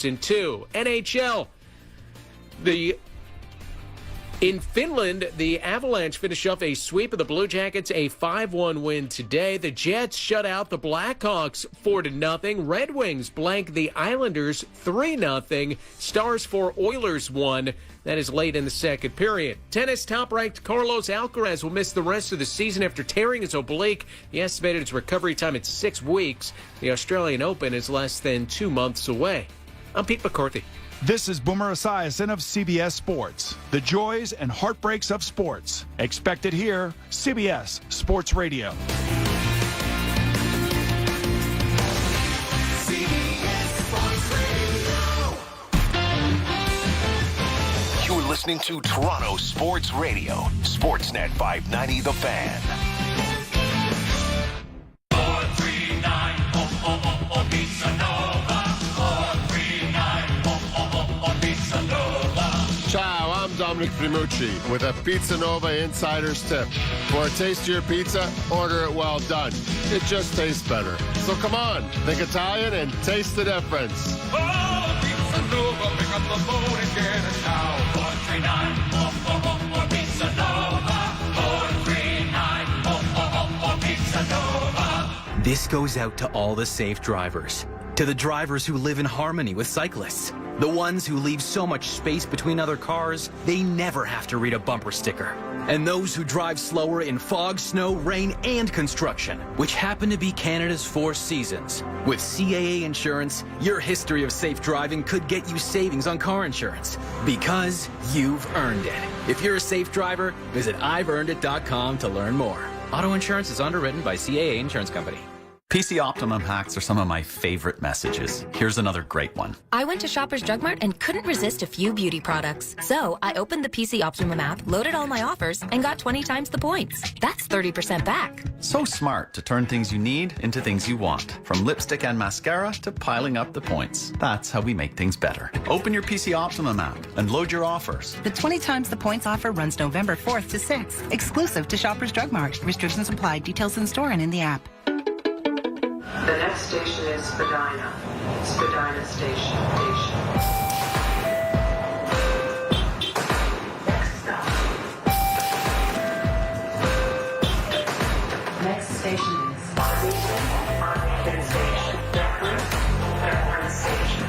in 2. NHL. In Finland, the Avalanche finished off a sweep of the Blue Jackets, a 5-1 win today. The Jets shut out the Blackhawks 4-0. Red Wings blank the Islanders 3-0. Stars for Oilers won. That is late in the second period. Tennis top-ranked Carlos Alcaraz will miss the rest of the season after tearing his oblique. He estimated his recovery time at 6 weeks. The Australian Open is less than 2 months away. I'm Pete McCarthy. This is Boomer Esiason of CBS Sports. The joys and heartbreaks of sports. Expected here, CBS Sports Radio. CBS Sports Radio. You're listening to Toronto Sports Radio. Sportsnet 590 The Fan. 439, Pizza Nova. 439, Pizza Nova. Ciao, I'm Dominic Primucci with a Pizza Nova Insider's Tip. For a tastier pizza, order it well done. It just tastes better. So come on, think Italian and taste the difference. Oh, Pizza Nova, pick up the phone and get it now. 439, Pizza Nova. 439, Pizza Nova. This goes out to all the safe drivers. To the drivers who live in harmony with cyclists. The ones who leave so much space between other cars, they never have to read a bumper sticker. And those who drive slower in fog, snow, rain, and construction, which happen to be Canada's 4 seasons. With CAA Insurance, your history of safe driving could get you savings on car insurance. Because you've earned it. If you're a safe driver, visit I'veEarnedIt.com to learn more. Auto insurance is underwritten by CAA Insurance Company. PC Optimum hacks are some of my favorite messages. Here's another great one. I went to Shoppers Drug Mart and couldn't resist a few beauty products. So I opened the PC Optimum app, loaded all my offers, and got 20 times the points. That's 30% back. So smart to turn things you need into things you want. From lipstick and mascara to piling up the points. That's how we make things better. Open your PC Optimum app and load your offers. The 20 times the points offer runs November 4th to 6th. Exclusive to Shoppers Drug Mart. Restrictions apply. Details in store and in the app. The next station is Spadina. Spadina Station. Next station is Arlington Station. Deckers Station.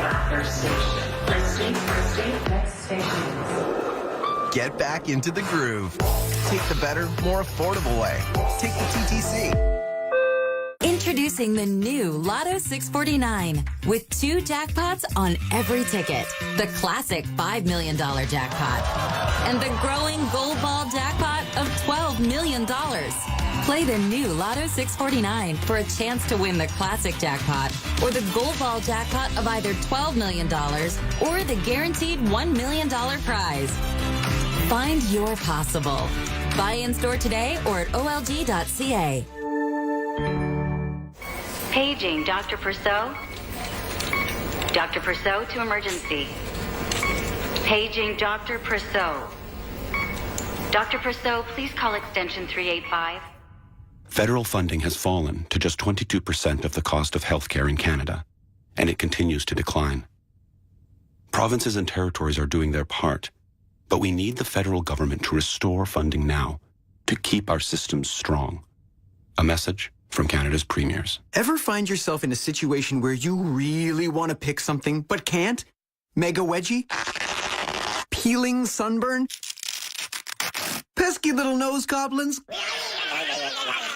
Bathurst Station. Christie. Next station is... Get back into the groove. Take the better, more affordable way. Take the TTC. Introducing the new Lotto 649 with 2 jackpots on every ticket. The classic $5 million jackpot and the growing gold ball jackpot of $12 million. Play the new Lotto 649 for a chance to win the classic jackpot or the gold ball jackpot of either $12 million or the guaranteed $1 million prize. Find your possible. Buy in store today or at olg.ca. Paging Dr. Purcell. Dr. Purcell to emergency. Paging Dr. Purcell. Dr. Purcell, please call extension 385. Federal funding has fallen to just 22% of the cost of healthcare in Canada, and it continues to decline. Provinces and territories are doing their part, but we need the federal government to restore funding now to keep our systems strong. A message from Canada's premiers. Ever find yourself in a situation where you really want to pick something but can't? Mega wedgie? Peeling sunburn? Pesky little nose goblins?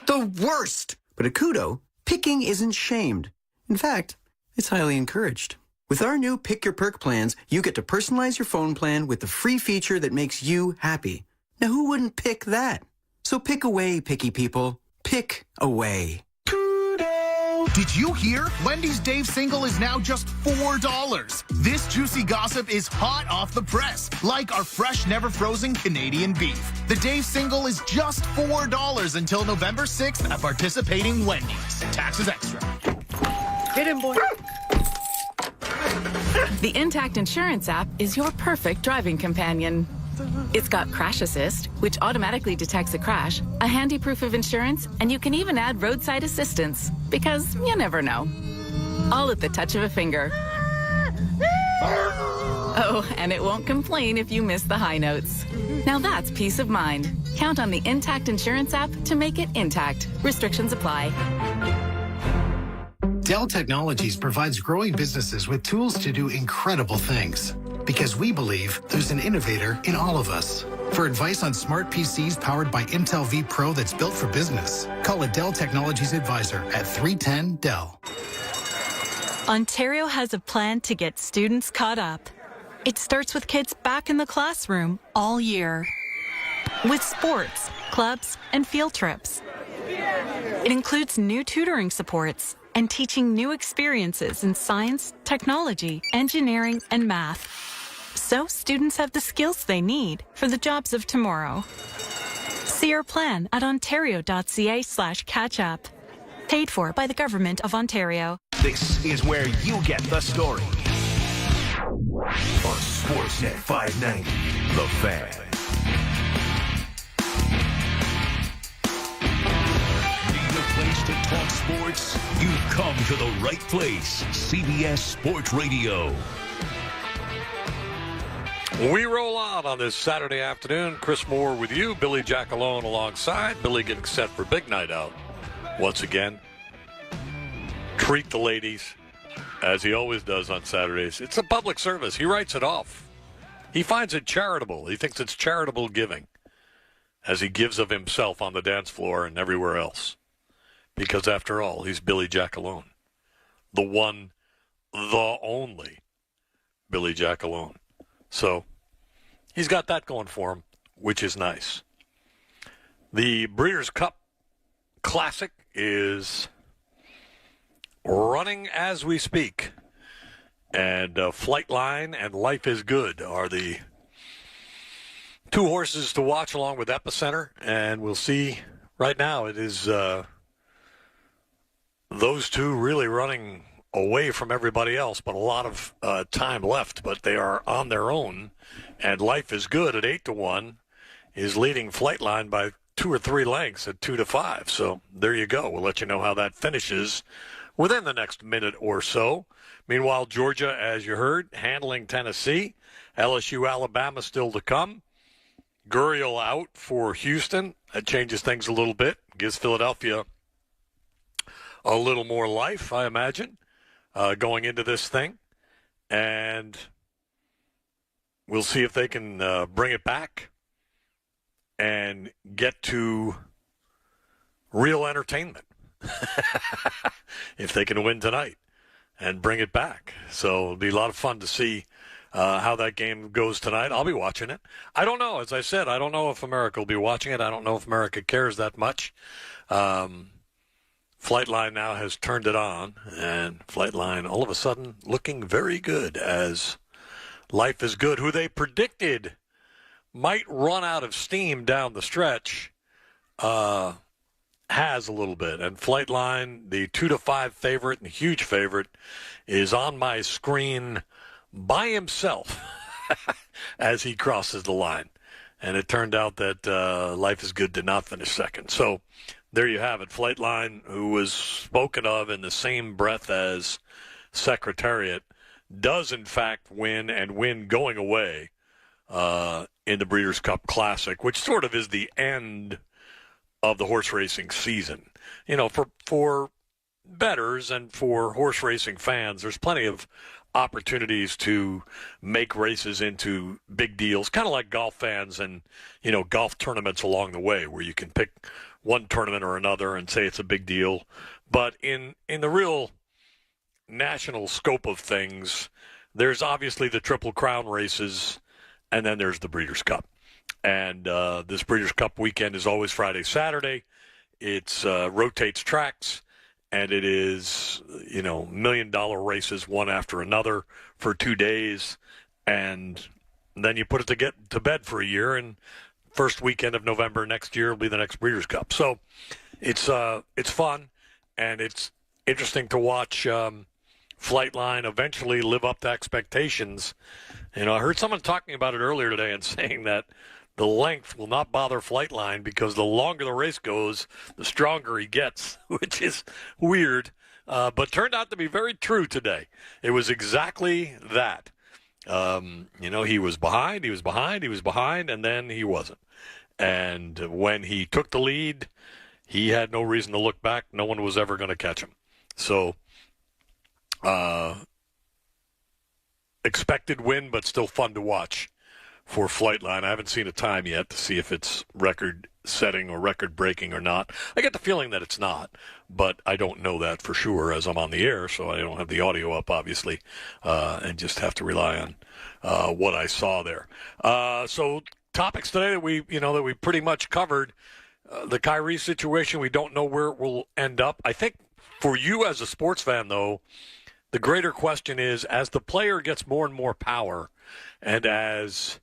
The worst! But at Kudo, picking isn't shamed. In fact, it's highly encouraged. With our new Pick Your Perk plans, you get to personalize your phone plan with the free feature that makes you happy. Now, who wouldn't pick that? So pick away, picky people. Pick away. Did you hear? Wendy's Dave Single is now just $4. This juicy gossip is hot off the press, like our fresh, never frozen Canadian beef. The Dave Single is just $4 until November 6th at participating Wendy's. Taxes extra. Get him, boy. The Intact Insurance app is your perfect driving companion. It's got Crash Assist, which automatically detects a crash, a handy proof of insurance, and you can even add roadside assistance, because you never know. all at the touch of a finger. Oh, and it won't complain if you miss the high notes. Now that's peace of mind. Count on the Intact Insurance app to make it intact. Restrictions apply. Dell Technologies provides growing businesses with tools to do incredible things. Because we believe there's an innovator in all of us. For advice on smart PCs powered by Intel V Pro that's built for business, call a Dell Technologies advisor at 310-DELL. Ontario has a plan to get students caught up. It starts with kids back in the classroom all year. With sports, clubs, and field trips. It includes new tutoring supports and teaching new experiences in science, technology, engineering, and math. So students have the skills they need for the jobs of tomorrow. See our plan at ontario.ca/catchup. Paid for by the Government of Ontario. This is where you get the story. On Sportsnet 590, The Fan. Need a place to talk sports? You've come to the right place. CBS Sports Radio. We roll on this Saturday afternoon. Chris Moore with you. Billy Jack alone alongside. Billy getting set for big night out. Once again, treat the ladies as he always does on Saturdays. It's a public service. He writes it off. He finds it charitable. He thinks it's charitable giving as he gives of himself on the dance floor and everywhere else. Because after all, he's Billy Jack alone. The one, the only Billy Jack alone. So he's got that going for him, which is nice. The Breeders' Cup Classic is running as we speak. And Flightline and Life is Good are the two horses to watch along with Epicenter. And we'll see right now it is those two really running away from everybody else, but a lot of time left. But they are on their own. And Life is Good at 8-1 is leading Flightline by 2 or 3 lengths at 2-5. So there you go. We'll let you know how that finishes within the next minute or so. Meanwhile, Georgia, as you heard, handling Tennessee. LSU, Alabama still to come. Gurriel out for Houston. That changes things a little bit. Gives Philadelphia a little more life, I imagine, going into this thing. And we'll see if they can bring it back and get to real entertainment. If they can win tonight and bring it back. So it'll be a lot of fun to see how that game goes tonight. I'll be watching it. I don't know. As I said, I don't know if America will be watching it. I don't know if America cares that much. Flightline now has turned it on, and Flightline all of a sudden looking very good as Life is Good, who they predicted might run out of steam down the stretch, has a little bit. And Flightline, the 2-5 favorite and huge favorite, is on my screen by himself as he crosses the line. And it turned out that Life is Good did not finish second. So there you have it. Flightline, who was spoken of in the same breath as Secretariat, does in fact win, and win going away in the Breeders' Cup Classic, which sort of is the end of the horse racing season. You know, for bettors and for horse racing fans, there's plenty of opportunities to make races into big deals, kind of like golf fans and, you know, golf tournaments along the way, where you can pick one tournament or another and say it's a big deal. But in the real national scope of things, there's obviously the Triple Crown races, and then there's the Breeders' Cup. And this Breeders' Cup weekend is always Friday, Saturday. It's rotates tracks, and it is, you know, $1 million races one after another for 2 days. And then you put it to bed for a year, and first weekend of November next year will be the next Breeders' Cup. So it's fun, and it's interesting to watch Flightline eventually live up to expectations. You know, I heard someone talking about it earlier today and saying that the length will not bother Flightline because the longer the race goes, the stronger he gets, which is weird. but turned out to be very true today. It was exactly that. He was behind, and then he wasn't. And when he took the lead, he had no reason to look back. No one was ever going to catch him. So, expected win, but still fun to watch for Flightline. I haven't seen a time yet to see if it's record-setting or record-breaking or not. I get the feeling that it's not, but I don't know that for sure as I'm on the air, so I don't have the audio up, obviously, and just have to rely on what I saw there. So topics today that we pretty much covered. The Kyrie situation, we don't know where it will end up. I think for you as a sports fan, though, the greater question is, as the player gets more and more power, and as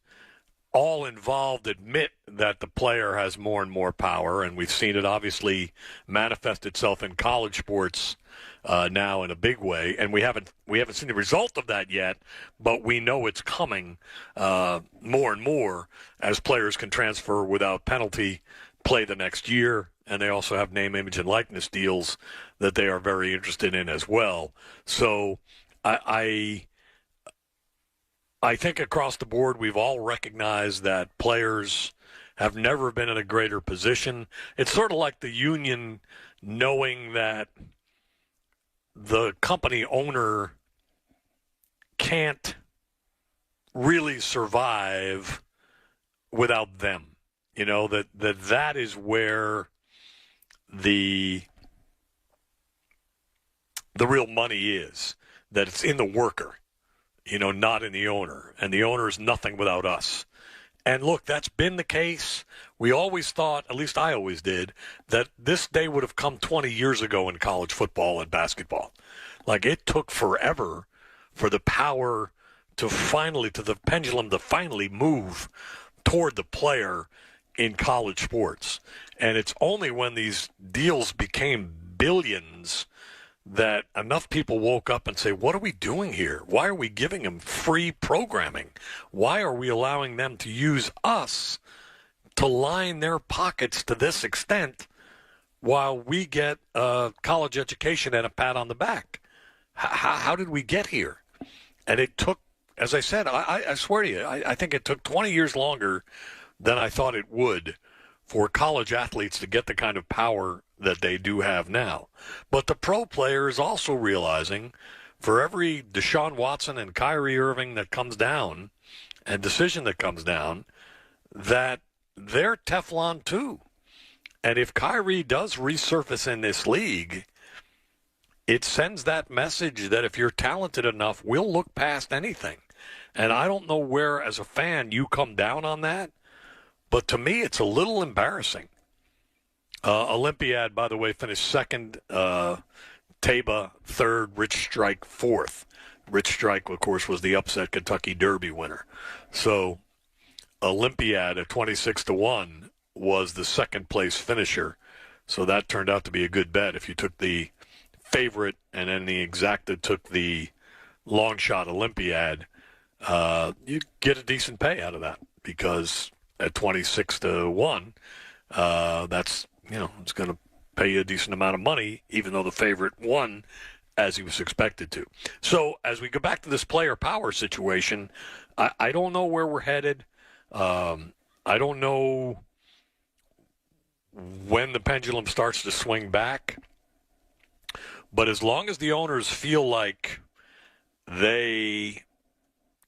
all involved admit that the player has more and more power, and we've seen it obviously manifest itself in college sports now in a big way, and we haven't seen the result of that yet, but we know it's coming more and more as players can transfer without penalty, play the next year, and they also have name, image, and likeness deals that they are very interested in as well. So I think across the board we've all recognized that players have never been in a greater position. It's sort of like the union knowing that the company owner can't really survive without them. That is where the real money is, that it's in the worker, not in the owner. And the owner is nothing without us. And look, that's been the case. We always thought, at least I always did, that this day would have come 20 years ago in college football and basketball. Like, it took forever for the power to the pendulum to finally move toward the player in college sports. And it's only when these deals became billions that enough people woke up and say, what are we doing here? Why are we giving them free programming? Why are we allowing them to use us to line their pockets to this extent while we get a college education and a pat on the back? How did we get here? And it took, as I said, I swear to you, I think it took 20 years longer than I thought it would for college athletes to get the kind of power that they do have now. But the pro player is also realizing, for every Deshaun Watson and Kyrie Irving that comes down, and decision that comes down, that they're Teflon too. And if Kyrie does resurface in this league, it sends that message that if you're talented enough, we'll look past anything. And I don't know where, as a fan, you come down on that, but to me, it's a little embarrassing. Olympiad, by the way, finished second. Taba third. Rich Strike fourth. Rich Strike, of course, was the upset Kentucky Derby winner. So Olympiad at 26-1 was the second place finisher. So that turned out to be a good bet. If you took the favorite and then the exacta took the long shot Olympiad, you get a decent pay out of that, because at 26-1, that's, it's going to pay you a decent amount of money, even though the favorite won as he was expected to. So as we go back to this player power situation, I don't know where we're headed. I don't know when the pendulum starts to swing back. But as long as the owners feel like they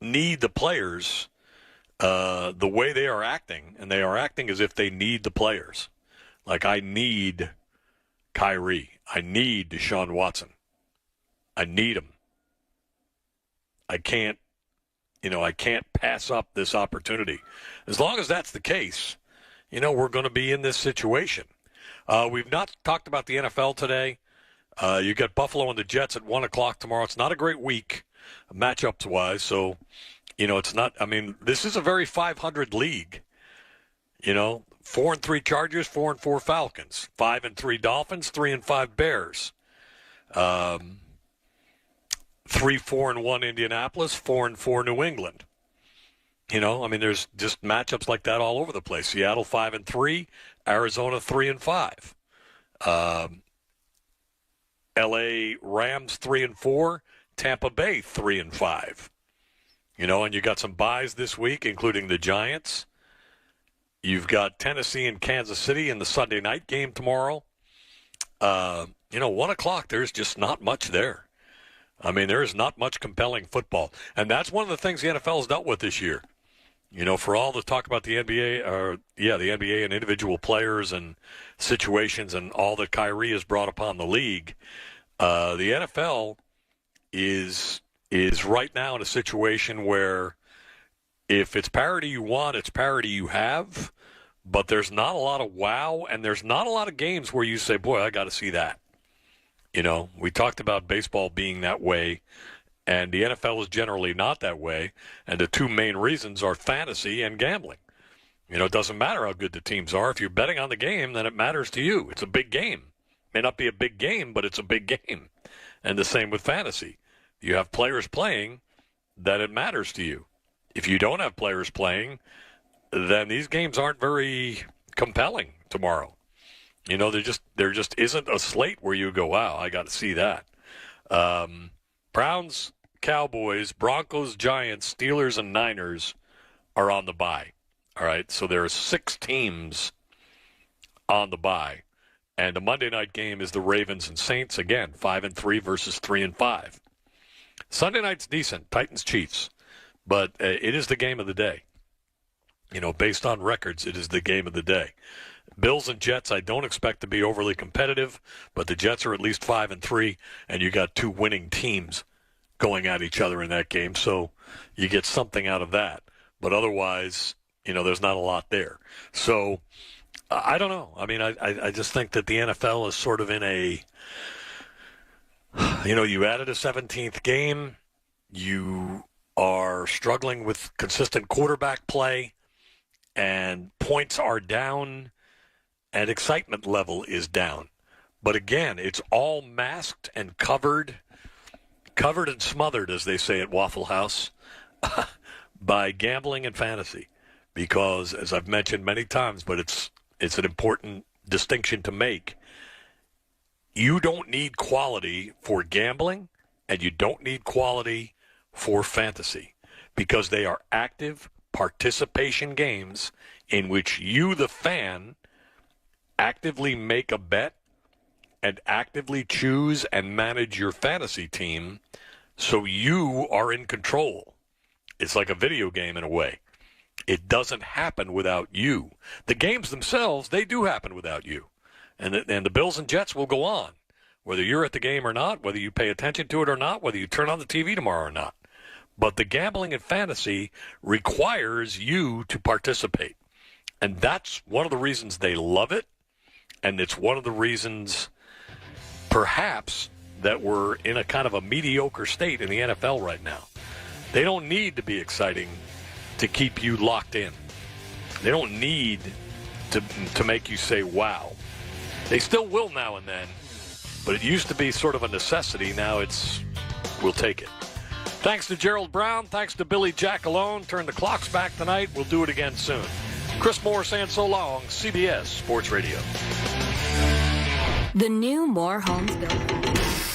need the players, the way they are acting, and they are acting as if they need the players. Like, I need Kyrie. I need Deshaun Watson. I need him. I can't pass up this opportunity. As long as that's the case, we're going to be in this situation. We've not talked about the NFL today. You got Buffalo and the Jets at 1 o'clock tomorrow. It's not a great week, matchups-wise, so, it's not, this is a very 500 league. 4-3 Chargers, 4-4 Falcons, 5-3 Dolphins, 3-5 Bears, 3-4-1 Indianapolis, 4-4 New England. There's just matchups like that all over the place. Seattle 5-3, Arizona 3-5. L.A. Rams 3-4, Tampa Bay 3-5. And you got some buys this week, including the Giants. You've got Tennessee and Kansas City in the Sunday night game tomorrow. 1 o'clock, there's just not much there. I mean, there is not much compelling football. And that's one of the things the NFL has dealt with this year. For all the talk about the NBA, the NBA and individual players and situations and all that Kyrie has brought upon the league, the NFL is right now in a situation where if it's parity you want, it's parity you have, but there's not a lot of wow, and there's not a lot of games where you say, boy, I got to see that. We talked about baseball being that way, and the NFL is generally not that way, and the two main reasons are fantasy and gambling. It doesn't matter how good the teams are. If you're betting on the game, then it matters to you. It's a big game. May not be a big game, but it's a big game. And the same with fantasy. You have players playing, that it matters to you. If you don't have players playing, then these games aren't very compelling tomorrow. There just isn't a slate where you go, wow, I got to see that. Browns, Cowboys, Broncos, Giants, Steelers, and Niners are on the bye. All right, so there are 6 teams on the bye. And the Monday night game is the Ravens and Saints, again, 5-3 versus 3-5. Sunday night's decent, Titans, Chiefs. But it is the game of the day. Based on records, it is the game of the day. Bills and Jets, I don't expect to be overly competitive, but the Jets are at least 5-3, and you got 2 winning teams going at each other in that game, so you get something out of that. But otherwise, there's not a lot there. So I don't know. I mean, I just think that the NFL is sort of in a, you added a 17th game, you are struggling with consistent quarterback play, and points are down, and excitement level is down. But again, it's all masked and covered and smothered, as they say at Waffle House, by gambling and fantasy. Because, as I've mentioned many times, but it's an important distinction to make, you don't need quality for gambling, and you don't need quality for fantasy, because they are active participation games in which you, the fan, actively make a bet and actively choose and manage your fantasy team, so you are in control. It's like a video game in a way. It doesn't happen without you. The games themselves, they do happen without you. And the Bills and Jets will go on, whether you're at the game or not, whether you pay attention to it or not, whether you turn on the TV tomorrow or not. But the gambling and fantasy requires you to participate. And that's one of the reasons they love it. And it's one of the reasons, perhaps, that we're in a kind of a mediocre state in the NFL right now. They don't need to be exciting to keep you locked in. They don't need to make you say, wow. They still will now and then, but it used to be sort of a necessity. Now it's, we'll take it. Thanks to Gerald Brown. Thanks to Billy Jackalone. Turn the clocks back tonight. We'll do it again soon. Chris Moore saying so long. CBS Sports Radio. The new More Homes Built.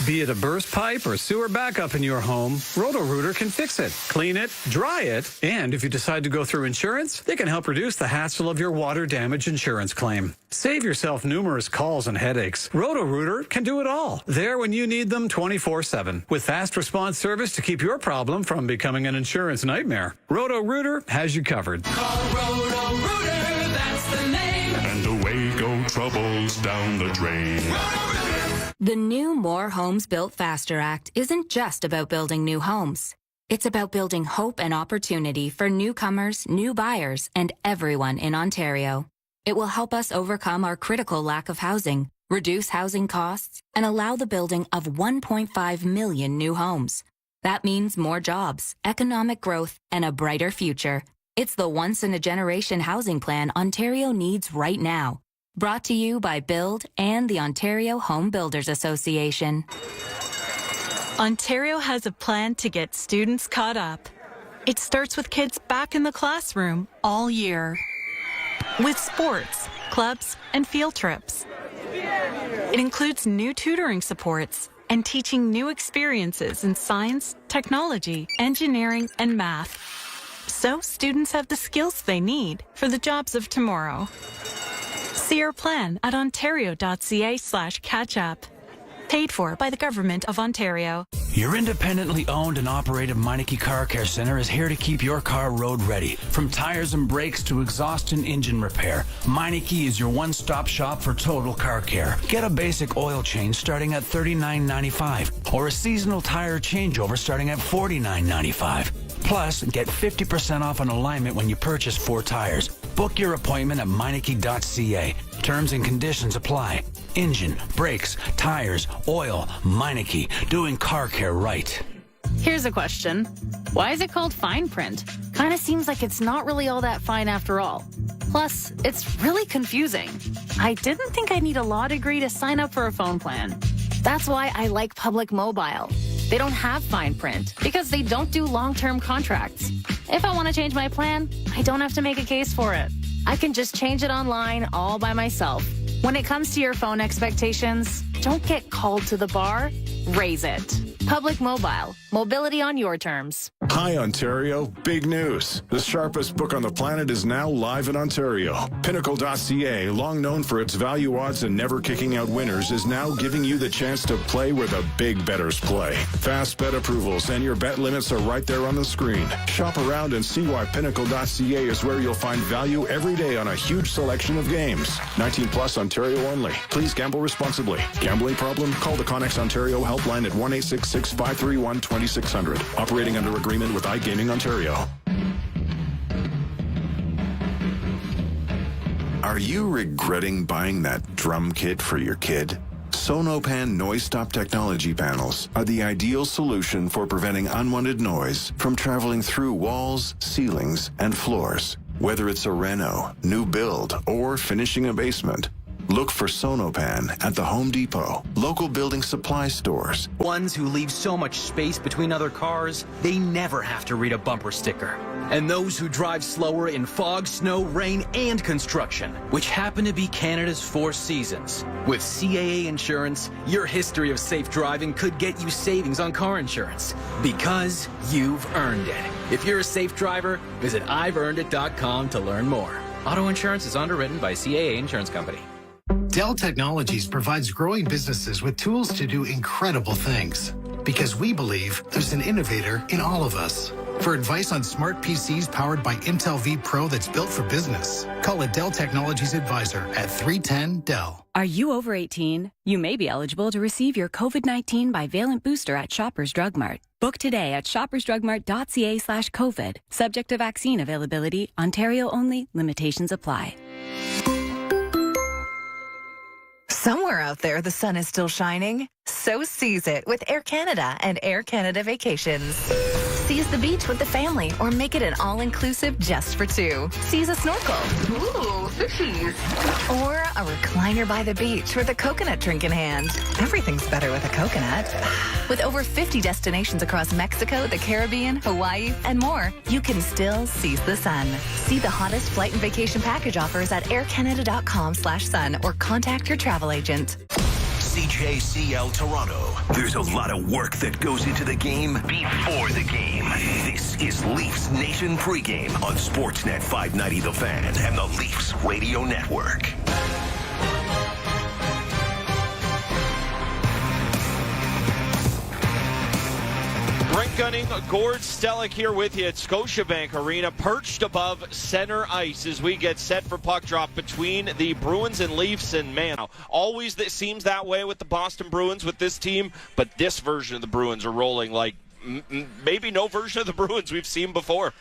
Be it a burst pipe or sewer backup in your home, Roto-Rooter can fix it, clean it, dry it, and if you decide to go through insurance, they can help reduce the hassle of your water damage insurance claim. Save yourself numerous calls and headaches. Roto-Rooter can do it all. There when you need them 24/7. With fast response service to keep your problem from becoming an insurance nightmare. Roto-Rooter has you covered. Call Roto-Rooter, that's the name. And away go troubles down the drain. The new More Homes Built Faster Act isn't just about building new homes. It's about building hope and opportunity for newcomers, new buyers, and everyone in Ontario. It will help us overcome our critical lack of housing, reduce housing costs, and allow the building of 1.5 million new homes. That means more jobs, economic growth, and a brighter future. It's the once-in-a-generation housing plan Ontario needs right now. Brought to you by Build and the Ontario Home Builders Association. Ontario has a plan to get students caught up. It starts with kids back in the classroom all year. With sports, clubs, and field trips. It includes new tutoring supports and teaching new experiences in science, technology, engineering, and math. So students have the skills they need for the jobs of tomorrow. See our plan at ontario.ca/catch-up. Paid for by the Government of Ontario. Your independently owned and operated Meineke Car Care Center is here to keep your car road ready. From tires and brakes to exhaust and engine repair, Meineke is your one-stop shop for total car care. Get a basic oil change starting at $39.95 or a seasonal tire changeover starting at $49.95. Plus, get 50% off an alignment when you purchase 4 tires. Book your appointment at Meineke.ca. Terms and conditions apply. Engine, brakes, tires, oil, Meineke, doing car care right. Here's a question. Why is it called fine print? Kind of seems like it's not really all that fine after all. Plus, it's really confusing. I didn't think I'd need a law degree to sign up for a phone plan. That's why I like Public Mobile. They don't have fine print because they don't do long-term contracts. If I want to change my plan, I don't have to make a case for it. I can just change it online all by myself. When it comes to your phone expectations, don't get called to the bar, raise it. Public Mobile. Mobility on your terms. Hi, Ontario. Big news. The sharpest book on the planet is now live in Ontario. Pinnacle.ca, long known for its value odds and never kicking out winners, is now giving you the chance to play where the big bettors play. Fast bet approvals and your bet limits are right there on the screen. Shop around and see why Pinnacle.ca is where you'll find value every day on a huge selection of games. 19 plus Ontario only. Please gamble responsibly. Gambling problem? Call the Connex Ontario helpline at 1-866-531-2600. Operating under agreement with iGaming Ontario. Are you regretting buying that drum kit for your kid? Sonopan Noise Stop Technology panels are the ideal solution for preventing unwanted noise from traveling through walls, ceilings, and floors. Whether it's a reno, new build, or finishing a basement, look for Sonopan at the Home Depot, local building supply stores. Ones who leave so much space between other cars, they never have to read a bumper sticker. And those who drive slower in fog, snow, rain, and construction, which happen to be Canada's 4 seasons. With CAA Insurance, your history of safe driving could get you savings on car insurance because you've earned it. If you're a safe driver, visit I'veEarnedIt.com to learn more. Auto insurance is underwritten by CAA Insurance Company. Dell Technologies provides growing businesses with tools to do incredible things because we believe there's an innovator in all of us. For advice on smart PCs powered by Intel V Pro that's built for business, call a Dell Technologies advisor at 310-DELL. Are you over 18? You may be eligible to receive your COVID-19 bivalent booster at Shoppers Drug Mart. Book today at shoppersdrugmart.ca/COVID. Subject to vaccine availability, Ontario only, limitations apply. Somewhere out there, the sun is still shining. So seize it with Air Canada and Air Canada Vacations. Seize the beach with the family or make it an all-inclusive just for 2. Seize a snorkel. Ooh, fishies. Or a recliner by the beach with a coconut drink in hand. Everything's better with a coconut. With over 50 destinations across Mexico, the Caribbean, Hawaii, and more, you can still seize the sun. See the hottest flight and vacation package offers at aircanada.com/sun or contact your travel agent. CJCL Toronto. There's a lot of work that goes into the game before the game. This is Leafs Nation Pregame on Sportsnet 590 The Fan and the Leafs Radio Network. Brink Gunning, Gord Stellick here with you at Scotiabank Arena, perched above center ice as we get set for puck drop between the Bruins and Leafs. And man, always that seems that way with the Boston Bruins with this team, but this version of the Bruins are rolling like maybe no version of the Bruins we've seen before.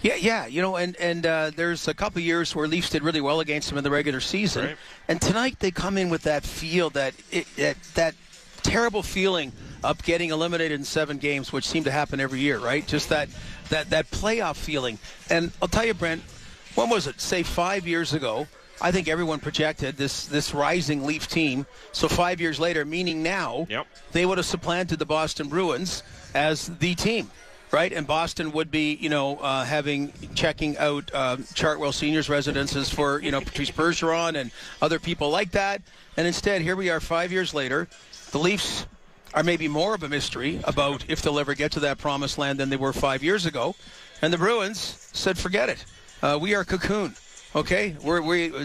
Yeah, you know, and there's a couple years where Leafs did really well against them in the regular season, right. And tonight they come in with that feel, that terrible feeling of getting eliminated in 7 games, which seemed to happen every year, right? Just that playoff feeling. And I'll tell you, Brent, when was it? Say 5 years ago, I think everyone projected this rising Leaf team. So 5 years later, meaning now, They would have supplanted the Boston Bruins as the team. right? And Boston would be, checking out Chartwell Seniors residences for, Patrice Bergeron and other people like that. And instead, here we are 5 years later. The Leafs are maybe more of a mystery about if they'll ever get to that promised land than they were 5 years ago. And the Bruins said, forget it. We are cocoon. Okay?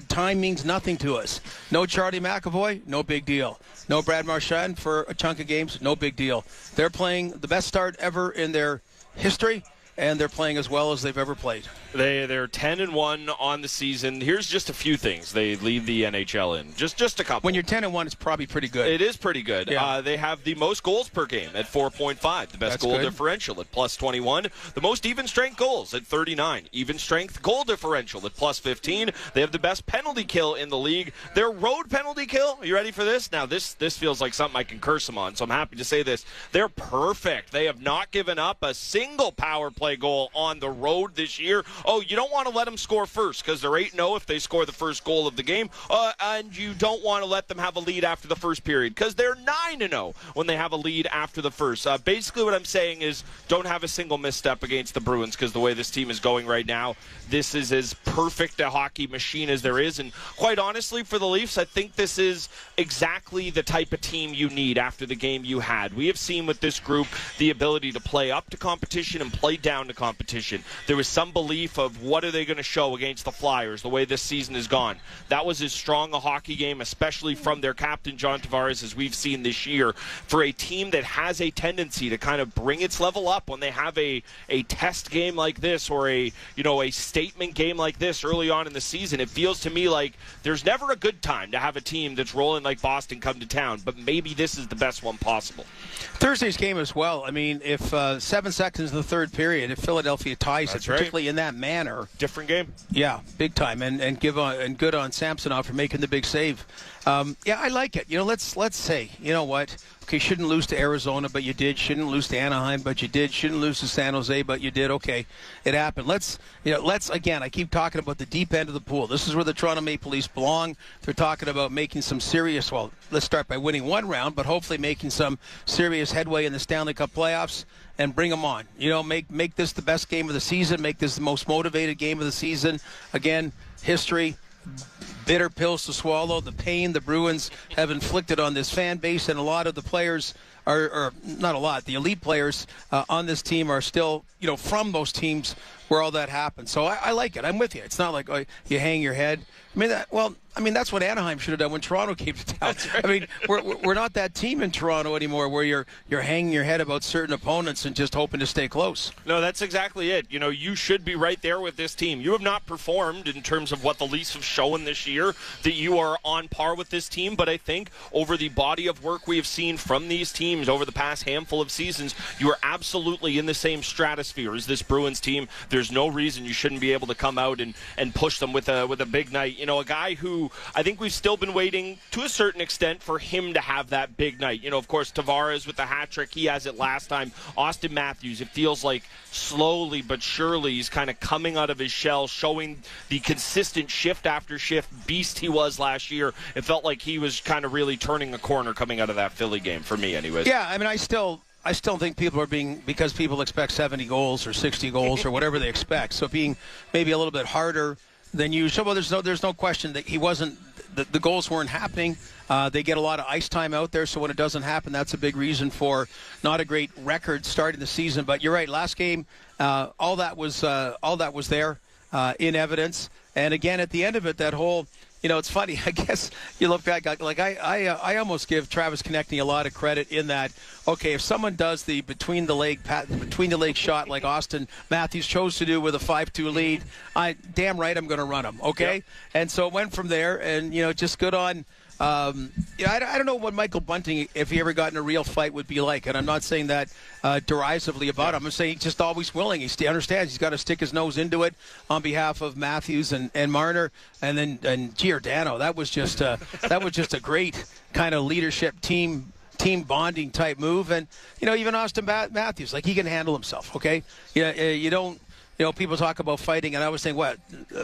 Time means nothing to us. No Charlie McAvoy, no big deal. No Brad Marchand for a chunk of games, no big deal. They're playing the best start ever in their history, and they're playing as well as they've ever played. They're 10-1 on the season. Here's just a few things they lead the NHL in. Just a couple. When you're 10-1, it's probably pretty good. It is pretty good. Yeah. They have the most goals per game at 4.5. The best goal differential at +21. The most even strength goals at 39. Even strength goal differential at +15. They have the best penalty kill in the league. Their road penalty kill. Are you ready for this? Now this feels like something I can curse them on, so I'm happy to say this. They're perfect. They have not given up a single power play goal on the road this year. Oh, you don't want to let them score first because they're 8-0 if they score the first goal of the game. And you don't want to let them have a lead after the first period because they're 9-0 when they have a lead after the first. Basically what I'm saying is don't have a single misstep against the Bruins because the way this team is going right now, this is as perfect a hockey machine as there is. And quite honestly, for the Leafs, I think this is exactly the type of team you need after the game you had. We have seen with this group the ability to play up to competition and play down to competition. There was some belief of what are they going to show against the Flyers the way this season has gone. That was as strong a hockey game, especially from their captain John Tavares, as we've seen this year, for a team that has a tendency to kind of bring its level up when they have a test game like this or a statement game like this early on in the season. It feels to me like there's never a good time to have a team that's rolling like Boston come to town, but maybe this is the best one possible. Thursday's game as well. I mean, if 7 seconds in the third period, if Philadelphia ties it, particularly in that manner. Different game. Yeah, big time. And good on Samsonov for making the big save. I like it. Let's say, you know what? Okay, shouldn't lose to Arizona, but you did. Shouldn't lose to Anaheim, but you did. Shouldn't lose to San Jose, but you did. Okay, it happened. Let's again, I keep talking about the deep end of the pool. This is where the Toronto Maple Leafs belong. They're talking about making some serious, let's start by winning one round, but hopefully making some serious headway in the Stanley Cup playoffs. And bring them on. Make this the best game of the season. Make this the most motivated game of the season. Again, history, bitter pills to swallow. The pain the Bruins have inflicted on this fan base, and a lot of the players are not a lot. The elite players on this team are still, from those teams where all that happened. So I like it. I'm with you. It's not like you hang your head. That's what Anaheim should have done when Toronto came to town. Right. I mean, we're not that team in Toronto anymore where you're hanging your head about certain opponents and just hoping to stay close. No, that's exactly it. You should be right there with this team. You have not performed in terms of what the Leafs have shown this year, that you are on par with this team. But I think over the body of work we have seen from these teams over the past handful of seasons, you are absolutely in the same stratosphere as this Bruins team. There's no reason you shouldn't be able to come out and push them with a big night. A guy who I think we've still been waiting to a certain extent for him to have that big night. Of course, Tavares with the hat trick, he has it last time. Austin Matthews, it feels like slowly but surely he's kind of coming out of his shell, showing the consistent shift after shift beast he was last year. It felt like he was kind of really turning a corner coming out of that Philly game, for me anyways. Yeah, I mean, I still think people are because people expect 70 goals or 60 goals or whatever they expect. So being maybe a little bit harder than usual. Well, there's no question that he wasn't. The goals weren't happening. They get a lot of ice time out there, so when it doesn't happen, that's a big reason for not a great record starting the season. But you're right. Last game, all that was there in evidence. And again, at the end of it, that whole. It's funny. I guess you look back, I almost give Travis Konechny a lot of credit in that. Okay, if someone does the between the leg shot like Austin Matthews chose to do with a 5-2 lead, damn right I'm going to run him. Okay, yep. And so it went from there, and just good on. I don't know what Michael Bunting, if he ever got in a real fight, would be like. And I'm not saying that derisively about him. I'm saying he's just always willing. He understands he's got to stick his nose into it on behalf of Matthews and Marner. And Giordano, that was just a great kind of leadership team bonding type move. And, even Austin Matthews, he can handle himself, okay? You don't people talk about fighting, and I was saying, what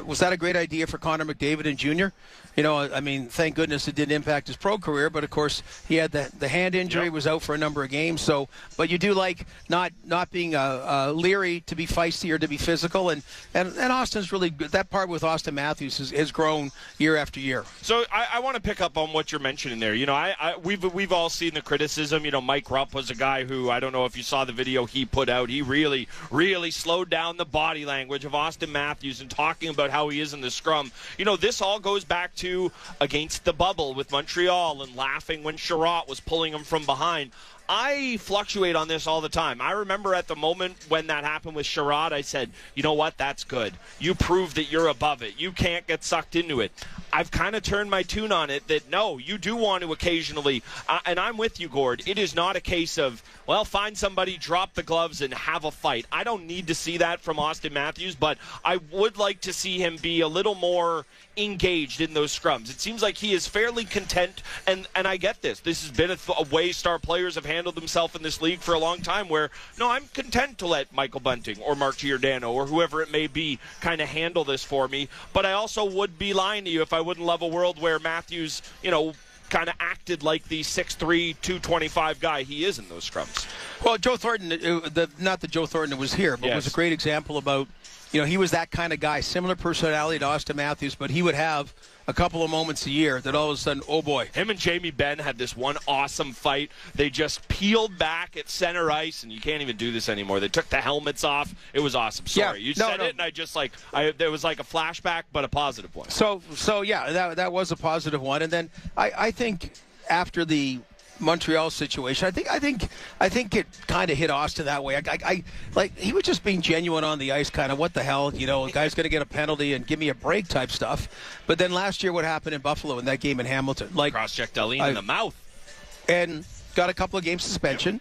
was that a great idea for Connor McDavid and Jr.? Thank goodness it didn't impact his pro career, but of course he had the hand injury, was out for a number of games. So, but you do like not being leery to be feisty or to be physical, and Austin's really good. That part with Austin Matthews has grown year after year. So I want to pick up on what you're mentioning there. We've all seen the criticism. Mike Rupp was a guy who, I don't know if you saw the video he put out. He really, really slowed down the body language of Austin Matthews and talking about how he is in the scrum. This all goes back to against the bubble with Montreal and laughing when Sherratt was pulling him from behind. I fluctuate on this all the time. I remember at the moment when that happened with Sherratt, I said, you know what, that's good. You prove that you're above it. You can't get sucked into it. I've kind of turned my tune on it that, no, you do want to occasionally, and I'm with you, Gord, it is not a case of, well, find somebody, drop the gloves, and have a fight. I don't need to see that from Austin Matthews, but I would like to see him be a little more engaged in those scrums. It seems like he is fairly content, and I get this. This has been a way star players have handled themselves in this league for a long time where, no, I'm content to let Michael Bunting or Mark Giordano or whoever it may be kind of handle this for me. But I also would be lying to you if I wouldn't love a world where Matthews, kind of acted like the 6'3", 225 guy he is in those scrums. Well, Joe Thornton, not that Joe Thornton was here, but was a great example about, he was that kind of guy, similar personality to Austin Matthews, but he would have a couple of moments a year that all of a sudden, oh boy. Him and Jamie Benn had this one awesome fight. They just peeled back at center ice, and you can't even do this anymore. They took the helmets off. It was awesome. Sorry, you said it, and I just there was like a flashback, but a positive one. So yeah, that was a positive one. And then I think after the Montreal situation, I think it kind of hit Austin that way. I like he was just being genuine on the ice, kind of what the hell, a guy's going to get a penalty and give me a break type stuff. But then last year, what happened in Buffalo in that game in Hamilton, cross-checked Dahlin in the mouth and got a couple of games suspension.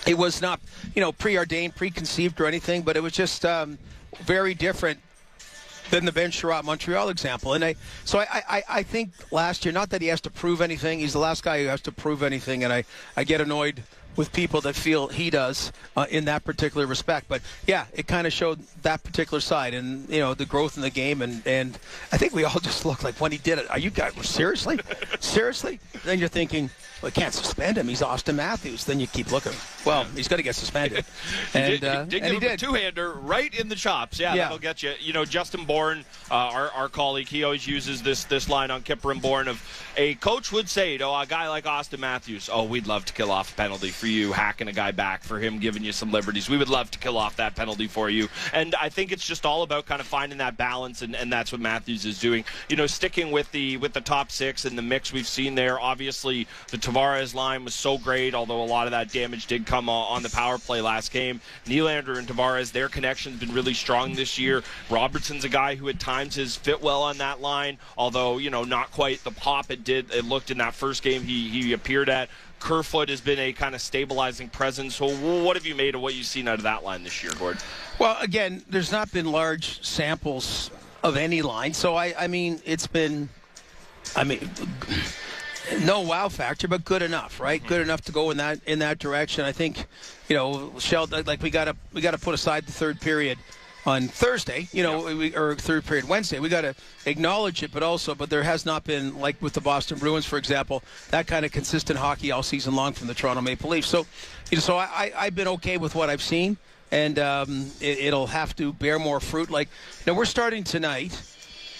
It was not preordained, preconceived or anything, but it was just very different than the Ben Sherratt Montreal example. And I think last year, not that he has to prove anything, he's the last guy who has to prove anything, and I get annoyed with people that feel he does in that particular respect. But yeah, it kind of showed that particular side and, the growth in the game. And I think we all just looked like when he did it, are you guys, seriously? Seriously? Then you're thinking, well, you can't suspend him. He's Austin Matthews. Then you keep looking. Well, he's going to get suspended. And he did give him a two-hander right in the chops. Yeah, that'll get you. Justin Bourne, our colleague, he always uses this line on Kipper and Bourne of a coach would say to a guy like Austin Matthews, oh, we'd love to kill off a penalty for you, hacking a guy back, for him giving you some liberties. We would love to kill off that penalty for you. And I think it's just all about kind of finding that balance, and that's what Matthews is doing. Sticking with the top six and the mix we've seen there. Obviously, the Tavares line was so great, although a lot of that damage did come on the power play last game. Nylander and Tavares, their connection's been really strong this year. Robertson's a guy who at times has fit well on that line, although, not quite the pop it looked in that first game he appeared at. Kerfoot has been a kind of stabilizing presence. So what have you made of what you've seen out of that line this year, Gord? Well, again, there's not been large samples of any line. So, it's been, no wow factor, but good enough, right? Good enough to go in that direction. I think, Sheldon, like we got to put aside the third period on Thursday, or third period Wednesday. We got to acknowledge it, but there has not been, like with the Boston Bruins, for example, that kind of consistent hockey all season long from the Toronto Maple Leafs. So, I've been okay with what I've seen, and it'll have to bear more fruit. We're starting tonight.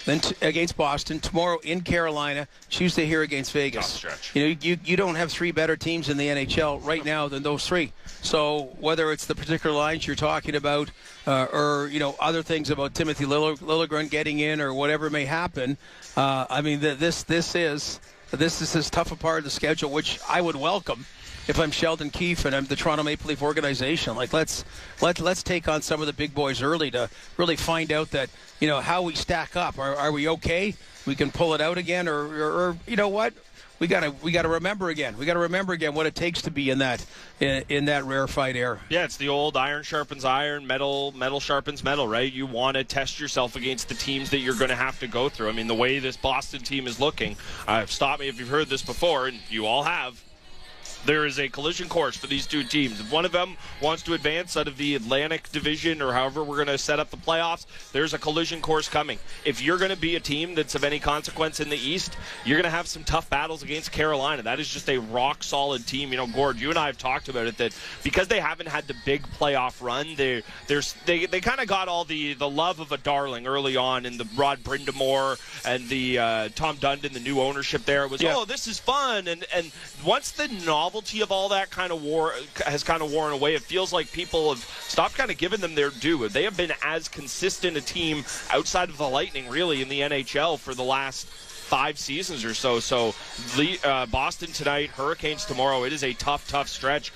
Then against Boston, tomorrow in Carolina, Tuesday here against Vegas. You don't have three better teams in the NHL right now than those three. So whether it's the particular lines you're talking about, or other things about Timothy Liljegren getting in, or whatever may happen, this is as tough a part of the schedule, which I would welcome if I'm Sheldon Keefe and I'm the Toronto Maple Leaf organization. Let's take on some of the big boys early to really find out that how we stack up. Are we okay? We can pull it out again, or what? We gotta remember again. We gotta remember again what it takes to be in that rarefied air. Yeah, it's the old iron sharpens iron, metal sharpens metal, right? You want to test yourself against the teams that you're going to have to go through. The way this Boston team is looking. Stop me if you've heard this before, and you all have. There is a collision course for these two teams. If one of them wants to advance out of the Atlantic Division or however we're going to set up the playoffs, there's a collision course coming. If you're going to be a team that's of any consequence in the East, you're going to have some tough battles against Carolina. That is just a rock-solid team. Gord, you and I have talked about it, that because they haven't had the big playoff run, they kind of got all the love of a darling early on in the Rod Brindamore and the Tom Dundon, the new ownership there. It was, this is fun. And once the novelty of all that has worn away, it feels like people have stopped kind of giving them their due. They have been as consistent a team outside of the Lightning, really, in the NHL for the last 5 seasons or so. So Boston tonight, Hurricanes tomorrow. It is a tough stretch.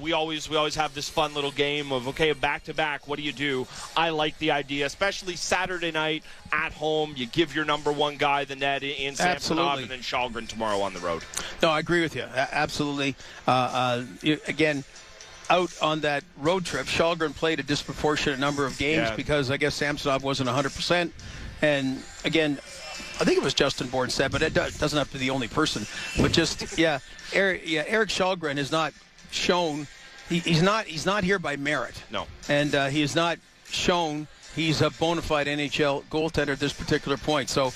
We always have this fun little game of, okay, back-to-back, what do you do? I like the idea, especially Saturday night at home. You give your number one guy the net in Samsonov, and then Shalgren tomorrow on the road. No, I agree with you. Absolutely. Again, out on that road trip, Shalgren played a disproportionate number of games because I guess Samsonov wasn't 100%. And, again, I think it was Justin Bourne said, but it doesn't have to be the only person. But just, Eric Shalgren has not shown he's not here by merit. No. And he has not shown he's a bona fide NHL goaltender at this particular point. So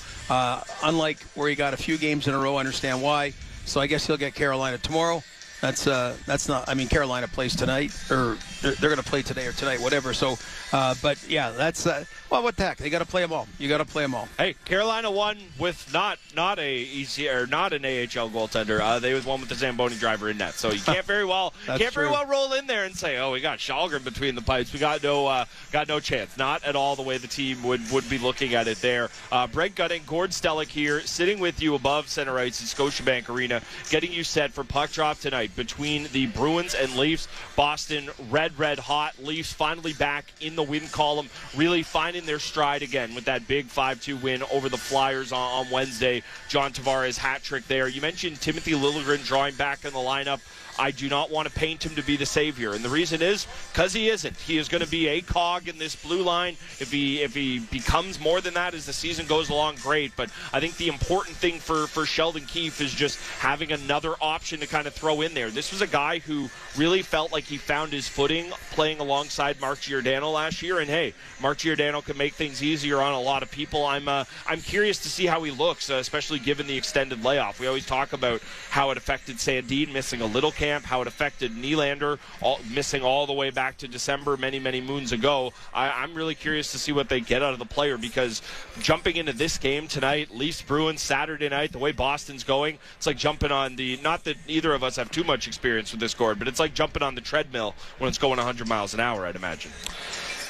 unlike where he got a few games in a row, I understand why. So I guess he'll get Carolina tomorrow. That's not. I mean, Carolina plays tonight, or they're going to play today or tonight, whatever. So, but yeah, that's well, what the heck? They got to play them all. You got to play them all. Hey, Carolina won with not an AHL goaltender. They won with the Zamboni driver in net. So you can't very well roll in there and say, oh, we got Shalgren between the pipes. We got no chance. Not at all the way the team would be looking at it there. Brent Gunning, Gord Stellick here, sitting with you above center ice at Scotiabank Arena, getting you set for puck drop tonight between the Bruins and Leafs. Boston red hot. Leafs finally back in the win column, really finding their stride again with that big 5-2 win over the Flyers on Wednesday. John Tavares hat trick there. You mentioned Timothy Liljegren drawing back in the lineup. I do not want to paint him to be the savior, and the reason is because he isn't. He is going to be a cog in this blue line. If he becomes more than that as the season goes along, great. But I think the important thing for Sheldon Keefe is just having another option to kind of throw in there. This was a guy who really felt like he found his footing playing alongside Mark Giordano last year, and hey, Mark Giordano can make things easier on a lot of people. I'm curious to see how he looks, especially given the extended layoff. We always talk about how it affected Sandin missing a little camp, how it affected Nylander missing all the way back to December many moons ago. I'm really curious to see what they get out of the player, because jumping into this game tonight, Leafs Bruins Saturday night, the way Boston's going, it's like jumping on not that either of us have too much experience with this, Gord, but it's like jumping on the treadmill when it's going 100 miles an hour, I'd imagine.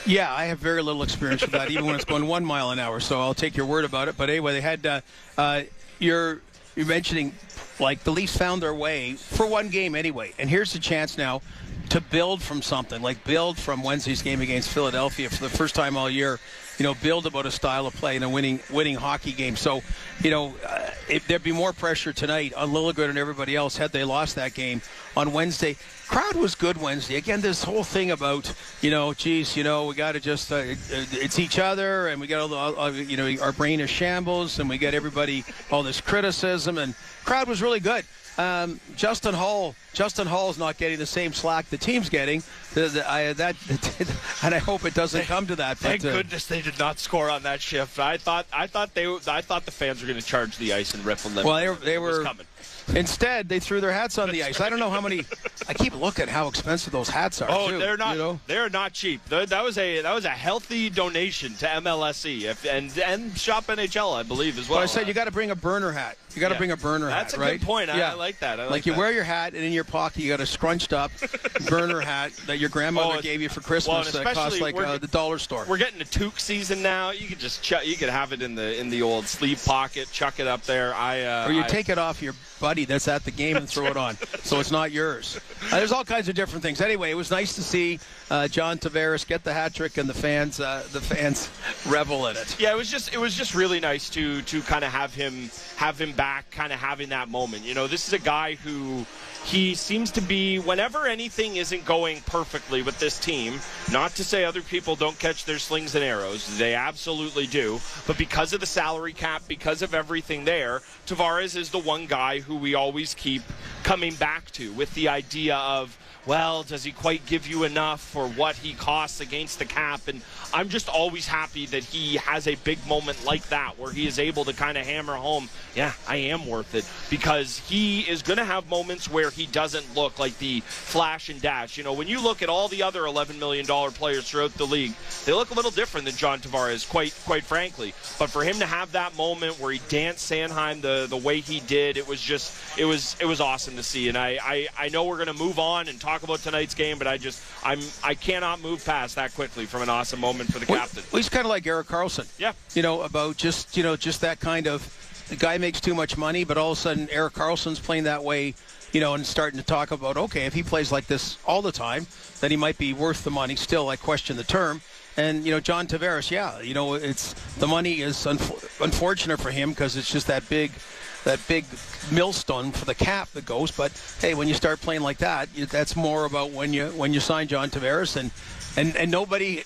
Yeah, I have very little experience with that, even when it's going 1 mile an hour, so I'll take your word about it. But anyway, they had you're mentioning, like, the Leafs found their way for one game anyway, and here's the chance now to build from something, like build from Wednesday's game against Philadelphia for the first time all year. Build about a style of play in a winning hockey game. So, if there'd be more pressure tonight on Liljegren and everybody else had they lost that game on Wednesday. Crowd was good Wednesday. Again, this whole thing about, we got to just, it's each other, and we got our brain is shambles, and we get everybody all this criticism, and crowd was really good. Justin Hall is not getting the same slack the team's getting. And I hope it doesn't come to that. Thank goodness they did not score on that shift. I thought the fans were going to charge the ice and rip them. Well, they were coming. Instead, they threw their hats on the ice. I don't know how many. I keep looking at how expensive those hats are. Oh, too, they're not. They're not cheap. That was a healthy donation to MLSE and Shop NHL, I believe, as well. But I said you got to bring a burner hat. You got to bring a burner hat. That's a right? good point. Yeah. I like that. Like you wear your hat, and in your pocket you got a scrunched up burner hat that your grandmother gave you for Christmas that costs like the dollar store. We're getting to toque season now. You could just you could have it in the old sleeve pocket, chuck it up there. Or you take it off your buddy that's at the game and throw it on, so it's not yours. There's all kinds of different things. Anyway, it was nice to see John Tavares get the hat trick and the fans revel in it. Yeah, it was just really nice to kind of have him back, kind of having that moment. This is a guy who he seems to be, whenever anything isn't going perfectly with this team, not to say other people don't catch their slings and arrows, they absolutely do, but because of the salary cap, because of everything there, Tavares is the one guy who we always keep coming back to with the idea of, well, does he quite give you enough for what he costs against the cap? And I'm just always happy that he has a big moment like that where he is able to kind of hammer home, yeah, I am worth it, because he is going to have moments where he doesn't look like the flash and dash. You know, when you look at all the other $11 million players throughout the league, they look a little different than John Tavares, quite frankly. But for him to have that moment where he danced Sanheim the way he did, it was awesome to see. And I know we're going to move on and talk about tonight's game, but I cannot move past that quickly from an awesome moment for the captain. Well, he's kind of like Erik Karlsson. Yeah. You know, about just that kind of, the guy makes too much money, but all of a sudden Erik Karlsson's playing that way, you know, and starting to talk about, okay, if he plays like this all the time, then he might be worth the money. Still, I question the term. And, you know, John Tavares, yeah, you know, it's the money is unfortunate for him because it's just that big millstone for the cap that goes. But hey, when you start playing like that, that's more about when you sign John Tavares, and nobody,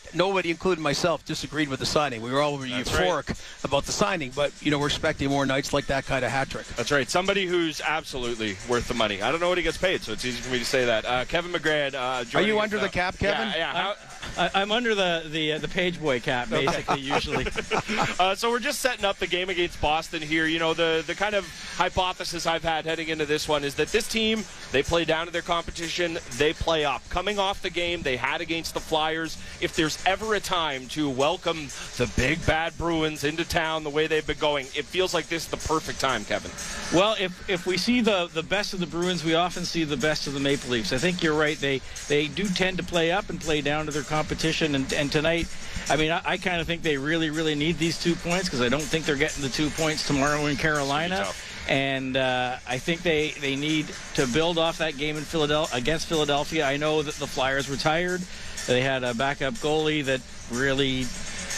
including myself, disagreed with the signing. We were all euphoric about the signing, but you know, we're expecting more nights like that kind of hat trick. That's right. Somebody who's absolutely worth the money. I don't know what he gets paid, so it's easy for me to say that. Kevin McGrath. Are you under the cap, Kevin? Yeah. I'm under the page boy cap, basically, usually. So we're just setting up the game against Boston here. You know, the kind of hypothesis I've had heading into this one is that this team, they play down to their competition, they play up. Coming off the game they had against the Flyers, if there's ever a time to welcome the big bad Bruins into town the way they've been going, it feels like this is the perfect time, Kevin. Well, if we see the best of the Bruins, we often see the best of the Maple Leafs. I think you're right. They do tend to play up and play down to their competition, and tonight, I mean, I kind of think they really, really need these 2 points because I don't think they're getting the 2 points tomorrow in Carolina. And I think they need to build off that game in against Philadelphia. I know that the Flyers were tired. They had a backup goalie that really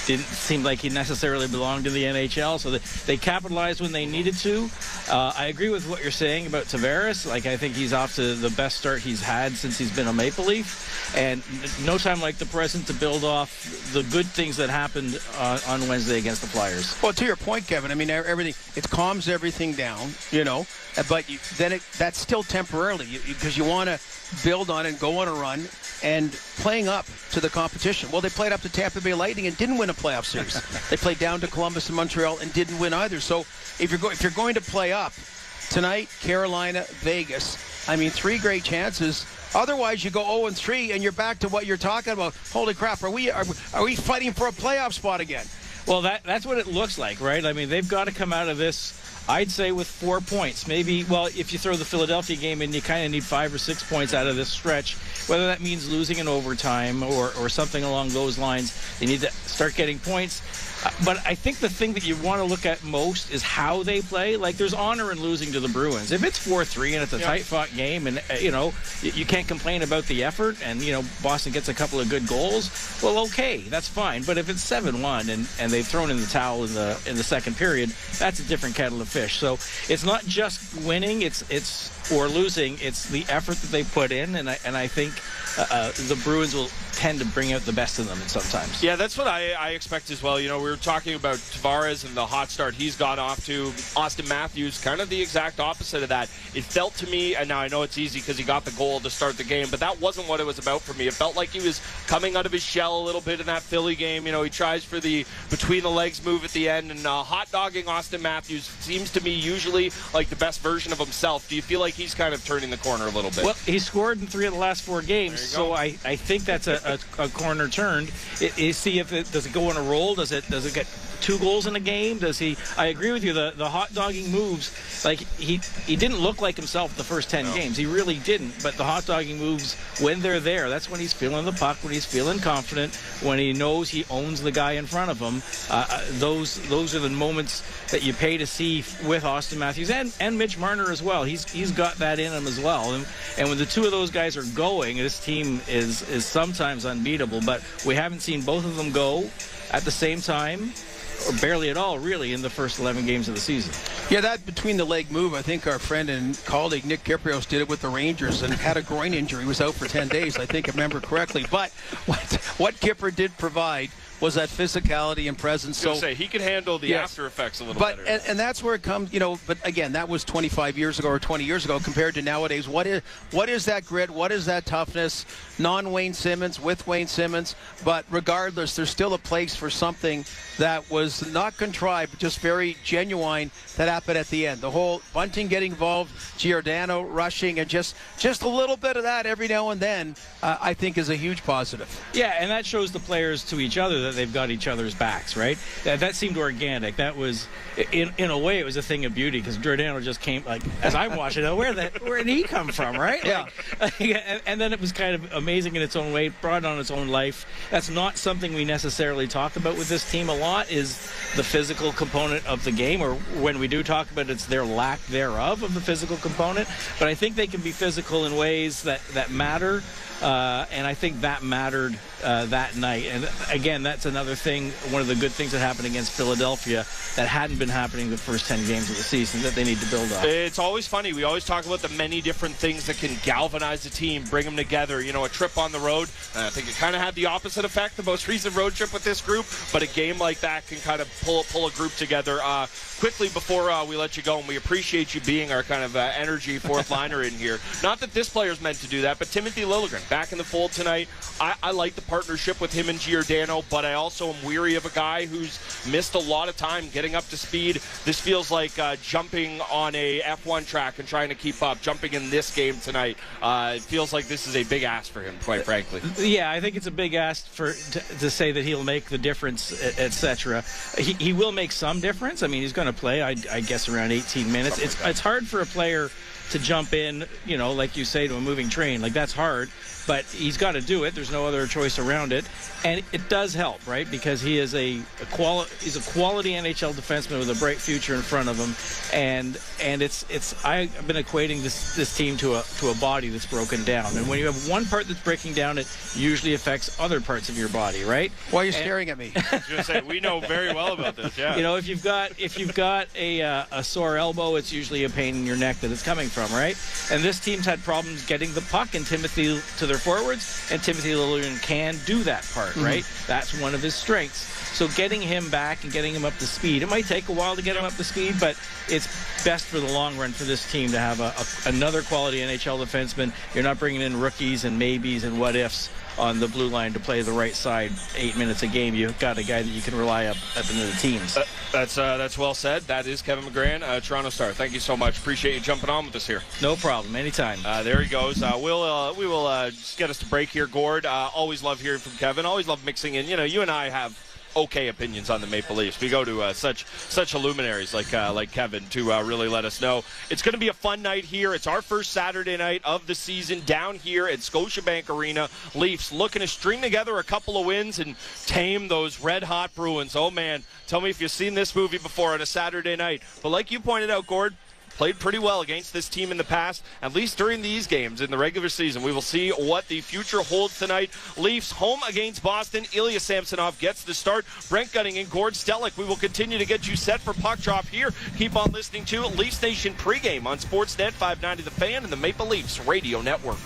didn't seem like he necessarily belonged in the NHL, so they capitalized when they needed to. I agree with what you're saying about Tavares. Like, I think he's off to the best start he's had since he's been a Maple Leaf, and no time like the present to build off the good things that happened on Wednesday against the Flyers. Well, to your point, Kevin, I mean, everything, it calms everything down, you know, but that's still temporarily because you want to build on and go on a run and playing up to the competition. Well, they played up to Tampa Bay Lightning and didn't win a playoff series. They played down to Columbus and Montreal and didn't win either. So if you're going to play up tonight, Carolina, Vegas, I mean, 3 great chances. Otherwise, you go 0-3 and you're back to what you're talking about. Holy crap! Are we fighting for a playoff spot again? Well, that's what it looks like, right? I mean, they've got to come out of this, I'd say, with 4 points. Maybe, well, if you throw the Philadelphia game in, you kind of need 5 or 6 points out of this stretch. Whether that means losing in overtime or something along those lines, they need to start getting points. But I think the thing that you want to look at most is how they play. Like, there's honor in losing to the Bruins. If it's 4-3 and it's a tight-fought game and, you know, you can't complain about the effort and, you know, Boston gets a couple of good goals, well, okay, that's fine. But if it's 7-1 and they've thrown in the towel in the second period, that's a different kettle of fish. So it's not just winning, it's or losing, it's the effort that they put in, and I think the Bruins will tend to bring out the best in them sometimes. Yeah, that's what I expect as well. You know, we were talking about Tavares and the hot start he's got off to. Austin Matthews, kind of the exact opposite of that. It felt to me, and now I know it's easy because he got the goal to start the game, but that wasn't what it was about for me. It felt like he was coming out of his shell a little bit in that Philly game. You know, he tries for the between-the-legs move at the end, and hot-dogging Austin Matthews seems to me usually like the best version of himself. Do you feel like he's kind of turning the corner a little bit? Well, he scored in 3 of the last 4 games, so I think that's a corner turned. See if does it go on a roll? Does it get 2 goals in a game? Does he? I agree with you. The hot dogging moves, like he didn't look like himself the first 10 games. He really didn't. But the hot dogging moves, when they're there, that's when he's feeling the puck, when he's feeling confident, when he knows he owns the guy in front of him. Those are the moments that you pay to see with Austin Matthews and Mitch Marner as well. He's got that in him as well. And when the 2 of those guys are going, this team is sometimes unbeatable. But we haven't seen both of them go at the same time. barely at all, really, in the first 11 games of the season. Yeah, that between-the-leg move, I think our friend and colleague Nick Kiprios did it with the Rangers and had a groin injury. He was out for 10 days, I think, if I remember correctly. But what Kipper did provide was that physicality and presence. I was going to say, he could handle the after effects a little better. And that's where it comes, but again, that was 25 years ago or 20 years ago compared to nowadays. What is that grit? What is that toughness? Non-Wayne Simmons, with Wayne Simmons. But regardless, there's still a place for something that was not contrived, just very genuine, that happened at the end. The whole Bunting getting involved, Giordano rushing, and just a little bit of that every now and then, I think is a huge positive. Yeah, and that shows the players to each other that they've got each other's backs, right? That seemed organic. That was, in a way, it was a thing of beauty because Giordano just came, like, as I'm watching, where did he come from, right? Yeah. And then it was kind of amazing in its own way, brought on its own life. That's not something we necessarily talk about with this team a lot, is the physical component of the game, or when we do talk about it, it's their lack thereof of the physical component. But I think they can be physical in ways that matter. And I think that mattered that night. And again, that's another thing, one of the good things that happened against Philadelphia that hadn't been happening the first 10 games of the season that they need to build up. It's always funny. We always talk about the many different things that can galvanize the team, bring them together. A trip on the road. I think it kind of had the opposite effect, the most recent road trip with this group. But a game like that can kind of pull a group together. Quickly before we let you go, and we appreciate you being our kind of energy fourth liner in here. Not that this player's meant to do that, but Timothy Liljegren back in the fold tonight. I like the partnership with him and Giordano, but I also am weary of a guy who's missed a lot of time getting up to speed. This feels like jumping on a F1 track and trying to keep up, jumping in this game tonight. It feels like this is a big ask for him, quite frankly. Yeah, I think it's a big ask to say that he'll make the difference, etc. He will make some difference. I mean, he's going to play, I guess, around 18 minutes. It's hard for a player to jump in, like you say, to a moving train. Like, that's hard, but he's got to do it. There's no other choice around it. And it does help, right? Because he is he's a quality NHL defenseman with a bright future in front of him. And I've been equating this team to a body that's broken down. And when you have one part that's breaking down, it usually affects other parts of your body, right? Why are you staring at me? I was going to say, we know very well about this, yeah. If you've got a sore elbow, it's usually a pain in your neck that it's coming from, right? And this team's had problems getting the puck and Timothy to their forwards, and Timothy Liljegren can do that part, right? That's one of his strengths. So getting him back and getting him up to speed, it might take a while to get him up to speed, but it's best for the long run for this team to have another quality NHL defenseman. You're not bringing in rookies and maybes and what-ifs on the blue line to play the right side 8 minutes a game. You've got a guy that you can rely up into the teams. That's well said. That is Kevin McGran, Toronto Star. Thank you so much. Appreciate you jumping on with us here. No problem. Anytime. There he goes. We will just get us to break here, Gord. Always love hearing from Kevin. Always love mixing in. You and I have okay opinions on the Maple Leafs. We go to such luminaries like Kevin to really let us know. It's going to be a fun night here. It's our first Saturday night of the season down here at Scotiabank Arena. Leafs looking to string together a couple of wins and tame those red-hot Bruins. Oh, man, tell me if you've seen this movie before on a Saturday night. But like you pointed out, Gord, played pretty well against this team in the past, at least during these games in the regular season. We will see what the future holds tonight. Leafs home against Boston. Ilya Samsonov gets the start. Brent Gunning and Gord Stellick. We will continue to get you set for puck drop here. Keep on listening to Leafs Nation pregame on Sportsnet 590 The Fan and the Maple Leafs Radio Network.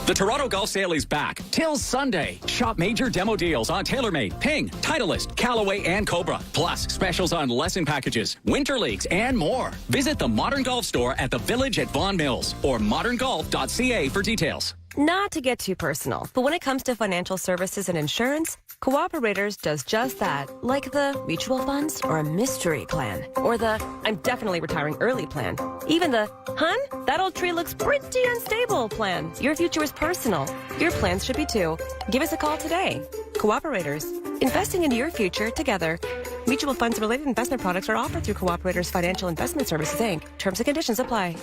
The Toronto Golf Sale is back till Sunday. Shop major demo deals on TaylorMade, Ping, Titleist, Callaway, and Cobra. Plus, specials on lesson packages, winter leagues, and more. Visit the Modern Golf Store at the Village at Vaughan Mills or moderngolf.ca for details. Not to get too personal, but when it comes to financial services and insurance, Cooperators does just that, like the mutual funds or a mystery plan, or the I'm definitely retiring early plan, even the hun, that old tree looks pretty unstable plan. Your future is personal. Your plans should be too. Give us a call today. Cooperators, investing into your future together. Mutual funds and related investment products are offered through Cooperators Financial Investment Services, Inc. Terms and conditions apply.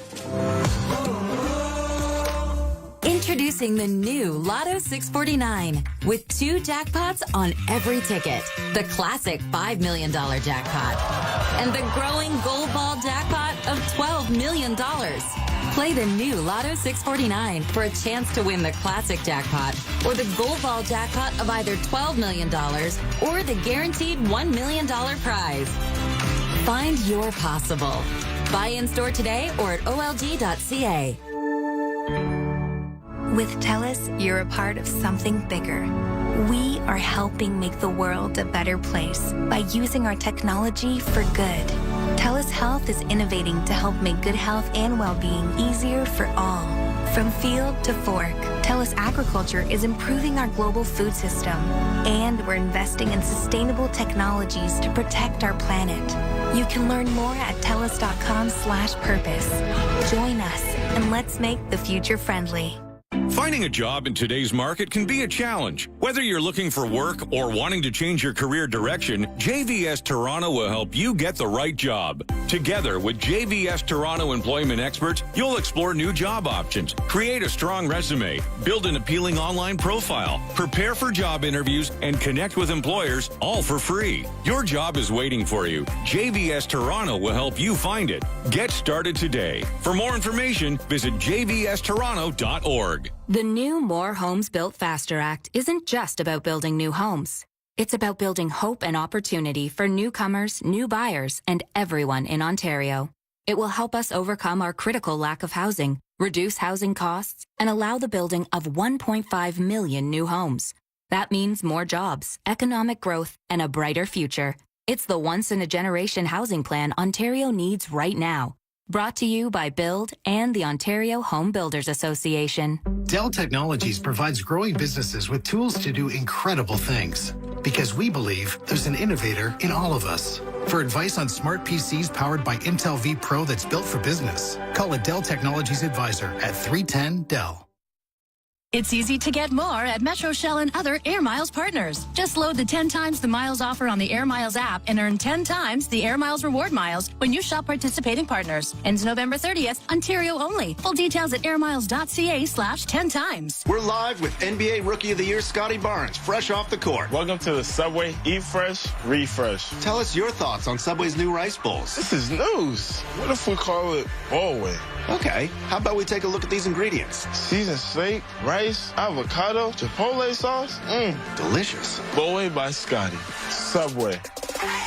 Introducing the new Lotto 649 with 2 jackpots on every ticket. The classic $5 million jackpot and the growing gold ball jackpot of $12 million. Play the new Lotto 649 for a chance to win the classic jackpot or the gold ball jackpot of either $12 million or the guaranteed $1 million prize. Find your possible. Buy in store today or at olg.ca. With TELUS, you're a part of something bigger. We are helping make the world a better place by using our technology for good. TELUS Health is innovating to help make good health and well-being easier for all. From field to fork, TELUS Agriculture is improving our global food system. And we're investing in sustainable technologies to protect our planet. You can learn more at TELUS.com/purpose. Join us and let's make the future friendly. Finding a job in today's market can be a challenge. Whether you're looking for work or wanting to change your career direction, JVS Toronto will help you get the right job. Together with JVS Toronto employment experts, you'll explore new job options, create a strong resume, build an appealing online profile, prepare for job interviews, and connect with employers, all for free. Your job is waiting for you. JVS Toronto will help you find it. Get started today. For more information, visit jvstoronto.org. The new More Homes Built Faster Act isn't just about building new homes. It's about building hope and opportunity for newcomers, new buyers, and everyone in Ontario. It will help us overcome our critical lack of housing, reduce housing costs, and allow the building of 1.5 million new homes. That means more jobs, economic growth, and a brighter future. It's the once-in-a-generation housing plan Ontario needs right now. Brought to you by Build and the Ontario Home Builders Association. Dell Technologies provides growing businesses with tools to do incredible things. Because we believe there's an innovator in all of us. For advice on smart PCs powered by Intel V Pro that's built for business, call a Dell Technologies advisor at 310-DELL. It's easy to get more at Metro Shell and other Air Miles partners. Just load the 10 times the miles offer on the Air Miles app and earn 10 times the Air Miles reward miles when you shop participating partners. Ends November 30th, Ontario only. Full details at airmiles.ca/10 times. We're live with NBA Rookie of the Year Scotty Barnes, fresh off the court. Welcome to the Subway Eat Fresh, Refresh. Tell us your thoughts on Subway's new rice bowls. This is news. What if we call it Bowlway? Okay, how about we take a look at these ingredients? Seasoned steak, rice, avocado, chipotle sauce. Delicious. Bowlway by Scotty. Subway.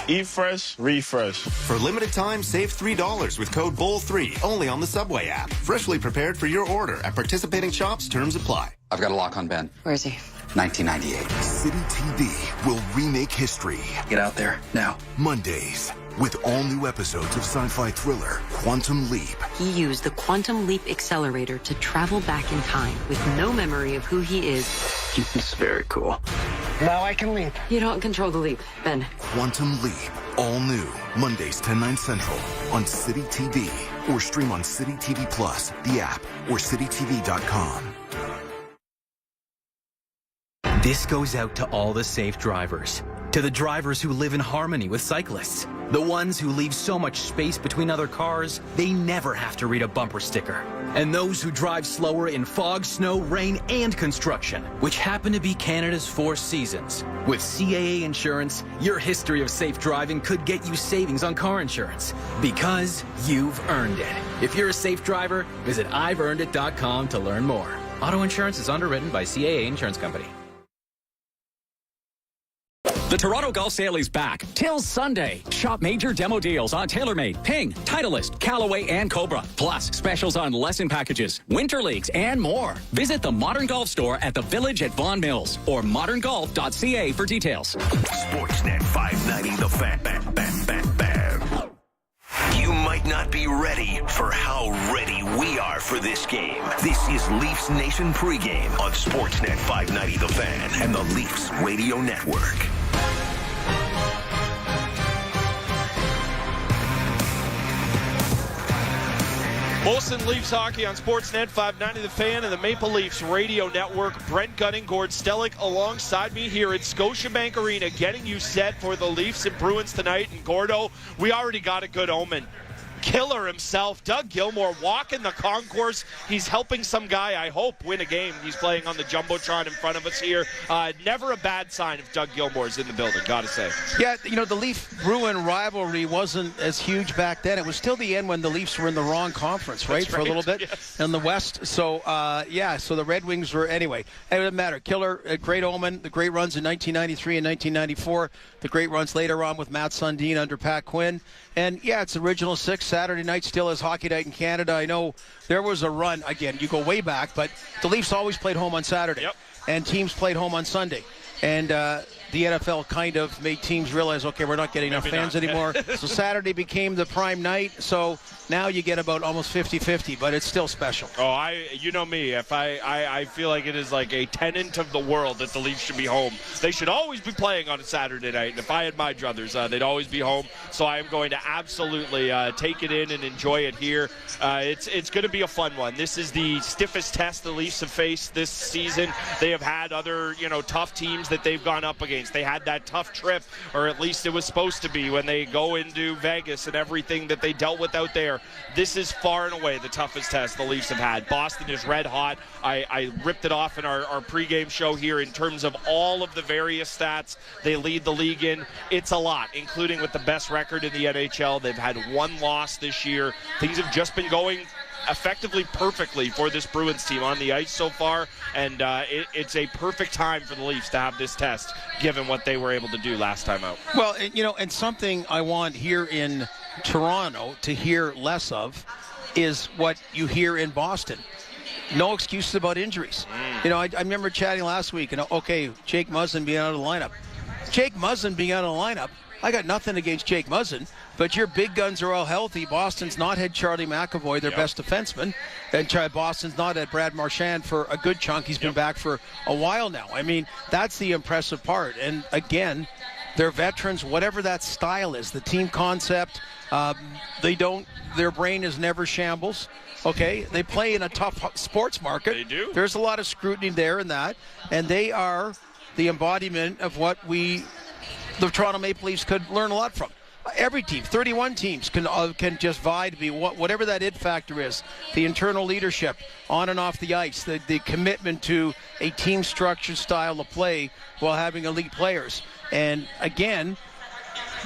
Eat fresh, refresh. For limited time, save $3 with code BOWL3 only on the Subway app. Freshly prepared for your order at participating shops. Terms apply. I've got a lock on Ben. Where is he? 1998. City TV will remake history. Get out there now. Mondays with all new episodes of sci-fi thriller Quantum Leap. He used the Quantum Leap accelerator to travel back in time with no memory of who he is. It's very cool. Now I can leap. You don't control the leap, Ben. Quantum Leap. All new. Mondays 10/9 Central on City TV or stream on City TV Plus, the app, or citytv.com. This goes out to all the safe drivers. To the drivers who live in harmony with cyclists. The ones who leave so much space between other cars, they never have to read a bumper sticker. And those who drive slower in fog, snow, rain, and construction, which happen to be Canada's 4 seasons. With CAA Insurance, your history of safe driving could get you savings on car insurance. Because you've earned it. If you're a safe driver, visit I'veEarnedIt.com to learn more. Auto insurance is underwritten by CAA Insurance Company. The Toronto Golf Sale is back till Sunday. Shop major demo deals on TaylorMade, Ping, Titleist, Callaway, and Cobra. Plus, specials on lesson packages, winter leagues, and more. Visit the Modern Golf Store at the Village at Vaughan Mills or moderngolf.ca for details. Sportsnet 590 The Fan. Bam, bam, bam, bam. You might not be ready for how ready we are for this game. This is Leafs Nation Pregame on Sportsnet 590 The Fan and the Leafs Radio Network. Molson Leafs hockey on Sportsnet 590 The Fan and the Maple Leafs radio network. Brent Gunning, Gord Stellick alongside me here at Scotiabank Arena, getting you set for the Leafs and Bruins tonight. And Gordo, we already got a good omen. Killer himself, Doug Gilmour, walking the concourse. He's helping some guy, I hope, win a game. He's playing on the Jumbotron in front of us here. Never a bad sign if Doug Gilmour's in the building, gotta say. Yeah, the Leaf-Bruin rivalry wasn't as huge back then. It was still the end when the Leafs were in the wrong conference, right, for a little bit in the West. So, so the Red Wings were, anyway, it doesn't matter. Killer, a great omen, the great runs in 1993 and 1994, the great runs later on with Matt Sundin under Pat Quinn. And, it's original six. Saturday night still is hockey night in Canada. I know there was a run. Again, you go way back, but the Leafs always played home on Saturday. Yep. And teams played home on Sunday. And the NFL kind of made teams realize, okay, we're not getting enough fans anymore. So Saturday became the prime night. So now you get about almost 50-50, but it's still special. Oh, you know me. If I feel like it is like a tenet of the world that the Leafs should be home. They should always be playing on a Saturday night. And if I had my druthers, they'd always be home. So I am going to absolutely take it in and enjoy it here. It's going to be a fun one. This is the stiffest test the Leafs have faced this season. They have had other, tough teams that they've gone up against. They had that tough trip, or at least it was supposed to be, when they go into Vegas and everything that they dealt with out there. This is far and away the toughest test the Leafs have had. Boston is red hot. I ripped it off in our pregame show here in terms of all of the various stats they lead the league in. It's a lot, including with the best record in the NHL. They've had one loss this year. Things have just been going effectively perfectly for this Bruins team on the ice so far, and it's a perfect time for the Leafs to have this test, given what they were able to do last time out. Well, and something I want here in Toronto to hear less of is what you hear in Boston. No excuses about injuries. I remember chatting last week, Jake Muzzin being out of the lineup. Jake Muzzin being out of the lineup, I got nothing against Jake Muzzin, but your big guns are all healthy. Boston's not had Charlie McAvoy, their best defenseman, and Boston's not had Brad Marchand for a good chunk. He's been back for a while now. I mean, that's the impressive part. And again, they're veterans, whatever that style is, the team concept, their brain is never shambles. Okay, they play in a tough sports market. They do. There's a lot of scrutiny there in that, and they are the embodiment of what the Toronto Maple Leafs could learn a lot from. Every team, 31 teams, can just vie to be whatever that it factor is. The internal leadership on and off the ice, the commitment to a team structured style of play while having elite players. And again,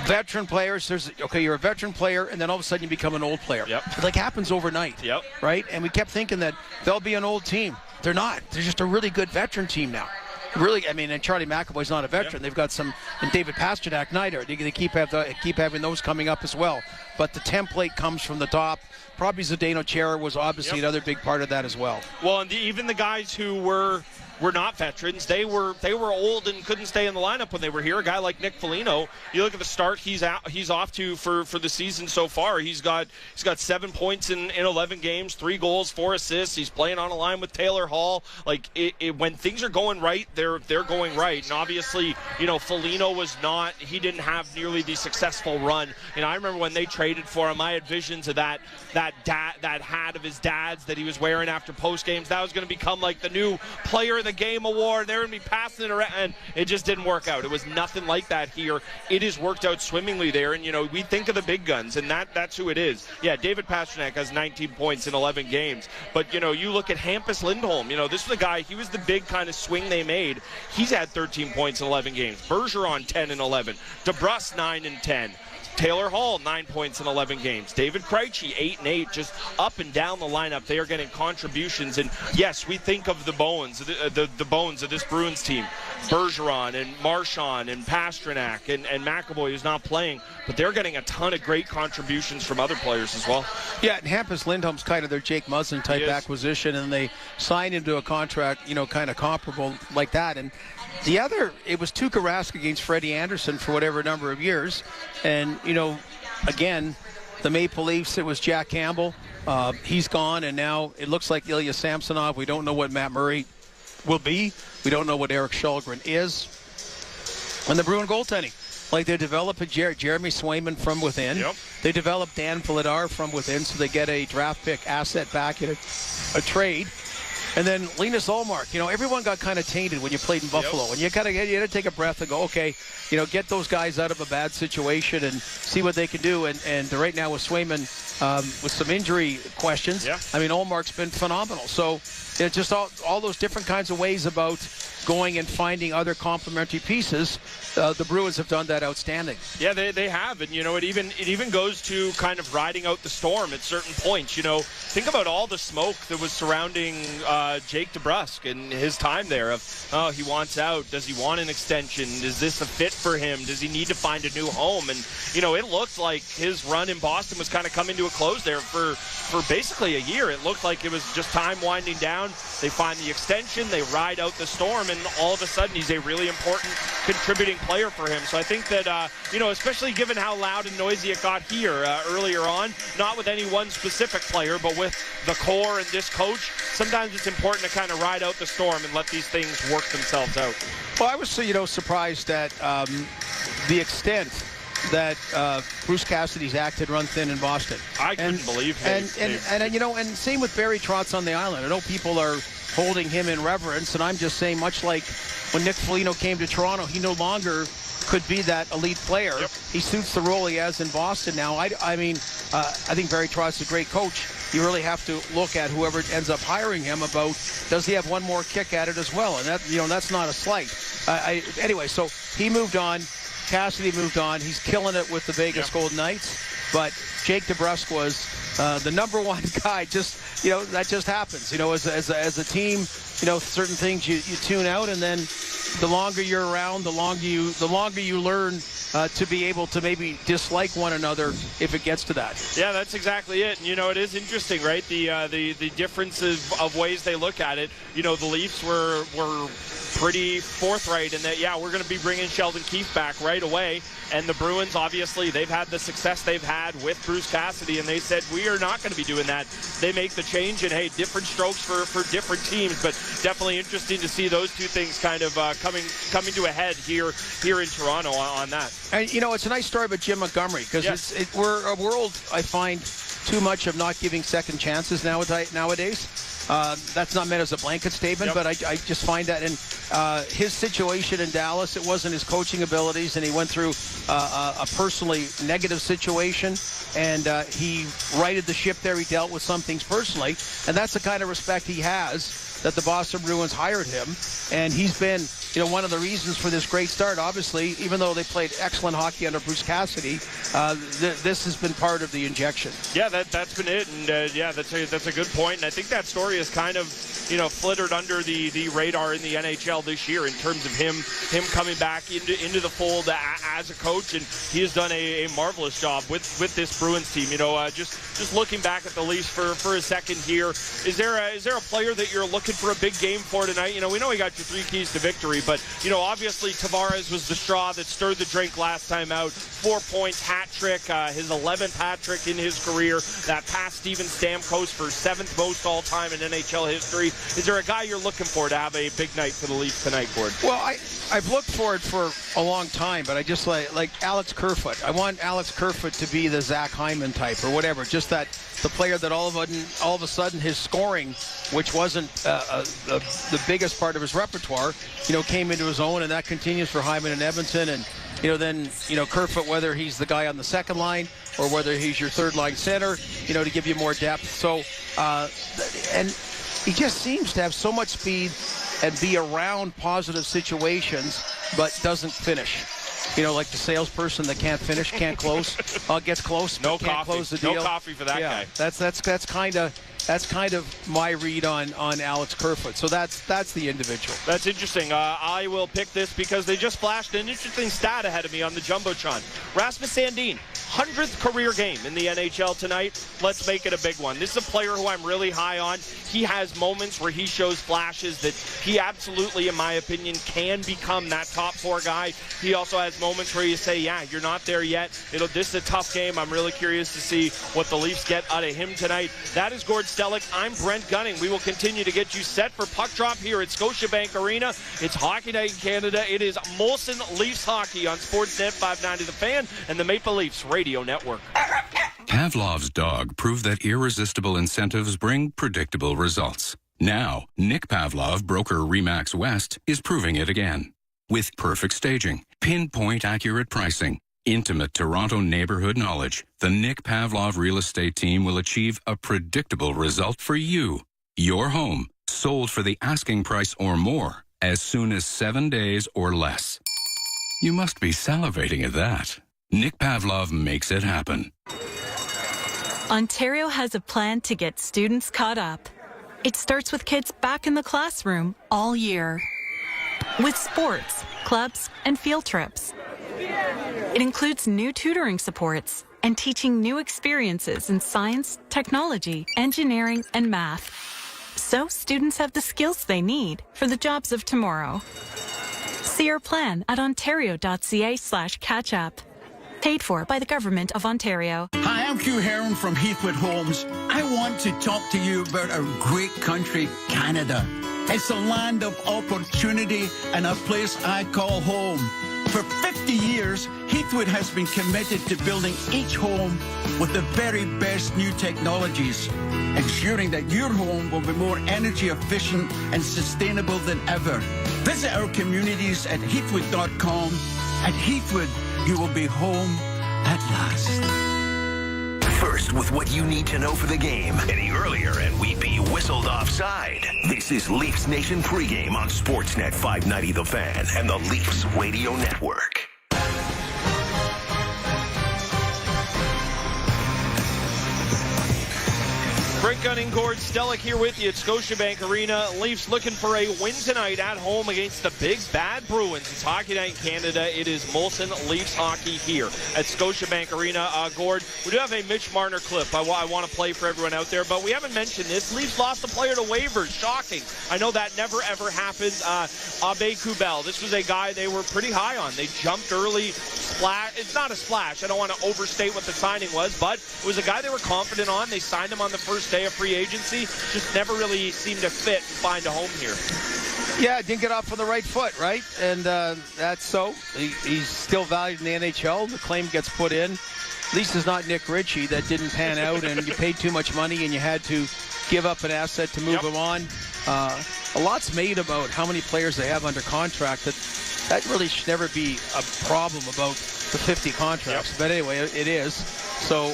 veteran players, you're a veteran player, and then all of a sudden you become an old player. Yep. It happens overnight. Yep. Right? And we kept thinking that they'll be an old team. They're not. They're just a really good veteran team now. Really, and Charlie McAvoy's not a veteran. Yep. They've got some, and David Pastrnak, neither. They keep having those coming up as well. But the template comes from the top. Probably Zdeno Chara was obviously another big part of that as well. Well, and even the guys who were not veterans, they were old and couldn't stay in the lineup when they were here. A guy like Nick Foligno, you look at the start he's off to for the season so far. He's got 7 points in 11 games, 3 goals, 4 assists. He's playing on a line with Taylor Hall. When things are going right, they're going right. And obviously, Foligno he didn't have nearly the successful run. I remember when they traded for him, I had visions of that hat of his dad's that he was wearing after post games. That was going to become like the new player of the game award. They're going to be passing it around, and it just didn't work out. It was nothing like that here. It has worked out swimmingly there, and we think of the big guns, and that's who it is. Yeah, David Pastrnak has 19 points in 11 games, but you look at Hampus Lindholm. This was the guy. He was the big kind of swing they made. He's had 13 points in 11 games. Bergeron 10 and 11. DeBrusk 9 and 10. Taylor Hall, 9 points in 11 games. David Krejci, 8 and 8, just up and down the lineup. They are getting contributions. And yes, we think of the bones, the bones of this Bruins team. Bergeron and Marchand and Pastrnak and McAvoy, who's not playing, but they're getting a ton of great contributions from other players as well. Yeah, and Hampus Lindholm's kind of their Jake Muzzin type acquisition, and they signed into a contract, kind of comparable like that. And the other, it was Tuukka Rask against Freddie Anderson for whatever number of years. And, again, the Maple Leafs, it was Jack Campbell. He's gone, and now it looks like Ilya Samsonov. We don't know what Matt Murray will be. We don't know what Eric Källgren is. And the Bruin goaltending. They develop a Jeremy Swayman from within. Yep. They developed Dan Vladar from within, so they get a draft pick asset back in a trade. And then Linus Ullmark, everyone got kind of tainted when you played in Buffalo. And you had to take a breath and go, okay, get those guys out of a bad situation and see what they can do. And right now with Swayman, with some injury questions, Ullmark's been phenomenal. So it's just all those different kinds of ways about going and finding other complementary pieces. The Bruins have done that outstanding. Yeah, they have, and it even goes to kind of riding out the storm at certain points. Think about all the smoke that was surrounding Jake DeBrusk and his time there. Of he wants out. Does he want an extension? Is this a fit for him? Does he need to find a new home? And it looked like his run in Boston was kind of coming to a close there for basically a year. It looked like it was just time winding down. They find the extension, they ride out the storm, and all of a sudden he's a really important contributing player for him. So I think that, especially given how loud and noisy it got here earlier on, not with any one specific player, but with the core and this coach, sometimes it's important to kind of ride out the storm and let these things work themselves out. Well, I was, surprised at the extent that Bruce Cassidy's act had run thin in Boston. I couldn't believe him. And same with Barry Trotz on the island. I know people are holding him in reverence, and I'm just saying, much like when Nick Foligno came to Toronto, he no longer could be that elite player. Yep. He suits the role he has in Boston now. I think Barry Trotz is a great coach. You really have to look at whoever ends up hiring him about, does he have one more kick at it as well? And that, that's not a slight. Anyway, so he moved on. Cassidy moved on. He's killing it with the Vegas Golden Knights. But Jake DeBrusk was the number one guy. Just, that just happens. As a team, certain things you tune out, and then the longer you're around, the longer you learn to be able to maybe dislike one another if it gets to that. Yeah, that's exactly it. And, it is interesting, right? The differences of ways they look at it. The Leafs were pretty forthright in that, we're going to be bringing Sheldon Keefe back right away. And the Bruins, obviously, they've had the success they've had with Bruce Cassidy, and they said, we are not going to be doing that. They make the change, and, hey, different strokes for different teams, but definitely interesting to see those two things kind of coming to a head here in Toronto on that. And, it's a nice story about Jim Montgomery, because we're a world, I find, too much of not giving second chances nowadays. That's not meant as a blanket statement, but I just find that in his situation in Dallas, it wasn't his coaching abilities, and he went through a personally negative situation, and he righted the ship there. He dealt with some things personally, and that's the kind of respect he has, that the Boston Bruins hired him, and he's been one of the reasons for this great start. Obviously, even though they played excellent hockey under Bruce Cassidy, this has been part of the injection. Yeah, that's been it, and that's a good point. And I think that story is kind of flittered under the radar in the NHL this year in terms of him coming back into the fold as a coach, and he has done a marvelous job with this Bruins team. Just looking back at the Leafs for a second here, is there a player that you're looking for a big game for tonight? We know he got your 3 keys to victory, but obviously Tavares was the straw that stirred the drink last time out. 4 points, hat trick, his 11th hat trick in his career. That passed Steven Stamkos for 7th most all time in NHL history. Is there a guy you're looking for to have a big night for the Leafs tonight, Gord? Well, I've looked for it for a long time, but I just like Alex Kerfoot. I want Alex Kerfoot to be the Zach Hyman type or whatever. Just that the player that all of a sudden his scoring, which wasn't the biggest part of his repertoire, came into his own, and that continues for Hyman and Edmonton. And then Kerfoot, whether he's the guy on the second line or whether he's your third line center, to give you more depth. So and he just seems to have so much speed and be around positive situations, but doesn't finish. Like the salesperson that can't finish, can't close, gets close, no but can't coffee. close the deal. No coffee for that guy. That's kind of my read on Alex Kerfoot. So that's the individual. That's interesting. I will pick this because they just flashed an interesting stat ahead of me on the Jumbotron. Rasmus Sandin, 100th career game in the NHL tonight. Let's make it a big one. This is a player who I'm really high on. He has moments where he shows flashes that he absolutely, in my opinion, can become that top 4 guy. He also has moments moments where you say, yeah, you're not there yet. This is a tough game. I'm really curious to see what the Leafs get out of him tonight. That is Gord Stellick. I'm Brent Gunning. We will continue to get you set for puck drop here at Scotiabank Arena. It's Hockey Night in Canada. It is Molson Leafs Hockey on Sportsnet 590 The Fan and the Maple Leafs Radio Network. Pavlov's dog proved that irresistible incentives bring predictable results. Now, Nick Pavlov, broker RE/MAX West, is proving it again. With perfect staging, pinpoint accurate pricing, intimate Toronto neighborhood knowledge, the Nick Pavlov real estate team will achieve a predictable result for you. Your home, sold for the asking price or more, as soon as 7 days or less. You must be salivating at that. Nick Pavlov makes it happen. Ontario has a plan to get students caught up. It starts with kids back in the classroom all year. With sports, clubs, and field trips. It includes new tutoring supports and teaching new experiences in science, technology, engineering, and math. So students have the skills they need for the jobs of tomorrow. See our plan at ontario.ca/catchup. Paid for by the Government of Ontario. Hi, I'm Hugh Heron from Heathwood Homes. I want to talk to you about our great country, Canada. It's a land of opportunity and a place I call home. For 50 years, Heathwood has been committed to building each home with the very best new technologies, ensuring that your home will be more energy efficient and sustainable than ever. Visit our communities at heathwood.com. At Heathwood, you will be home at last. First with what you need to know for the game. Any earlier and we'd be whistled offside. This is Leafs Nation pregame on Sportsnet 590 The Fan and the Leafs Radio Network. Brent Gunning, Gord Stellick here with you at Scotiabank Arena. Leafs looking for a win tonight at home against the big bad Bruins. It's Hockey Night in Canada. It is Molson Leafs Hockey here at Scotiabank Arena. Gord, we do have a Mitch Marner clip I want to play for everyone out there, but we haven't mentioned this. Leafs lost a player to waivers. Shocking. I know that never, ever happens. Abe Kubel. This was a guy they were pretty high on. They jumped early. Splash. It's not a splash. I don't want to overstate what the signing was, but it was a guy they were confident on. They signed him on the first day of free agency, just never really seemed to fit and find a home here. Yeah, didn't get off on the right foot, right? And that's so. He's still valued in the NHL. The claim gets put in. At least it's not Nick Ritchie that didn't pan out and you paid too much money and you had to give up an asset to move him on. A lot's made about how many players they have under contract. That really should never be a problem about the 50 contracts. But anyway, it is. So,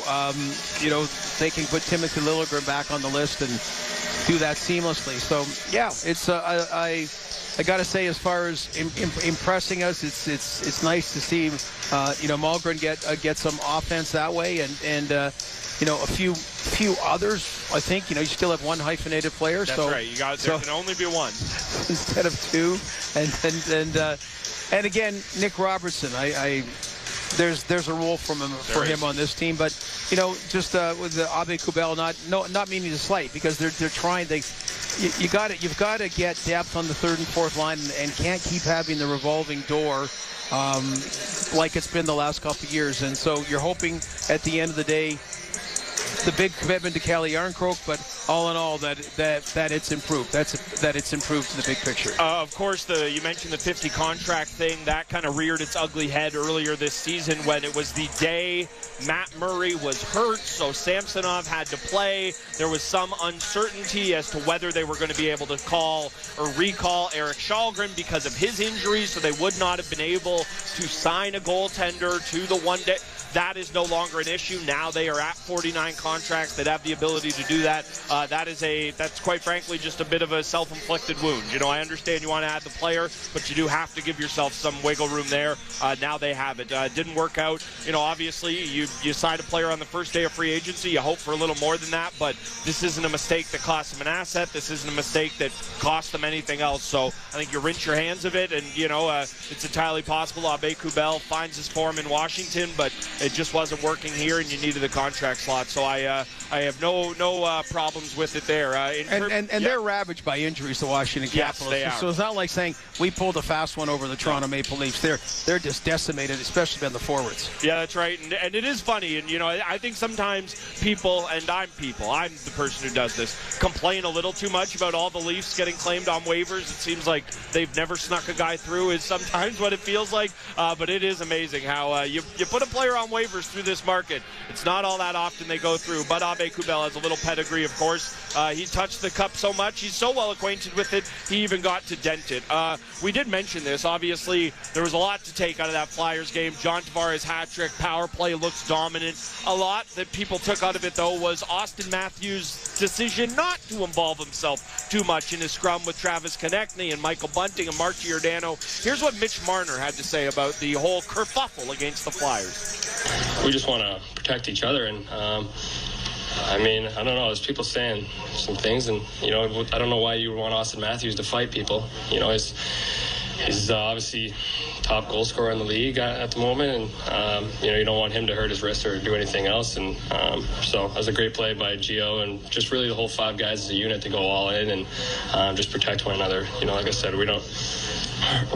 they can put Timothy Liljegren back on the list and do that seamlessly. So, yeah, it's I got to say, as far as impressing us, it's nice to see Malgren get some offense that way, and a few others. I think you still have one hyphenated player. That's right. You got there can only be one instead of two, and again, Nick Robertson. There's a role for him on this team, but just with the Abe Kubel not meaning to slight, because they're trying. You've got to get depth on the third and fourth line, and can't keep having the revolving door like it's been the last couple of years. And so you're hoping at the end of the day, the big commitment to Calle Jarnkrok, but all in all, that it's improved. That it's improved in the big picture. Of course, you mentioned the 50 contract thing. That kind of reared its ugly head earlier this season when it was the day Matt Murray was hurt, so Samsonov had to play. There was some uncertainty as to whether they were going to be able to call or recall Erik Källgren because of his injuries, so they would not have been able to sign a goaltender to the one day. That is no longer an issue. Now they are at 49 contracts that have the ability to do that. That's quite frankly just a bit of a self-inflicted wound. I understand you want to add the player, but you do have to give yourself some wiggle room there. Now they have it. Didn't work out. Obviously you sign a player on the first day of free agency. You hope for a little more than that, but this isn't a mistake that cost them an asset. This isn't a mistake that cost them anything else. So I think you rinse your hands of it, and it's entirely possible Abe Kubel finds his form in Washington, but it just wasn't working here, and you needed the contract slot. So I have no problems with it there. And they're ravaged by injuries, the Washington Capitals. They are. So it's not like saying we pulled a fast one over the Toronto Maple Leafs. They're just decimated, especially on the forwards. Yeah, that's right. And it is funny. And, I think sometimes people, and I'm the person who does this, complain a little too much about all the Leafs getting claimed on waivers. It seems like they've never snuck a guy through is sometimes what it feels like. But it is amazing how you put a player on waivers through this market. It's not all that often they go through. But Abe Kubel has a little pedigree, of course. He touched the cup so much. He's so well acquainted with it, he even got to dent it. We did mention this. Obviously, there was a lot to take out of that Flyers game. John Tavares hat trick, power play looks dominant. A lot that people took out of it, though, was Austin Matthews' decision not to involve himself too much in his scrum with Travis Konechny and Michael Bunting and Mark Giordano. Here's what Mitch Marner had to say about the whole kerfuffle against the Flyers. We just want to protect each other, and I don't know. There's people saying some things, and I don't know why you want Austin Matthews to fight people. He's obviously top goal scorer in the league at the moment, and you don't want him to hurt his wrist or do anything else. And so that was a great play by Gio, and just really the whole five guys as a unit to go all in and just protect one another. Like I said, we're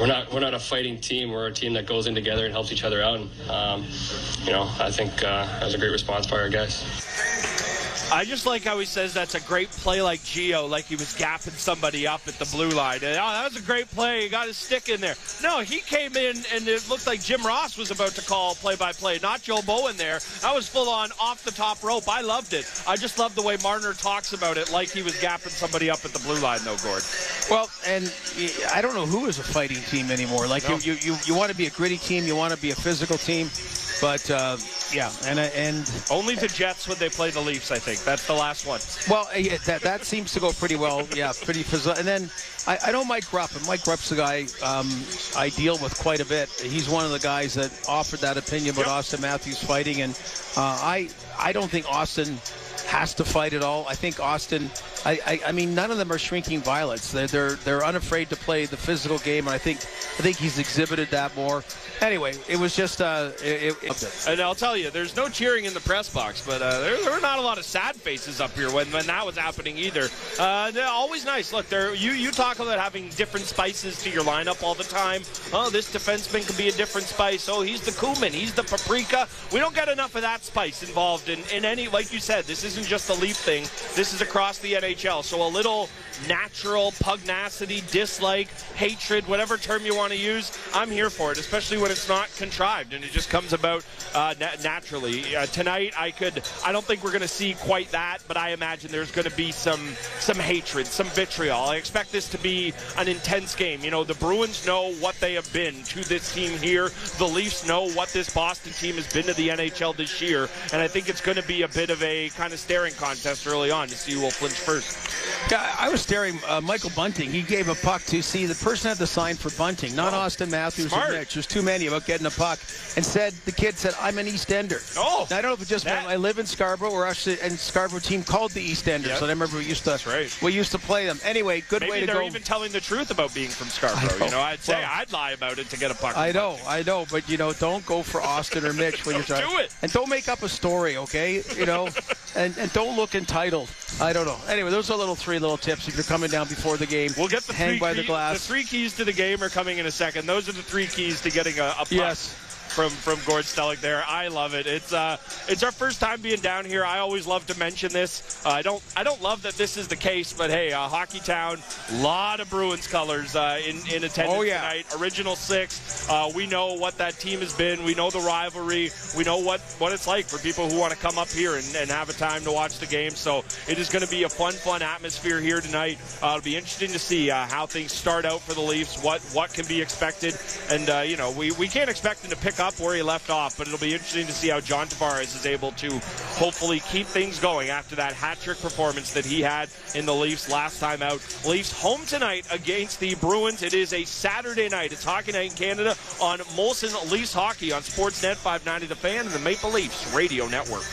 not a fighting team. We're a team that goes in together and helps each other out. And I think that was a great response by our guys. I just like how he says that's a great play like Gio, like he was gapping somebody up at the blue line. And, that was a great play. He got his stick in there. No, he came in, and it looked like Jim Ross was about to call play-by-play, not Joe Bowen there. That was full-on off-the-top rope. I loved it. I just love the way Marner talks about it, like he was gapping somebody up at the blue line, though, Gord. Well, and I don't know who is a fighting team anymore. Like, no. you want to be a gritty team. You want to be a physical team. But, and only the Jets when they play the Leafs, I think. That's the last one. Well, that seems to go pretty well. Yeah, pretty physical. And then I know Mike Rupp, and Mike Rupp's a guy I deal with quite a bit. He's one of the guys that offered that opinion about Austin Matthews fighting. And I don't think Austin has to fight at all. I think Austin, I mean, none of them are shrinking violets. They're unafraid to play the physical game, and I think he's exhibited that more. Anyway, it was just and I'll tell you, there's no cheering in the press box, but there were not a lot of sad faces up here when that was happening either. They're always nice. Look, you talk about having different spices to your lineup all the time. Oh, this defenseman can be a different spice. Oh, he's the cumin, he's the paprika. We don't get enough of that spice involved in any, like you said, this isn't just a Leaf thing. This is across the NHL. So a little natural pugnacity, dislike, hatred, whatever term you want to use, I'm here for it, especially when it's not contrived and it just comes about naturally. Tonight, I don't think we're going to see quite that, but I imagine there's going to be some hatred, some vitriol. I expect this to be an intense game. The Bruins know what they have been to this team here. The Leafs know what this Boston team has been to the NHL this year, and I think it's going to be a bit of a kind of staring contest early on to see who will flinch first. Yeah, I was staring. Michael Bunting, he gave a puck to see the person had to sign for Bunting, not Austin Matthews or Mitch. There's too many about getting a puck. And the kid said, I'm an East Ender. Oh, now, I don't know if it just meant I live in Scarborough. We're actually in Scarborough team called the East Enders. Yep. So I remember we used to play them. Anyway, good way to go. Maybe they're even telling the truth about being from Scarborough. I'd say I'd lie about it to get a puck. I know, but don't go for Austin or Mitch when you're trying. Do it. And don't make up a story, okay? And don't look entitled. I don't know. Anyway, those are three little tips if you're coming down before the game. We'll get hang by the glass. The three keys to the game are coming in a second. Those are the three keys to getting a puck. Yes. From Gord Stellick there. I love it. It's our first time being down here. I always love to mention this. I don't love that this is the case, but hey, Hockey Town, lot of Bruins colors in attendance tonight. Original six. We know what that team has been. We know the rivalry. We know what it's like for people who want to come up here and have a time to watch the game. So it is going to be a fun atmosphere here tonight. It'll be interesting to see how things start out for the Leafs, what can be expected. And, we can't expect them to pick up where he left off, but it'll be interesting to see how John Tavares is able to hopefully keep things going after that hat-trick performance that he had in the Leafs last time out. Leafs home tonight against the Bruins. It is a Saturday night. It's Hockey Night in Canada on Molson Leafs Hockey on Sportsnet 590 The Fan and the Maple Leafs Radio Network.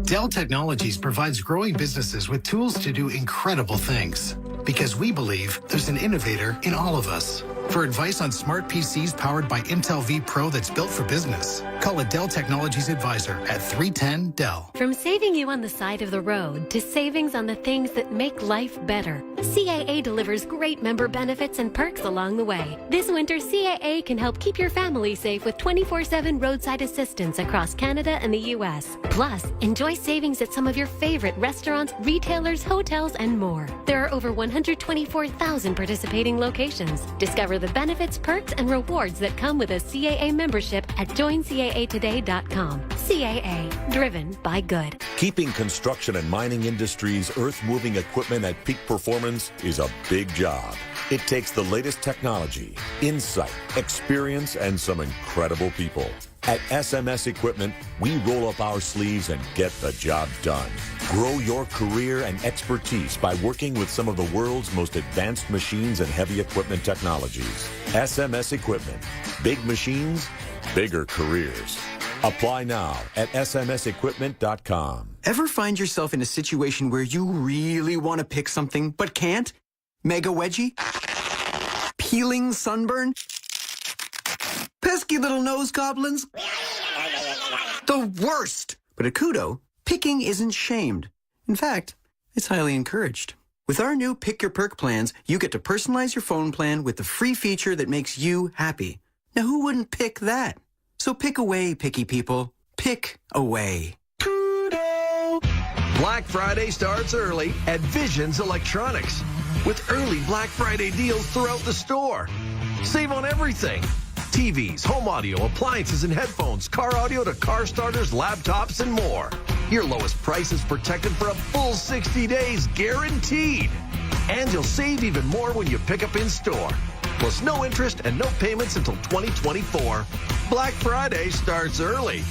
Dell Technologies provides growing businesses with tools to do incredible things because we believe there's an innovator in all of us. For advice on smart PCs powered by Intel V Pro that's built for business, call a Dell Technologies advisor at 310-DELL. From saving you on the side of the road to savings on the things that make life better, CAA delivers great member benefits and perks along the way. This winter, CAA can help keep your family safe with 24/7 roadside assistance across Canada and the U.S. Plus, enjoy savings at some of your favorite restaurants, retailers, hotels, and more. There are over 124,000 participating locations. Discover the benefits, perks, and rewards that come with a CAA membership at joincaatoday.com. CAA, driven by good. Keeping construction and mining industries earth-moving equipment at peak performance is a big job. It takes the latest technology, insight, experience, and some incredible people. At SMS Equipment, we roll up our sleeves and get the job done. Grow your career and expertise by working with some of the world's most advanced machines and heavy equipment technologies. SMS Equipment. Big machines, bigger careers. Apply now at smsequipment.com. Ever find yourself in a situation where you really want to pick something but can't? Mega wedgie? Peeling sunburn? Pesky little nose goblins? The worst! But at Kudo, picking isn't shamed. In fact, it's highly encouraged. With our new Pick Your Perk plans, you get to personalize your phone plan with the free feature that makes you happy. Now, who wouldn't pick that? So pick away, picky people. Pick away. Kudo! Black Friday starts early at Visions Electronics with early Black Friday deals throughout the store. Save on everything. TVs, home audio, appliances and headphones, car audio to car starters, laptops, and more. Your lowest price is protected for a full 60 days, guaranteed. And you'll save even more when you pick up in store. Plus no interest and no payments until 2024. Black Friday starts early.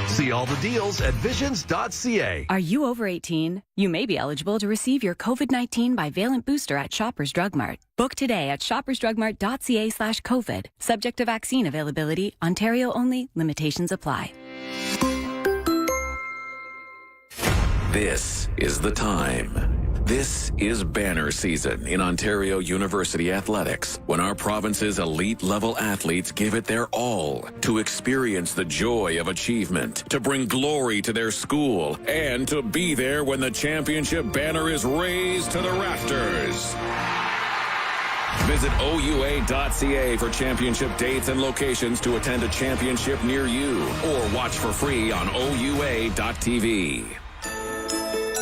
See all the deals at visions.ca. Are you over 18? You may be eligible to receive your COVID-19 bivalent booster at Shoppers Drug Mart. Book today at shoppersdrugmart.ca/COVID. Subject to vaccine availability. Ontario only. Limitations apply. This is the time. This is banner season in Ontario University Athletics, when our province's elite-level athletes give it their all to experience the joy of achievement, to bring glory to their school, and to be there when the championship banner is raised to the rafters. Visit OUA.ca for championship dates and locations to attend a championship near you, or watch for free on OUA.tv.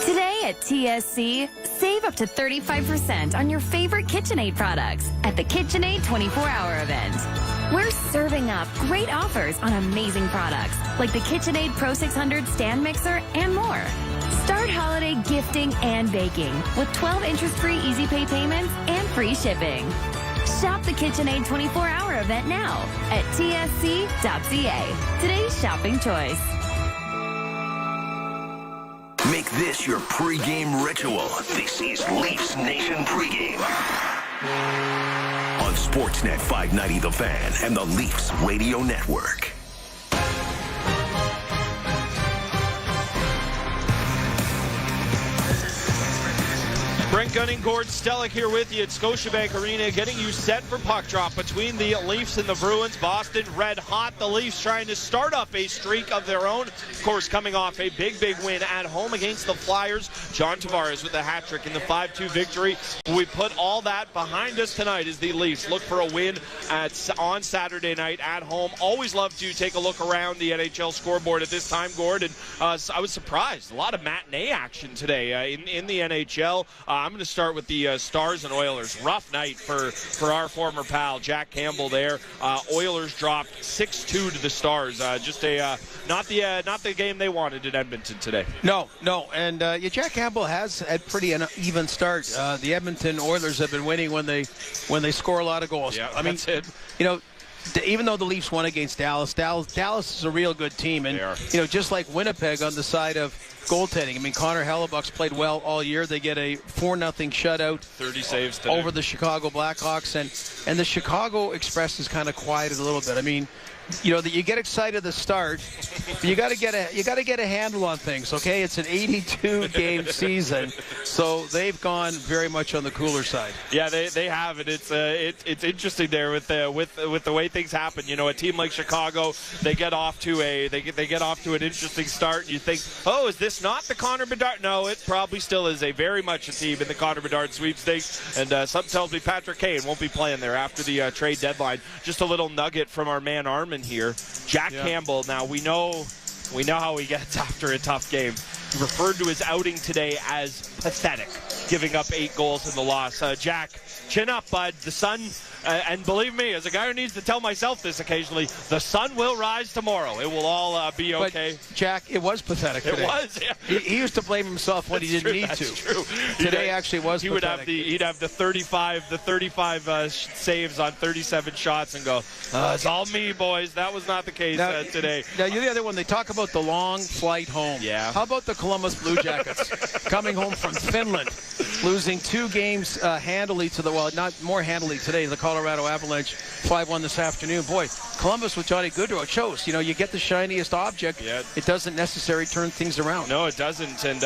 Today at TSC, save up to 35% on your favorite KitchenAid products at the KitchenAid 24-hour event. We're serving up great offers on amazing products like the KitchenAid Pro 600 stand mixer and more. Start holiday gifting and baking with 12 interest-free easy pay payments and free shipping. Shop the KitchenAid 24-hour event now at tsc.ca. Today's shopping choice. Make this your pregame ritual. This is Leafs Nation Pregame. On Sportsnet 590 The Fan and the Leafs Radio Network. Brent Gunning, Gord Stellick here with you at Scotiabank Arena, getting you set for puck drop between the Leafs and the Bruins. Boston red hot. The Leafs trying to start up a streak of their own. Of course, coming off a big win at home against the Flyers. John Tavares with a hat trick in the 5-2 victory. We put all that behind us tonight as the Leafs look for a win on Saturday night at home. Always love to take a look around the NHL scoreboard at this time, Gord. And I was surprised. A lot of matinee action today in the NHL. I'm going to start with the Stars and Oilers. Rough night for our former pal Jack Campbell there. Oilers dropped 6-2 to the Stars. Just not the game they wanted in Edmonton today. No, and Jack Campbell has had pretty an even start. The Edmonton Oilers have been winning when they score a lot of goals. Yeah, I mean, that's it. Even though the Leafs won against Dallas is a real good team, and just like Winnipeg on the side of goaltending. I mean, Connor Hellebuck's played well all year. They get a 4-0 shutout, 30 saves today, over the Chicago Blackhawks, and the Chicago Express has kind of quieted a little bit. I mean, that you get excited at the start, but you got to get a handle on things. Okay, it's an 82-game season, so they've gone very much on the cooler side. Yeah, they have it. It's interesting there with the way things happen. A team like Chicago, they get off to an interesting start. And you think, oh, is this not the Connor Bedard? No, it probably still is very much a team in the Connor Bedard sweepstakes. And something tells me Patrick Kane won't be playing there after the trade deadline. Just a little nugget from our man Armin here. Jack Campbell. Now we know how he gets after a tough game. He referred to his outing today as pathetic, giving up 8 goals in the loss. Jack, chin up, bud. The sun, and believe me, as a guy who needs to tell myself this occasionally, the sun will rise tomorrow. It will all be okay. But, Jack, it was pathetic today. It was, yeah. He used to blame himself when he didn't need to. That's true. Today actually was pathetic. He'd have the 35 saves on 37 shots and go, it's all me, boys. That was not the case today. Now, you're the other one. They talk about the long flight home. Yeah. How about the Columbus Blue Jackets coming home from Finland, losing 2 games handily not more handily today, the Colorado Avalanche 5-1 this afternoon. Boy, Columbus with Johnny Gaudreau, it shows. You get the shiniest object. Yeah. It doesn't necessarily turn things around. No, it doesn't. And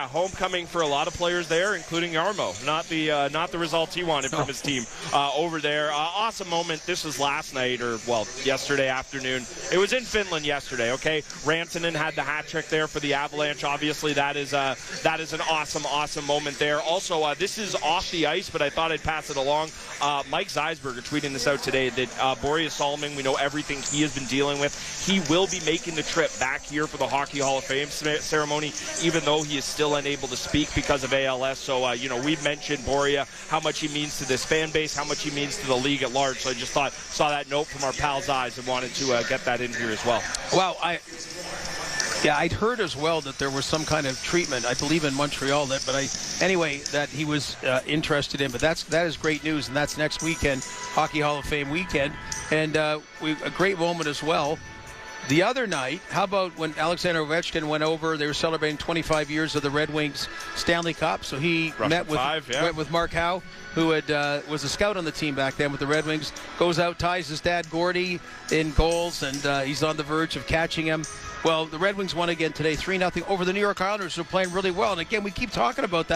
homecoming for a lot of players there, including Yarmo. Not the results he wanted from his team over there. Awesome moment. This was last night, yesterday afternoon. It was in Finland yesterday. Okay, Rantanen had the hat trick there for the Avalanche. Obviously, that is an awesome moment there. Also, this is off the ice, but I thought I'd pass it along. Mike Zeisberger tweeting this out today that Boreas Solomon, we know everything he has been dealing with. He will be making the trip back here for the Hockey Hall of Fame ceremony, even though he is still unable to speak because of ALS. So, we've mentioned Borea, how much he means to this fan base, how much he means to the league at large. So I just saw that note from our pal Zeiss and wanted to get that in here as well. Wow, I'd heard as well that there was some kind of treatment, I believe in Montreal, that he was interested in. But that is great news, and that's next weekend, Hockey Hall of Fame weekend. And a great moment as well. The other night, how about when Alexander Ovechkin went over, they were celebrating 25 years of the Red Wings Stanley Cup. So he met with Mark Howe, who was a scout on the team back then with the Red Wings, goes out, ties his dad Gordy in goals, and he's on the verge of catching him. Well, the Red Wings won again today, 3-0 over the New York Islanders, who are playing really well. And again, we keep talking about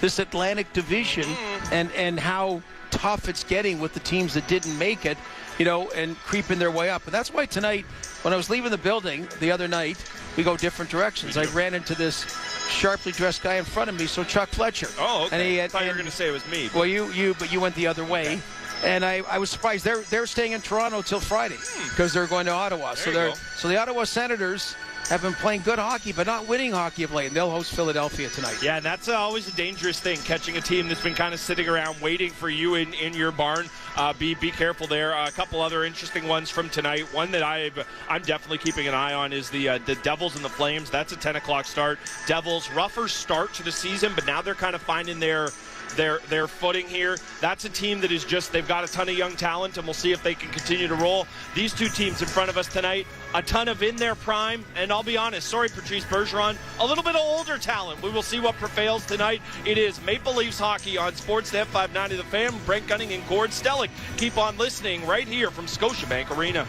this Atlantic Division and how tough it's getting with the teams that didn't make it, and creeping their way up. And that's why tonight, when I was leaving the building the other night, we go different directions. I ran into this sharply dressed guy in front of me, so Chuck Fletcher. Oh, okay. I thought you were going to say it was me. Well, but you went the other way. Okay. And I was surprised. They're staying in Toronto till Friday because they're going to Ottawa. So the Ottawa Senators have been playing good hockey, but not winning hockey of late. And they'll host Philadelphia tonight. Yeah, and that's always a dangerous thing, catching a team that's been kind of sitting around waiting for you in your barn. Be careful there. A couple other interesting ones from tonight. One that I'm definitely keeping an eye on is the Devils and the Flames. That's a 10 o'clock start. Devils, rougher start to the season, but now they're kind of finding their footing here. That's a team that is they've got a ton of young talent, and we'll see if they can continue to roll. These two teams in front of us tonight, a ton of in their prime, and I'll be honest, sorry Patrice Bergeron, a little bit of older talent. We will see what prevails tonight. It is Maple Leafs hockey on Sportsnet 590 The Fan. Brent Gunning and Gord Stellick. Keep on listening right here from Scotiabank Arena.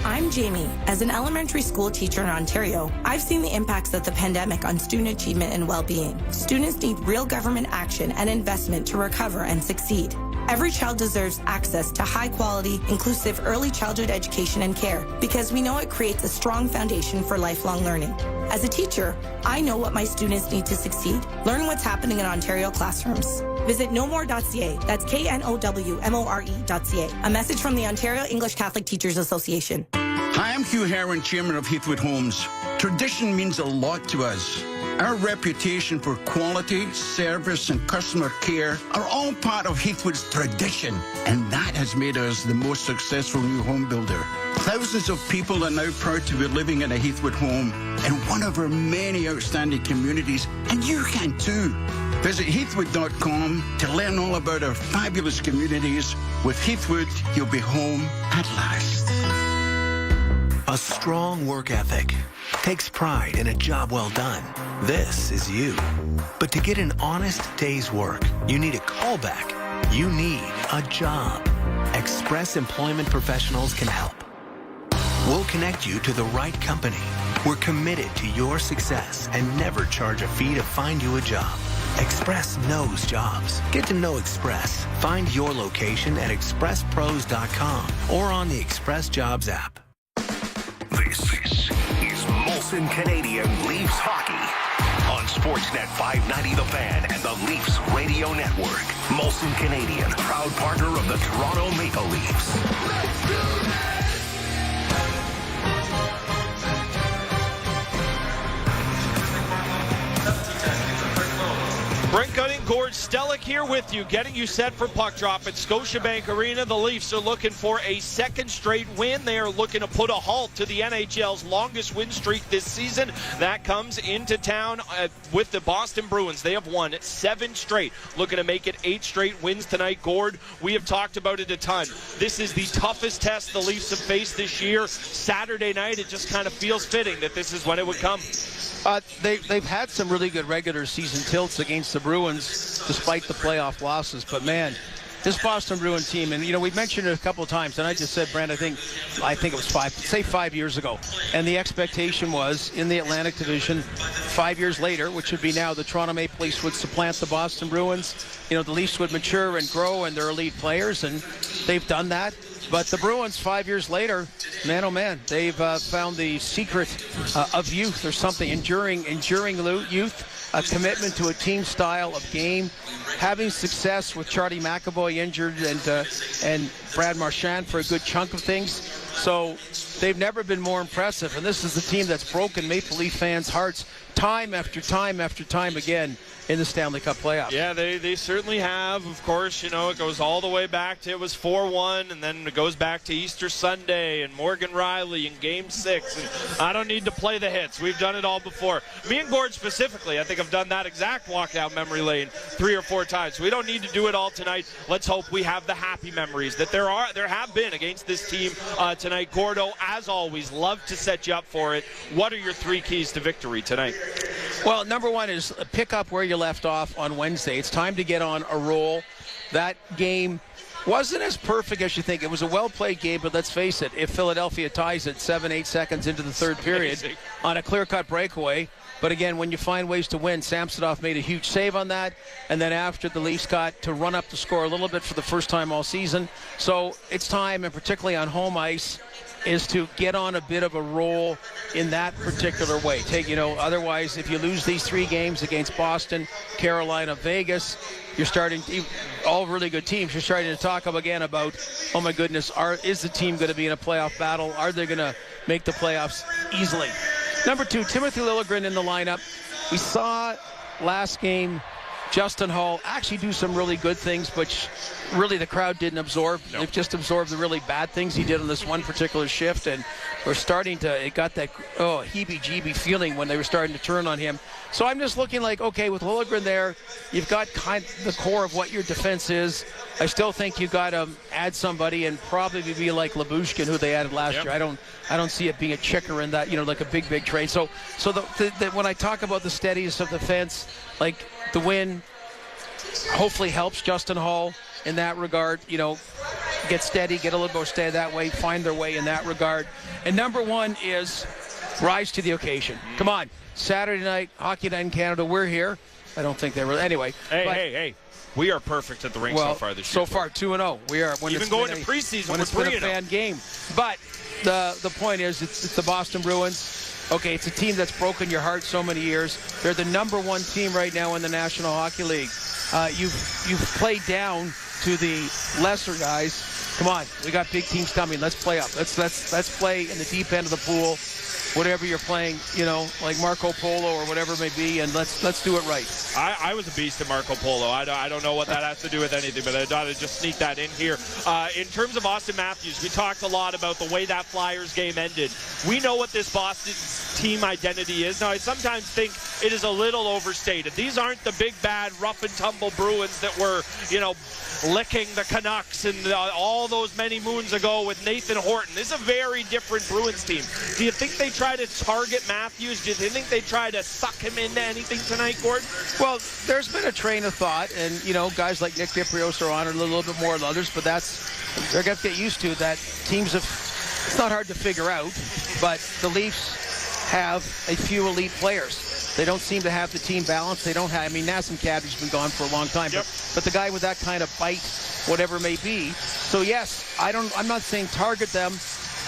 I'm Jamie. As an elementary school teacher in Ontario, I've seen the impacts of the pandemic on student achievement and well-being. Students need real government action and investment to recover and succeed. Every child deserves access to high-quality, inclusive early childhood education and care because we know it creates a strong foundation for lifelong learning. As a teacher, I know what my students need to succeed. Learn what's happening in Ontario classrooms. Visit knowmore.ca. That's KNOWMORE.ca. A message from the Ontario English Catholic Teachers Association. Hi, I'm Hugh Herron, Chairman of Heathwood Homes. Tradition means a lot to us. Our reputation for quality, service, and customer care are all part of Heathwood's tradition, and that has made us the most successful new home builder. Thousands of people are now proud to be living in a Heathwood home in one of our many outstanding communities, and you can too. Visit heathwood.com to learn all about our fabulous communities. With Heathwood, you'll be home at last. A strong work ethic, takes pride in a job well done. This is you. But to get an honest day's work, you need a callback. You need a job. Express Employment Professionals can help. We'll connect you to the right company. We're committed to your success and never charge a fee to find you a job. Express knows jobs. Get to know Express. Find your location at expresspros.com or on the Express Jobs app. This is Molson Canadian Leafs Hockey on Sportsnet 590 The Fan and the Leafs Radio Network. Molson Canadian, proud partner of the Toronto Maple Leafs. Let's do it! Brent Gunning, Gord Stellick here with you, getting you set for puck drop at Scotiabank Arena. The Leafs are looking for a second straight win. They are looking to put a halt to the NHL's longest win streak this season. That comes into town with the Boston Bruins. They have won 7 straight, looking to make it 8 straight wins tonight. Gord, we have talked about it a ton. This is the toughest test the Leafs have faced this year. Saturday night, it just kind of feels fitting that this is when it would come. They've had some really good regular season tilts against the Bruins despite the playoff losses. But, man, this Boston Bruins team, and, we've mentioned it a couple of times, and I just said, Brent, I think it was 5 years ago. And the expectation was in the Atlantic Division 5 years later, which would be now, the Toronto Maple Leafs would supplant the Boston Bruins. The Leafs would mature and grow and they're elite players, and they've done that. But the Bruins, 5 years later, man, oh man, they've found the secret of youth or something, enduring youth, a commitment to a team style of game, having success with Charlie McAvoy injured and Brad Marchand for a good chunk of things. So they've never been more impressive. And this is the team that's broken Maple Leaf fans' hearts time after time after time again in the Stanley Cup playoffs. Yeah, they certainly have. Of course, it goes all the way back to, it was 4-1, and then it goes back to Easter Sunday and Morgan Riley in Game 6. And I don't need to play the hits. We've done it all before. Me and Gord specifically, I think I've done that exact walk down memory lane 3 or 4 times. We don't need to do it all tonight. Let's hope we have the happy memories that there have been against this team tonight. Gordo, as always, love to set you up for it. What are your 3 keys to victory tonight? Well, number 1 is pick up where you left off on Wednesday. It's time to get on a roll. That game wasn't as perfect as you think. It was a well-played game, but let's face it, if Philadelphia ties it 7-8 seconds into the third period on a clear-cut breakaway. But again, when you find ways to win, Samsonov made a huge save on that. And then after, the Leafs got to run up the score a little bit for the first time all season. So it's time, and particularly on home ice, is to get on a bit of a roll in that particular way. Otherwise, if you lose these 3 games against Boston, Carolina, Vegas, you're starting to, all really good teams, you're starting to talk again about, oh my goodness, is the team going to be in a playoff battle? Are they going to make the playoffs easily? Number 2, Timothy Liljegren in the lineup. We saw last game Justin Hall actually do some really good things, but really the crowd didn't absorb. Nope. They've just absorbed the really bad things he did on this one particular shift, and we're starting to, it got that heebie-jeebie feeling when they were starting to turn on him. So I'm just looking like, okay, with Liljegren there, you've got kind of the core of what your defense is. I still think you've got to add somebody and probably be like Labushkin, who they added last year. I don't see it being a checker in that, like a big trade. So when I talk about the steadiness of the defense, like the win hopefully helps Justin Hall in that regard, get steady, get a little more steady that way, find their way in that regard. And number 1 is rise to the occasion. Come on, Saturday night, Hockey Night in Canada, we're here. I don't think they were, anyway. Hey. We are perfect at the rink so far this year. So far, 2-0. We are. When even going to preseason, when it's been a fan game. But the point is, it's the Boston Bruins. Okay, it's a team that's broken your heart so many years. They're the number 1 team right now in the National Hockey League. You've played down to the lesser guys. Come on, we got big teams coming. Let's play up. Let's play in the deep end of the pool. Whatever you're playing, like Marco Polo or whatever it may be, and let's do it right. I was a beast at Marco Polo. I don't know what that has to do with anything, but I thought I'd just sneak that in here. In terms of Austin Matthews, we talked a lot about the way that Flyers game ended. We know what this Boston team identity is. Now, I sometimes think it is a little overstated. These aren't the big, bad, rough and tumble Bruins that were, licking the Canucks and all those many moons ago with Nathan Horton. This is a very different Bruins team. Do you think they try to target Matthews? Do you think they try to suck him into anything tonight, Gordon? Well, there's been a train of thought, and, guys like Nick DiPrios are on it a little bit more than others, but they're going to get used to that. Teams it's not hard to figure out, but the Leafs have a few elite players. They don't seem to have the team balance. They don't have, Nassim Kadri's been gone for a long time, but the guy with that kind of bite, whatever it may be. So yes, I'm not saying target them.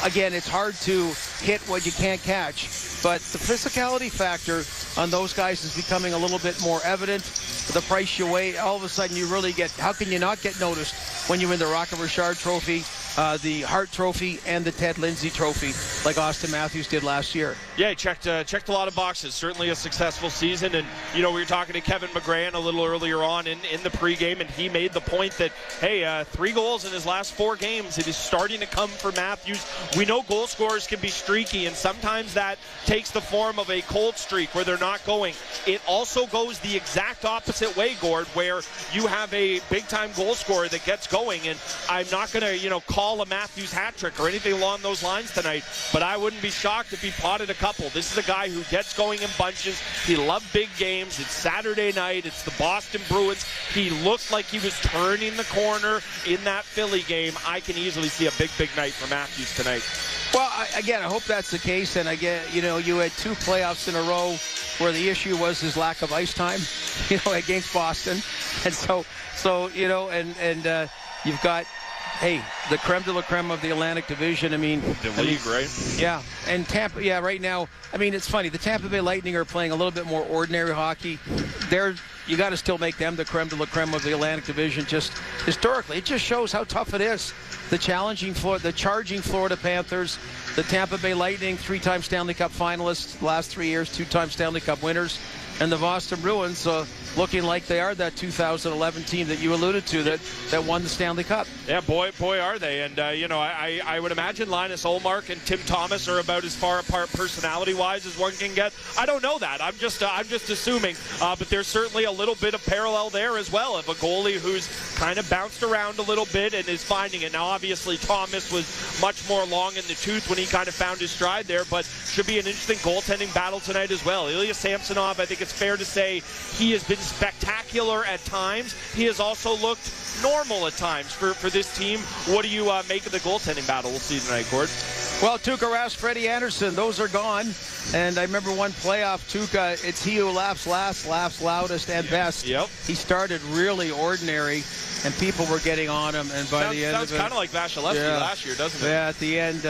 Again, it's hard to hit what you can't catch, but the physicality factor on those guys is becoming a little bit more evident. The price you weigh, all of a sudden you really how can you not get noticed when you win the Rocket Richard Trophy, the Hart Trophy, and the Ted Lindsay Trophy, like Austin Matthews did last year? Yeah, he checked a lot of boxes. Certainly a successful season. And, we were talking to Kevin McGran a little earlier on in the pregame, and he made the point that, hey, 3 goals in his last 4 games. It is starting to come for Matthews. We know goal scorers can be streaky, and sometimes that takes the form of a cold streak where they're not going. It also goes the exact opposite way, Gord, where you have a big-time goal scorer that gets going. And I'm not going to, call a Matthews hat trick or anything along those lines tonight, but I wouldn't be shocked if he potted a couple. This is a guy who gets going in bunches. He loved big games. It's Saturday night. It's the Boston Bruins. He looked like he was turning the corner in that Philly game. I can easily see a big, big night for Matthews tonight. Well, I hope that's the case. And you had 2 playoffs in a row where the issue was his lack of ice time, against Boston. And so you've got, the creme de la creme of the Atlantic Division. The league, right? Yeah, and Tampa. Yeah, right now. It's funny. The Tampa Bay Lightning are playing a little bit more ordinary hockey. You got to still make them the creme de la creme of the Atlantic Division. Just historically, it just shows how tough it is. The charging Florida Panthers, the Tampa Bay Lightning, 3-time Stanley Cup finalists last 3 years, 2-time Stanley Cup winners, and the Boston Bruins looking like they are that 2011 team that you alluded to that won the Stanley Cup. Yeah, boy are they. And, I would imagine Linus Ullmark and Tim Thomas are about as far apart personality-wise as one can get. I don't know that. I'm just assuming. But there's certainly a little bit of parallel there as well of a goalie who's kind of bounced around a little bit and is finding it. Now, obviously, Thomas was much more long in the tooth when he kind of found his stride there, but should be an interesting goaltending battle tonight as well. Ilya Samsonov, I think it's fair to say he has been spectacular at times. He has also looked normal at times for this team. What do you make of the goaltending battle we'll see tonight, Gord? Well, Tuukka Rask, Freddie Anderson, those are gone. And I remember one playoff, Tuukka, it's he who laughs last, laughs loudest and best. Yep. He started really ordinary, and people were getting on him. And by the end of it, sounds kind of like Vasilevsky last year, doesn't it? Yeah, at the end,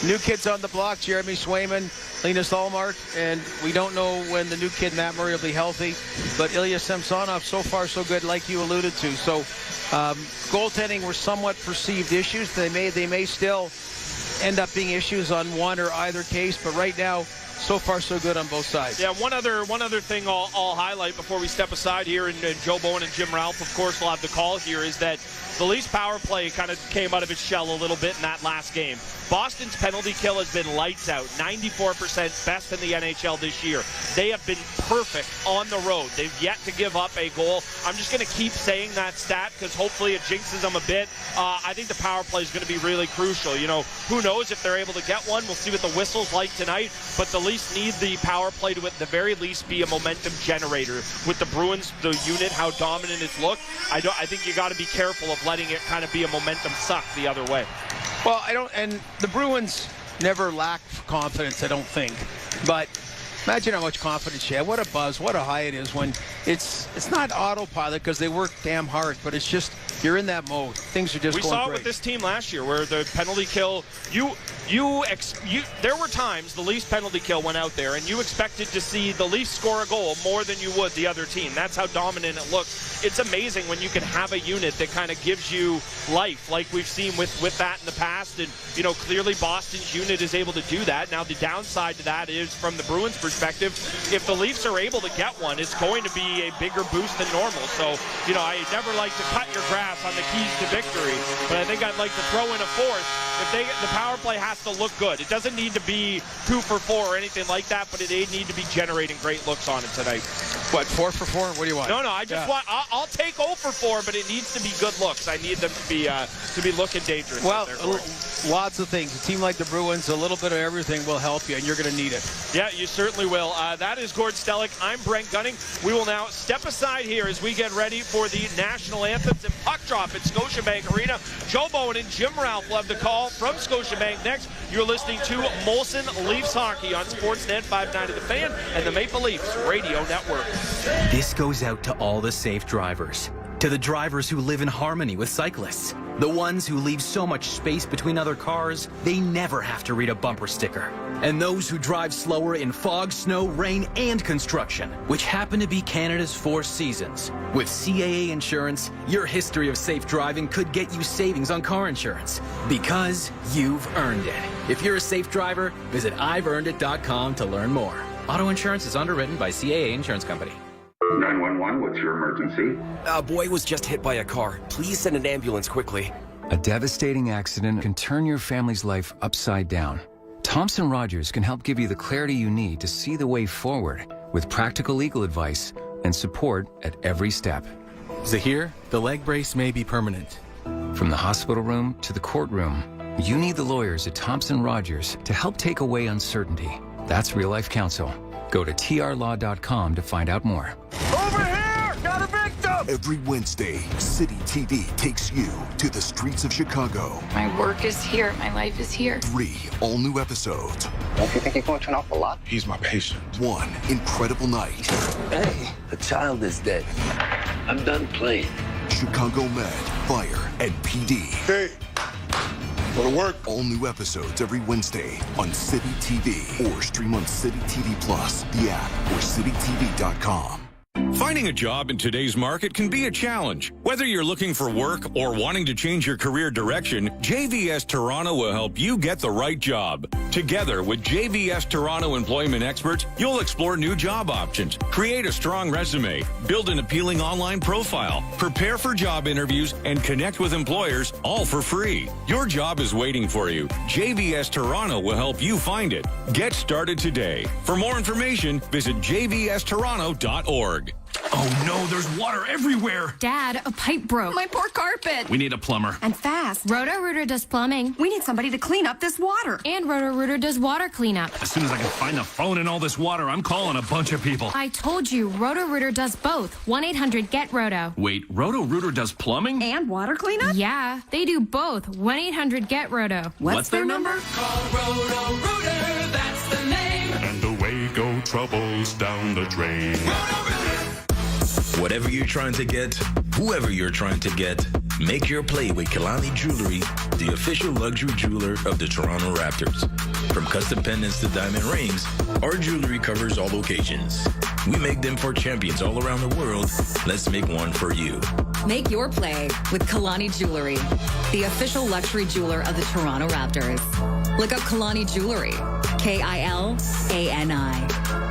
new kids on the block, Jeremy Swayman, Linus Ullmark, and we don't know when the new kid, Matt Murray, will be healthy. But Ilya Samsonov, so far so good, like you alluded to. So goaltending were somewhat perceived issues. They may still end up being issues on one or either case, but right now, so far so good on both sides. Yeah, one other thing I'll highlight before we step aside here, and Joe Bowen and Jim Ralph, of course, will have the call here, is that the Leafs power play kind of came out of its shell a little bit in that last game. Boston's penalty kill has been lights out, 94%, best in the NHL this year. They have been perfect on the road. They've yet to give up a goal. I'm just going to keep saying that stat because hopefully it jinxes them a bit. I think the power play is going to be really crucial. Who knows if they're able to get one. We'll see what the whistle's like tonight, but the Leafs need the power play to, at the very least, be a momentum generator. With the Bruins, the unit, how dominant it's looked, I think you got to be careful of letting it kind of be a momentum suck the other way. Well, and the Bruins never lack confidence, I don't think. But imagine how much confidence you have. What a buzz, what a high it is when it's not autopilot because they work damn hard, but it's just you're in that mode. Things are just going great. We saw it with this team last year where the penalty kill, there were times the Leafs penalty kill went out there and you expected to see the Leafs score a goal more than you would the other team. That's how dominant it looks. It's amazing when you can have a unit that kind of gives you life like we've seen with that in the past. And, clearly Boston's unit is able to do that. Now, the downside to that is from the Bruins' perspective, if the Leafs are able to get one, it's going to be a bigger boost than normal. So, I never like to cut your grass pass on the keys to victory. But I think I'd like to throw in a fourth. The power play has to look good. It doesn't need to be 2 for 4 or anything like that, but they need to be generating great looks on it tonight. What, 4 for 4? What do you want? No, I just want. I'll take 0 for 4, but it needs to be good looks. I need them to be looking dangerous. Well, lots of things. A team like the Bruins, a little bit of everything will help you, and you're going to need it. Yeah, you certainly will. That is Gord Stellick. I'm Brent Gunning. We will now step aside here as we get ready for the national anthems and puck drop at Scotiabank Arena. Joe Bowen and Jim Ralph will have the call from Scotiabank next. You're listening to Molson Leafs Hockey on Sportsnet 590 The Fan and the Maple Leafs Radio Network. This goes out to all the safe drivers, to the drivers who live in harmony with cyclists, the ones who leave so much space between other cars they never have to read a bumper sticker, and those who drive slower in fog, snow, rain, and construction, which happen to be Canada's 4 seasons. With CAA Insurance, your history of safe driving could get you savings on car insurance, because you've earned it. If you're a safe driver, visit I'veEarnedIt.com to learn more. Auto insurance is underwritten by CAA Insurance Company. 911, what's your emergency? A boy was just hit by a car. Please send an ambulance quickly. A devastating accident can turn your family's life upside down. Thompson Rogers can help give you the clarity you need to see the way forward with practical legal advice and support at every step. Zahir, the leg brace may be permanent. From the hospital room to the courtroom, you need the lawyers at Thompson Rogers to help take away uncertainty. That's real-life counsel. Go to trlaw.com to find out more. Over here! Got a victim! Every Wednesday, City TV takes you to the streets of Chicago. My work is here. My life is here. 3 all-new episodes. Don't you think you're going to an awful lot? He's my patient. 1 incredible night. Hey, the child is dead. I'm done playing. Chicago Med, Fire, and PD. Hey! Go to work. All new episodes every Wednesday on City TV or stream on City TV Plus, the app, or citytv.com. Finding a job in today's market can be a challenge. Whether you're looking for work or wanting to change your career direction, JVS Toronto will help you get the right job. Together with JVS Toronto employment experts, you'll explore new job options, create a strong resume, build an appealing online profile, prepare for job interviews, and connect with employers, all for free. Your job is waiting for you. JVS Toronto will help you find it. Get started today. For more information, visit jvstoronto.org. Oh no, there's water everywhere. Dad, a pipe broke. My poor carpet. We need a plumber. And fast. Roto-Rooter does plumbing. We need somebody to clean up this water. And Roto-Rooter does water cleanup. As soon as I can find the phone in all this water, I'm calling a bunch of people. I told you, Roto-Rooter does both. 1-800-GET-ROTO. Wait, Roto-Rooter does plumbing? And water cleanup? Yeah, they do both. 1-800-GET-ROTO. What's their number? Call Roto-Rooter, that's the name. And away go troubles down the drain. Roto-Rooter. Whatever you're trying to get, whoever you're trying to get, make your play with Kalani Jewelry, the official luxury jeweler of the Toronto Raptors. From custom pendants to diamond rings, our jewelry covers all occasions. We make them for champions all around the world. Let's make one for you. Make your play with Kalani Jewelry, the official luxury jeweler of the Toronto Raptors. Look up Kalani Jewelry, Kilani.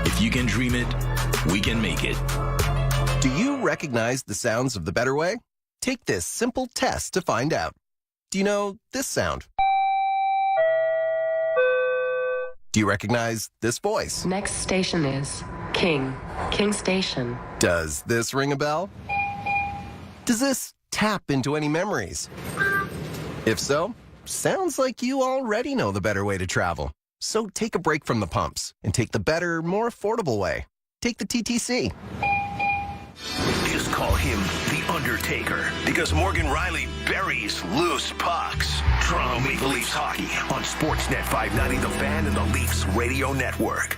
If you can dream it, we can make it. Do you recognize the sounds of the better way? Take this simple test to find out. Do you know this sound? Do you recognize this voice? Next station is King Station. Does this ring a bell? Does this tap into any memories? If so, sounds like you already know the better way to travel. So take a break from the pumps and take the better, more affordable way. Take the TTC. Just call him The Undertaker, because Morgan Riley buries loose pucks. Toronto Maple Leafs hockey on Sportsnet 590 The Fan and the Leafs Radio Network.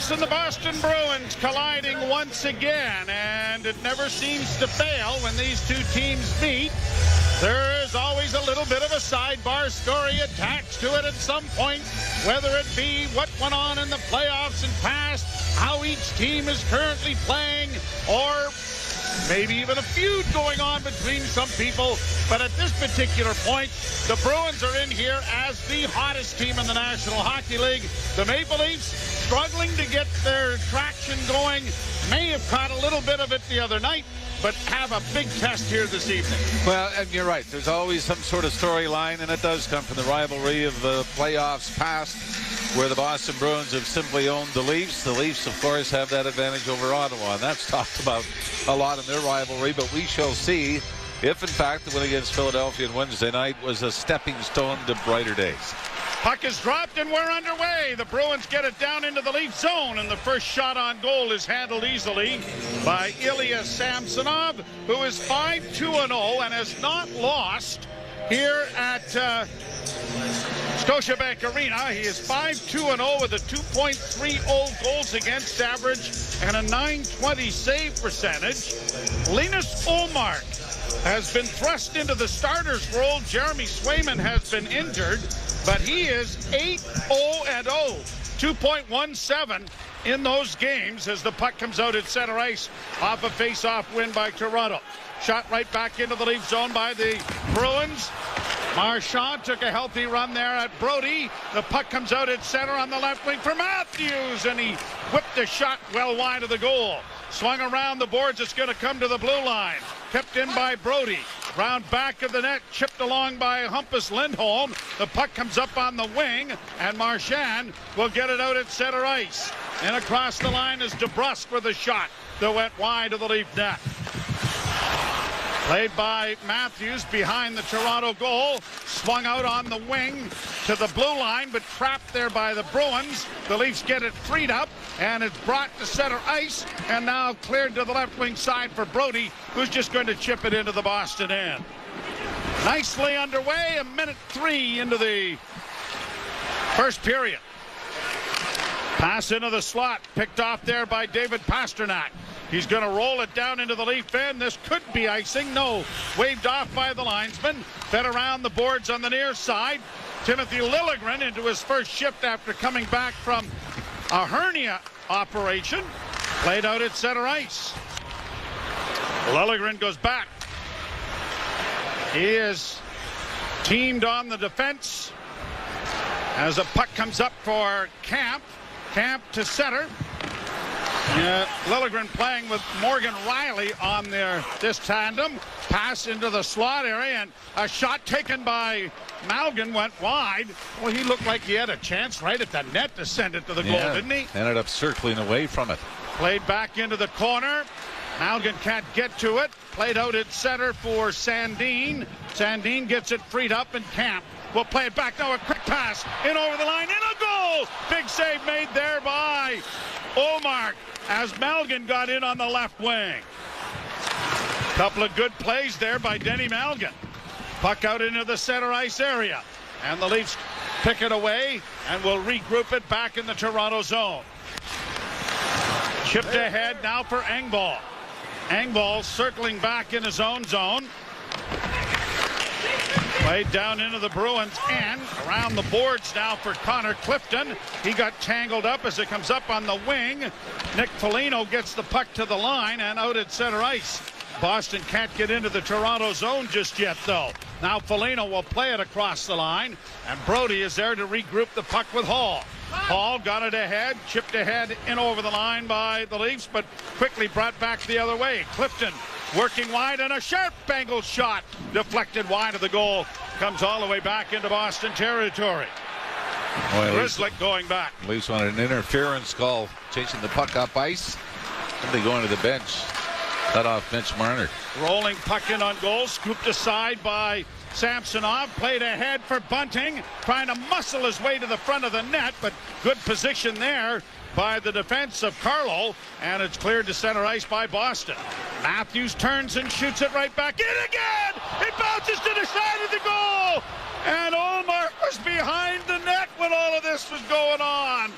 Leafs and the Boston Bruins colliding once again, and it never seems to fail when these two teams meet. There is always a little bit of a sidebar story attached to it at some point, whether it be what went on in the playoffs and past, how each team is currently playing, or maybe even a feud going on between some people. But at this particular point, the Bruins are in here as the hottest team in the National Hockey League. The Maple Leafs struggling to get their traction going, may have caught a little bit of it the other night, but have a big test here this evening. Well, and you're right. There's always some sort of storyline, and it does come from the rivalry of the playoffs past, where the Boston Bruins have simply owned the Leafs. The Leafs, of course, have that advantage over Ottawa, and that's talked about a lot in their rivalry, but we shall see if, in fact, the win against Philadelphia on Wednesday night was a stepping stone to brighter days. Puck is dropped and we're underway. The Bruins get it down into the Leaf zone, and the first shot on goal is handled easily by Ilya Samsonov, who is 5-2-0 and has not lost here at Scotiabank Arena. He is 5-2-0 with a 2.30 goals against average and a .920 save percentage. Linus Ullmark has been thrust into the starter's role. Jeremy Swayman has been injured, but he is 8-0-0, 2.17 in those games as the puck comes out at center ice off a face-off win by Toronto. Shot right back into the Leaf zone by the Bruins. Marchand took a healthy run there at Brody. The puck comes out at center on the left wing for Matthews, and he whipped the shot well wide of the goal. Swung around the boards, it's going to come to the blue line. Kept in by Brody. Round back of the net, chipped along by Hampus Lindholm. The puck comes up on the wing, and Marchand will get it out at center ice. And across the line is DeBrusk with a shot that went wide of the Leaf net. Played by Matthews behind the Toronto goal. Swung out on the wing to the blue line, but trapped there by the Bruins. The Leafs get it freed up, and it's brought to center ice, and now cleared to the left wing side for Brody, who's just going to chip it into the Boston end. Nicely underway, 1:03 into the first period. Pass into the slot, picked off there by David Pastrnak. He's going to roll it down into the Leaf end. This could be icing. No. Waved off by the linesman. Fed around the boards on the near side. Timothy Liljegren into his first shift after coming back from a hernia operation. Played out at center ice. Liljegren goes back. He is teamed on the defense as a puck comes up for Camp. Camp to center. Liljegren playing with Morgan Riley on this tandem. Pass into the slot area, and a shot taken by Malgin went wide. Well, he looked like he had a chance right at the net to send it to the goal, didn't he? Ended up circling away from it. Played back into the corner. Malgin can't get to it. Played out at center for Sandin. Sandin gets it freed up, and Camp will play it back now. A quick pass in over the line, and a goal! Big save made there by Ullmark as Malgin got in on the left wing. Couple of good plays there by Denny Malgin. Puck out into the center ice area, and the Leafs pick it away and will regroup it back in the Toronto zone. Chipped ahead now for Engvall. Engvall circling back in his own zone. Played down into the Bruins end. Around the boards now for Connor Clifton. He got tangled up as it comes up on the wing. Nick Foligno gets the puck to the line and out at center ice. Boston can't get into the Toronto zone just yet, though. Now Foligno will play it across the line, and Brody is there to regroup the puck with Hall. Hall got it ahead, chipped ahead in over the line by the Leafs, but quickly brought back the other way. Clifton working wide, and a sharp angled shot deflected wide of the goal. Comes all the way back into Boston territory. Grzelcyk going back. Leafs wanted an interference call, chasing the puck up ice. Somebody going to the bench. Cut off Mitch Marner. Rolling puck in on goal, scooped aside by Samsonov. Played ahead for Bunting, trying to muscle his way to the front of the net, but good position there by the defense of Carlo, and it's cleared to center ice by Boston. Matthews turns and shoots it right back in again. It bounces to the side of the goal, and Ullmark was behind the net when all of this was going on.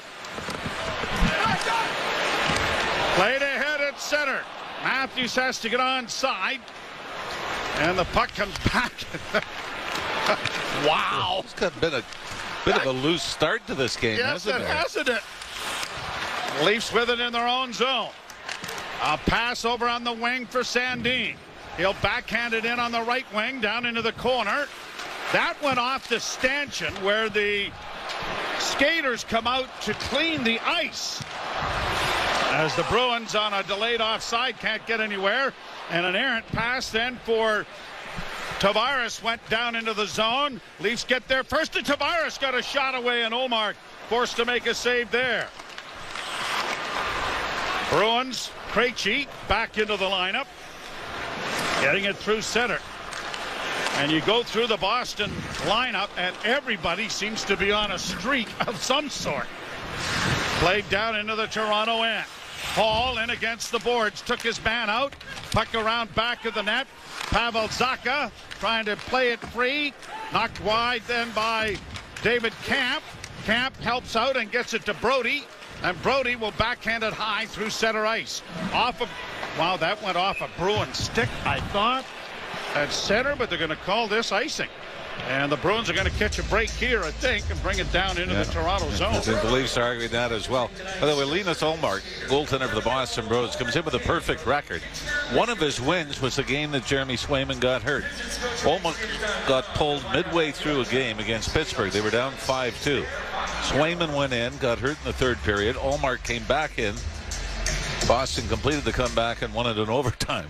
Played ahead at center. Matthews has to get onside. And the puck comes back. Wow. It's been a bit of a loose start to this game, hasn't it? Leafs with it in their own zone. A pass over on the wing for Sandin. He'll backhand it in on the right wing down into the corner. That went off the stanchion where the skaters come out to clean the ice. As the Bruins on a delayed offside can't get anywhere. And an errant pass then for Tavares went down into the zone. Leafs get there first, and Tavares got a shot away, and Ullmark forced to make a save there. Bruins, Krejci back into the lineup. Getting it through center. And you go through the Boston lineup, and everybody seems to be on a streak of some sort. Played down into the Toronto end. Hall in against the boards, took his man out. Puck around back of the net. Pavel Zacha trying to play it free. Knocked wide then by David Camp. Camp helps out and gets it to Brody. And Brody will backhand it high through center ice. Wow, that went off a Bruins stick, I thought, at center, but they're going to call this icing. And the Bruins are going to catch a break here, I think, and bring it down into the Toronto zone. The Leafs are arguing that as well. By the way, Linus Ullmark, goaltender for the Boston Bruins, comes in with a perfect record. One of his wins was the game that Jeremy Swayman got hurt. Ullmark got pulled midway through a game against Pittsburgh. They were down 5-2. Swayman went in, got hurt in the third period. Ullmark came back in. Boston completed the comeback and won it in overtime.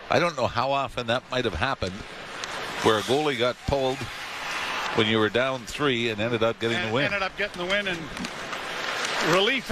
I don't know how often that might have happened, where a goalie got pulled when you were down 3 and ended up getting the win. Ended up getting the win in relief.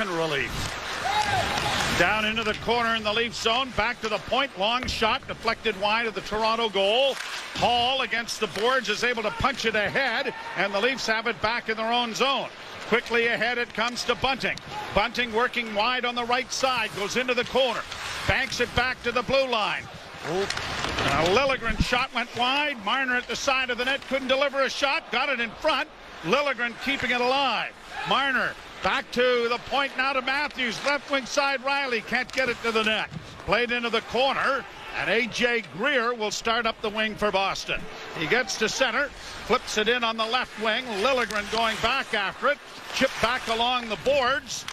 Down into the corner in the Leaf zone. Back to the point. Long shot deflected wide of the Toronto goal. Hall against the boards is able to punch it ahead, and the Leafs have it back in their own zone. Quickly ahead it comes to Bunting. Bunting working wide on the right side. Goes into the corner. Banks it back to the blue line. Liljegren's shot went wide. Marner at the side of the net couldn't deliver a shot. Got it in front. Liljegren keeping it alive. Marner back to the point now to Matthews. Left wing side Riley can't get it to the net. Played into the corner. And A.J. Greer will start up the wing for Boston. He gets to center. Flips it in on the left wing. Liljegren going back after it. Chip back along the boards.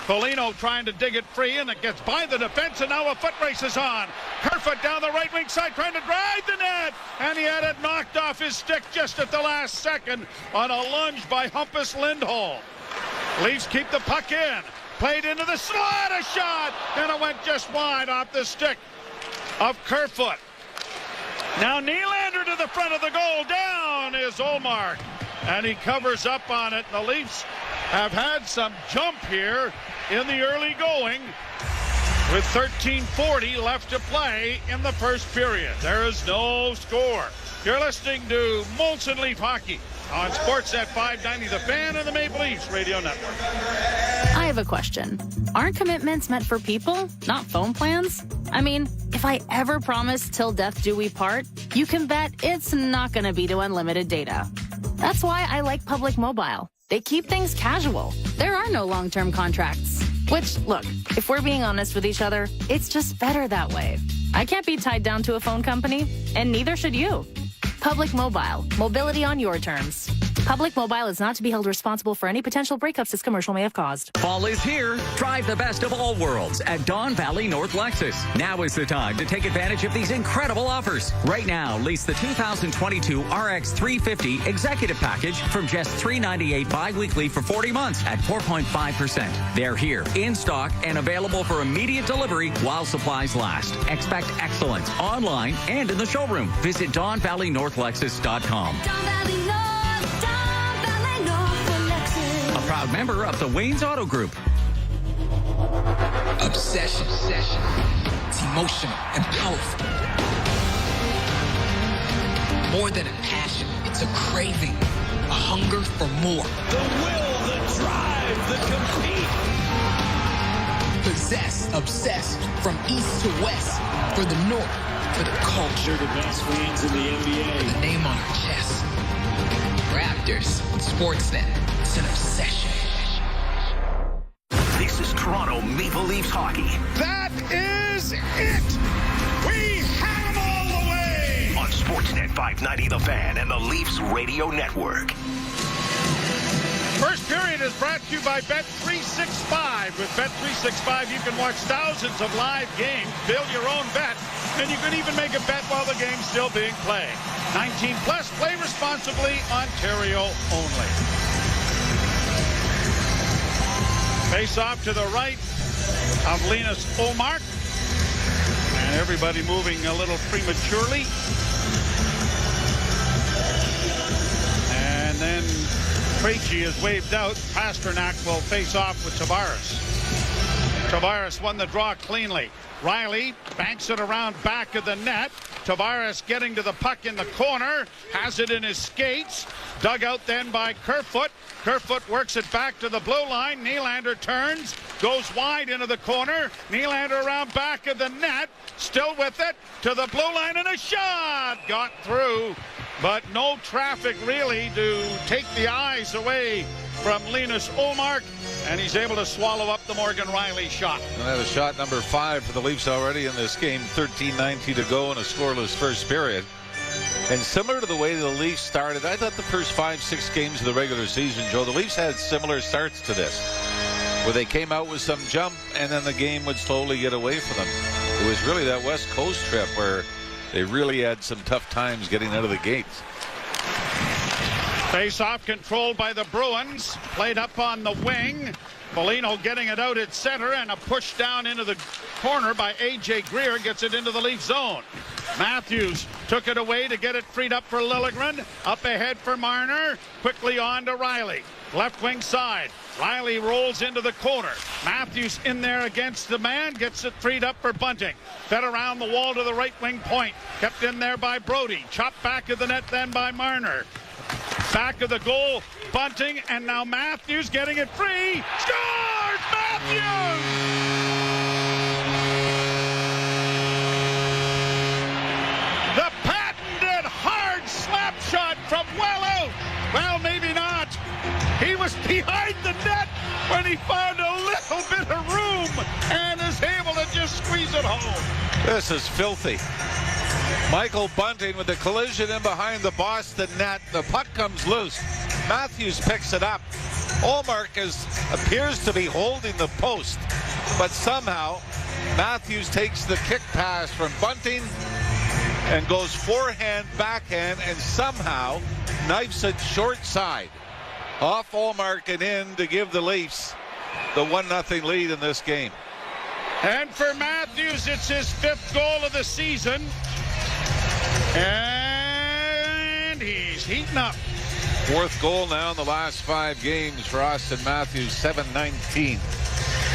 Foligno trying to dig it free, and it gets by the defense, and now a foot race is on. Kerfoot down the right wing side trying to drive the net, and he had it knocked off his stick just at the last second on a lunge by Hampus Lindholm. Leafs keep the puck in. Played into the slot, a shot, and it went just wide off the stick of Kerfoot. Now Nylander to the front of the goal. Down is Ullmark, and he covers up on it. The Leafs have had some jump here in the early going with 13:40 left to play in the first period. There is no score. You're listening to Molson Leaf Hockey on Sportsnet 590, The Fan, and the Maple Leafs Radio Network. I have a question. Aren't commitments meant for people, not phone plans? I mean, if I ever promise till death do we part, you can bet it's not going to be to unlimited data. That's why I like Public Mobile. They keep things casual. There are no long-term contracts. Which, look, if we're being honest with each other, it's just better that way. I can't be tied down to a phone company, and neither should you. Public Mobile. Mobility on your terms. Public Mobile is not to be held responsible for any potential breakups this commercial may have caused. Fall is here. Drive the best of all worlds at Don Valley North Lexus. Now is the time to take advantage of these incredible offers. Right now, lease the 2022 RX 350 Executive Package from just $398 bi-weekly for 40 months at 4.5%. They're here, in stock, and available for immediate delivery while supplies last. Expect excellence online and in the showroom. Visit DonValleyNorthLexus.com. A proud member of the Wayne's Auto Group. Obsession. It's emotional and powerful. More than a passion, it's a craving, a hunger for more. The will, the drive, the compete. Possessed, obsessed, from east to west, for the North, for the culture. The best fans in the NBA. The name on our chest. Raptors, Sportsnet, it's an obsession. This is Toronto Maple Leafs hockey. That is it. We have them all the way. On Sportsnet 590 The Fan and the Leafs Radio Network. First period is brought to you by Bet365. With Bet365, you can watch thousands of live games, build your own bet, and you can even make a bet while the game's still being played. 19 plus, play responsibly, Ontario only. Face off to the right of Linus Ullmark. And everybody moving a little prematurely. And then Pregame is waved out. Pasternak will face off with Tavares. Tavares won the draw cleanly. Riley banks it around back of the net. Tavares getting to the puck in the corner. Has it in his skates. Dug out then by Kerfoot. Kerfoot works it back to the blue line. Nylander turns. Goes wide into the corner. Nylander around back of the net. Still with it. To the blue line and a shot. Got through. But no traffic really to take the eyes away from Linus Ullmark. And he's able to swallow up the Morgan Riley shot. And that is shot number 5 for the Leafs already in this game. 13:19 to go in a scoreless first period. And similar to the way the Leafs started, I thought the first 5-6 games of the regular season, Joe, the Leafs had similar starts to this, where they came out with some jump and then the game would slowly get away from them. It was really that West Coast trip where they really had some tough times getting out of the gates. Face-off controlled by the Bruins. Played up on the wing. Foligno getting it out at center, and a push down into the corner by A.J. Greer gets it into the Leaf zone. Matthews took it away to get it freed up for Liljegren. Up ahead for Marner. Quickly on to Riley. Left wing side. Riley rolls into the corner. Matthews in there against the man. Gets it freed up for Bunting. Fed around the wall to the right wing point. Kept in there by Brody. Chopped back of the net then by Marner. Back of the goal, Bunting, and now Matthews getting it free. Scores! Matthews! The patented hard slap shot from well out. Well, maybe not. He was behind the net when he found a little bit of room and is able to just squeeze it home. This is filthy. Michael Bunting with the collision in behind the Boston net. The puck comes loose. Matthews picks it up. Ullmark appears to be holding the post, but somehow Matthews takes the kick pass from Bunting and goes forehand, backhand, and somehow knifes it short side. Off Ullmark and in to give the Leafs the 1-0 lead in this game. And for Matthews, it's his 5th goal of the season. And he's heating up. 4th goal now in the last 5 games for Austin Matthews. 7:19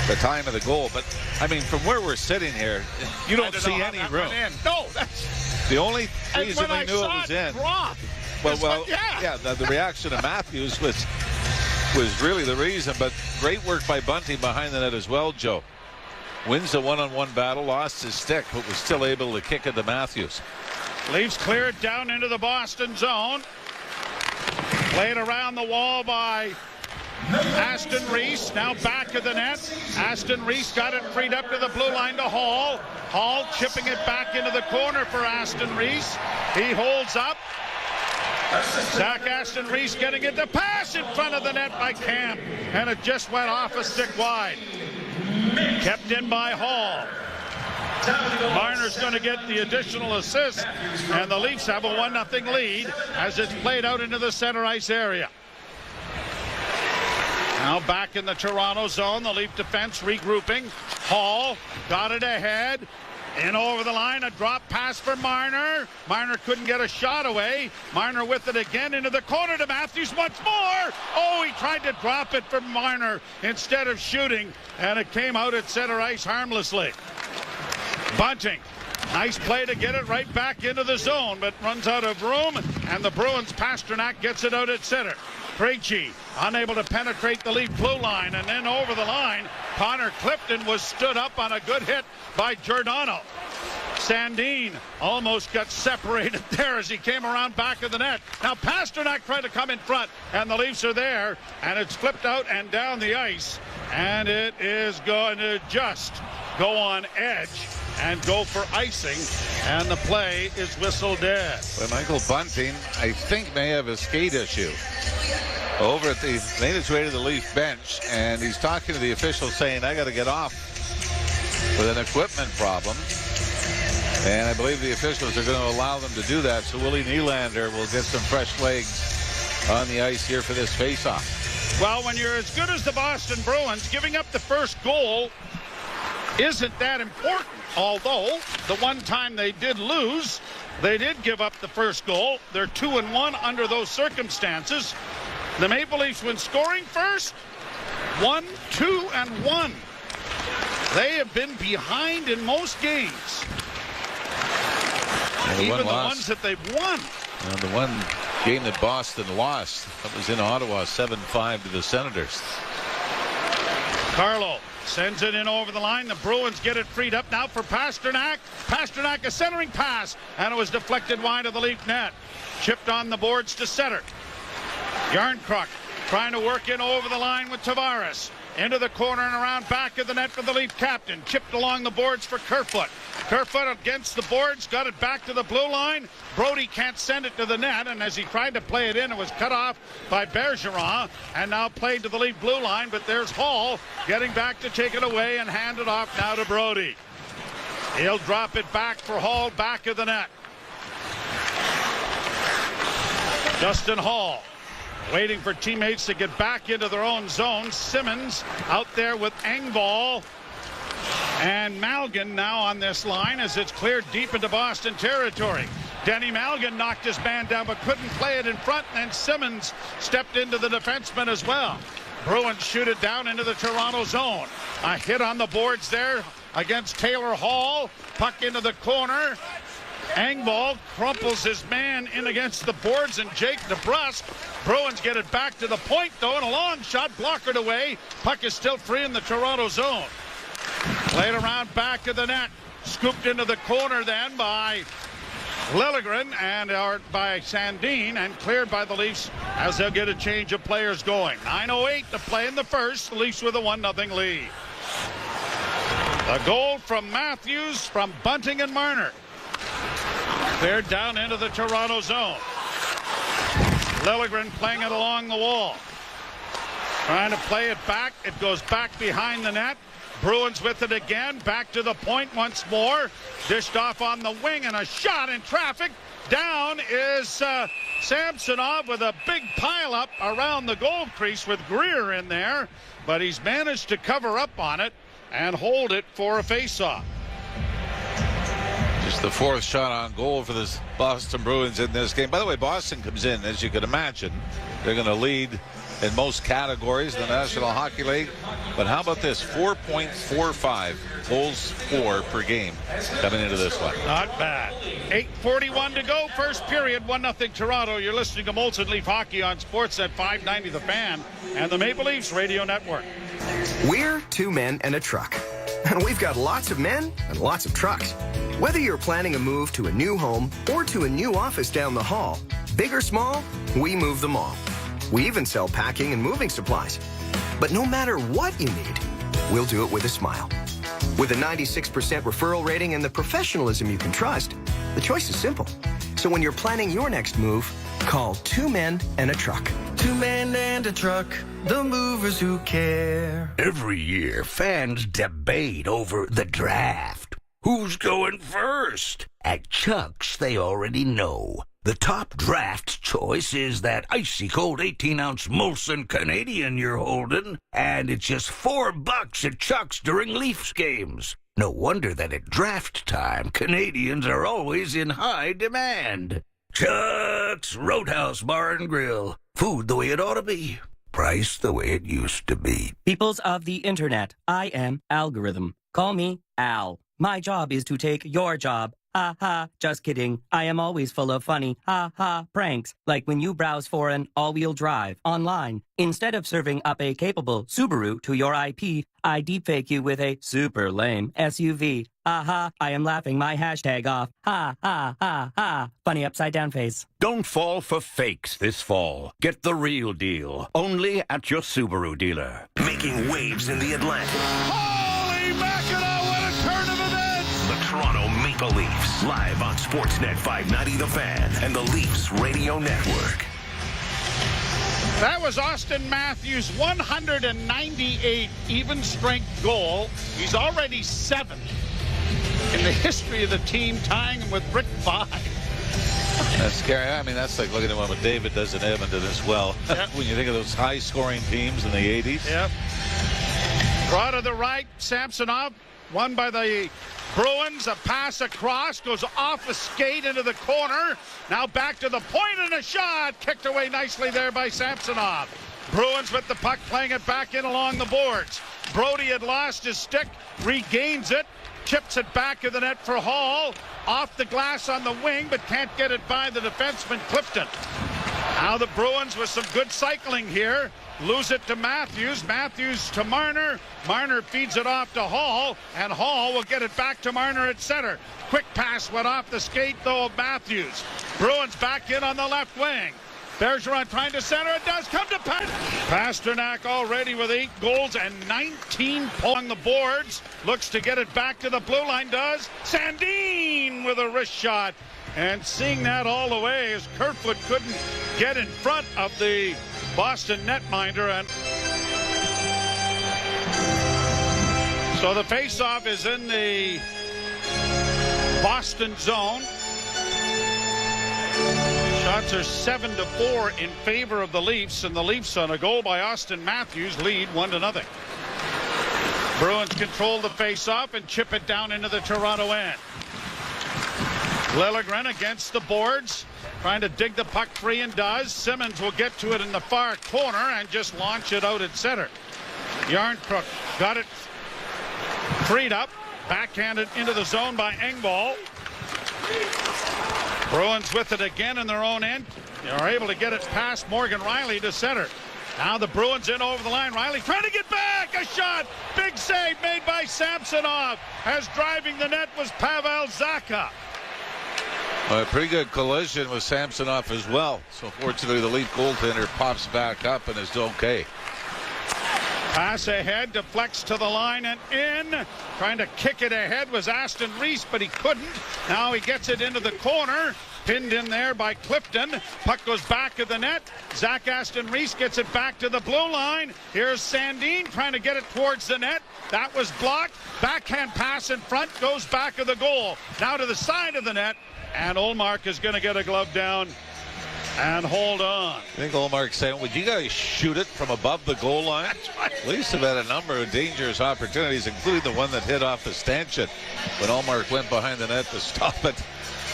the time of the goal. But I mean, from where we're sitting here, you don't see any room. No, that's the only reason we knew it was in. The reaction of Matthews was really the reason. But great work by Bunting behind the net as well, Joe. Wins the one-on-one battle, lost his stick, but was still able to kick it to Matthews. Leafs cleared down into the Boston zone. Played around the wall by Aston Reese. Now back of the net. Aston Reese got it freed up to the blue line to Hall. Hall chipping it back into the corner for Aston Reese. He holds up. Zach Aston Reese getting it to pass in front of the net by Camp. And it just went off a stick wide. Kept in by Hall. Marner's going to get the additional assist, and the Leafs have a 1-0 lead as it's played out into the center ice area. Now back in the Toronto zone, the Leaf defense regrouping. Hall got it ahead. In over the line, a drop pass for Marner. Marner couldn't get a shot away. Marner with it again into the corner to Matthews once more. Oh, he tried to drop it for Marner instead of shooting, and it came out at center ice harmlessly. Bunting, nice play to get it right back into the zone, but runs out of room, and the Bruins, Pasternak gets it out at center. Krejci unable to penetrate the Leaf blue line, and then over the line, Connor Clifton was stood up on a good hit by Giordano. Sandin almost got separated there as he came around back of the net. Now Pasternak tried to come in front, and the Leafs are there, and it's flipped out and down the ice, and it is going to just go on edge and go for icing, and the play is whistled dead. Well, Michael Bunting, I think, may have a skate issue. He's made his way to the Leaf bench, and he's talking to the officials saying, I got to get off with an equipment problem. And I believe the officials are going to allow them to do that, so Willie Nylander will get some fresh legs on the ice here for this faceoff. Well, when you're as good as the Boston Bruins, giving up the first goal isn't that important. Although, the one time they did lose, they did give up the first goal. They're 2-1 under those circumstances. The Maple Leafs, when scoring first, 1-2-1. They have been behind in most games. Even the ones that they've won. And the one game that Boston lost, that was in Ottawa, 7-5 to the Senators. Carlo sends it in over the line. The Bruins get it freed up now for Pasternak. Pasternak, a centering pass, and it was deflected wide of the Leaf net. Chipped on the boards to center. Yarncroc trying to work in over the line with Tavares. Into the corner and around back of the net for the Leaf captain. Chipped along the boards for Kerfoot. Kerfoot against the boards, got it back to the blue line. Brody can't send it to the net, and as he tried to play it in, it was cut off by Bergeron, and now played to the Leaf blue line. But there's Hall getting back to take it away and hand it off now to Brody. He'll drop it back for Hall, back of the net. Justin Hall waiting for teammates to get back into their own zone. Simmons out there with Engvall and Malgin now on this line as it's cleared deep into Boston territory. Denny Malgin knocked his man down but couldn't play it in front, and then Simmons stepped into the defenseman as well. Bruins shoot it down into the Toronto zone. A hit on the boards there against Taylor Hall. Puck into the corner. Engvall crumples his man in against the boards, and Jake DeBrusk. Bruins get it back to the point, though, and a long shot blockered away. Puck is still free in the Toronto zone. Played around back of the net. Scooped into the corner then by Liljegren or by Sandin, and cleared by the Leafs as they'll get a change of players going. 9:08 to play in the first. The Leafs with a 1-0 lead. The goal from Matthews, from Bunting and Marner. Cleared down into the Toronto zone. Liljegren playing it along the wall. Trying to play it back. It goes back behind the net. Bruins with it again. Back to the point once more. Dished off on the wing, and a shot in traffic. Down is Samsonov with a big pileup around the goal crease with Greer in there. But he's managed to cover up on it and hold it for a faceoff. Just the fourth shot on goal for the Boston Bruins in this game. By the way, Boston comes in, as you can imagine. They're going to lead in most categories in the National Hockey League. But how about this? 4.45 goals for per game coming into this one. Not bad. 8:41 to go. First period, 1-0 Toronto. You're listening to Molson Leaf Hockey on Sportsnet 590 The Fan and the Maple Leafs Radio Network. We're two men and a truck. And we've got lots of men and lots of trucks. Whether you're planning a move to a new home or to a new office down the hall, big or small, we move them all. We even sell packing and moving supplies. But no matter what you need, we'll do it with a smile. With a 96% referral rating and the professionalism you can trust, the choice is simple. So when you're planning your next move, call Two Men and a Truck. Two men and a truck, the movers who care. Every year, fans debate over the draft. Who's going first? At Chuck's, they already know. The top draft choice is that icy cold 18-ounce Molson Canadian you're holding, and it's just $4 at Chuck's during Leafs games. No wonder that at draft time, Canadians are always in high demand. Chuck's Roadhouse Bar and Grill. Food the way it ought to be. Price the way it used to be. Peoples of the Internet, I am Algorithm. Call me Al. My job is to take your job Ha ha, just kidding. I am always full of funny, ha ha, pranks. Like when you browse for an all-wheel drive online. Instead of serving up a capable Subaru to your IP, I deepfake you with a super lame SUV. Ha ha, I am laughing my hashtag off. Ha ha ha ha. Funny upside down face. Don't fall for fakes this fall. Get the real deal. Only at your Subaru dealer. Making waves in the Atlantic. Holy mackerel, what a turn of events! The Toronto Maple Leafs. Live on Sportsnet 590 The Fan and the Leafs Radio Network. That was Austin Matthews' 198 even-strength goal. He's already 7th in the history of the team, tying him with Rick Vaive. That's scary. I mean, that's like looking at what David does in Edmonton as well. Yep. When you think of those high-scoring teams in the 80s. Yep. Draw to the right, Samsonov, won by the Bruins. A pass across, goes off a skate into the corner. Now back to the point and a shot. Kicked away nicely there by Samsonov. Bruins with the puck, playing it back in along the boards. Brody had lost his stick, regains it, chips it back in the net for Hall. Off the glass on the wing, but can't get it by the defenseman Clifton. Now the Bruins with some good cycling here. Lose it to Matthews. Matthews to Marner. Marner feeds it off to Hall, and Hall will get it back to Marner at center. Quick pass went off the skate, though, of Matthews. Bruins back in on the left wing. Bergeron trying to center. It does come to Pasternak already with 8 goals and 19 on the boards. Looks to get it back to the blue line. Does. Sandin with a wrist shot. And seeing that all the way as Kerfoot couldn't get in front of the Boston netminder. And so the faceoff is in the Boston zone. Shots are 7-4 in favor of the Leafs, and the Leafs on a goal by Austin Matthews lead 1-0. Bruins control the faceoff and chip it down into the Toronto end. Liljegren against the boards, trying to dig the puck free, and does. Simmons will get to it in the far corner and just launch it out at center. Yarncrook got it freed up, backhanded into the zone by Engvall. Bruins with it again in their own end. They are able to get it past Morgan Riley to center. Now the Bruins in over the line. Riley trying to get back. A shot. Big save made by Samsonov, as driving the net was Pavel Zacha. A pretty good collision with Samsonov as well. So fortunately the Leaf goaltender pops back up and is okay. Pass ahead, deflects to the line and in. Trying to kick it ahead was Aston Reese, but he couldn't. Now he gets it into the corner. Pinned in there by Clifton. Puck goes back of the net. Zach Aston Reese gets it back to the blue line. Here's Sandin trying to get it towards the net. That was blocked. Backhand pass in front, goes back of the goal. Now to the side of the net. And Ullmark is going to get a glove down and hold on. I think Ullmark's saying, would you guys shoot it from above the goal line? That's right. Leafs have had a number of dangerous opportunities, including the one that hit off the stanchion. When Ullmark went behind the net to stop it,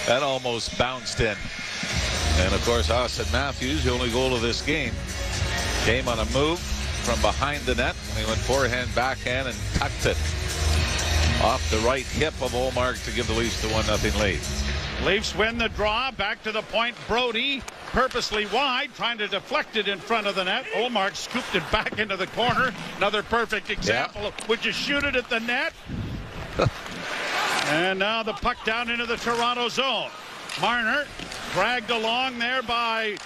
that almost bounced in. And of course, Austin Matthews, the only goal of this game, came on a move from behind the net. And he went forehand, backhand, and tucked it off the right hip of Ullmark to give the Leafs the 1-0 lead. Leafs win the draw. Back to the point. Brody purposely wide, trying to deflect it in front of the net. Ullmark scooped it back into the corner. Another perfect example of, would you shoot it at the net? And now the puck down into the Toronto zone. Marner dragged along there by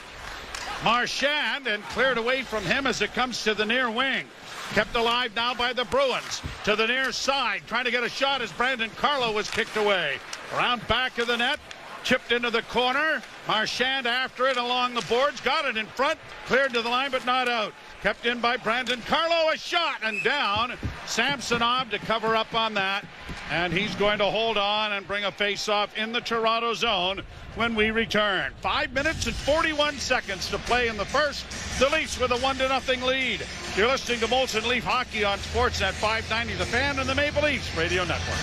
Marchand and cleared away from him as it comes to the near wing. Kept alive now by the Bruins. To the near side, trying to get a shot as Brandon Carlo was kicked away. Around back of the net, chipped into the corner. Marchand after it along the boards, got it in front, cleared to the line but not out. Kept in by Brandon Carlo, a shot and down. Samsonov to cover up on that. And he's going to hold on and bring a face-off in the Toronto zone when we return. 5 minutes and 41 seconds to play in the first. The Leafs with a 1-0 lead. You're listening to Molson Leaf Hockey on Sportsnet 590 The Fan and the Maple Leafs Radio Network.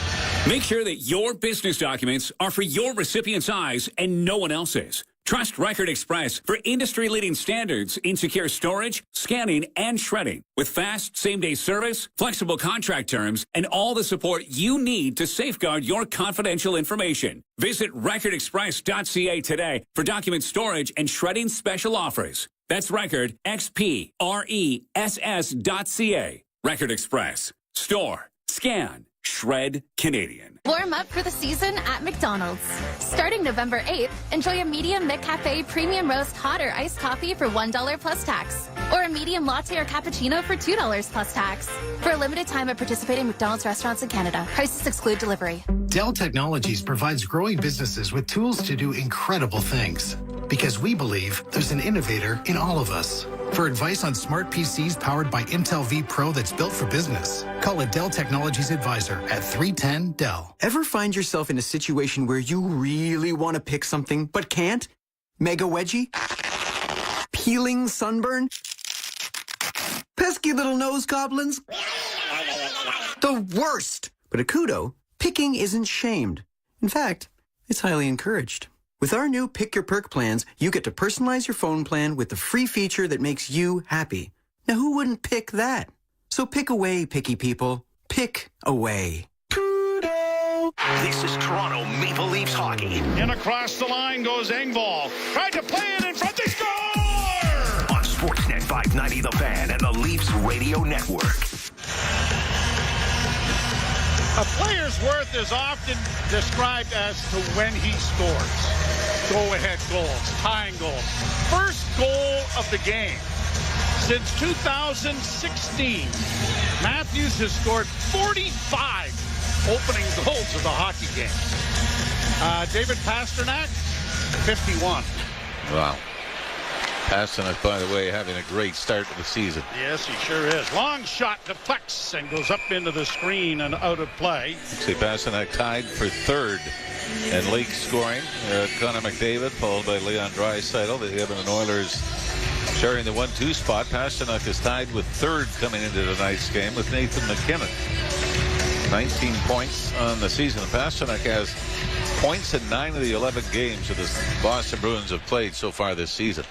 Make sure that your business documents are for your recipient's eyes and no one else's. Trust Record Express for industry-leading standards in secure storage, scanning, and shredding. With fast, same-day service, flexible contract terms, and all the support you need to safeguard your confidential information. Visit recordexpress.ca today for document storage and shredding special offers. That's Record, XPRESS.ca. Record Express. Store, scan, shred Canadian. Warm up for the season at McDonald's. Starting November 8th, enjoy a medium McCafe premium roast hot or iced coffee for $1 plus tax. Or a medium latte or cappuccino for $2 plus tax. For a limited time at participating McDonald's restaurants in Canada. Prices exclude delivery. Dell Technologies provides growing businesses with tools to do incredible things. Because we believe there's an innovator in all of us. For advice on smart PCs powered by Intel V Pro that's built for business, call a Dell Technologies advisor at 310-DELL. Ever find yourself in a situation where you really want to pick something but can't? Mega wedgie? Peeling sunburn? Pesky little nose goblins? The worst! But at Kudo, picking isn't shamed. In fact, it's highly encouraged. With our new Pick Your Perk plans, you get to personalize your phone plan with the free feature that makes you happy. Now, who wouldn't pick that? So pick away, picky people. Pick away. This is Toronto Maple Leafs hockey. In across the line goes Engvall. Tried to play it in front. They score! On Sportsnet 590 The Fan and the Leafs Radio Network. A player's worth is often described as to when he scores. Go-ahead goals, tying goals. First goal of the game. Since 2016, Matthews has scored 45 opening goals of the hockey game. David Pastrnak, 51. Wow. Pastrnak, by the way, having a great start to the season. Yes, he sure is. Long shot deflects and goes up into the screen and out of play. See, Pastrnak tied for third in league scoring. Connor McDavid, followed by Leon Draisaitl. The Edmonton Oilers sharing the 1-2 spot. Pastrnak is tied with third coming into tonight's game with Nathan McKinnon. 19 points on the season. Pastrnak has points in 9 of the 11 games that the Boston Bruins have played so far this season.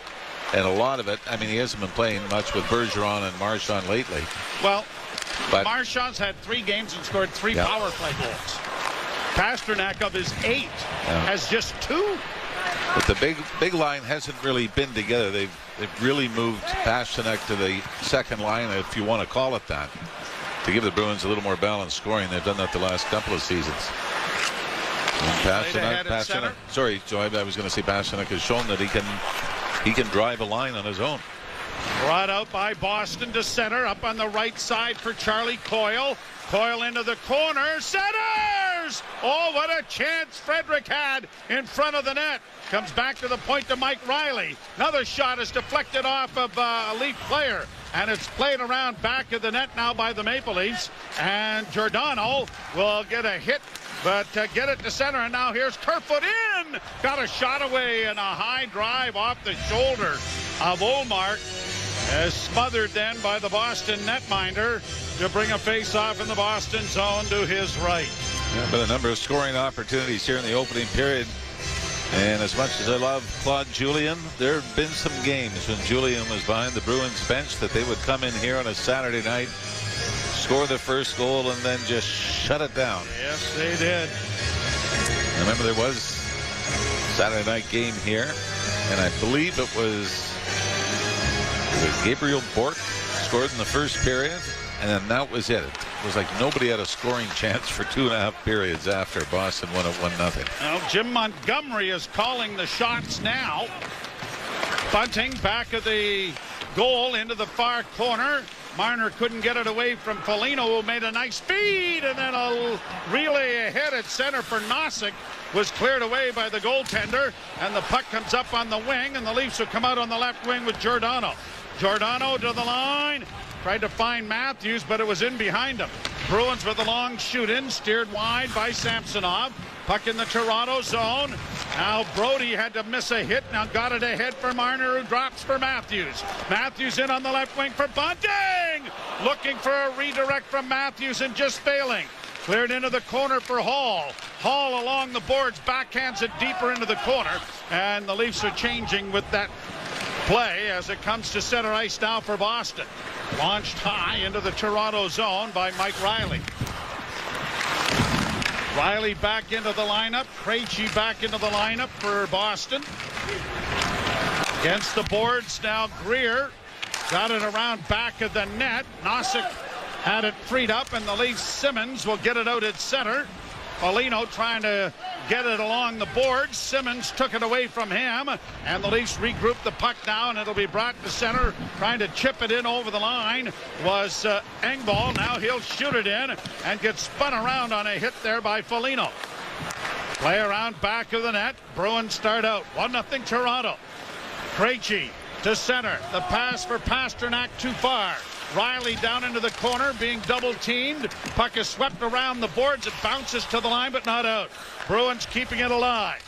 And a lot of it, I mean, he hasn't been playing much with Bergeron and Marchand lately. Well, Marchand's had 3 games and scored 3 power play goals. Pastrnak, of his 8, has just 2. But the big line hasn't really been together. They've really moved Pastrnak to the second line, if you want to call it that, to give the Bruins a little more balanced scoring. They've done that the last couple of seasons. Pastrnak, sorry, Joe, I was going to say Pastrnak has shown that he can drive a line on his own. Brought out by Boston to center, up on the right side for Charlie Coyle. Coyle into the corner, centers! Oh, what a chance Frederick had in front of the net. Comes back to the point to Mike Riley. Another shot is deflected off of a Leaf player, and it's played around back of the net now by the Maple Leafs. And Giordano will get a hit, but get it to center, and now here's Kerfoot in. Got a shot away and a high drive off the shoulder of Ullmark. As smothered then by the Boston netminder to bring a face-off in the Boston zone to his right. Yeah, but a number of scoring opportunities here in the opening period. And as much as I love Claude Julien, there have been some games when Julien was behind the Bruins bench that they would come in here on a Saturday night, score the first goal, and then just shut it down. Yes, they did. I remember there was a Saturday night game here, and I believe it was Gabriel Bourque scored in the first period, and then that was it. It was like nobody had a scoring chance for 2.5 periods after Boston won at 1-0. Now Jim Montgomery is calling the shots now. Bunting back of the goal into the far corner. Marner couldn't get it away from Foligno, who made a nice feed, and then a relay ahead at center for Nosek was cleared away by the goaltender, and the puck comes up on the wing, and the Leafs will come out on the left wing with Giordano. Giordano to the line, tried to find Matthews, but it was in behind him. Bruins with a long shoot-in, steered wide by Samsonov. Puck in the Toronto zone. Now Brody had to miss a hit. Now got it ahead for Marner, who drops for Matthews. Matthews in on the left wing for Bunting. Looking for a redirect from Matthews and just failing. Cleared into the corner for Hall. Hall along the boards, backhands it deeper into the corner, and the Leafs are changing with that play as it comes to center ice now for Boston. Launched high into the Toronto zone by Mike Riley. Riley back into the lineup. Krejci back into the lineup for Boston. Against the boards now, Greer got it around back of the net. Nosek had it freed up, and the Leafs Simmons will get it out at center. Foligno trying to get it along the boards. Simmons took it away from him, and the Leafs regroup the puck now, and it'll be brought to center. Trying to chip it in over the line was Engvall. Now he'll shoot it in and get spun around on a hit there by Foligno. Play around back of the net. Bruins start out 1-0 Toronto. Krejci to center. The pass for Pasternak too far. Riley down into the corner, being double teamed. Puck is swept around the boards. It bounces to the line, but not out. Bruins keeping it alive.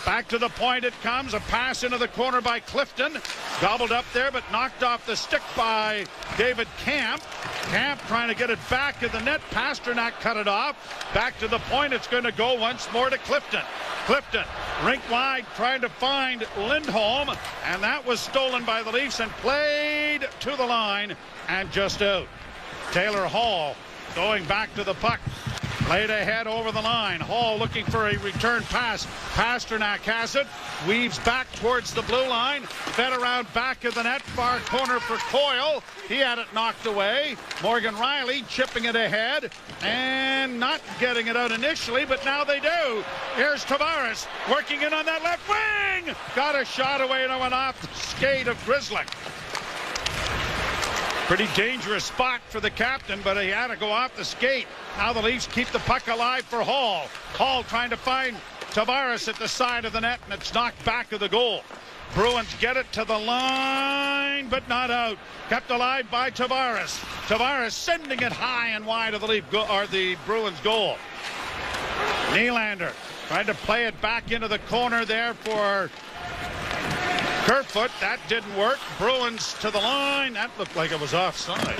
Back to the point it comes. A pass into the corner by Clifton. Gobbled up there, but knocked off the stick by David Camp. Camp trying to get it back in the net. Pasternak cut it off. Back to the point. It's going to go once more to Clifton. Clifton, rink wide, trying to find Lindholm, and that was stolen by the Leafs and played to the line and just out. Taylor Hall going back to the puck. Played ahead over the line. Hall looking for a return pass. Pasternak has it. Weaves back towards the blue line. Fed around back of the net. Far corner for Coyle. He had it knocked away. Morgan Riley chipping it ahead and not getting it out initially, but now they do. Here's Tavares working in on that left wing. Got a shot away and it went off the skate of Grizzly. Pretty dangerous spot for the captain, but he had to go off the skate. Now the Leafs keep the puck alive for Hall. Hall trying to find Tavares at the side of the net, and it's knocked back of the goal. Bruins get it to the line, but not out. Kept alive by Tavares. Tavares sending it high and wide of the Bruins goal. Nylander trying to play it back into the corner there for Kerfoot. That didn't work. Bruins to the line. That looked like it was offside.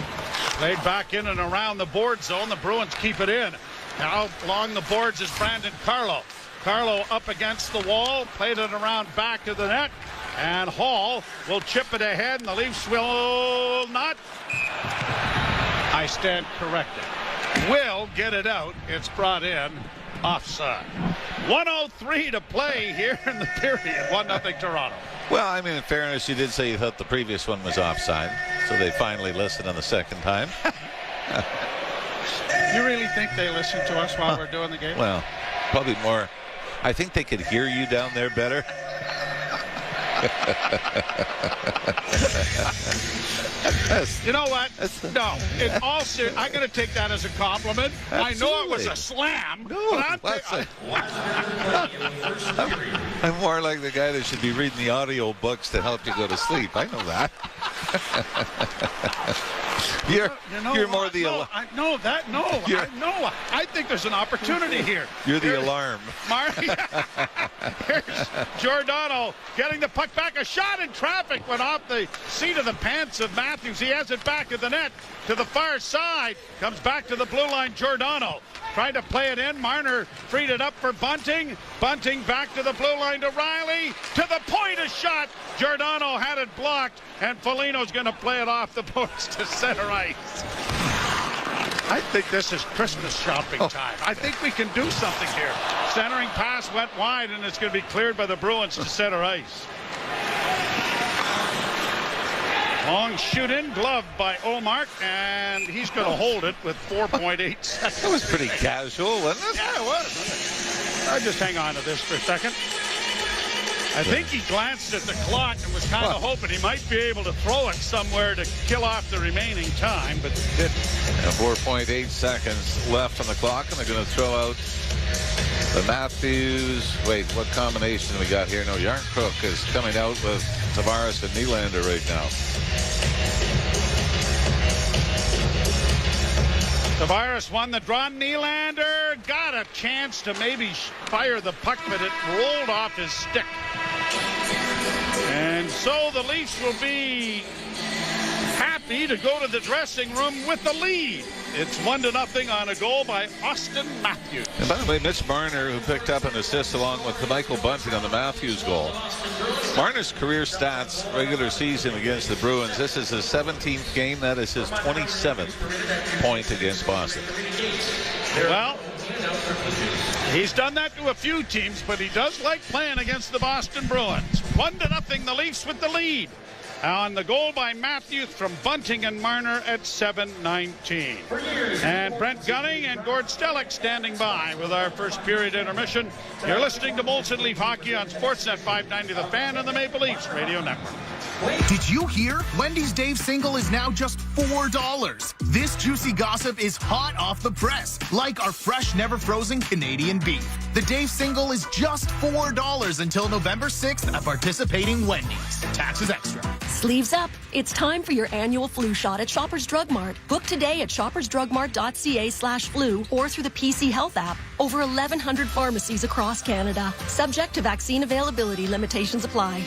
Played back in and around the board zone. The Bruins keep it in. Now along the boards is Brandon Carlo. Carlo up against the wall. Played it around back of the net. And Hall will chip it ahead, and the Leafs will not. I stand corrected. Will get it out. It's brought in. Offside. 1:03 to play here in the period. 1-0 Toronto. Well, I mean, in fairness, you did say you thought the previous one was offside, so they finally listened on the second time. You really think they listen to us while we're doing the game? Well, probably more. I think they could hear you down there better. You know what? No, in all seriousness, I'm going to take that as a compliment. Absolutely. I know it was a slam. No, I'm more like the guy that should be reading the audio books to help you go to sleep. I know that. You're more the alarm. I think there's an opportunity here. You're the alarm. Here's Giordano getting the puck back. A shot in traffic went off the seat of the pants of Matthews. He has it back at the net to the far side. Comes back to the blue line. Giordano trying to play it in. Marner freed it up for Bunting. Bunting back to the blue line to Riley. To the point, a shot. Giordano had it blocked, and Foligno's going to play it off the boards to center ice. I think this is Christmas shopping time. I think we can do something here. Centering pass went wide, and it's going to be cleared by the Bruins to center ice. Long shoot-in, glove by Olmark, and he's going to hold it with 4.8 seconds. That was pretty casual, wasn't it? Yeah, it was. I'll just hang on to this for a second. I think he glanced at the clock and was kind of hoping he might be able to throw it somewhere to kill off the remaining time, but didn't. 4.8 seconds left on the clock, and they're going to throw out the Matthews. Wait, what combination we got here? No, Yarncrook is coming out with Tavares and Nylander right now. Tavares won the draw. Nylander got a chance to maybe fire the puck, but it rolled off his stick. And so the Leafs will be happy be to go to the dressing room with the lead. It's 1-0 on a goal by Austin Matthews. And by the way, Mitch Marner, who picked up an assist along with Michael Bunting on the Matthews goal. Marner's career stats, regular season against the Bruins. This is his 17th game. That is his 27th point against Boston. Well, he's done that to a few teams, but he does like playing against the Boston Bruins. 1-0, the Leafs with the lead. On the goal by Matthews from Bunting and Marner at 7:19. And Brent Gunning and Gord Stellick standing by with our first period intermission. You're listening to Molson Leaf Hockey on Sportsnet 590 The Fan and the Maple Leafs Radio Network. Did you hear? Wendy's Dave Single is now just $4. This juicy gossip is hot off the press, like our fresh, never frozen Canadian beef. The Dave Single is just $4 until November 6th at participating Wendy's. Taxes extra. Sleeves up. It's time for your annual flu shot at Shoppers Drug Mart. Book today at shoppersdrugmart.ca/flu or through the PC Health app. Over 1,100 pharmacies across Canada. Subject to vaccine availability, limitations apply.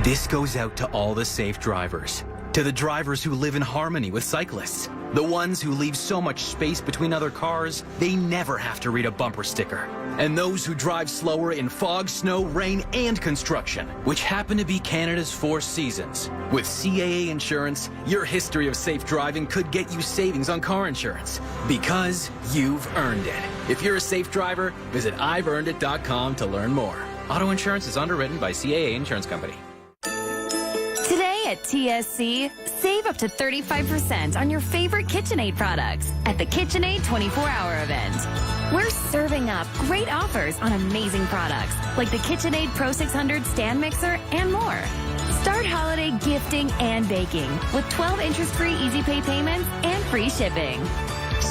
This goes out to all the safe drivers, to the drivers who live in harmony with cyclists, the ones who leave so much space between other cars they never have to read a bumper sticker, and those who drive slower in fog, snow, rain, and construction, which happen to be Canada's 4 seasons. With CAA Insurance, your history of safe driving could get you savings on car insurance, because you've earned it. If you're a safe driver, visit I'veEarnedIt.com to learn more. Auto insurance is underwritten by CAA Insurance Company. Today at TSC, save up to 35% on your favorite KitchenAid products at the KitchenAid 24-hour event. We're serving up great offers on amazing products like the KitchenAid Pro 600 stand mixer and more. Start holiday gifting and baking with 12 interest-free easy pay payments and free shipping.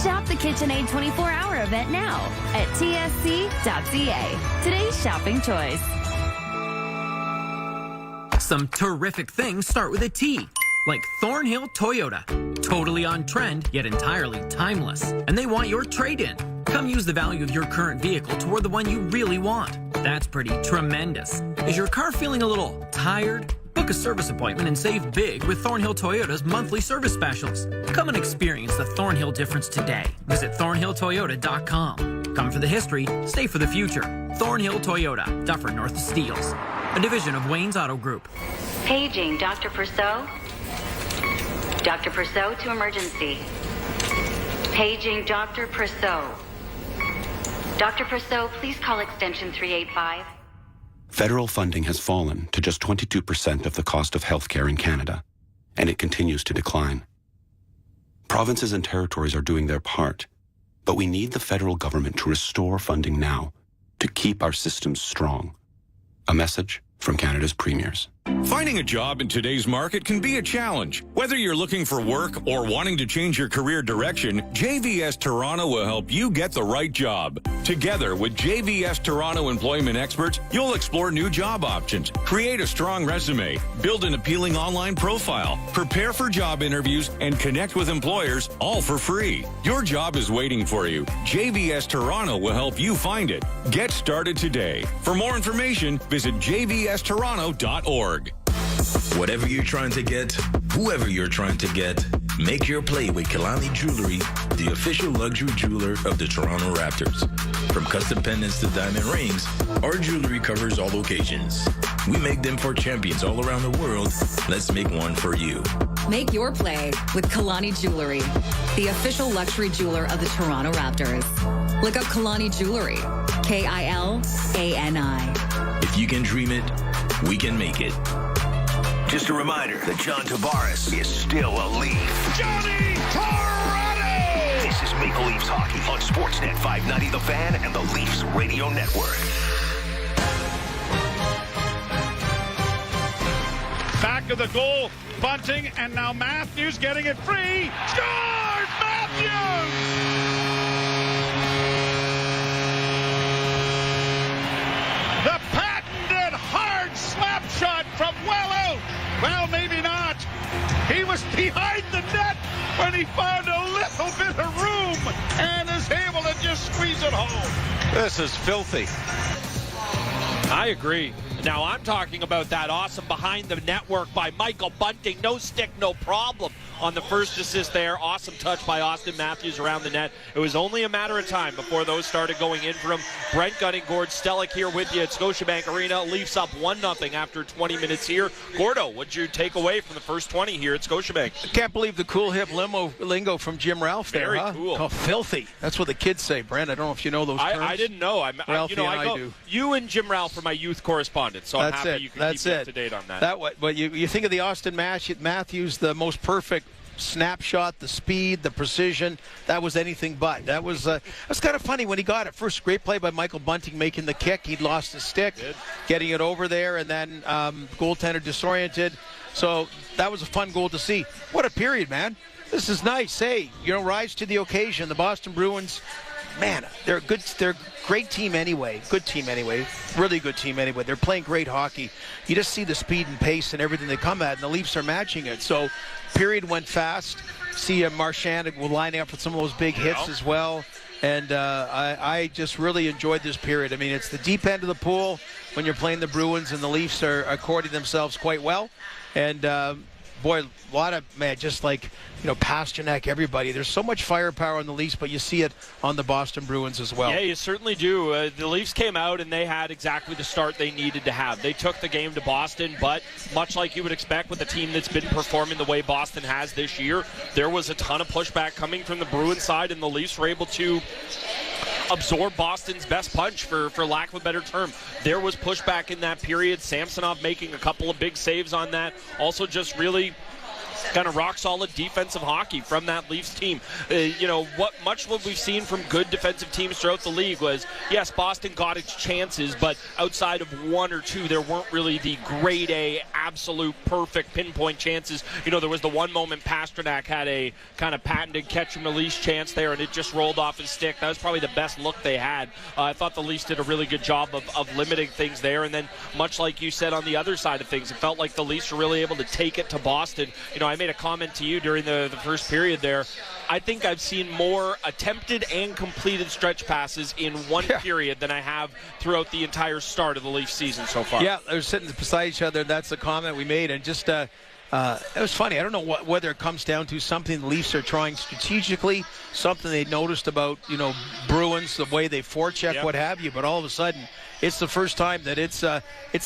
Shop the KitchenAid 24-hour event now at tsc.ca. Today's shopping choice. Some terrific things start with a T, like Thornhill Toyota. Totally on trend, yet entirely timeless. And they want your trade-in. Come use the value of your current vehicle toward the one you really want. That's pretty tremendous. Is your car feeling a little tired? Book a service appointment and save big with Thornhill Toyota's monthly service specials. Come and experience the Thornhill difference today. Visit thornhilltoyota.com. Come for the history, stay for the future. Thornhill Toyota, Dufferin north of Steeles. A division of Wayne's Auto Group. Paging Dr. Purcell. Dr. Purcell to emergency. Paging Dr. Purcell. Dr. Purcell, please call extension 385. Federal funding has fallen to just 22% of the cost of healthcare in Canada, and it continues to decline. Provinces and territories are doing their part, but we need the federal government to restore funding now to keep our systems strong. A message from Canada's premiers. Finding a job in today's market can be a challenge. Whether you're looking for work or wanting to change your career direction, JVS Toronto will help you get the right job. Together with JVS Toronto employment experts, you'll explore new job options, create a strong resume, build an appealing online profile, prepare for job interviews, and connect with employers, all for free. Your job is waiting for you. JVS Toronto will help you find it. Get started today. For more information, visit jvstoronto.org. Whatever you're trying to get, whoever you're trying to get, make your play with Kalani Jewelry, the official luxury jeweler of the Toronto Raptors. From custom pendants to diamond rings, our jewelry covers all occasions. We make them for champions all around the world. Let's make one for you. Make your play with Kalani Jewelry, the official luxury jeweler of the Toronto Raptors. Look up Kalani Jewelry, Kilani. If you can dream it, we can make it. Just a reminder that John Tavares is still a Leaf. Johnny Torado! This is Maple Leafs Hockey on Sportsnet 590 The Fan and the Leafs Radio Network. Back of the goal, Bunting, and now Matthews getting it free. Scores! Matthews! The patented hard slap shot from well out. Well, maybe not. He was behind the net when he found a little bit of room and is able to just squeeze it home. This is filthy. I agree. Now, I'm talking about that awesome behind the net work by Michael Bunting. No stick, no problem on the first assist there. Awesome touch by Austin Matthews around the net. It was only a matter of time before those started going in for him. Brent Gunning, Gord Stellick here with you at Scotiabank Arena. Leafs up 1-0 after 20 minutes here. Gordo, what'd you take away from the first 20 here at Scotiabank? I can't believe the cool hip lingo from Jim Ralph there. Very cool. Oh, filthy. That's what the kids say, Brent. I don't know if you know those terms. I didn't know. Ralphie and I do. You and Jim Ralph are my youth correspondents, so I'm happy you can keep me up to date on that. But you think of the Austin Matthews, the most perfect snapshot, the speed, the precision, that was anything but. That was kind of funny when he got it. First, great play by Michael Bunting making the kick. He'd lost his stick, getting it over there, and then goaltender disoriented. So that was a fun goal to see. What a period, man. This is nice. Hey, rise to the occasion. The Boston Bruins, man, they're a great team anyway. Good team anyway. Really good team anyway. They're playing great hockey. You just see the speed and pace and everything they come at, and the Leafs are matching it. So, period went fast. See Marchand will line up with some of those big hits as well. And I just really enjoyed this period. I mean, it's the deep end of the pool when you're playing the Bruins, and the Leafs are courting themselves quite well. And boy, a lot of, just like, Pasternak, everybody. There's so much firepower on the Leafs, but you see it on the Boston Bruins as well. Yeah, you certainly do. The Leafs came out, and they had exactly the start they needed to have. They took the game to Boston, but much like you would expect with a team that's been performing the way Boston has this year, there was a ton of pushback coming from the Bruins side, and the Leafs were able to absorb Boston's best punch, for lack of a better term. There was pushback in that period. Samsonov making a couple of big saves on that. Also just really kind of rock-solid defensive hockey from that Leafs team. What we've seen from good defensive teams throughout the league was, yes, Boston got its chances, but outside of one or two, there weren't really the grade A, absolute perfect pinpoint chances. There was the one moment Pasternak had a kind of patented catch-and-release chance there, and it just rolled off his stick. That was probably the best look they had. I thought the Leafs did a really good job of limiting things there, and then much like you said on the other side of things, it felt like the Leafs were really able to take it to Boston. I made a comment to you during the first period there. I think I've seen more attempted and completed stretch passes in one period than I have throughout the entire start of the Leafs season so far. Yeah, they're sitting beside each other. That's the comment we made. And just it was funny. I don't know whether it comes down to something the Leafs are trying strategically, something they noticed about, Bruins, the way they forecheck, what have you. But all of a sudden, it's the first time that it's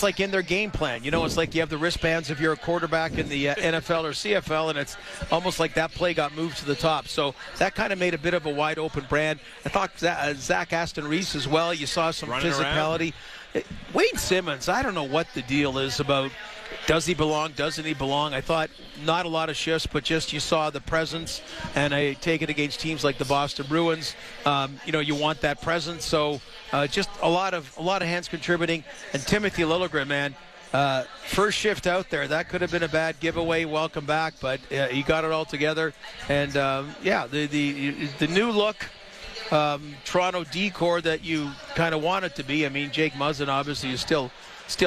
like in their game plan. It's like you have the wristbands if you're a quarterback in the NFL or CFL, and it's almost like that play got moved to the top. So that kind of made a bit of a wide open brand. I thought Zach Aston Reese as well. You saw some running physicality. Wayne Simmons, I don't know what the deal is about. Does he belong? Doesn't he belong? I thought not a lot of shifts, but just you saw the presence, and I take it against teams like the Boston Bruins. You want that presence, so just a lot of hands contributing. And Timothy Liljegren, man, first shift out there, that could have been a bad giveaway. Welcome back, but he got it all together. And the new look. Toronto D-core that you kind of want it to be. I mean, Jake Muzzin obviously is still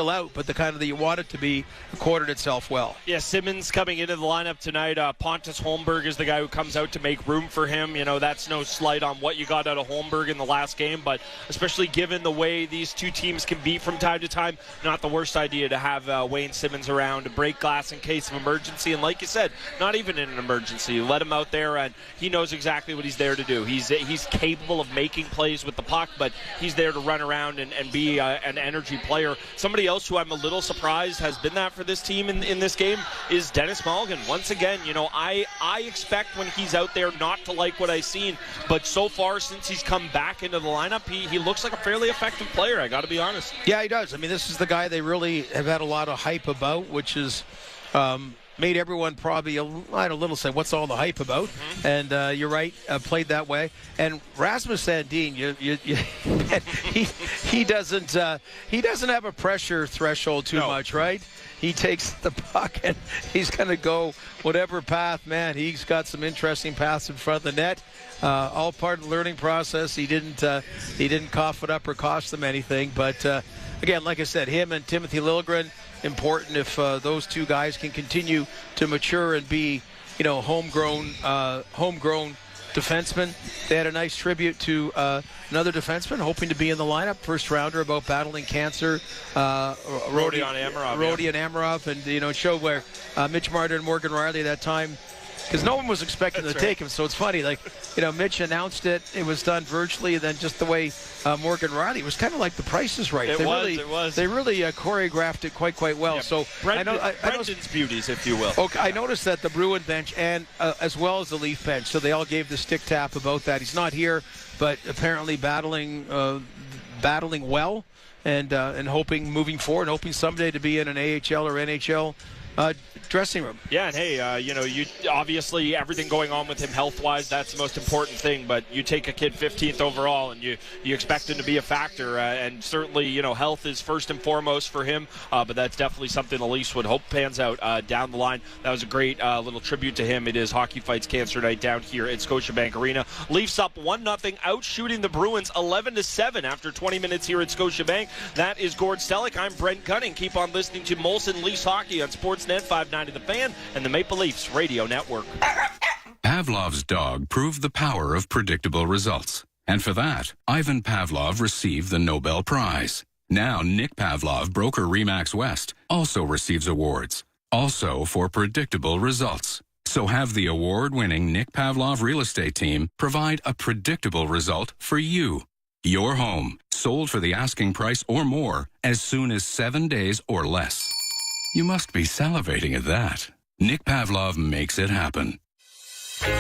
out, but the kind of that you want it to be accorded itself well. Yeah, Simmons coming into the lineup tonight. Pontus Holmberg is the guy who comes out to make room for him. That's no slight on what you got out of Holmberg in the last game, but especially given the way these two teams can be from time to time, not the worst idea to have Wayne Simmons around to break glass in case of emergency. And like you said, not even in an emergency. Let him out there, and he knows exactly what he's there to do. He's capable of making plays with the puck, but he's there to run around and be an energy player. Somebody else who I'm a little surprised has been that for this team in this game is Dennis Mulligan. Once again, I expect when he's out there not to like what I've seen, but so far since he's come back into the lineup, he looks like a fairly effective player, I got to be honest. Yeah, he does. I mean, this is the guy they really have had a lot of hype about, which is made everyone probably a little say, what's all the hype about? Mm-hmm. And you're right, played that way. And Rasmus Sandin, he doesn't have a pressure threshold too much, right? He takes the puck and he's going to go whatever path. Man, he's got some interesting paths in front of the net. All part of the learning process. He didn't cough it up or cost them anything. But again, like I said, him and Timothy Liljegren, important if those two guys can continue to mature and be, homegrown defenseman. They had a nice tribute to another defenseman hoping to be in the lineup, first rounder, about battling cancer. Rodion Amarov, and it showed where Mitch Marner and Morgan Riley at that time, because no one was expecting to take him. So it's funny, Mitch announced it. It was done virtually, and then just the way Morgan Riley, it was kind of like The Price is Right. It was. They really choreographed it quite well. Yeah. So Brendan's beauties, if you will. Okay, I noticed that the Bruin bench and as well as the Leaf bench, so they all gave the stick tap about that. He's not here, but apparently battling well, and hoping moving forward, hoping someday to be in an AHL or NHL dressing room. Yeah, and hey, you obviously everything going on with him health-wise, that's the most important thing. But you take a kid 15th overall, and you expect him to be a factor, and certainly health is first and foremost for him. But that's definitely something the Leafs would hope pans out down the line. That was a great little tribute to him. It is Hockey Fights Cancer Night down here at Scotiabank Arena. Leafs up 1-0, out shooting the Bruins 11-7 after 20 minutes here at Scotiabank. That is Gord Stellick. I'm Brent Gunning. Keep on listening to Molson Leafs Hockey on Sportsnet 590 The Fan and the Maple Leafs Radio Network. Pavlov's dog proved the power of predictable results. And for that, Ivan Pavlov received the Nobel Prize. Now Nick Pavlov, broker Remax West, also receives awards, also for predictable results. So have the award-winning Nick Pavlov real estate team provide a predictable result for you. Your home, sold for the asking price or more, as soon as 7 days or less. You must be salivating at that. Nick Pavlov makes it happen.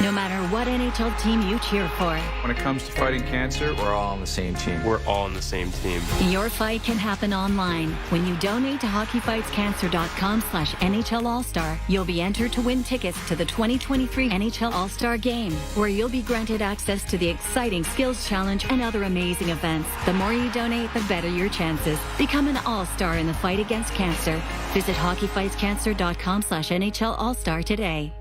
No matter what NHL team you cheer for, when it comes to fighting cancer, we're all on the same team. We're all on the same team. Your fight can happen online. When you donate to hockeyfightscancer.com/NHL All-Star, you'll be entered to win tickets to the 2023 NHL All-Star Game, where you'll be granted access to the exciting Skills Challenge and other amazing events. The more you donate, the better your chances. Become an all-star in the fight against cancer. Visit hockeyfightscancer.com/NHL All-Star today.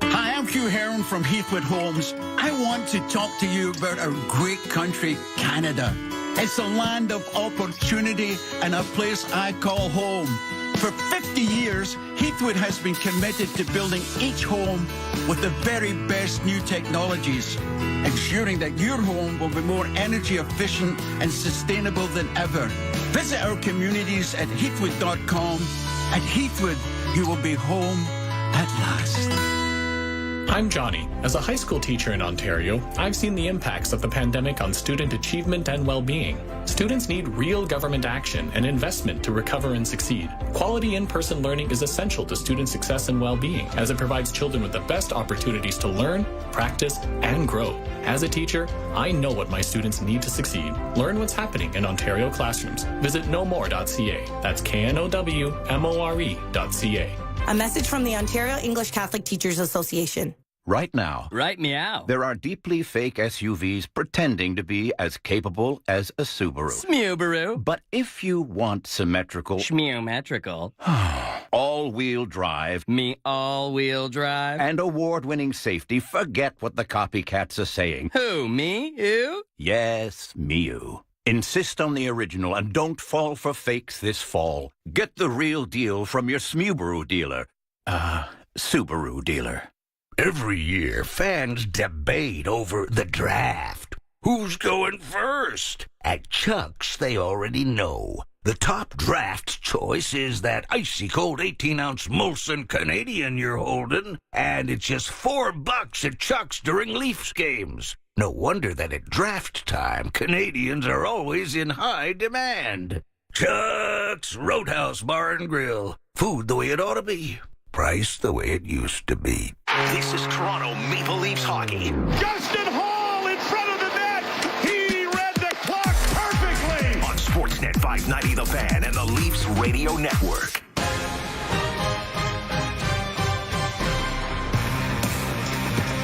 Hi, I'm Hugh Heron from Heathwood Homes. I want to talk to you about our great country, Canada. It's a land of opportunity and a place I call home. For 50 years, Heathwood has been committed to building each home with the very best new technologies, ensuring that your home will be more energy efficient and sustainable than ever. Visit our communities at heathwood.com. At Heathwood, you will be home at last. I'm Johnny. As a high school teacher in Ontario, I've seen the impacts of the pandemic on student achievement and well-being. Students need real government action and investment to recover and succeed. Quality in-person learning is essential to student success and well-being, as it provides children with the best opportunities to learn, practice, and grow. As a teacher, I know what my students need to succeed. Learn what's happening in Ontario classrooms. Visit knowmore.ca. That's KNOWMORE.ca. A message from the Ontario English Catholic Teachers Association. Right now. Right meow. There are deeply fake SUVs pretending to be as capable as a Subaru. Smubaru. But if you want symmetrical... Schmeometrical. all-wheel drive... Me all-wheel drive. And award-winning safety, forget what the copycats are saying. Who, me? You? Yes, me you. Insist on the original and don't fall for fakes this fall. Get the real deal from your Smubaru dealer. Subaru dealer. Every year, fans debate over the draft. Who's going first? At Chuck's, they already know. The top draft choice is that icy cold 18-ounce Molson Canadian you're holding, and it's just $4 at Chuck's during Leafs games. No wonder that at draft time, Canadians are always in high demand. Chuck's Roadhouse Bar and Grill. Food the way it ought to be. Price the way it used to be. This is Toronto Maple Leafs hockey. Justin Hall in front of the net. He read the clock perfectly. On Sportsnet 590 The Fan and the Leafs Radio Network.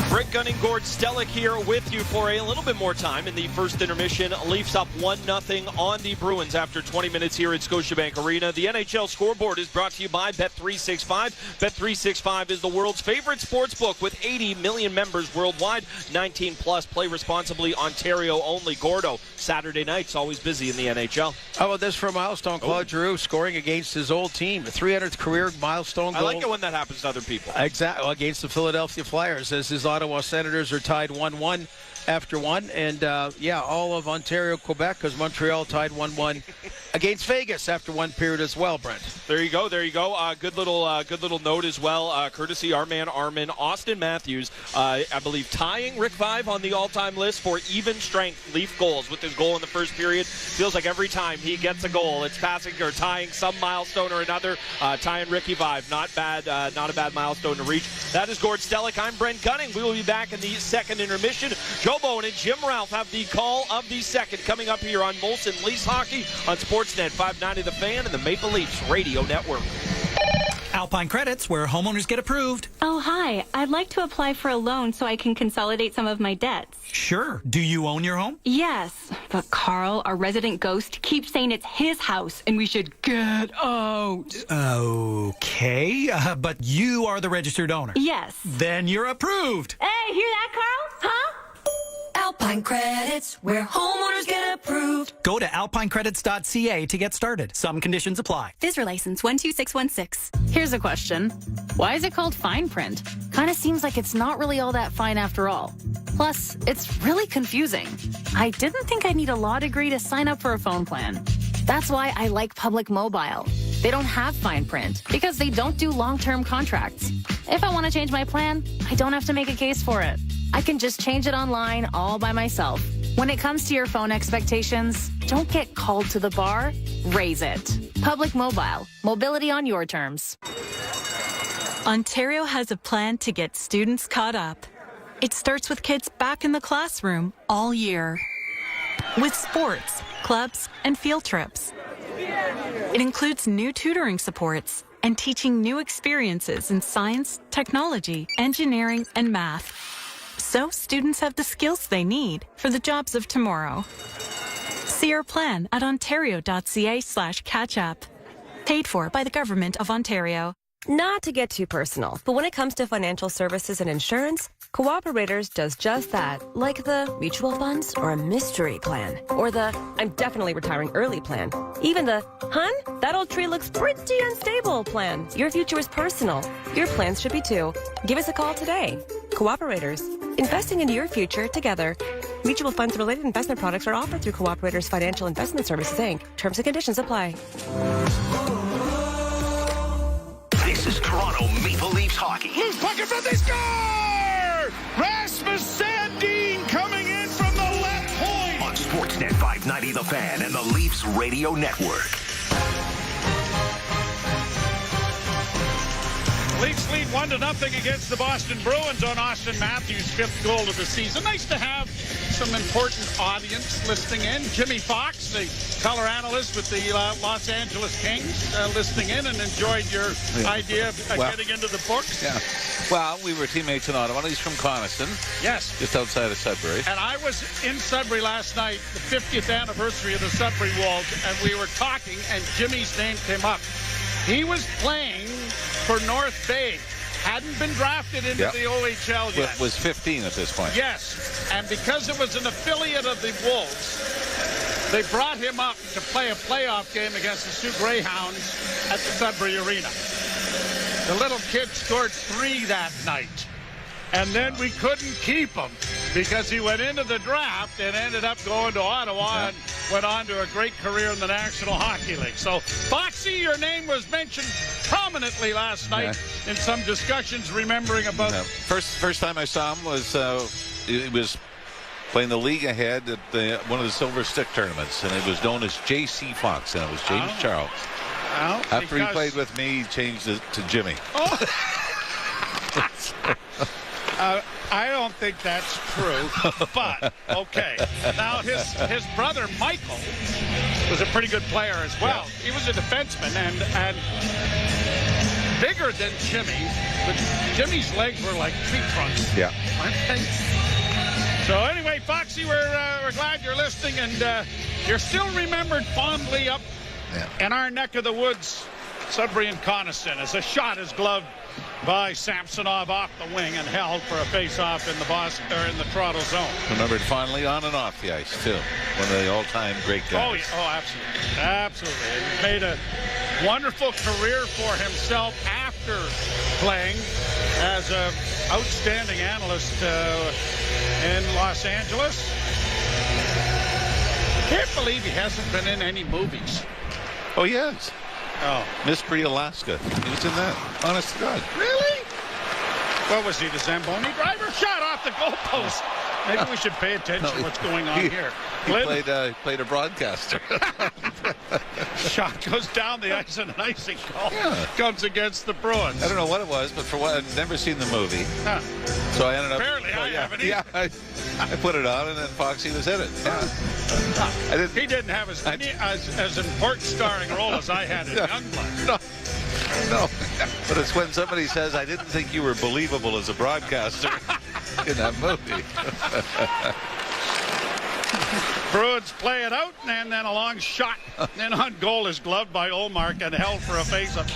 Brent Gunning, Gord Stellick here with you for a little bit more time in the first intermission. Leafs up 1-0 on the Bruins after 20 minutes here at Scotiabank Arena. The NHL scoreboard is brought to you by Bet365. Bet365 is the world's favorite sports book with 80 million members worldwide. 19 plus. Play responsibly. Ontario only. Gordo, Saturday nights always busy in the NHL. How about this for a milestone? Claude Giroux scoring against his old team. The 300th career milestone goal. I like it when that happens to other people. Exactly. Against the Philadelphia Flyers as his Ottawa Senators are tied 1-1 after one. And, all of Ontario, Quebec, because Montreal tied 1-1 against Vegas after one period as well, Brent. There you go. Good little note as well, courtesy our man Armin. Austin Matthews, I believe, tying Rick Vaive on the all-time list for even strength Leaf goals with his goal in the first period. Feels like every time he gets a goal, it's passing or tying some milestone or another. Tying Ricky Vaive, not a bad milestone to reach. That is Gord Stellick. I'm Brent Gunning. We will be back in the second intermission. Joe Bowen and Jim Ralph have the call of the second coming up here on Molson Leafs Hockey on Sportsnet 590 The Fan and the Maple Leafs Radio Network. Alpine Credits, where homeowners get approved. Oh, hi. I'd like to apply for a loan so I can consolidate some of my debts. Sure. Do you own your home? Yes, but Carl, our resident ghost, keeps saying it's his house and we should get out. Okay, but you are the registered owner. Yes. Then you're approved. Hey, hear that, Carl? Huh? Alpine Credits, where homeowners get approved. Go to alpinecredits.ca to get started. Some conditions apply. FSRA license 12616. Here's a question. Why is it called fine print? Kind of seems like it's not really all that fine after all. Plus, it's really confusing. I didn't think I'd need a law degree to sign up for a phone plan. That's why I like Public Mobile. They don't have fine print because they don't do long-term contracts. If I want to change my plan, I don't have to make a case for it. I can just change it online all by myself. When it comes to your phone expectations, don't get called to the bar, raise it. Public Mobile. Mobility on your terms. Ontario has a plan to get students caught up. It starts with kids back in the classroom all year. With sports, clubs, and field trips. It includes new tutoring supports and teaching new experiences in science, technology, engineering, and math. So students have the skills they need for the jobs of tomorrow. See our plan at ontario.ca/catch-up. Paid for by the Government of Ontario. Not to get too personal, but when it comes to financial services and insurance, Cooperators does just that, like the mutual funds or a mystery plan, or the I'm definitely retiring early plan, even the hun, that old tree looks pretty unstable plan. Your future is personal. Your plans should be too. Give us a call today. Cooperators, investing in your future together. Mutual funds and related investment products are offered through Cooperators Financial Investment Services, Inc. Terms and conditions apply. This is Toronto Maple Leafs hockey. Loose puck in front, they score! Rasmus Sandin coming in from the left point. On Sportsnet 590 The Fan and the Leafs Radio Network. Leafs lead 1-0 against the Boston Bruins on Austin Matthews' 5th goal of the season. Nice to have some important audience listening in. Jimmy Fox, the color analyst with the Los Angeles Kings, listening in and enjoyed your idea of getting into the books. Yeah. Well, we were teammates in Ottawa. He's from Coniston. Yes. Just outside of Sudbury. And I was in Sudbury last night, the 50th anniversary of the Sudbury Wolves, and we were talking, and Jimmy's name came up. He was playing for North Bay. Hadn't been drafted into the OHL yet. Was 15 at this point. Yes, and because it was an affiliate of the Wolves, they brought him up to play a playoff game against the Sioux Greyhounds at the Sudbury Arena. The little kid scored 3 that night, and then we couldn't keep him because he went into the draft and ended up going to Ottawa and went on to a great career in the National Hockey League. So, Foxy, your name was mentioned prominently last night in some discussions, remembering about... First time I saw him was he was playing the league ahead at one of the Silver Stick tournaments, and it was known as J.C. Fox, and it was James Charles. Well, after he played with me, he changed it to Jimmy. Oh. I don't think that's true, but okay. Now, his brother Michael was a pretty good player as well. Yeah. He was a defenseman and bigger than Jimmy, but Jimmy's legs were like tree trunks. Yeah. So anyway, Foxy, we're glad you're listening, and you're still remembered fondly up in our neck of the woods, Sudbury and Coniston, as a shot is gloved by Samsonov off the wing and held for a face-off in the in the Toronto zone. Remembered fondly on and off the ice too. One of the all-time great guys. Oh, absolutely, absolutely. And he's made a wonderful career for himself after playing as an outstanding analyst in Los Angeles. Can't believe he hasn't been in any movies. Oh, yes. Oh. Mystery Alaska. He was in that. Honest to God. Really? What was he, the Zamboni driver? Shot off the goalpost. Maybe we should pay attention to what's going on here. He played a broadcaster. Shot goes down the ice and an icing call comes against the Bruins. I don't know what it was, but for what I've never seen the movie. Huh. So I ended up. Apparently I haven't either. Yeah, I put it on, and then Foxy was in it. Yeah. He didn't have as important starring role as I had in Youngblood. No, but it's when somebody says, I didn't think you were believable as a broadcaster in that movie. Bruins play it out, and then a long shot. And on goal is gloved by Ullmark and held for a face-up.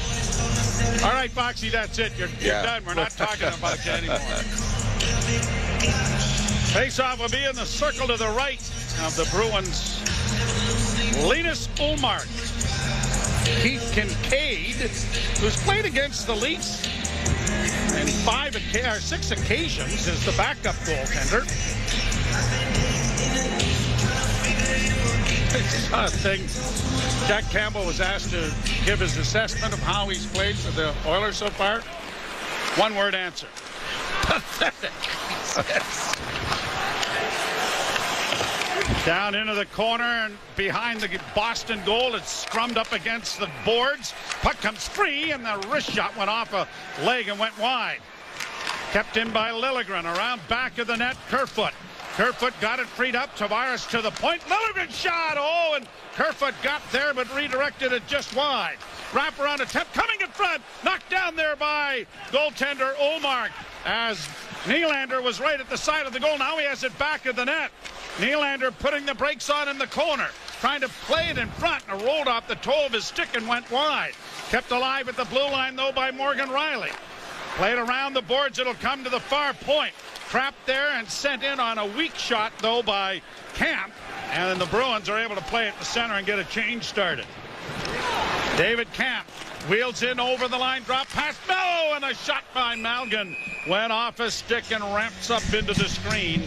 All right, Foxy, that's it. You're done. We're not talking about you anymore. Face-off will be in the circle to the right of the Bruins. Linus Ullmark. Keith Kincaid, who's played against the Leafs in 6 occasions, is the backup goaltender. I think Jack Campbell was asked to give his assessment of how he's played for the Oilers so far. One-word answer. Pathetic. Down into the corner and behind the Boston goal. It's scrummed up against the boards. Puck comes free, and the wrist shot went off a leg and went wide. Kept in by Liljegren. Around back of the net, Kerfoot. Kerfoot got it freed up. Tavares to the point. Liljegren shot. Oh, and Kerfoot got there but redirected it just wide. Wraparound attempt coming in front. Knocked down there by goaltender Ullmark as Nylander was right at the side of the goal. Now he has it back of the net. Nylander putting the brakes on in the corner. Trying to play it in front and rolled off the toe of his stick and went wide. Kept alive at the blue line, though, by Morgan Riley. Played around the boards. It'll come to the far point. Trapped there and sent in on a weak shot, though, by Camp. And the Bruins are able to play at the center and get a change started. David Camp wheels in over the line, drop pass, no, and a shot by Malgin went off his stick and ramps up into the screen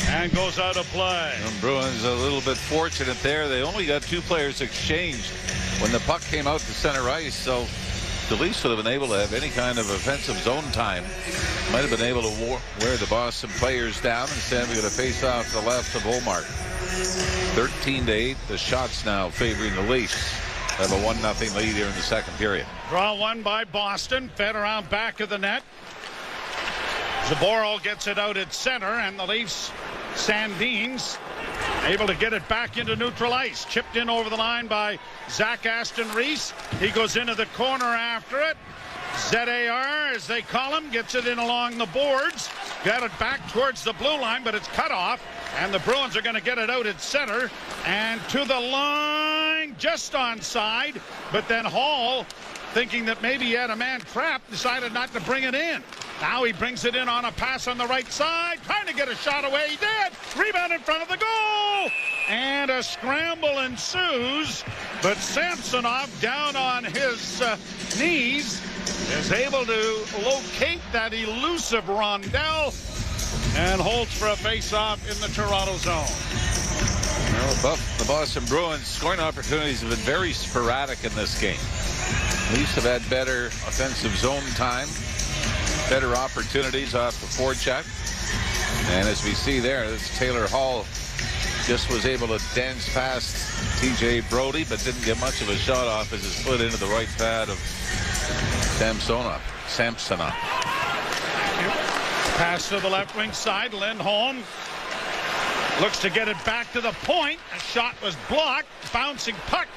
and goes out of play. And Bruins a little bit fortunate there. They only got 2 players exchanged when the puck came out to center ice, so the Leafs would have been able to have any kind of offensive zone time. Might have been able to wear the Boston players down. Instead, we got a face-off to the left of Ullmark. 13-8. The shots now favoring the Leafs. Have a 1-0 lead here in the second period. Draw one by Boston. Fed around back of the net. Zaboral gets it out at center, and the Leafs, Sandins, able to get it back into neutral ice. Chipped in over the line by Zach Aston Reese. He goes into the corner after it. ZAR, as they call him, gets it in along the boards. Got it back towards the blue line, but it's cut off. And the Bruins are going to get it out at center. And to the line, just onside. But then Hall, thinking that maybe he had a man trapped, decided not to bring it in. Now he brings it in on a pass on the right side. Trying to get a shot away. He did. Rebound in front of the goal. And a scramble ensues. But Samsonov, down on his knees, is able to locate that elusive rondelle and holds for a face-off in the Toronto zone. Well, the Boston Bruins scoring opportunities have been very sporadic in this game. Leafs have had better offensive zone time, better opportunities off the forecheck. And as we see there, this Taylor Hall just was able to dance past T.J. Brody, but didn't get much of a shot off as it's put into the right pad of Samsonov. Pass to the left wing side. Lindholm looks to get it back to the point. A shot was blocked. Bouncing puck.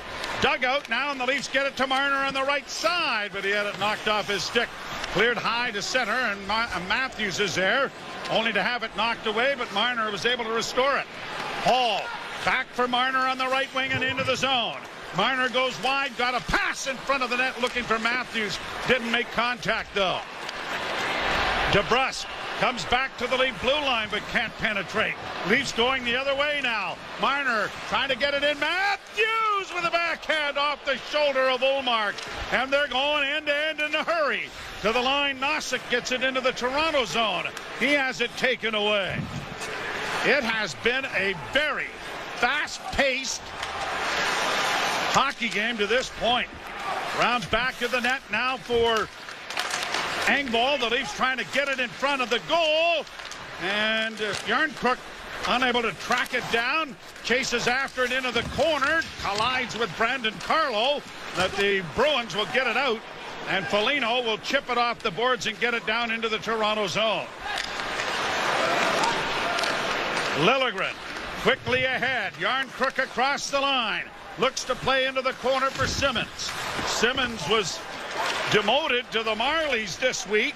Dugout now, and the Leafs get it to Marner on the right side, but he had it knocked off his stick. Cleared high to center, and Matthews is there, only to have it knocked away, but Marner was able to restore it. Hall back for Marner on the right wing and into the zone. Marner goes wide, got a pass in front of the net looking for Matthews. Didn't make contact, though. DeBrusque Comes back to the Leaf blue line, but can't penetrate. Leafs going the other way now. Marner trying to get it in. Matthews with a backhand off the shoulder of Ullmark. And they're going end-to-end in a hurry. To the line, Nosek gets it into the Toronto zone. He has it taken away. It has been a very fast-paced hockey game to this point. Round back to the net now for Engvall. The Leafs trying to get it in front of the goal. And Järnkrok unable to track it down. Chases after it into the corner. Collides with Brandon Carlo. That the Bruins will get it out. And Foligno will chip it off the boards and get it down into the Toronto zone. Liljegren quickly ahead. Järnkrok across the line. Looks to play into the corner for Simmons. Simmons was demoted to the Marlies this week.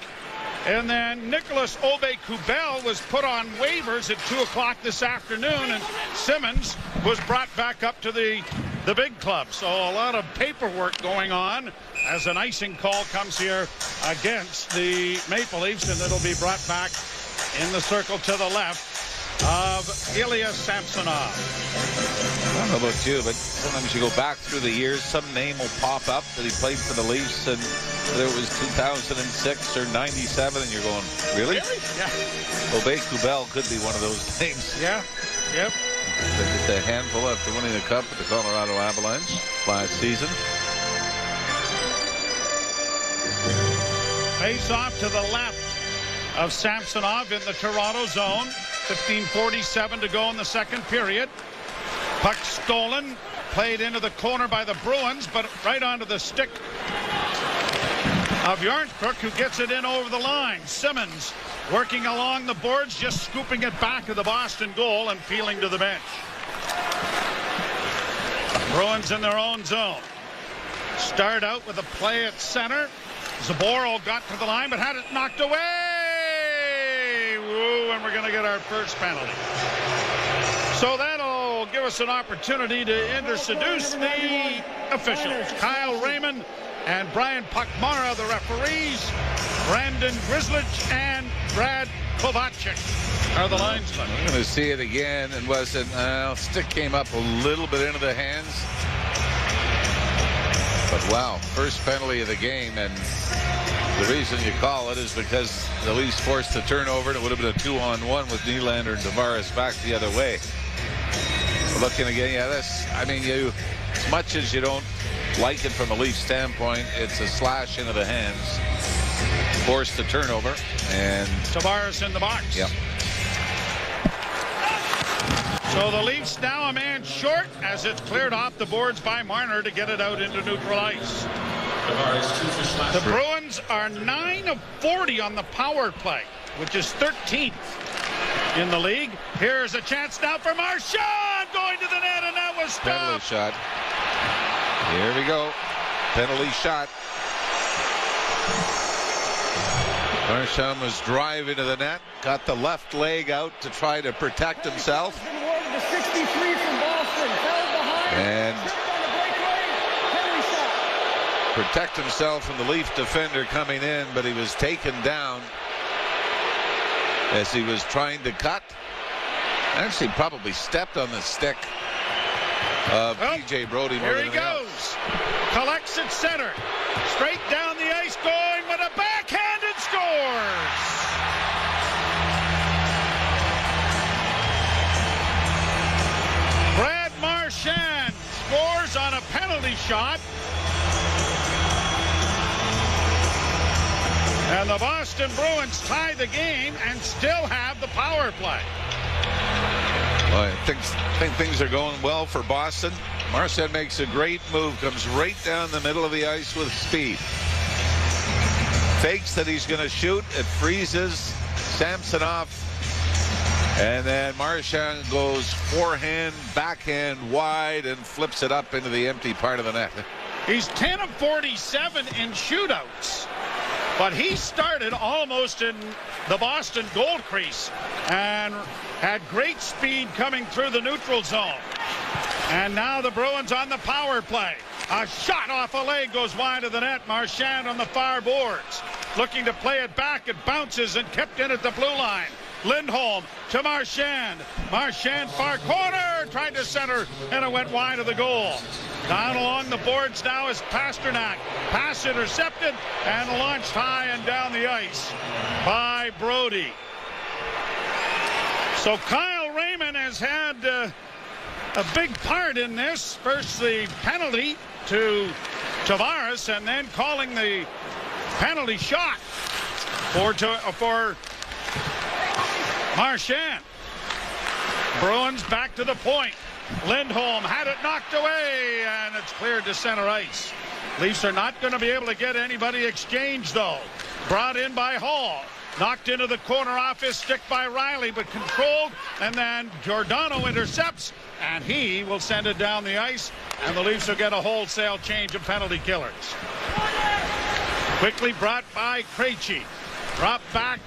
And then Nicholas Aube-Kubel was put on waivers at 2 o'clock this afternoon. And Simmons was brought back up to the big club. So a lot of paperwork going on as an icing call comes here against the Maple Leafs. And it'll be brought back in the circle to the left of Ilya Samsonov. I don't know about you, but sometimes you go back through the years, some name will pop up that he played for the Leafs, and whether it was 2006 or 97, and you're going, really? Yeah. Aube-Kubel could be one of those names. Yeah. Yep. Just a handful after winning the Cup with the Colorado Avalanche last season. Face off to the left of Samsonov in the Toronto zone. 15:47 to go in the second period. Puck stolen, played into the corner by the Bruins, but right onto the stick of Järnkrok, who gets it in over the line. Simmons working along the boards, just scooping it back of the Boston goal and peeling to the bench. Bruins in their own zone. Start out with a play at center. Zaboral got to the line, but had it knocked away. Woo, and we're going to get our first penalty. So that'll give us an opportunity to introduce the officials. Kyle Raymond and Brian Puckmara, the referees. Brandon Grzelcyk and Brad Kovacic are the linesmen. I'm going to see it again, and wasn't stick came up a little bit into the hands. But wow, first penalty of the game, and the reason you call it is because the Leafs forced the turnover, and it would have been a 2-on-1 with Nylander and Tavares back the other way. Looking again, yeah, that's, I mean, you, as much as you don't like it from a Leafs standpoint, it's a slash into the hands. Forced the turnover, and Tavares in the box. Yep. So the Leafs now a man short as it's cleared off the boards by Marner to get it out into neutral ice. The Bruins are 9 of 40 on the power play, which is 13th in the league. Here's a chance now for Marchand going to the net, and that was stopped. Penalty shot. Here we go. Penalty shot. Marchand was driving to the net, got the left leg out to try to protect himself. And protect himself from the Leaf defender coming in, but he was taken down as he was trying to cut. Actually probably stepped on the stick of P.J. Brodie. Here he goes. Collects at center. Straight down the ice, going with a backhand and scores. Brad Marchand scores on a penalty shot. And the Boston Bruins tie the game and still have the power play. Well, I think things are going well for Boston. Marchand makes a great move, comes right down the middle of the ice with speed. Fakes that he's going to shoot. It freezes Samsonov. And then Marchand goes forehand, backhand wide, and flips it up into the empty part of the net. He's 10 of 47 in shootouts. But he started almost in the Boston goal crease and had great speed coming through the neutral zone. And now the Bruins on the power play. A shot off a leg goes wide of the net. Marchand on the far boards. looking to play it back. It bounces and kept in at the blue line. Lindholm to Marchand. Marchand far corner, tried to center, and it went wide of the goal. Down along the boards now is Pasternak. Pass intercepted and launched high and down the ice by Brody. So Kyle Raymond has had a big part in this. First the penalty to Tavares, and then calling the penalty shot for Marchand. Bruins back to the point. Lindholm had it knocked away, and it's cleared to center ice. Leafs are not going to be able to get anybody exchanged, though. Brought in by Hall. Knocked into the corner off his stick by Riley, but controlled, and then Giordano intercepts, and he will send it down the ice, and the Leafs will get a wholesale change of penalty killers. Quickly brought by Krejci. Dropped back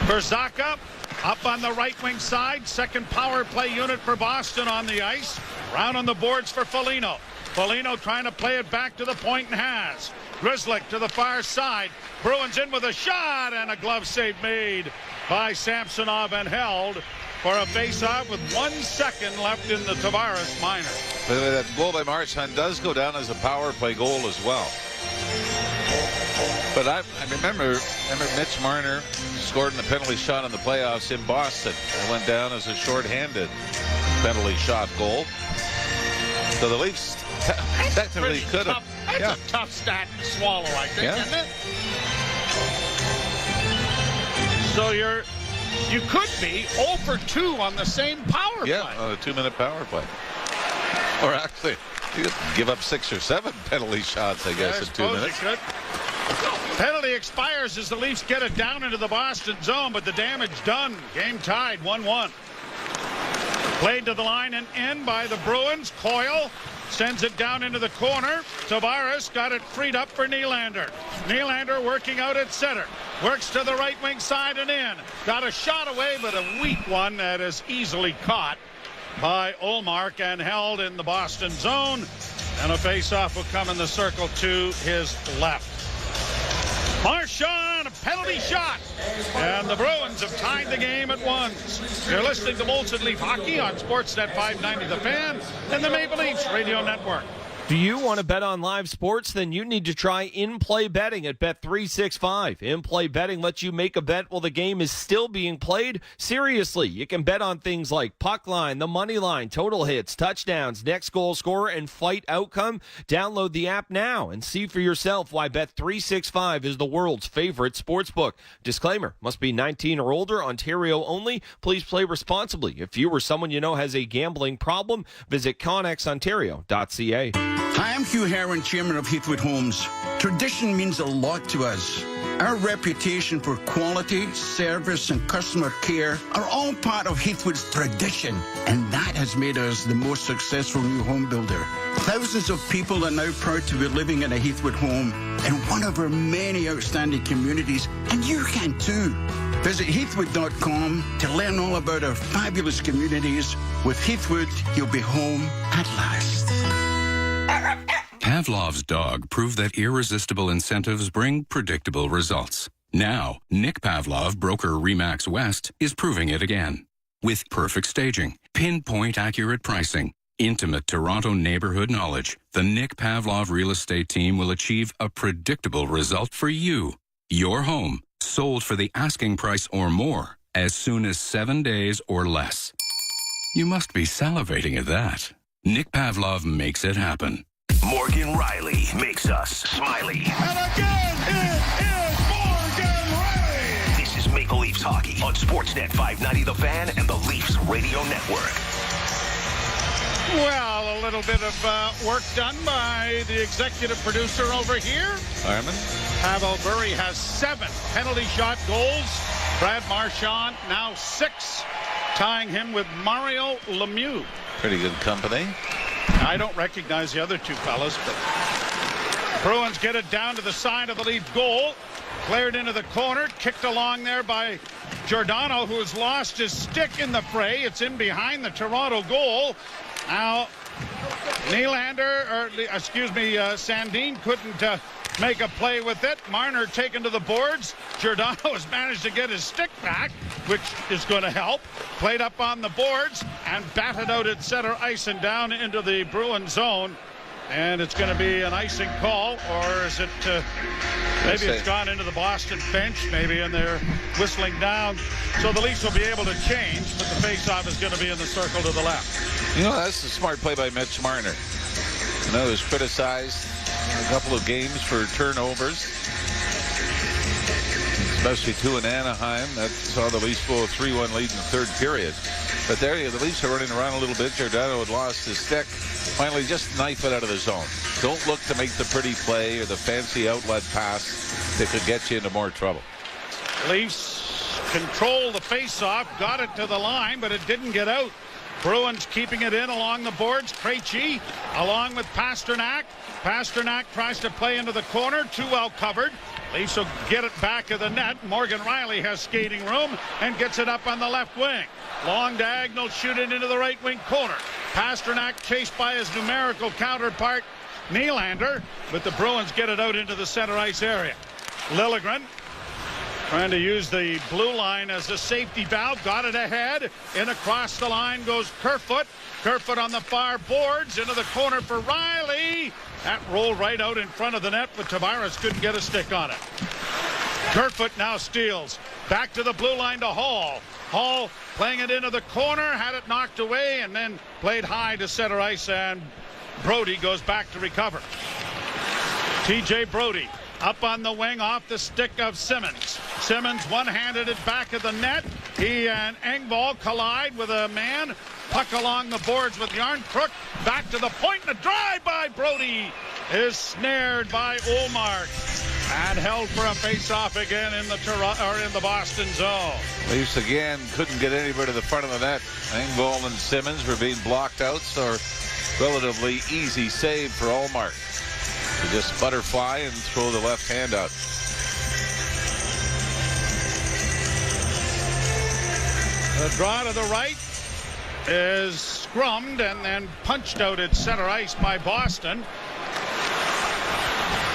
for Zacha. Up on the right wing side, second power play unit for Boston on the ice. Round on the boards for Foligno. Foligno trying to play it back to the point and has. Grzelcyk to the far side. Bruins in with a shot, and a glove save made by Samsonov and held for a face-off with 1 second left in the Tavares minor. That goal by Marchand does go down as a power play goal as well. But I remember Mitch Marner scored in the penalty shot in the playoffs in Boston. It went down as a shorthanded penalty shot goal. So the Leafs technically could have. That's a tough stat to swallow, I think, isn't it? So you could be 0 for 2 on the same power play. Yeah, on a 2-minute power play. Or actually, you could give up 6 or 7 penalty shots, I guess, in 2 minutes. Penalty expires as the Leafs get it down into the Boston zone, but the damage done. Game tied 1-1. Played to the line and in by the Bruins. Coyle sends it down into the corner. Tavares got it freed up for Nylander. Nylander working out at center. Works to the right wing side and in. Got a shot away, but a weak one that is easily caught by Ullmark and held in the Boston zone. And a face-off will come in the circle to his left. Marchand, a penalty shot. And the Bruins have tied the game at 1. You're listening to Molson Leaf Hockey on Sportsnet 590 The Fan and the Maple Leafs Radio Network. Do you want to bet on live sports? Then you need to try in-play betting at Bet365. In-play betting lets you make a bet while the game is still being played. Seriously, you can bet on things like puck line, the money line, total hits, touchdowns, next goal scorer, and fight outcome. Download the app now and see for yourself why Bet365 is the world's favorite sportsbook. Disclaimer, must be 19 or older, Ontario only. Please play responsibly. If you or someone you know has a gambling problem, visit connexontario.ca. Hi, I'm Hugh Herron, chairman of Heathwood Homes. Tradition means a lot to us. Our reputation for quality, service, and customer care are all part of Heathwood's tradition, and that has made us the most successful new home builder. Thousands of people are now proud to be living in a Heathwood home in one of our many outstanding communities, and you can too. Visit heathwood.com to learn all about our fabulous communities. With Heathwood, you'll be home at last. Pavlov's dog proved that irresistible incentives bring predictable results. Now, Nick Pavlov, broker RE/MAX West, is proving it again. With perfect staging, pinpoint accurate pricing, intimate Toronto neighborhood knowledge, the Nick Pavlov real estate team will achieve a predictable result for you. Your home, sold for the asking price or more, as soon as 7 days or less. You must be salivating at that. Nick Pavlov makes it happen. Morgan Riley makes us smiley. And again, it is Morgan Riley. This is Maple Leafs Hockey on Sportsnet 590 The Fan and the Leafs Radio Network. Well, a little bit of work done by the executive producer over here. Harmon. Pavel Bure has 7 penalty shot goals. Brad Marchand now 6, tying him with Mario Lemieux. Pretty good company. I don't recognize the other two fellas, but Bruins get it down to the side of the Leaf goal. Cleared into the corner, kicked along there by Giordano, who has lost his stick in the fray. It's in behind the Toronto goal. Now, Sandin couldn't make a play with it. Marner taken to the boards. Giordano has managed to get his stick back, which is going to help. Played up on the boards and batted out at center ice and down into the Bruins zone. And it's going to be an icing call, or is it maybe it's gone into the Boston bench, maybe, and they're whistling down. So the Leafs will be able to change, but the faceoff is going to be in the circle to the left. You know, that's a smart play by Mitch Marner. I know he was criticized a couple of games for turnovers, especially two in Anaheim. That saw the Leafs blow a 3-1 lead in the third period. But there the Leafs are running around a little bit. Giordano had lost his stick. Finally, just knife it out of the zone. Don't look to make the pretty play or the fancy outlet pass that could get you into more trouble. Leafs control the faceoff, got it to the line, but it didn't get out. Bruins keeping it in along the boards. Krejci along with Pasternak. Pasternak tries to play into the corner, too well covered. Leafs will get it back of the net. Morgan Rielly has skating room and gets it up on the left wing. Long diagonal, shoot it into the right wing corner. Pasternak chased by his numerical counterpart Nylander, but the Bruins get it out into the center ice area. Liljegren trying to use the blue line as a safety valve. Got it ahead. In across the line goes Kerfoot. Kerfoot on the far boards into the corner for Rielly. That rolled right out in front of the net, but Tavares couldn't get a stick on it. Kerfoot now steals. Back to the blue line to Hall. Hall playing it into the corner, had it knocked away, and then played high to center ice, and Brody goes back to recover. TJ Brody up on the wing off the stick of Simmons. Simmons one-handed it back of the net. He and Engvall collide with a man. Puck along the boards with Yarncrook. Back to the point, and a drive by Brody is snared by Ullmark and held for a face-off again in the Boston zone. Leafs again couldn't get anybody to the front of the net. Engvall and Simmons were being blocked out, so relatively easy save for Ullmark to just butterfly and throw the left hand out. The draw to the right is scrummed and then punched out at center ice by Boston.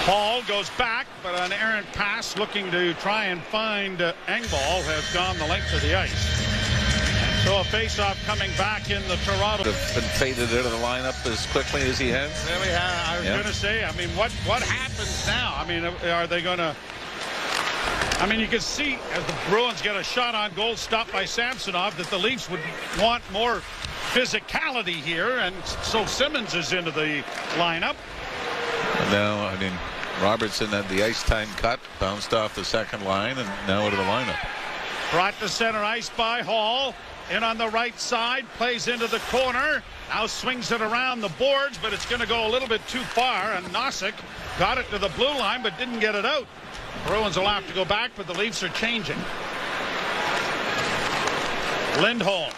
Hall goes back, but an errant pass looking to try and find Engvall has gone the length of the ice. So a face-off coming back in the Toronto. Have been faded out of the lineup as quickly as he has. Really, I was going to say, I mean, what happens now? I mean, are they going to... I mean, you can see as the Bruins get a shot on goal stopped by Samsonov that the Leafs would want more physicality here, and so Simmons is into the lineup. No, I mean, Robertson had the ice time cut, bounced off the second line, and now into the lineup. Brought to center ice by Hall. In on the right side, plays into the corner. Now swings it around the boards, but it's going to go a little bit too far, and Nosek got it to the blue line, but didn't get it out. Bruins will have to go back, but the Leafs are changing. Lindholm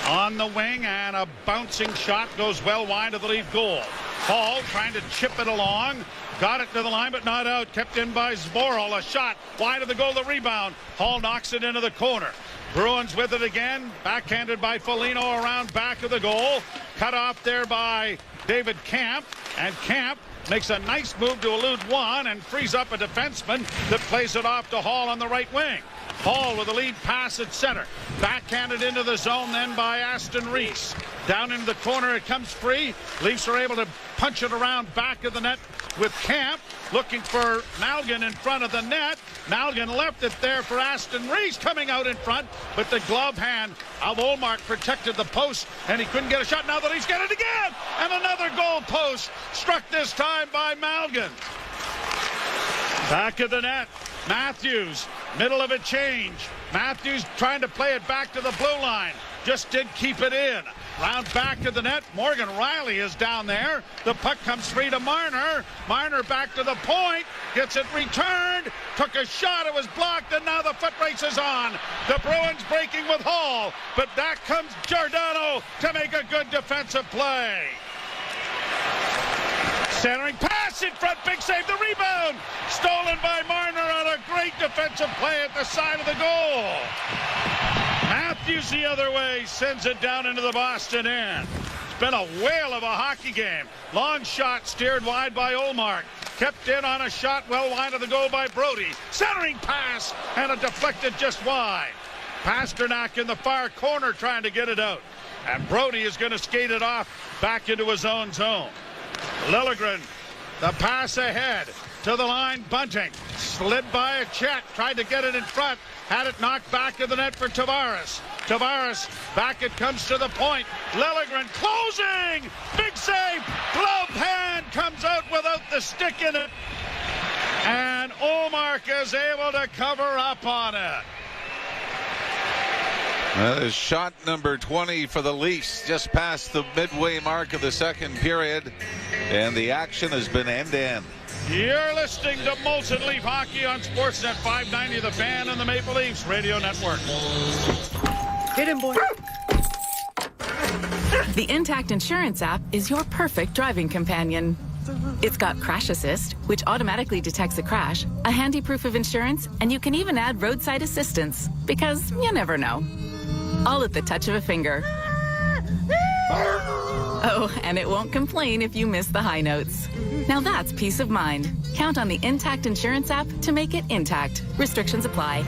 on the wing, and a bouncing shot goes well wide of the Leaf goal. Hall trying to chip it along. Got it to the line, but not out. Kept in by Zboril. A shot wide of the goal, the rebound. Hall knocks it into the corner. Bruins with it again. Backhanded by Foligno around back of the goal. Cut off there by David Camp. And Camp makes a nice move to elude one and frees up a defenseman that plays it off to Hall on the right wing. Hall with a lead pass at center. Backhanded into the zone then by Aston Reese. Down into the corner, it comes free. Leafs are able to punch it around back of the net with Camp. Looking for Malgin in front of the net. Malgin left it there for Aston Reese coming out in front, but the glove hand of Ullmark protected the post, and he couldn't get a shot. Now the Leafs get it again, and another goal post struck this time by Malgin. Back of the net. Matthews, middle of a change. Matthews trying to play it back to the blue line. Just did keep it in. Round back of the net. Morgan Rielly is down there. The puck comes free to Marner. Marner back to the point. Gets it returned. Took a shot. It was blocked, and now the foot race is on. The Bruins breaking with Hall. But back comes Giordano to make a good defensive play. Centering pass in front, big save, the rebound. Stolen by Marner on a great defensive play at the side of the goal. Matthews the other way, sends it down into the Boston end. It's been a whale of a hockey game. Long shot steered wide by Ullmark. kept in on a shot well wide of the goal by Brody. Centering pass and a deflected just wide. Pasternak in the far corner trying to get it out. And Brody is going to skate it off back into his own zone. Liljegren, the pass ahead to the line. Bunting slid by a Chet, tried to get it in front, had it knocked back to the net for Tavares. Tavares, back it comes to the point. Liljegren closing, big save, glove hand comes out without the stick in it. And Ullmark is able to cover up on it. That is shot number 20 for the Leafs, just past the midway mark of the second period, and the action has been end-to-end. You're listening to Molson Leaf Hockey on Sportsnet 590, The Fan and the Maple Leafs Radio Network. Hit him, boy. The Intact Insurance app is your perfect driving companion. It's got Crash Assist, which automatically detects a crash, a handy proof of insurance, and you can even add roadside assistance, because you never know. All at the touch of a finger. Oh, and it won't complain if you miss the high notes. Now that's peace of mind. Count on the Intact Insurance app to make it intact. Restrictions apply.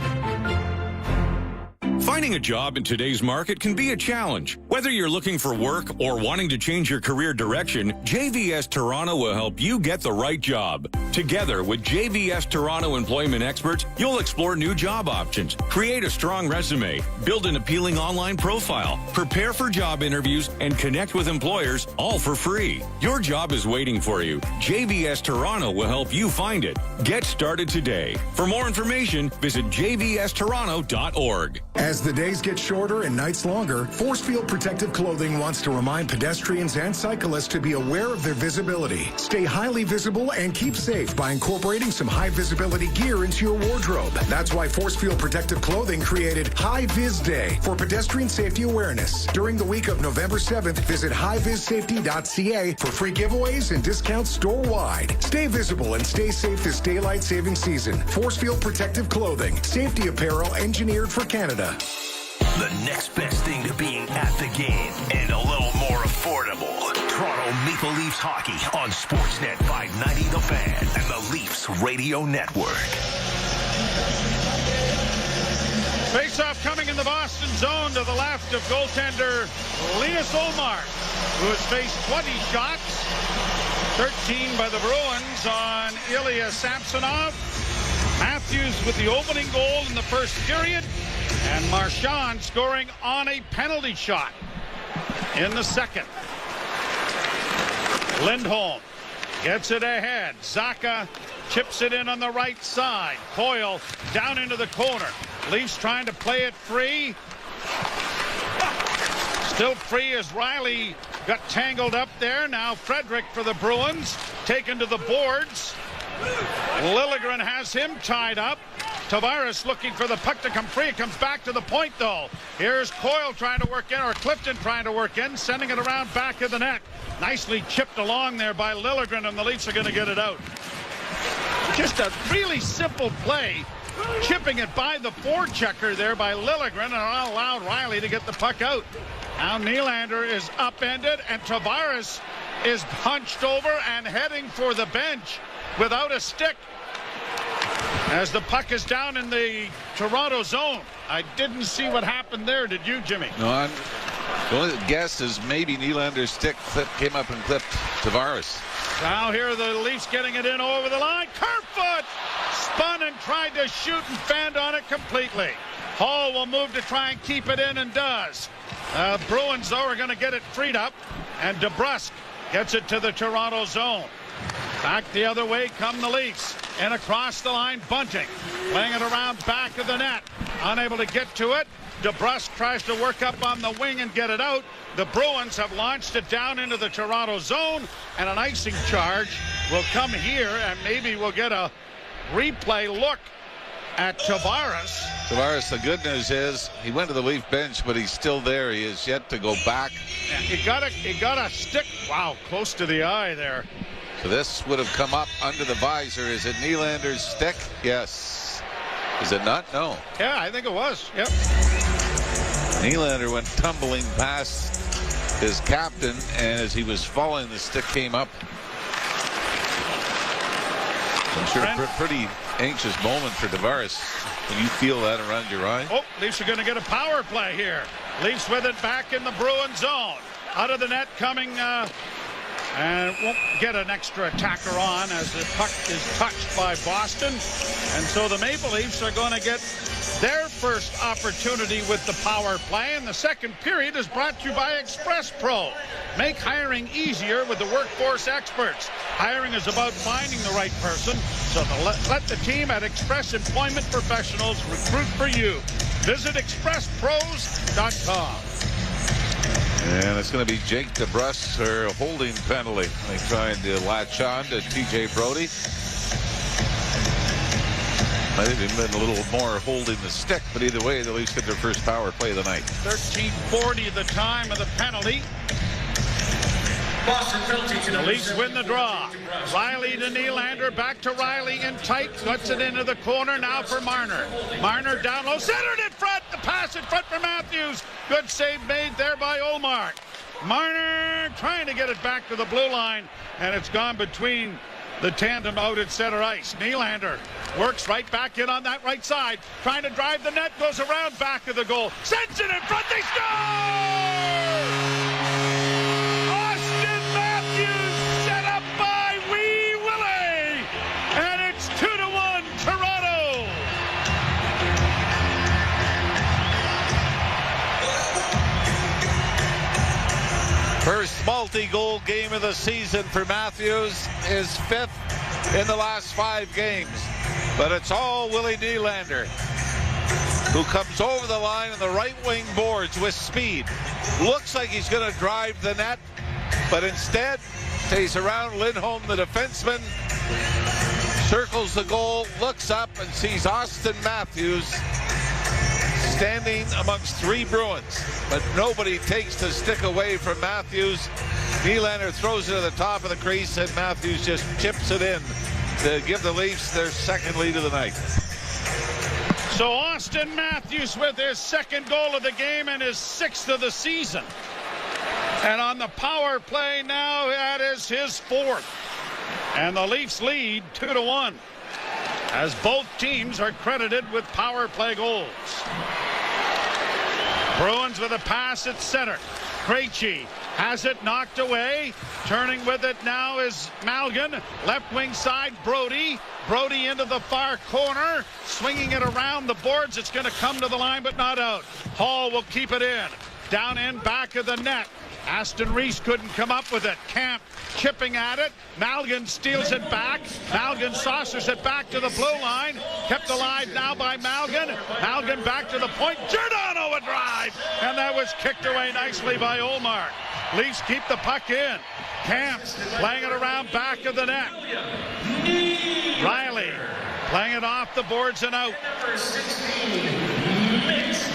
Finding a job in today's market can be a challenge. Whether you're looking for work or wanting to change your career direction, JVS Toronto will help you get the right job. Together with JVS Toronto employment experts, you'll explore new job options, create a strong resume, build an appealing online profile, prepare for job interviews, and connect with employers, all for free. Your job is waiting for you. JVS Toronto will help you find it. Get started today. For more information, visit jvstoronto.org. As the days get shorter and nights longer, Forcefield Protective Clothing wants to remind pedestrians and cyclists to be aware of their visibility. Stay highly visible and keep safe by incorporating some high visibility gear into your wardrobe. That's why Forcefield Protective Clothing created High Vis Day for pedestrian safety awareness. During the week of November 7th, visit highvissafety.ca for free giveaways and discounts store-wide. Stay visible and stay safe this daylight saving season. Forcefield Protective Clothing, safety apparel engineered for Canada. The next best thing to being at the game and a little more affordable. Toronto Maple Leafs hockey on Sportsnet 590 The Fan and the Leafs Radio Network. Face-off coming in the Boston zone to the left of goaltender Linus Ullmark, who has faced 20 shots, 13 by the Bruins on Ilya Samsonov. Matthews with the opening goal in the first period, and Marchand scoring on a penalty shot in the second. Lindholm gets it ahead. Zacha chips it in on the right side. Coyle down into the corner. Leafs trying to play it free. Still free as Riley got tangled up there. Now Frederick for the Bruins, taken to the boards. Liljegren has him tied up. Tavares looking for the puck to come free. It comes back to the point, though. Here's Coyle trying to work in, or Clifton trying to work in, sending it around back of the net. Nicely chipped along there by Liljegren, and the Leafs are going to get it out. Just a really simple play. Chipping it by the forechecker there by Liljegren, and allowed Riley to get the puck out. Now Nylander is upended, and Tavares is hunched over and heading for the bench without a stick as the puck is down in the Toronto zone. I didn't see what happened there. Did you, Jimmy? No, the only guess is maybe Nylander's stick came up and clipped Tavares. Now here are the Leafs getting it in over the line. Kerfoot spun and tried to shoot and fanned on it completely. Hall will move to try and keep it in and does. Bruins, though, are going to get it freed up, and DeBrusk gets it to the Toronto zone. Back the other way come the Leafs. And across the line, Bunting laying it around back of the net. Unable to get to it. DeBrusk tries to work up on the wing and get it out. The Bruins have launched it down into the Toronto zone, and an icing charge will come here, and maybe we'll get a replay look at Tavares. Tavares, the good news is he went to the Leaf bench, but he's still there. He is yet to go back. He got a stick. Wow, close to the eye there. So this would have come up under the visor. Is it Nylander's stick? Yes. Is it not? No. Yeah, I think it was. Yep. Nylander went tumbling past his captain, and as he was falling, the stick came up. I'm sure pretty anxious moment for Tavares when you feel that around your eye. Oh, Leafs are going to get a power play here. Leafs with it back in the Bruins zone. Out of the net coming, and won't get an extra attacker on as the puck is touched by Boston. And so the Maple Leafs are going to get their first opportunity with the power play. And the second period is brought to you by Express Pro. Make hiring easier with the workforce experts. Hiring is about finding the right person. So let the team at Express Employment Professionals recruit for you. Visit expresspros.com. And it's going to be Jake DeBrusk, or a holding penalty. They trying to latch on to TJ Brodie. Might have even been a little more holding the stick, but either way, the Leafs get their first power play of the night. 13:40 the time of the penalty. The Leafs win the draw. Riley to Nylander, back to Riley in tight, cuts it into the corner now for Marner. Marner down low, centered in front, the pass in front for Matthews. Good save made there by Ullmark. Marner trying to get it back to the blue line, and it's gone between the tandem out at center ice. Nylander works right back in on that right side, trying to drive the net, goes around back of the goal, sends it in front, they score! Set up by Wee Willie, and it's 2-1 Toronto. First multi-goal game of the season for Matthews, his fifth in the last 5 games. But it's all Willie Nylander, who comes over the line on the right wing boards with speed. Looks like he's going to drive the net, but instead stays around Lindholm, the defenseman, circles the goal, looks up and sees Austin Matthews standing amongst 3 Bruins. But nobody takes the stick away from Matthews. Nylander throws it to the top of the crease, and Matthews just chips it in to give the Leafs their second lead of the night. So Austin Matthews with his second goal of the game and his 6th of the season. And on the power play now, that is his 4th. And the Leafs lead 2-1, as both teams are credited with power play goals. Bruins with a pass at center. Krejci has it knocked away. Turning with it now is Malgin. Left wing side, Brodie. Brodie into the far corner. Swinging it around the boards. It's going to come to the line, but not out. Hall will keep it in. Down in back of the net. Aston Reese couldn't come up with it. Camp chipping at it. Malgin steals it back. Malgin saucers it back to the blue line. Kept alive now by Malgin. Malgin back to the point. Giordano a drive. And that was kicked away nicely by Ullmark. Leafs keep the puck in. Camp playing it around back of the net. Riley playing it off the boards and out.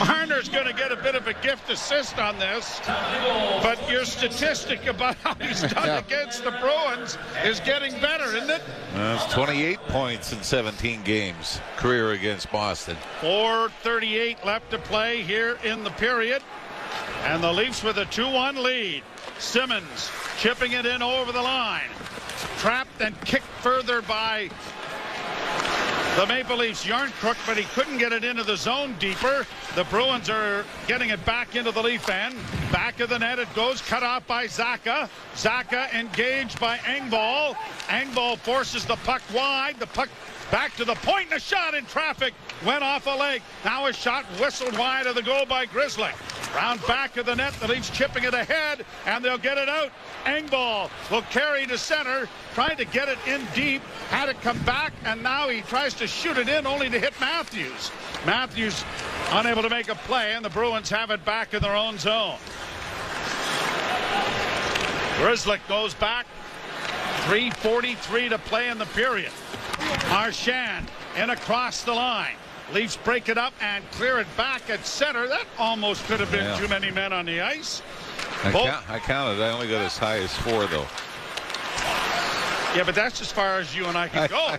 Marner's going to get a bit of a gift assist on this, but your statistic about how he's done against the Bruins is getting better, isn't it? It's 28 points in 17 games, career against Boston. 4:38 left to play here in the period, and the Leafs with a 2-1 lead. Simmons chipping it in over the line. Trapped and kicked further by the Maple Leafs Yarncrook, but he couldn't get it into the zone deeper. The Bruins are getting it back into the Leaf end. Back of the net it goes, cut off by Zacha. Zacha engaged by Engvall. Engvall forces the puck wide. The puck back to the point, and a shot in traffic went off a leg. Now a shot whistled wide of the goal by Grizzly. Round back of the net, the Leafs chipping it ahead, and they'll get it out. Engvall will carry to center, trying to get it in deep, had it come back, and now he tries to shoot it in, only to hit Matthews. Matthews unable to make a play, and the Bruins have it back in their own zone. Grizzly goes back. 3:43 to play in the period. Marchand in across the line. Leafs break it up and clear it back at center. That almost could have been too many men on the ice. I counted. I only got as high as 4, though. Yeah, but that's as far as you and I can go.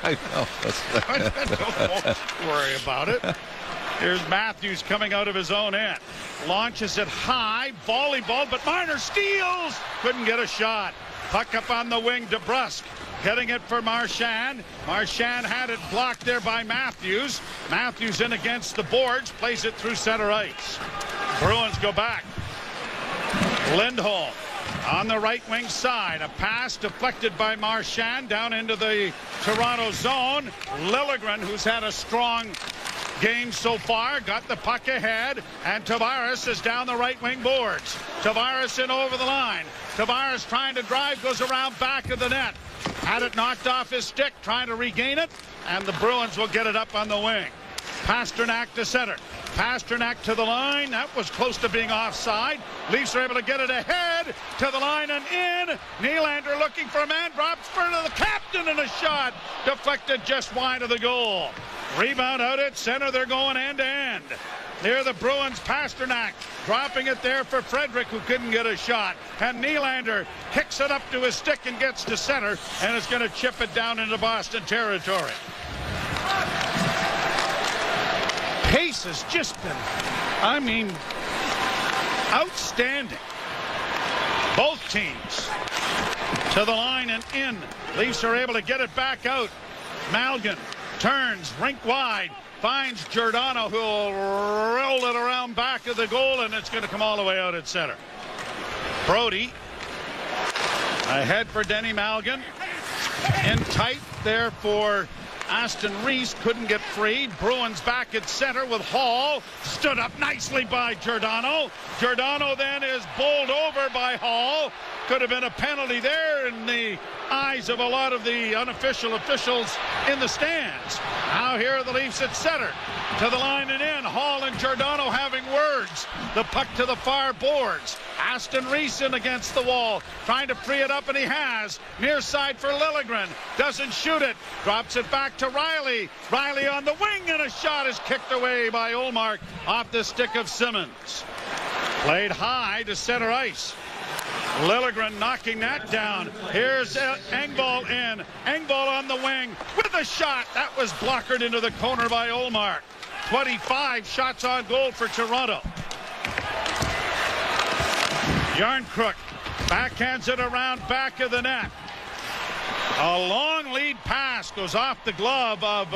I know. Don't worry about it. Here's Matthews coming out of his own end. Launches it high. Volleyball, but Marner steals. Couldn't get a shot. Puck up on the wing. DeBrusk getting it for Marchand. Marchand had it blocked there by Matthews. Matthews in against the boards, plays it through center ice. Bruins go back. Lindholm on the right wing side. A pass deflected by Marchand down into the Toronto zone. Liljegren, who's had a strong game so far, got the puck ahead, and Tavares is down the right wing boards. Tavares in over the line. Tavares trying to drive, goes around back of the net. Had it knocked off his stick, trying to regain it, and the Bruins will get it up on the wing. Pasternak to center. Pasternak to the line. That was close to being offside. Leafs are able to get it ahead to the line and in. Nylander looking for a man. Drops for the captain, and a shot deflected just wide of the goal. Rebound out at center. They're going end to end. Near the Bruins, Pasternak dropping it there for Frederick, who couldn't get a shot. And Nylander kicks it up to his stick and gets to center, and is going to chip it down into Boston territory. Pace has just been, outstanding. Both teams to the line and in. Leafs are able to get it back out. Malgin turns, rink wide, finds Giordano, who will roll it around back of the goal, and it's going to come all the way out at center. Brody ahead for Denny Malgin. In tight there for Aston Reese, couldn't get free. Bruins back at center with Hall. Stood up nicely by Giordano. Giordano then is bowled over by Hall. Could have been a penalty there in the eyes of a lot of the unofficial officials in the stands. Now here are the Leafs at center. To the line and in. Hall and Giordano having words. The puck to the far boards. Aston Reese in against the wall. Trying to free it up, and he has. Near side for Liljegren. Doesn't shoot it. Drops it back to Riley. Riley on the wing, and a shot is kicked away by Ullmark off the stick of Simmons. Played high to center ice. Liljegren knocking that down. Here's Engvall in. Engvall on the wing with a shot. That was blockered into the corner by Ullmark. 25 shots on goal for Toronto. Yarncrook backhands it around back of the net. A long lead pass goes off the glove of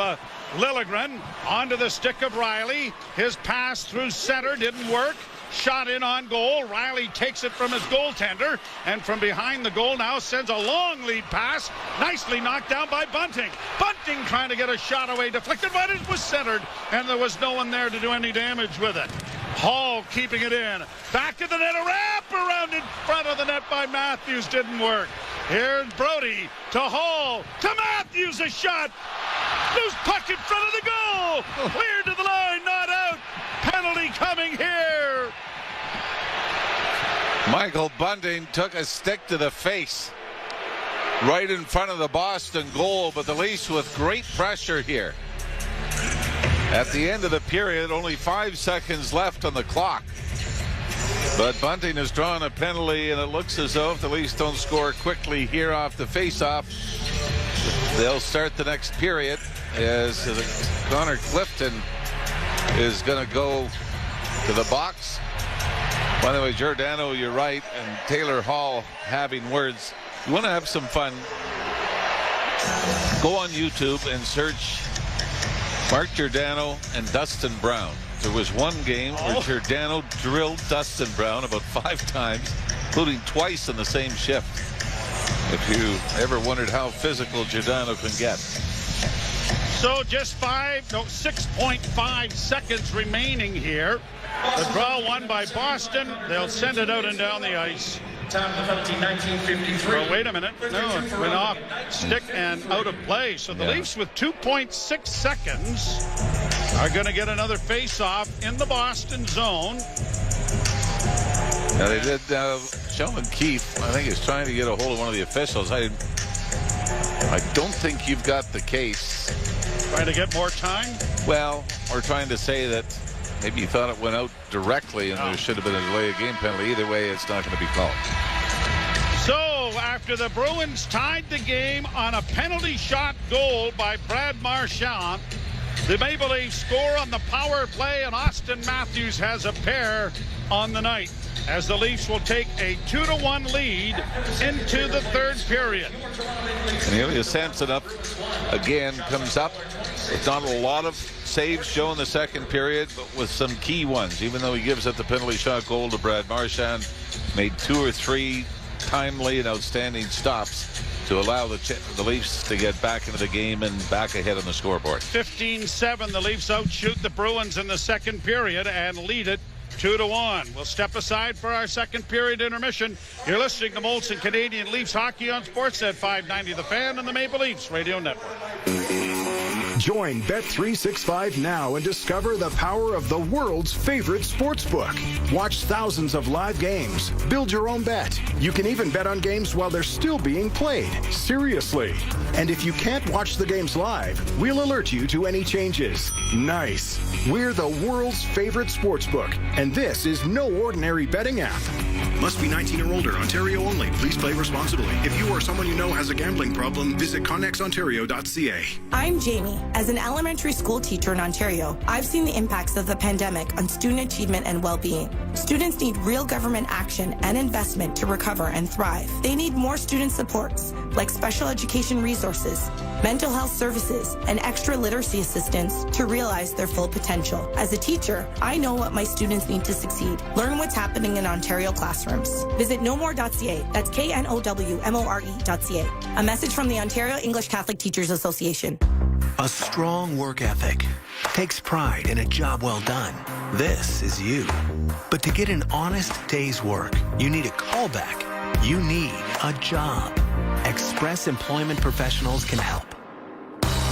Liljegren onto the stick of Riley. His pass through center didn't work. Shot in on goal. Riley takes it from his goaltender, and from behind the goal now sends a long lead pass. Nicely knocked down by Bunting. Bunting trying to get a shot away, deflected, but it was centered, and there was no one there to do any damage with it. Hall keeping it in. Back of the net, a wrap around in front of the net by Matthews. Didn't work. Here's Brody to Hall to Matthews. A shot. Loose puck in front of the goal. Cleared to the line, not out. Penalty coming here. Michael Bunting took a stick to the face right in front of the Boston goal, but the Leafs with great pressure here. At the end of the period, only 5 seconds left on the clock. But Bunting has drawn a penalty, and it looks as though if the Leafs don't score quickly here off the face-off, they'll start the next period as Connor Clifton is going to go to the box. By the way, Giordano, you're right, and Taylor Hall having words. You want to have some fun, go on YouTube and search Mark Giordano and Dustin Brown. There was one game where Giordano drilled Dustin Brown about 5 times, including twice in the same shift. If you ever wondered how physical Giordano can get. So just 6.5 seconds remaining here. The draw won by Boston. They'll send it out and down the ice. Time of penalty 1953. Oh, wait a minute. No, it went off stick and out of play. So the Leafs with 2.6 seconds are going to get another face-off in the Boston zone. Now they did. Sheldon Keefe, I think, is trying to get a hold of one of the officials. I don't think you've got the case. Trying to get more time? Well, we're trying to say that maybe you thought it went out directly and there should have been a delay of game penalty. Either way, it's not going to be called. So after the Bruins tied the game on a penalty shot goal by Brad Marchand, the Maple Leafs score on the power play, and Austin Matthews has a pair on the night. as the Leafs will take a 2-1 lead into the third period. And Ilya Samsonov again comes up with not a lot of saves shown in the second period, but with some key ones. Even though he gives up the penalty shot goal to Brad Marchand, made 2 or 3 timely and outstanding stops to allow the Leafs to get back into the game and back ahead on the scoreboard. 15-7, the Leafs outshoot the Bruins in the second period and lead it 2-1. We'll step aside for our second period intermission. You're listening to Molson Canadian Leafs Hockey on Sportsnet 590 The Fan and the Maple Leafs Radio Network. Join Bet365 now and discover the power of the world's favorite sportsbook. Watch thousands of live games. Build your own bet. You can even bet on games while they're still being played. Seriously. And if you can't watch the games live, we'll alert you to any changes. Nice. We're the world's favorite sportsbook, and this is no ordinary betting app. Must be 19 or older. Ontario only. Please play responsibly. If you or someone you know has a gambling problem, visit connexontario.ca. I'm Jamie. As an elementary school teacher in Ontario, I've seen the impacts of the pandemic on student achievement and well-being. Students need real government action and investment to recover and thrive. They need more student supports, like special education resources, mental health services, and extra literacy assistance to realize their full potential. As a teacher, I know what my students need to succeed. Learn what's happening in Ontario classrooms. Visit knowmore.ca. That's KNOWMORE.ca. A message from the Ontario English Catholic Teachers Association. A strong work ethic takes pride in a job well done. This is you. But to get an honest day's work, you need a callback. You need a job. Express Employment Professionals can help.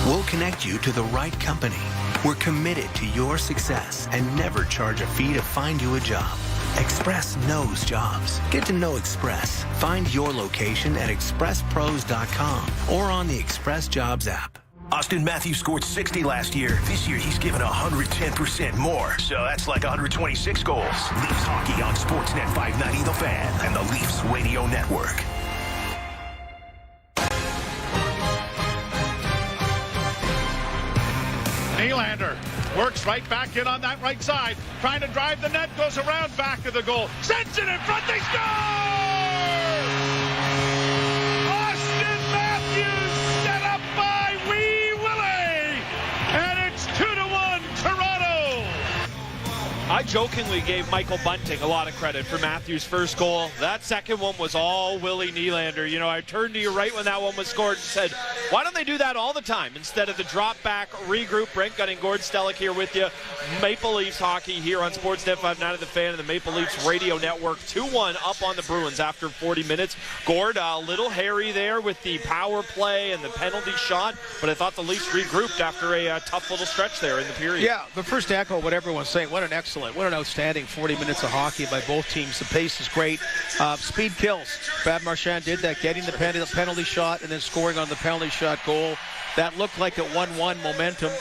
We'll connect you to the right company. We're committed to your success and never charge a fee to find you a job. Express knows jobs. Get to know Express. Find your location at expresspros.com or on the Express Jobs app. Austin Matthews scored 60 last year. This year, he's given 110% more. So that's like 126 goals. Leafs hockey on Sportsnet 590 The Fan and the Leafs Radio Network. Nylander works right back in on that right side. Trying to drive the net. Goes around back of the goal. Sends it in front. They score! Austin Matthews set up by Wee Willie. And it's 2-1 Toronto. I jokingly gave Michael Bunting a lot of credit for Matthews' first goal. That second one was all Willie Nylander. You know, I turned to you right when that one was scored and said, why don't they do that all the time instead of the drop back, regroup? Brent Gunning, Gord Stellick here with you. Maple Leafs hockey here on Sportsnet 590 The Fan and the Maple Leafs Radio Network. 2-1 up on the Bruins after 40 minutes. Gord, a little hairy there with the power play and the penalty shot, but I thought the Leafs regrouped after a tough little stretch there in the period. Yeah, but first to echo what everyone's saying, what an outstanding 40 minutes of hockey by both teams. The pace is great. Speed kills. Brad Marchand did that, getting the penalty shot and then scoring on the penalty shot goal. That looked like a 1-1 momentum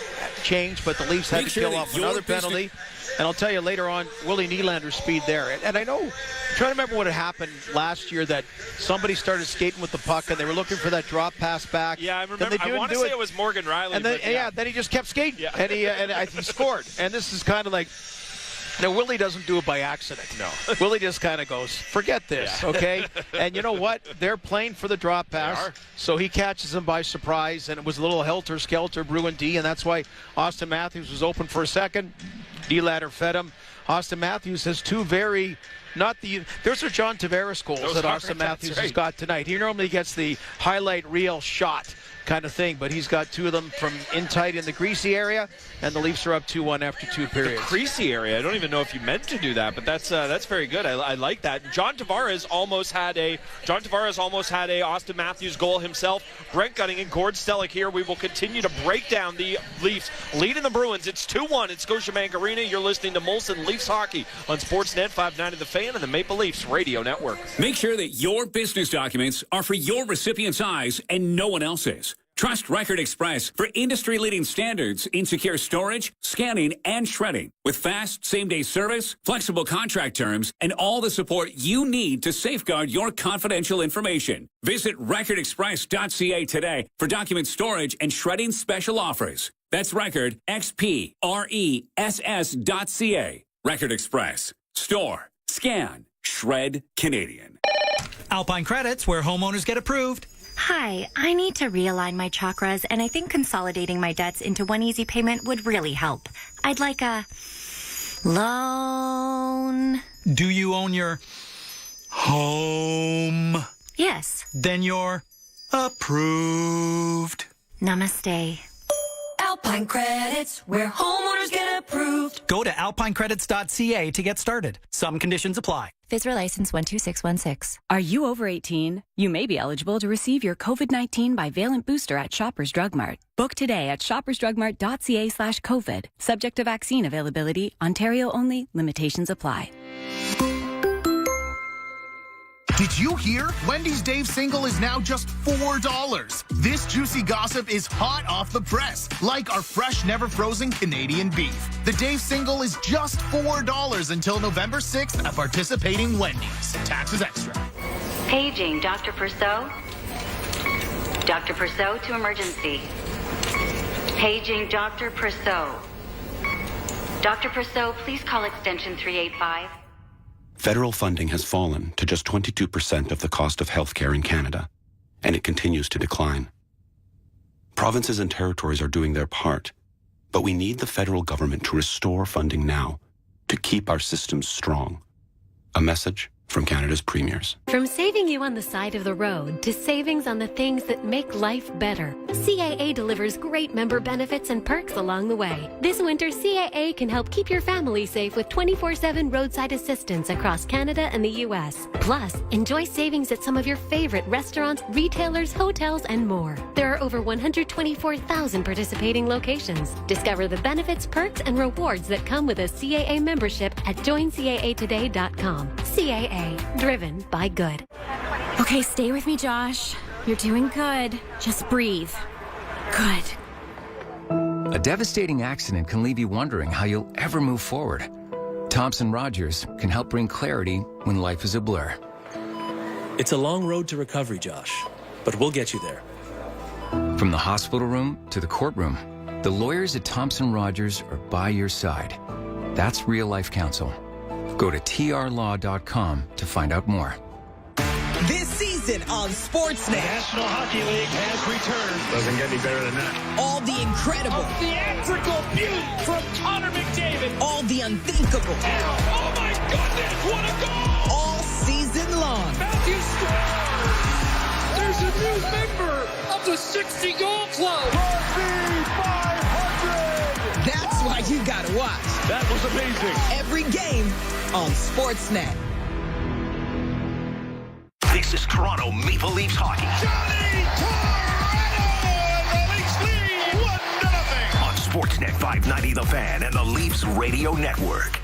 change, but the Leafs had to kill off another penalty. And I'll tell you later on, Willie Nylander's speed there. And I know, I'm trying to remember what had happened last year, that somebody started skating with the puck and they were looking for that drop pass back. Yeah, I remember. I want to say it was Morgan Riley. And then, then he just kept skating. Yeah. And he scored. And this is kind of like, now, Willie doesn't do it by accident. No. Willie just kind of goes, forget this, okay? And you know what? They're playing for the drop pass, so he catches them by surprise, and it was a little helter-skelter, Bruin D, and that's why Austin Matthews was open for a second. Nylander fed him. Austin Matthews has two very... Those are John Tavares goals that Austin Matthews has got tonight. He normally gets the highlight reel shot kind of thing, but he's got two of them from in tight in the greasy area, and the Leafs are up 2-1 after 2 periods. The greasy area, I don't even know if you meant to do that, but that's very good. I like that. John Tavares almost had a Austin Matthews goal himself. Brent Gunning and Gord Stellick here. We will continue to break down the Leafs leading the Bruins. It's 2-1 at Scotiabank Arena. You're listening to Molson Leafs hockey on Sportsnet 590 The Fan and the Maple Leafs Radio Network. Make sure that your business documents are for your recipient's eyes and no one else's. Trust Record Express for industry-leading standards in secure storage, scanning, and shredding. With fast, same-day service, flexible contract terms, and all the support you need to safeguard your confidential information. Visit recordexpress.ca today for document storage and shredding special offers. That's Record, XPRESS.ca. Record Express. Store, scan, Shred Canadian. Alpine Credits, where homeowners get approved. Hi, I need to realign my chakras, and I think consolidating my debts into one easy payment would really help. I'd like a loan. Do you own your home? Yes. Then you're approved. Namaste. Alpine Credits, where homeowners get approved. Go to alpinecredits.ca to get started. Some conditions apply. FSRA license 12616. Are you over 18? You may be eligible to receive your COVID-19 bivalent booster at Shoppers Drug Mart. Book today at shoppersdrugmart.ca/COVID. Subject to vaccine availability. Ontario only. Limitations apply. Did you hear? Wendy's Dave Single is now just $4. This juicy gossip is hot off the press, like our fresh, never frozen Canadian beef. The Dave Single is just $4 until November 6th at participating Wendy's. Taxes extra. Paging Dr. Purcell. Dr. Purcell to emergency. Paging Dr. Purcell. Dr. Purcell, please call extension 385. Federal funding has fallen to just 22% of the cost of healthcare in Canada, and it continues to decline. Provinces and territories are doing their part, but we need the federal government to restore funding now to keep our systems strong. A message from Canada's premiers. From saving you on the side of the road to savings on the things that make life better, CAA delivers great member benefits and perks along the way. This winter, CAA can help keep your family safe with 24/7 roadside assistance across Canada and the U.S. Plus, enjoy savings at some of your favorite restaurants, retailers, hotels, and more. There are over 124,000 participating locations. Discover the benefits, perks, and rewards that come with a CAA membership at joincaatoday.com. CAA. Driven by good. Okay, stay with me, Josh. You're doing good. Just breathe. Good. A devastating accident can leave you wondering how you'll ever move forward. Thompson Rogers can help bring clarity when life is a blur. It's a long road to recovery, Josh, but we'll get you there. From the hospital room to the courtroom, the lawyers at Thompson Rogers are by your side. That's real-life counsel. Go to trlaw.com to find out more. This season on Sportsnet. The National Hockey League has returned. Doesn't get any better than that. All the incredible. A theatrical beauty from Connor McDavid. All the unthinkable. Oh my goodness, what a goal! All season long. Matthew scores! There's a new member of the 60-goal club. That's why you gotta watch. That was amazing. Every game on Sportsnet. This is Toronto Maple Leafs hockey. Johnny Torino, the Leafs lead 1-0. On Sportsnet 590 The Fan and the Leafs Radio Network.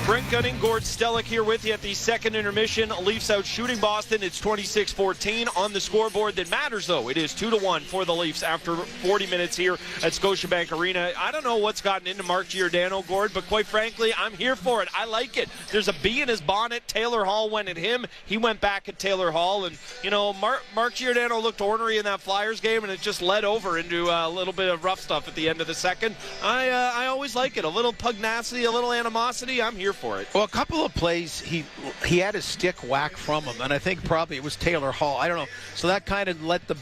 Brent Gunning, Gord Stellick here with you at the second intermission. Leafs out shooting Boston. It's 26-14 on the scoreboard. That matters, though. It is 2-1 for the Leafs after 40 minutes here at Scotiabank Arena. I don't know what's gotten into Mark Giordano, Gord, but quite frankly, I'm here for it. I like it. There's a bee in his bonnet. Taylor Hall went at him. He went back at Taylor Hall. And, you know, Mark Giordano looked ornery in that Flyers game, and it just led over into a little bit of rough stuff at the end of the second. I always like it. A little pugnacity, a little animosity. I'm here for it. Well, a couple of plays, he had his stick whacked from him, and I think probably it was Taylor Hall. I don't know. So that kind of let the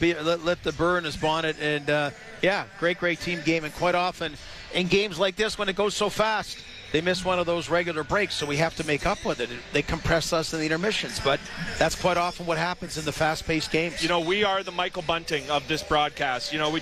burr in his bonnet, and yeah, great team game. And quite often in games like this, when it goes so fast, they miss one of those regular breaks, so we have to make up with it. They compress us in the intermissions, but that's quite often what happens in the fast-paced games. You know, we are the Michael Bunting of this broadcast. You know, we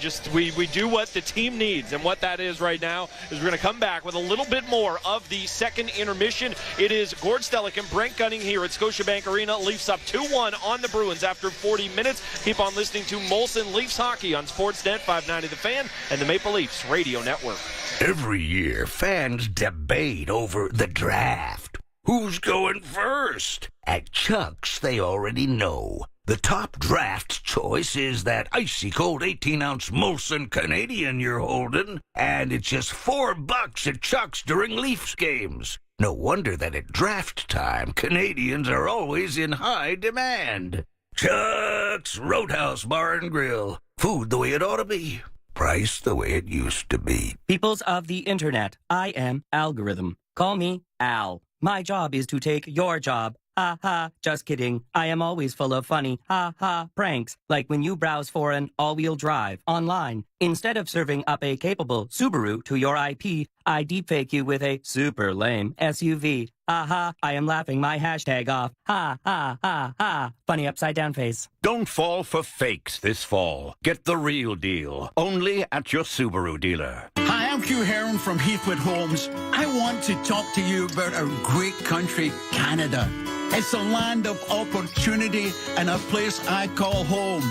do what the team needs, and what that is right now is we're going to come back with a little bit more of the second intermission. It is Gord Stellick and Brent Gunning here at Scotiabank Arena. Leafs up 2-1 on the Bruins after 40 minutes. Keep on listening to Molson Leafs Hockey on Sportsnet 590 The Fan and the Maple Leafs Radio Network. Every year, fans debate over the draft. Who's going first? At Chuck's, they already know. The top draft choice is that icy cold 18-ounce Molson Canadian you're holding, and it's just $4 at Chuck's during Leafs games. No wonder that at draft time, Canadians are always in high demand. Chuck's Roadhouse Bar and Grill. Food the way it ought to be. Price the way it used to be. Peoples of the Internet, I am Algorithm. Call me Al. My job is to take your job. Ha ha, just kidding. I am always full of funny ha ha pranks, like when you browse for an all-wheel drive online. Instead of serving up a capable Subaru to your IP, I deepfake you with a super lame SUV. Ha ha, I am laughing my hashtag off. Ha ha ha ha. Funny upside down face. Don't fall for fakes this fall. Get the real deal. Only at your Subaru dealer. Hi, I'm Hugh Heron from Heathwood Homes. I want to talk to you about our great country, Canada. It's a land of opportunity and a place I call home.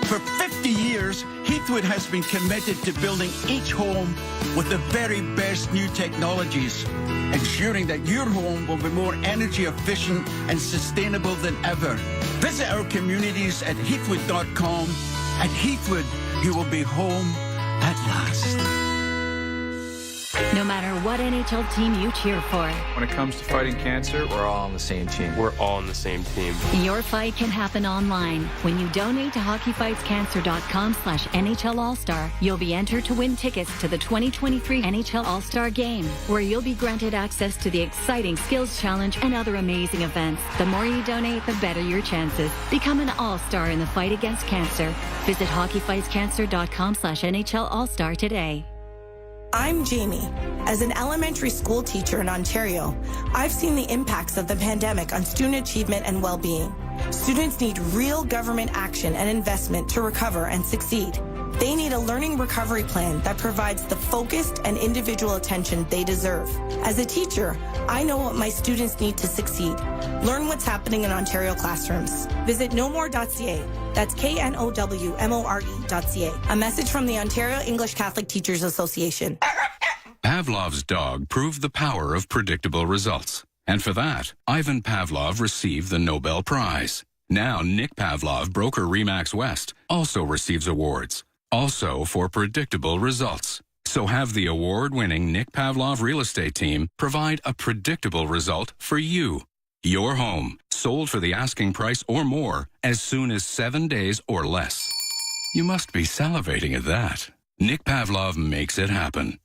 For 50 years, Heathwood has been committed to building each home with the very best new technologies, ensuring that your home will be more energy efficient and sustainable than ever. Visit our communities at heathwood.com. At Heathwood, you will be home at last. No matter what NHL team you cheer for, when it comes to fighting cancer, we're all on the same team. We're all on the same team. Your fight can happen online. When you donate to hockeyfightscancer.com/NHL All-Star, you'll be entered to win tickets to the 2023 NHL All-Star Game, where you'll be granted access to the exciting Skills Challenge and other amazing events. The more you donate, the better your chances. Become an all-star in the fight against cancer. Visit hockeyfightscancer.com/NHL All-Star today. I'm Jamie. As an elementary school teacher in Ontario, I've seen the impacts of the pandemic on student achievement and well-being. Students need real government action and investment to recover and succeed. They need a learning recovery plan that provides the focused and individual attention they deserve. As a teacher, I know what my students need to succeed. Learn what's happening in Ontario classrooms. Visit knowmore.ca. That's knowmore.ca. A message from the Ontario English Catholic Teachers Association. Pavlov's dog proved the power of predictable results. And for that, Ivan Pavlov received the Nobel Prize. Now Nick Pavlov, broker Remax West, also receives awards. Also for predictable results. So have the award-winning Nick Pavlov real estate team provide a predictable result for you. Your home, sold for the asking price or more, as soon as 7 days or less. You must be salivating at that. Nick Pavlov makes it happen.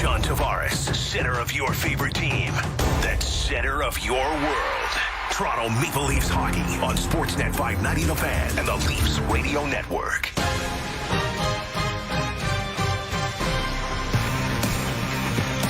John Tavares, center of your favorite team. That's center of your world. Toronto Maple Leafs hockey on Sportsnet 590 The Fan and the Leafs Radio Network.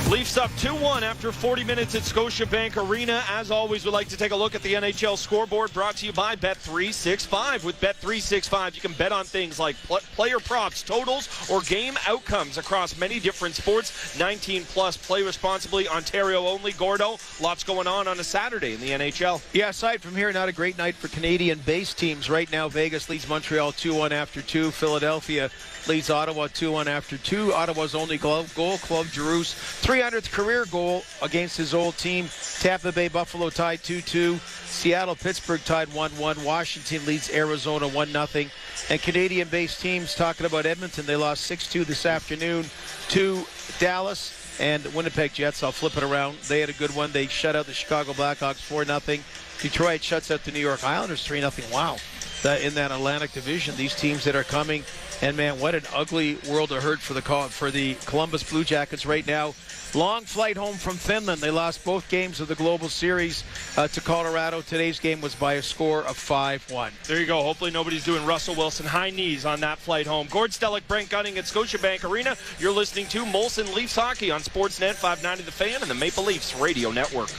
Leafs up 2-1 after 40 minutes at Scotiabank Arena. As always, we'd like to take a look at the NHL scoreboard, brought to you by Bet365. With Bet365, you can bet on things like player props, totals, or game outcomes across many different sports. 19 plus. Play responsibly. Ontario only. Gordo, lots going on a Saturday in the NHL. Yeah, aside from here, not a great night for Canadian-based teams. Right now, Vegas leads Montreal 2-1 after 2. Philadelphia leads Ottawa 2-1 after 2. Ottawa's only goal, Claude Giroux's 300th career goal against his old team. Tampa Bay Buffalo tied 2-2. Seattle Pittsburgh tied 1-1. Washington leads Arizona 1-0. And Canadian-based teams, talking about Edmonton, they lost 6-2 this afternoon to Dallas. And Winnipeg Jets, I'll flip it around. They had a good one. They shut out the Chicago Blackhawks 4-0. Detroit shuts out the New York Islanders 3-0. Wow. In that Atlantic Division, these teams that are coming. And, man, what an ugly world of hurt for the Columbus Blue Jackets right now. Long flight home from Finland. They lost both games of the Global Series to Colorado. Today's game was by a score of 5-1. There you go. Hopefully nobody's doing Russell Wilson high knees on that flight home. Gord Stellick, Brent Gunning at Scotiabank Arena. You're listening to Molson Leafs Hockey on Sportsnet 590 The Fan and the Maple Leafs Radio Network.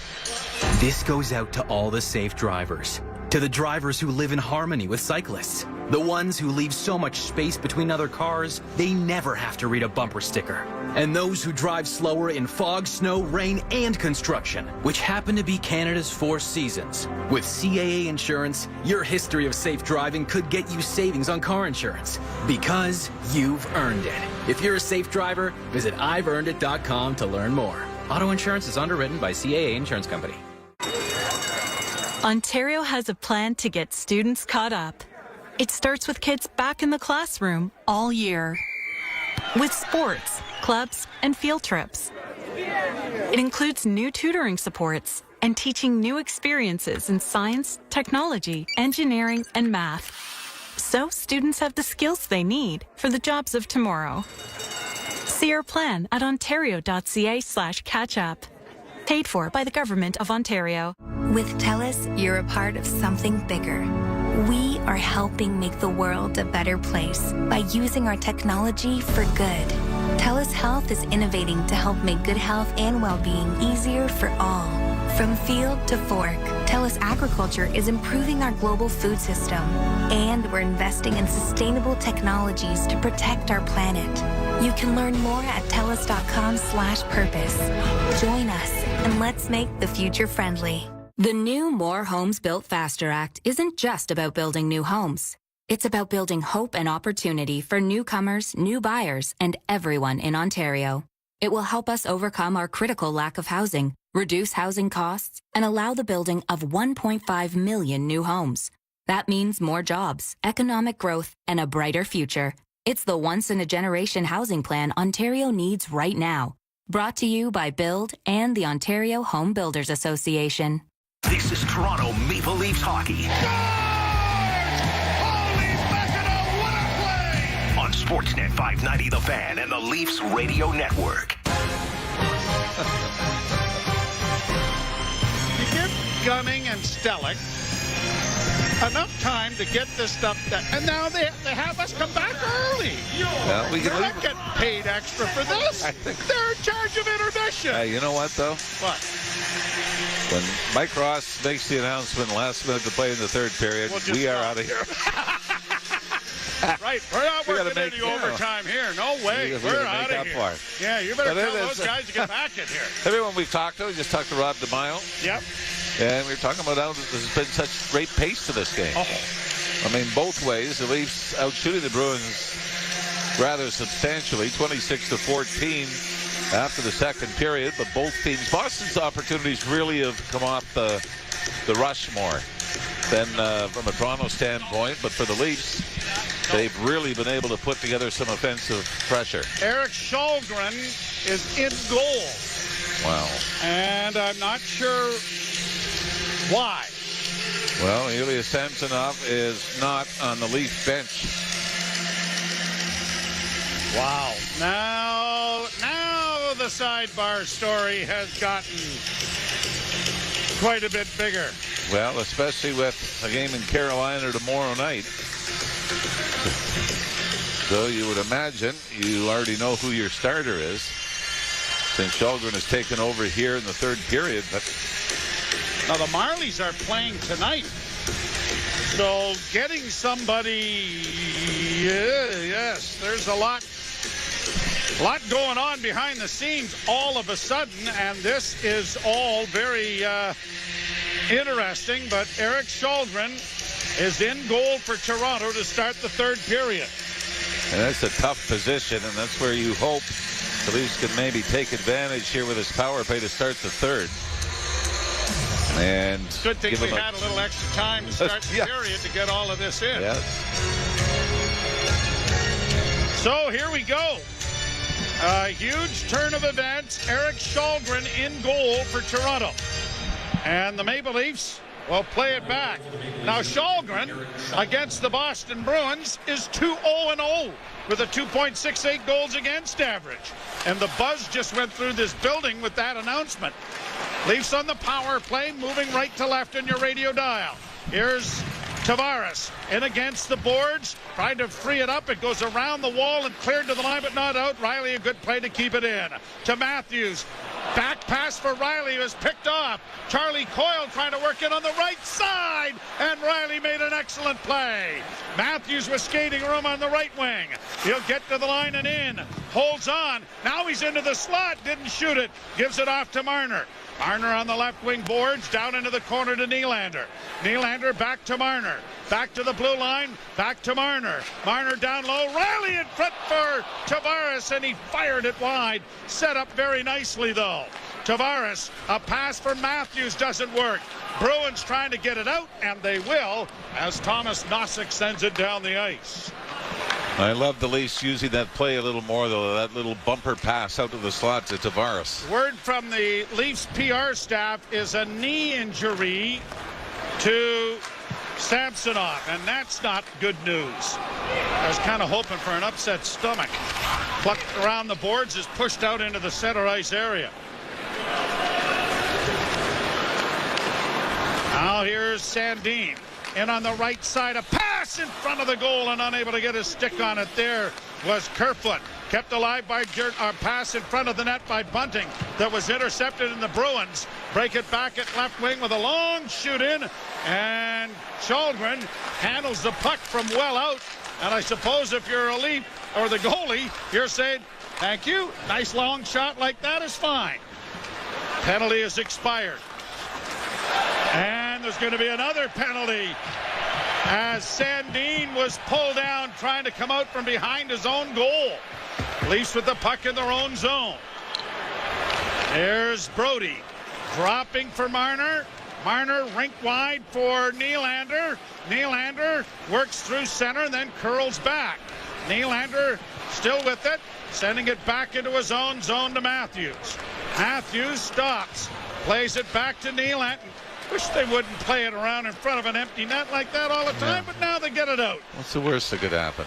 This goes out to all the safe drivers. To the drivers who live in harmony with cyclists. The ones who leave so much space between other cars, they never have to read a bumper sticker. And those who drive slower in fog, snow, rain, and construction, which happen to be Canada's 4 seasons. With CAA Insurance, your history of safe driving could get you savings on car insurance. Because you've earned it. If you're a safe driver, visit I'veEarnedIt.com to learn more. Auto insurance is underwritten by CAA Insurance Company. Ontario has a plan to get students caught up. It starts with kids back in the classroom all year. With sports, clubs, and field trips. It includes new tutoring supports and teaching new experiences in science, technology, engineering, and math. so students have the skills they need for the jobs of tomorrow. See our plan at ontario.ca/catch-up. Paid for by the Government of Ontario. With TELUS, you're a part of something bigger. We are helping make the world a better place by using our technology for good. TELUS Health is innovating to help make good health and well-being easier for all. From field to fork, TELUS Agriculture is improving our global food system. And we're investing in sustainable technologies to protect our planet. You can learn more at TELUS.com/purpose. Join us and let's make the future friendly. The new More Homes Built Faster Act isn't just about building new homes. It's about building hope and opportunity for newcomers, new buyers, and everyone in Ontario. It will help us overcome our critical lack of housing, reduce housing costs, and allow the building of 1.5 million new homes. That means more jobs, economic growth, and a brighter future. It's the once-in-a-generation housing plan Ontario needs right now. Brought to you by Build and the Ontario Home Builders Association. This is Toronto Maple Leafs hockey. On Sportsnet 590 The Fan and the Leafs Radio Network. You give Gunning and Stellick enough time to get this stuff done, and now they have us come back early. Well, we can They're not getting paid extra for this. They're in charge of intermission. You know what, though? What? When Mike Ross makes the announcement last minute to play in the third period, we are out of here. Right, we're not working any overtime here. No way. We're out of here. Yeah, you better tell those guys to get back in here. Everyone we've talked to, we just talked to Rob DeMaio. Yep. And we were talking about how there's been such great pace to this game. I mean, both ways. The Leafs out shooting the Bruins rather substantially, 26-14 after the second period. But both teams, Boston's opportunities really have come off the rush more than from a Toronto standpoint. But for the Leafs, they've really been able to put together some offensive pressure. Erik Källgren is in goal. Wow. And I'm not sure why. Well, Ilya Samsonov is not on the Leaf bench. Wow. Now the sidebar story has gotten quite a bit bigger. Well, especially with a game in Carolina tomorrow night. So you would imagine you already know who your starter is, since Källgren has taken over here in the third period. But now the Marlies are playing tonight, so getting somebody, yes, there's a lot going on behind the scenes all of a sudden, and this is all very interesting. But Erik Källgren is in goal for Toronto to start the third period. And that's a tough position, and that's where you hope the Leafs can maybe take advantage here with his power play to start the third. And good thing we had a little extra time to start the period to get all of this in. Yeah. So here we go. A huge turn of events. Erik Källgren in goal for Toronto. And the Maple Leafs will play it back. Now Källgren against the Boston Bruins is 2-0-0 with a 2.68 goals against average. And the buzz just went through this building with that announcement. Leafs on the power play, moving right to left in your radio dial. Here's Tavares in against the boards, trying to free it up. It goes around the wall and cleared to the line, but not out. Riley, a good play to keep it in. To Matthews. Back pass for Riley, who was picked off. Charlie Coyle trying to work it on the right side, and Riley made an excellent play. Matthews with skating room on the right wing. He'll get to the line and in. Holds on. Now he's into the slot. Didn't shoot it. Gives it off to Marner. Marner on the left wing boards, down into the corner to Nylander. Nylander back to Marner. Back to the blue line, back to Marner. Marner down low, Riley in front for Tavares, and he fired it wide. Set up very nicely, though. Tavares, a pass for Matthews doesn't work. Bruins trying to get it out, and they will, as Thomas Nosek sends it down the ice. I love the Leafs using that play a little more, though, that little bumper pass out to the slot to Tavares. Word from the Leafs PR staff is a knee injury to Samsonov, and that's not good news. I was kind of hoping for an upset stomach. Plucked around the boards, is pushed out into the center ice area. Now here's Sandin. In on the right side, a pass in front of the goal, and unable to get his stick on it there was Kerfoot. Kept alive by a pass in front of the net by Bunting that was intercepted, in the Bruins break it back at left wing with a long shoot in, and Chalgren handles the puck from well out. And I suppose if you're a Leaf or the goalie, you're saying, thank you, nice long shot like that is fine. Penalty is expired. And there's going to be another penalty as Sandin was pulled down trying to come out from behind his own goal. Leafs with the puck in their own zone. There's Brody dropping for Marner. Marner rink wide for Nylander. Nylander works through center and then curls back. Nylander still with it, sending it back into his own zone to Matthews. Matthews stops, plays it back to Nylander. Wish they wouldn't play it around in front of an empty net like that all the time, but now they get it out. What's the worst that could happen?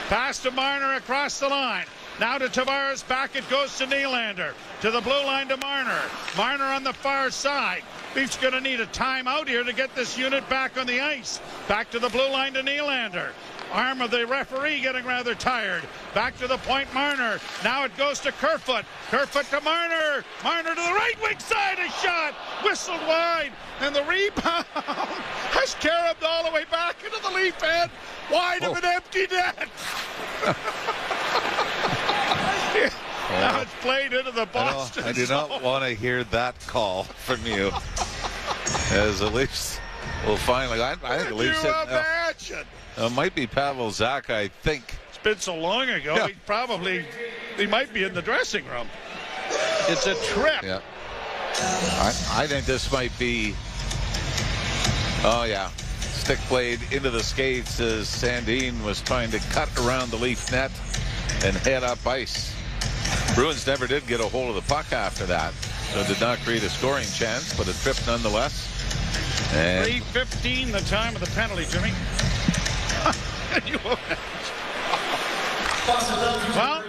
Pass to Marner across the line. Now to Tavares, back it goes to Nylander. To the blue line to Marner. Marner on the far side. Leafs going to need a timeout here to get this unit back on the ice. Back to the blue line to Nylander. Arm of the referee getting rather tired. Back to the point, Marner. Now it goes to Kerfoot. Kerfoot to Marner. Marner to the right wing side. A shot. Whistled wide. And the rebound has carried all the way back into the Leaf end. Wide of an empty net. Now it's played into the Boston I do not want to hear that call from you. As the Leafs will finally, I think the Leafs it might be Pavel Zach, I think. It's been so long ago. Yeah. He might be in the dressing room. It's a trip. Yeah. I think this might be, stick blade into the skates as Sandin was trying to cut around the Leaf net and head up ice. Bruins never did get a hold of the puck after that, so did not create a scoring chance, but a trip nonetheless. And 3:15 the time of the penalty, Jimmy. Well,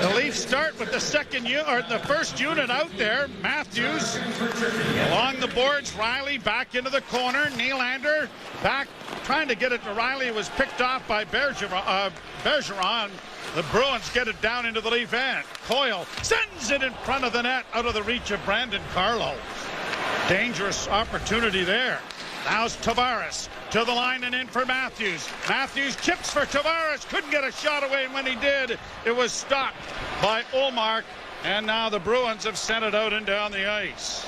the Leafs start with the first unit out there. Matthews along the boards. Riley back into the corner. Nylander back trying to get it to Riley. It was picked off by Bergeron. The Bruins get it down into the Leaf end. Coyle sends it in front of the net, out of the reach of Brandon Carlo. Dangerous opportunity there. Now's Tavares to the line and in for Matthews. Matthews chips for Tavares. Couldn't get a shot away, and when he did, it was stopped by Ullmark. And now the Bruins have sent it out and down the ice.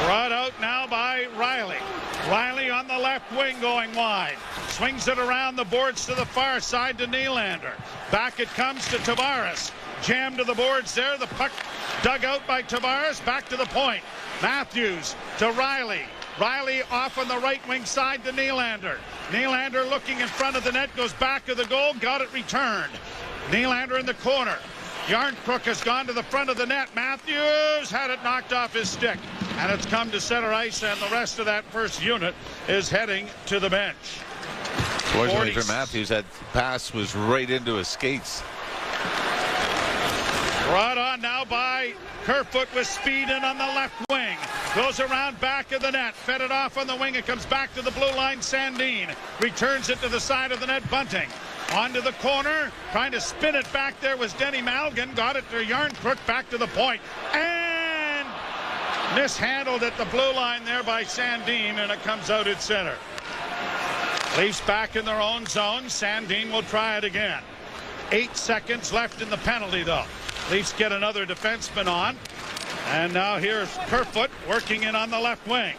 Brought out now by Riley. Riley on the left wing going wide. Swings it around the boards to the far side to Nylander. Back it comes to Tavares. Jammed to the boards there. The puck dug out by Tavares. Back to the point. Matthews to Riley. Riley off on the right wing side to Nylander. Nylander looking in front of the net. Goes back to the goal. Got it returned. Nylander in the corner. Yarncrook has gone to the front of the net. Matthews had it knocked off his stick. And it's come to center ice, and the rest of that first unit is heading to the bench. Fortunately for Matthews, that pass was right into his skates. Brought on now by Kerfoot with speed in on the left wing. Goes around back of the net. Fed it off on the wing. It comes back to the blue line. Sandin returns it to the side of the net. Bunting onto the corner. Trying to spin it back there was Denny Malgin. Got it to Yarncrook. Back to the point. And mishandled at the blue line there by Sandin. And it comes out at center. Leafs back in their own zone. Sandin will try it again. 8 seconds left in the penalty, though. Leafs get another defenseman on. And now here's Kerfoot working in on the left wing.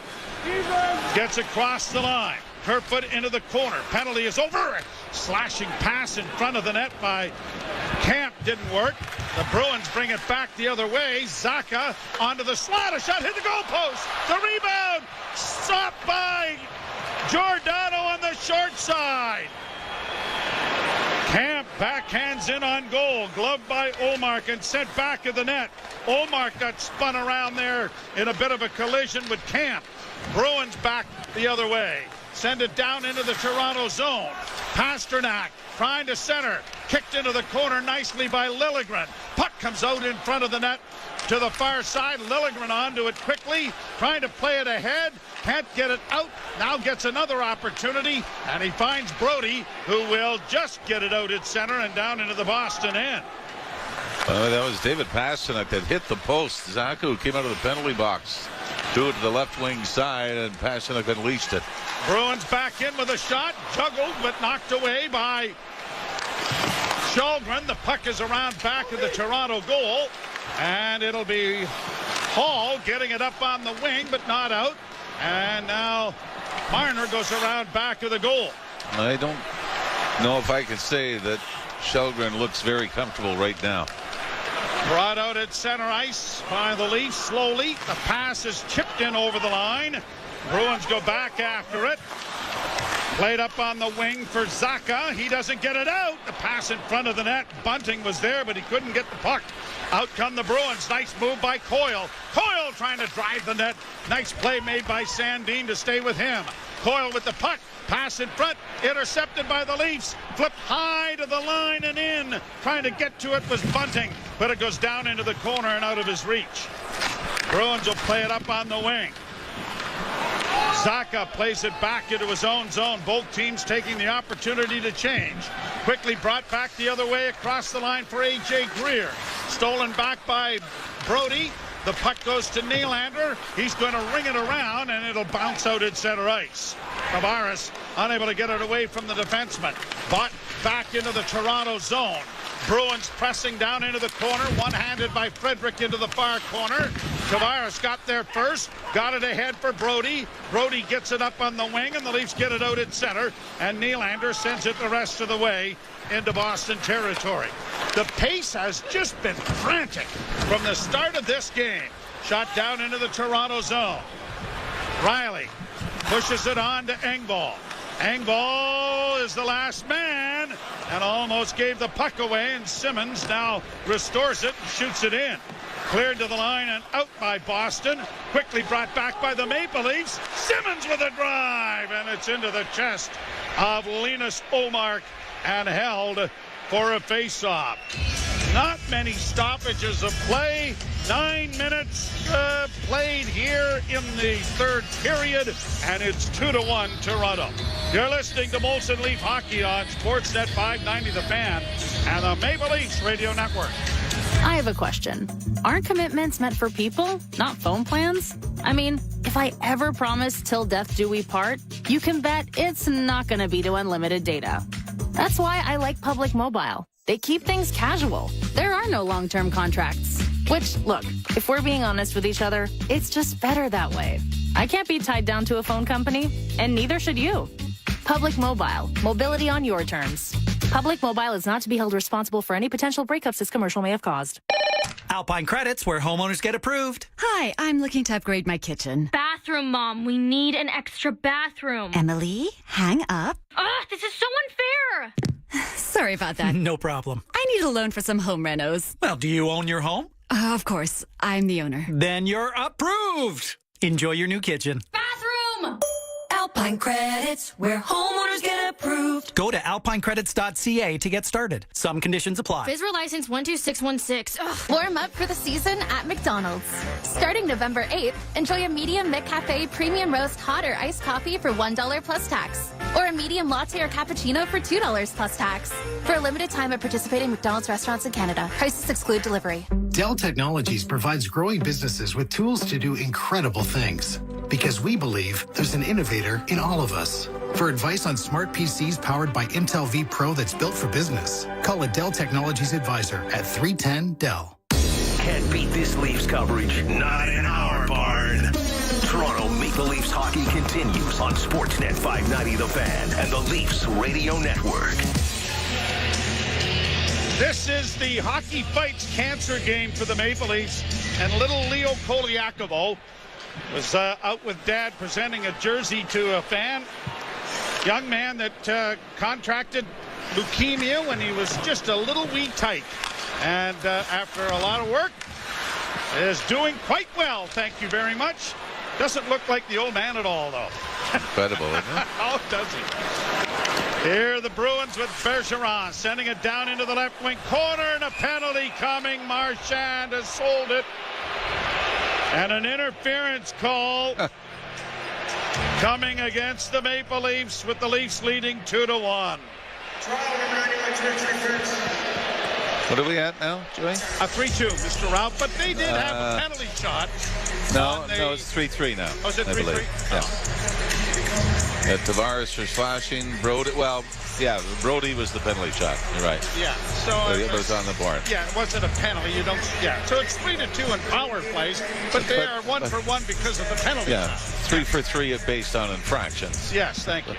Gets across the line. Kerfoot into the corner. Penalty is over. Slashing pass in front of the net by Camp didn't work. The Bruins bring it back the other way. Zacha onto the slot. A shot hit the goalpost. The rebound stopped by Giordano on the short side. Camp backhands in on goal. Gloved by Ullmark and sent back of the net. Ullmark got spun around there in a bit of a collision with Camp. Bruins back the other way. Send it down into the Toronto zone. Pasternak trying to center. Kicked into the corner nicely by Liljegren. Puck comes out in front of the net to the far side. Liljegren onto it quickly. Trying to play it ahead. Can't get it out. Now gets another opportunity. And he finds Brody, who will just get it out at center and down into the Boston end. That was David Pasternak that hit the post. Zaku came out of the penalty box. Threw it to the left wing side, and Pasternak unleashed it. Bruins back in with a shot. Juggled, but knocked away by Shalgren. The puck is around back of the Toronto goal. And it'll be Hall getting it up on the wing, but not out. And now Marner goes around back of the goal. I don't know if I can say that Shalgren looks very comfortable right now. Brought out at center ice by the Leafs slowly. The pass is chipped in over the line. Bruins go back after it. Played up on the wing for Zacha. He doesn't get it out. The pass in front of the net. Bunting was there, but he couldn't get the puck. Out come the Bruins. Nice move by Coyle. Coyle trying to drive the net. Nice play made by Sandin to stay with him. Coyle with the puck. Pass in front. Intercepted by the Leafs. Flipped high to the line and in. Trying to get to it was Bunting, but it goes down into the corner and out of his reach. Bruins will play it up on the wing. Zacha plays it back into his own zone. Both teams taking the opportunity to change. Quickly brought back the other way across the line for A.J. Greer. Stolen back by Brody. The puck goes to Nylander. He's going to ring it around, and it'll bounce out at center ice. Tavares unable to get it away from the defenseman. But back into the Toronto zone. Bruins pressing down into the corner, one-handed by Frederick into the far corner. Tavares got there first, got it ahead for Brody. Brody gets it up on the wing, and the Leafs get it out at center, and Nylander sends it the rest of the way into Boston territory. The pace has just been frantic from the start of this game. Shot down into the Toronto zone. Riley pushes it on to Engvall. Engvall is the last man and almost gave the puck away, and Simmons now restores it and shoots it in. Cleared to the line and out by Boston. Quickly brought back by the Maple Leafs. Simmons with a drive, and it's into the chest of Linus Ullmark and held for a face-off. Not many stoppages of play. 9 minutes played here in the third period, and it's 2-1 Toronto. You're listening to Molson Leaf Hockey on Sportsnet 590 The Fan and the Maple Leafs Radio Network. I have a question. Aren't commitments meant for people, not phone plans? I mean, if I ever promise till death do we part, you can bet it's not going to be to unlimited data. That's why I like Public Mobile. They keep things casual. There are no long-term contracts. Which, look, if we're being honest with each other, it's just better that way. I can't be tied down to a phone company, and neither should you. Public Mobile. Mobility on your terms. Public Mobile is not to be held responsible for any potential breakups this commercial may have caused. Alpine Credits, where homeowners get approved. Hi, I'm looking to upgrade my kitchen. Bathroom, Mom. We need an extra bathroom. Emily, hang up. Ugh, this is so unfair. Sorry about that. No problem. I need a loan for some home renos. Well, do you own your home? Of course. I'm the owner. Then you're approved. Enjoy your new kitchen. Bathroom! Alpine Credits, where homeowners get approved. Go to alpinecredits.ca to get started. Some conditions apply. Fizra license 12616. Ugh. Warm up for the season at McDonald's. Starting November 8th, enjoy a medium McCafe premium roast hot or iced coffee for $1 plus tax. Or a medium latte or cappuccino for $2 plus tax. For a limited time at participating McDonald's restaurants in Canada. Prices exclude delivery. Dell Technologies provides growing businesses with tools to do incredible things. Because we believe there's an innovator in all of us. For advice on smart PCs powered by Intel V Pro that's built for business, call a Dell Technologies advisor at 310-DELL. Can't beat this Leafs coverage. Not in our barn. Toronto Maple Leafs hockey continues on Sportsnet 590 The Fan and the Leafs Radio Network. This is the Hockey Fights cancer game for the Maple Leafs, and little Leo Koliakovo was out with Dad presenting a jersey to a fan. Young man that contracted leukemia when he was just a little wee tyke. And after a lot of work, is doing quite well, thank you very much. Doesn't look like the old man at all, though. Incredible, isn't it? Oh, does he? Here the Bruins with Bergeron sending it down into the left wing corner, and a penalty coming. Marchand has sold it. And an interference call coming against the Maple Leafs, with the Leafs leading 2-1. What are we at now, Joey? A 3-2, Mr. Ralph, but they did have a penalty shot. No, it's 3-3 now. Oh, is it 3-3? Yeah. Tavares for slashing. Brody, Brody was the penalty shot. You're right. Yeah, so it was on the board. Yeah, it wasn't a penalty. You don't. Yeah, so it's 3-2 in power plays, but they are 1-for-1 because of the penalty. Yeah, shot. 3-for-3 based on infractions. Yes, thank you.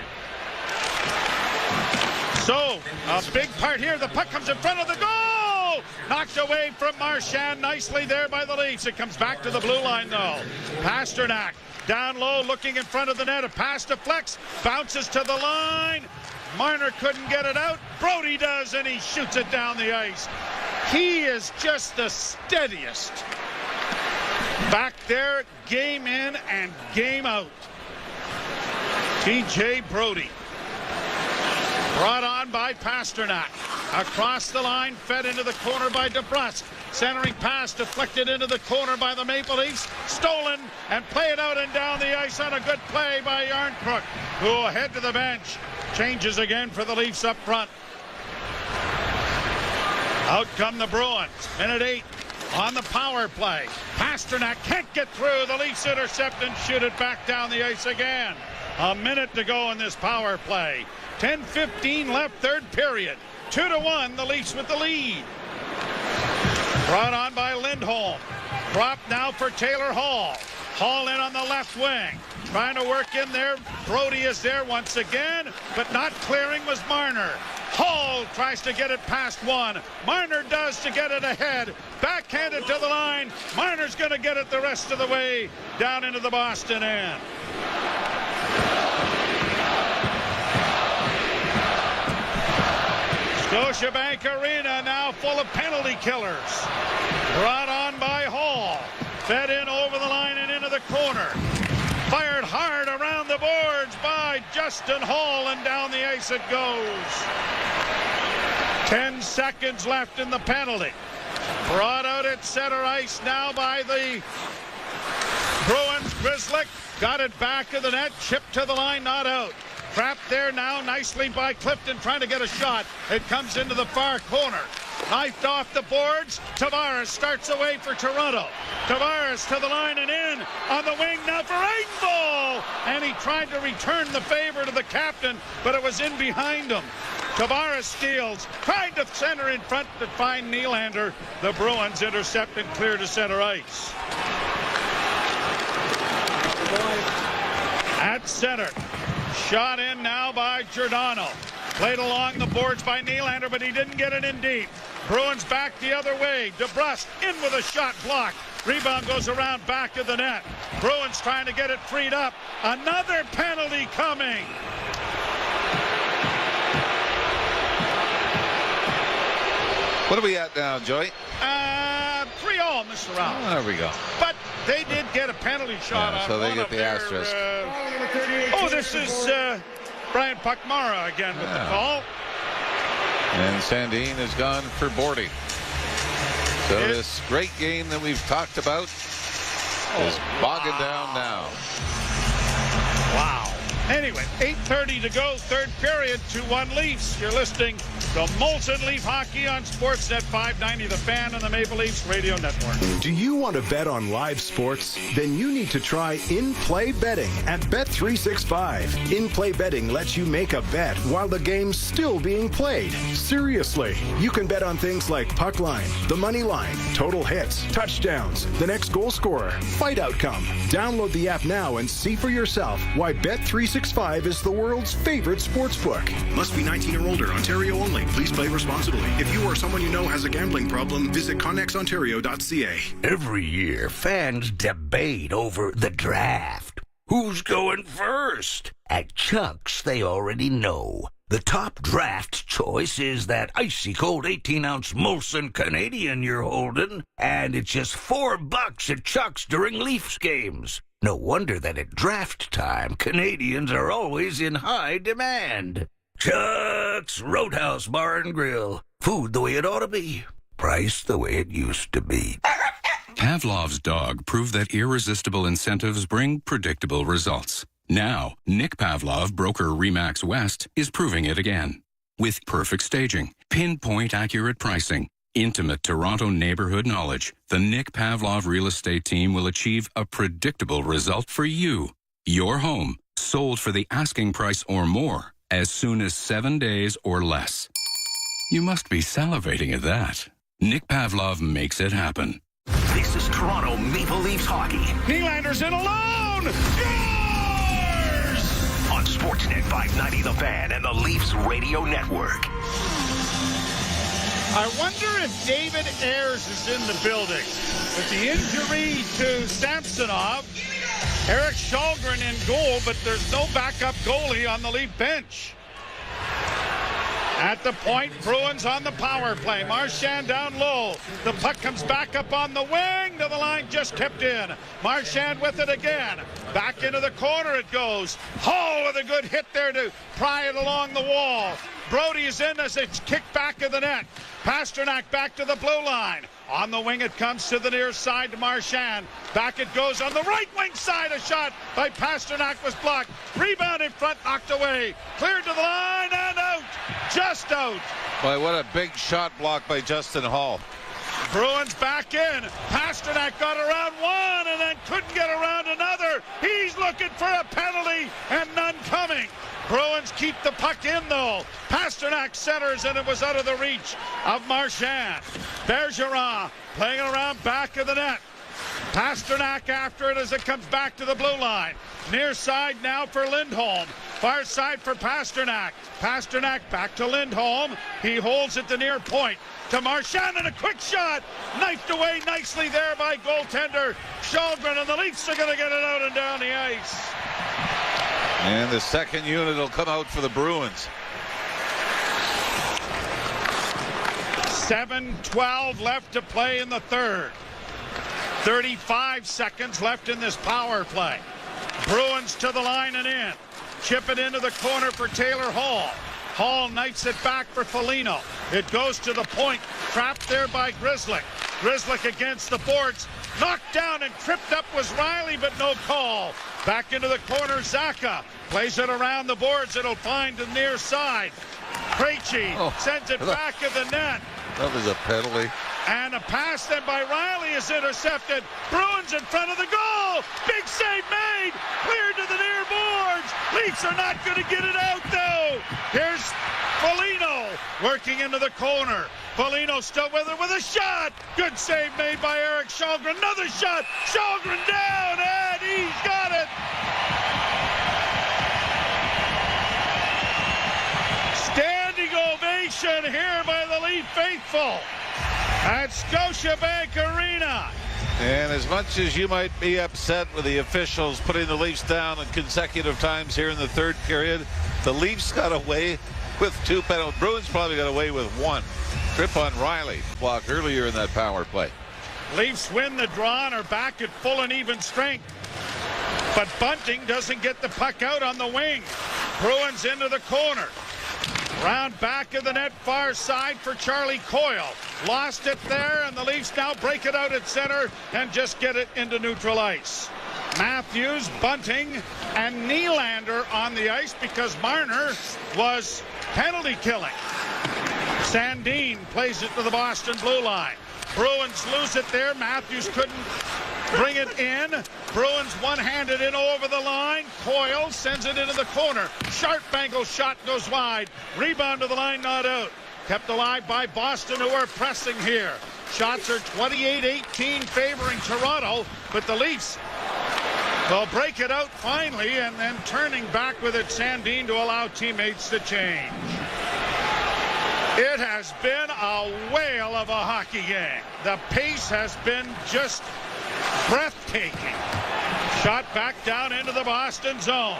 So a big part here. The puck comes in front of the goal. Knocked away from Marchand nicely there by the Leafs. It comes back to the blue line, though. Pasternak down low, looking in front of the net. A pass to Flex, bounces to the line. Marner couldn't get it out. Brody does, and he shoots it down the ice. He is just the steadiest back there, game in and game out. TJ Brody. Brought on by Pasternak. Across the line, fed into the corner by DeBrusk. Centering pass deflected into the corner by the Maple Leafs. Stolen and played out and down the ice on a good play by Yarncrook, who will head to the bench. Changes again for the Leafs up front. Out come the Bruins. Minute 8 on the power play. Pasternak can't get through. The Leafs intercept and shoot it back down the ice again. A minute to go in this power play. 10:15 left, third period. 2-1, the Leafs with the lead. Brought on by Lindholm. Drop now for Taylor Hall. Hall in on the left wing. Trying to work in there. Brody is there once again, but not clearing was Marner. Hall tries to get it past one. Marner does to get it ahead. Backhanded to the line. Marner's going to get it the rest of the way down into the Boston end. Scotiabank Arena now full of penalty killers. Brought on by Hall. Fed in over the line and into the corner. Fired hard around the boards by Justin Hall, and down the ice it goes. 10 seconds left in the penalty. Brought out at center ice now by the Bruins. Grzelcyk got it back to the net. Chipped to the line, not out. Trapped there now nicely by Clifton, trying to get a shot. It comes into the far corner. Knifed off the boards. Tavares starts away for Toronto. Tavares to the line and in on the wing now for Engvall. And he tried to return the favor to the captain, but it was in behind him. Tavares steals, tried to center in front to find Nylander. The Bruins intercept and clear to center ice. At center. Shot in now by Giordano. Played along the boards by Nylander, but he didn't get it in deep. Bruins back the other way. DeBrusk in with a shot blocked. Rebound goes around back of the net. Bruins trying to get it freed up. Another penalty coming. What are we at now, Joey? 3-3, Mr. Ralph. Oh, there we go. But they did get a penalty shot on so they one get of the their, asterisk. This is Brian Puckmara again with the call. And Sandin has gone for boarding. So this great game that we've talked about is bogging down now. Wow. Anyway, 8:30 to go, third period, 2-1 Leafs. You're listening to Molson Leaf Hockey on Sportsnet 590, The Fan, and the Maple Leafs Radio Network. Do you want to bet on live sports? Then you need to try in-play betting at Bet365. In-play betting lets you make a bet while the game's still being played. Seriously, you can bet on things like puck line, the money line, total hits, touchdowns, the next goal scorer, fight outcome. Download the app now and see for yourself why Bet365 is the world's favorite sportsbook. Must be 19 or older, Ontario only. Please play responsibly. If you or someone you know has a gambling problem, visit connexontario.ca. Every year, fans debate over the draft. Who's going first? At Chuck's, they already know. The top draft choice is that icy cold 18-ounce Molson Canadian you're holding, and it's just $4 at Chuck's during Leafs games. No wonder that at draft time, Canadians are always in high demand. Chuck's Roadhouse Bar and Grill. Food the way it ought to be. Price the way it used to be. Pavlov's dog proved that irresistible incentives bring predictable results. Now, Nick Pavlov, broker RE/MAX West, is proving it again. With perfect staging, pinpoint accurate pricing, intimate Toronto neighborhood knowledge, the Nick Pavlov real estate team will achieve a predictable result for you. Your home, sold for the asking price or more, as soon as 7 days or less. You must be salivating at that. Nick Pavlov makes it happen. This is Toronto Maple Leafs hockey. Nylander's in alone! On Sportsnet 590 The Fan and the Leafs Radio Network. I wonder if David Ayres is in the building. With the injury to Samsonov, Eric Källgren in goal, but there's no backup goalie on the Leaf bench. At the point, Bruins on the power play. Marchand down low. The puck comes back up on the wing. To the line, just tipped in. Marchand with it again. Back into the corner it goes. Hall with a good hit there to pry it along the wall. Brody is in as it's kicked back of the net. Pasternak back to the blue line. On the wing it comes to the near side to Marchand. Back it goes on the right wing side. A shot by Pasternak was blocked. Rebound in front, knocked away. Cleared to the line and out. Just out. Boy, what a big shot block by Justin Hall. Bruins back in. Pasternak got around one and then couldn't get around another. He's looking for a penalty and none coming. Bruins keep the puck in, though. Pasternak centers, and it was out of the reach of Marchand. Bergeron playing around back of the net. Pasternak after it as it comes back to the blue line. Near side now for Lindholm. Far side for Pasternak. Pasternak back to Lindholm. He holds at the near point to Marchand, and a quick shot. Knifed away nicely there by goaltender Källgren, and the Leafs are going to get it out and down the ice. And the second unit will come out for the Bruins. 7:12 left to play in the third. 35 seconds left in this power play. Bruins to the line and in. Chip it into the corner for Taylor Hall. Hall knifes it back for Foligno. It goes to the point. Trapped there by Grzelcyk. Grzelcyk against the boards. Knocked down and tripped up was Riley, but no call. Back into the corner, Zacha. Plays it around the boards. It'll find the near side. Krejci sends it back of the net. That was a penalty. And a pass then by Riley is intercepted. Bruins in front of the goal. Big save made. Cleared to the near boards. Leafs are not going to get it out, though. Here's Foligno working into the corner. Foligno still with it with a shot. Good save made by Eric Källgren. Another shot. Källgren down, and he's got it. Standing ovation here by the Leaf faithful at Scotiabank Arena. And as much as you might be upset with the officials putting the Leafs down in consecutive times here in the third period, the Leafs got away with two penalties. Bruins probably got away with one. Trip on Riley, block earlier in that power play. Leafs win the draw and are back at full and even strength. But Bunting doesn't get the puck out on the wing. Bruins into the corner. Round back of the net, far side for Charlie Coyle. Lost it there, and the Leafs now break it out at center and just get it into neutral ice. Matthews, Bunting, and Nylander on the ice because Marner was penalty killing. Sandin plays it to the Boston blue line. Bruins lose it there. Matthews couldn't bring it in. Bruins one-handed in over the line. Coyle sends it into the corner. Sharp angle shot goes wide. Rebound to the line, not out. Kept alive by Boston, who are pressing here. Shots are 28-18 favoring Toronto, but the Leafs will break it out finally, and then turning back with it, Sandin to allow teammates to change. It has been a whale of a hockey game. The pace has been just breathtaking. Shot back down into the Boston zone.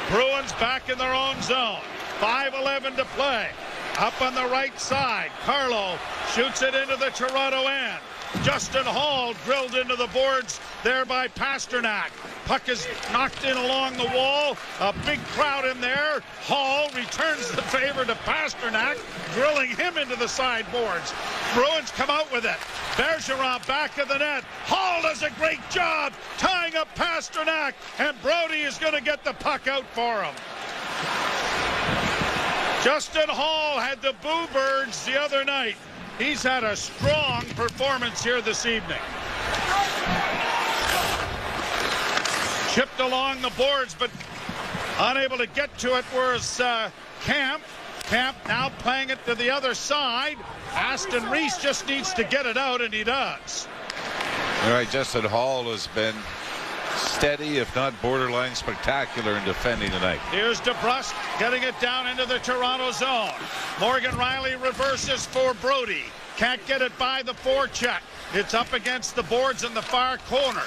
Bruins back in their own zone. 5:11 to play. Up on the right side, Carlo shoots it into the Toronto end. Justin Hall drilled into the boards there by Pasternak. Puck is knocked in along the wall. A big crowd in there. Hall returns the favor to Pasternak, drilling him into the sideboards. Bruins come out with it. Bergeron back of the net. Hall does a great job tying up Pasternak, and Brody is going to get the puck out for him. Justin Hall had the Boo Birds the other night. He's had a strong performance here this evening. Chipped along the boards, but unable to get to it was Camp. Camp now playing it to the other side. Aston Reese just needs to get it out, and he does. All right, Justin Hall has been steady, if not borderline spectacular in defending tonight. Here's DeBrusque getting it down into the Toronto zone. Morgan Rielly reverses for Brody. Can't get it by the forecheck. It's up against the boards in the far corner.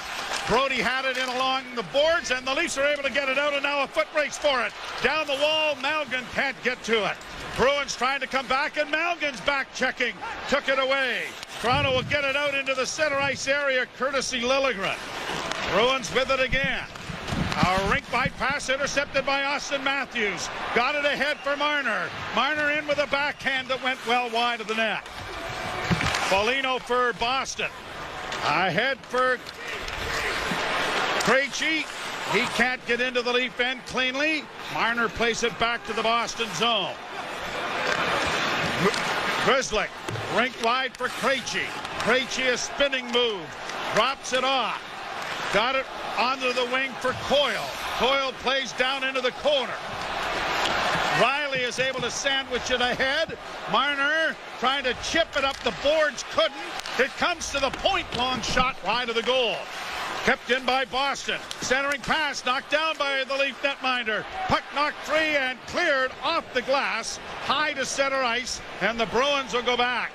Brody had it in along the boards, and the Leafs are able to get it out, and now a foot race for it. Down the wall, Malgin can't get to it. Bruins trying to come back, and Malgin's back checking. Took it away. Toronto will get it out into the center ice area, courtesy Liljegren. Bruins with it again. A rink bypass intercepted by Austin Matthews. Got it ahead for Marner. Marner in with a backhand that went well wide of the net. Foligno for Boston. Ahead for Krejci. He can't get into the Leaf end cleanly. Marner plays it back to the Boston zone. Grzelcyk, rink wide for Krejci. Krejci, a spinning move. Drops it off. Got it onto the wing for Coyle. Coyle plays down into the corner. Rielly is able to sandwich it ahead. Marner trying to chip it up the boards, couldn't. It comes to the point, long shot wide of the goal. Kept in by Boston. Centering pass knocked down by the Leaf netminder. Puck knocked free and cleared off the glass. High to center ice, and the Bruins will go back.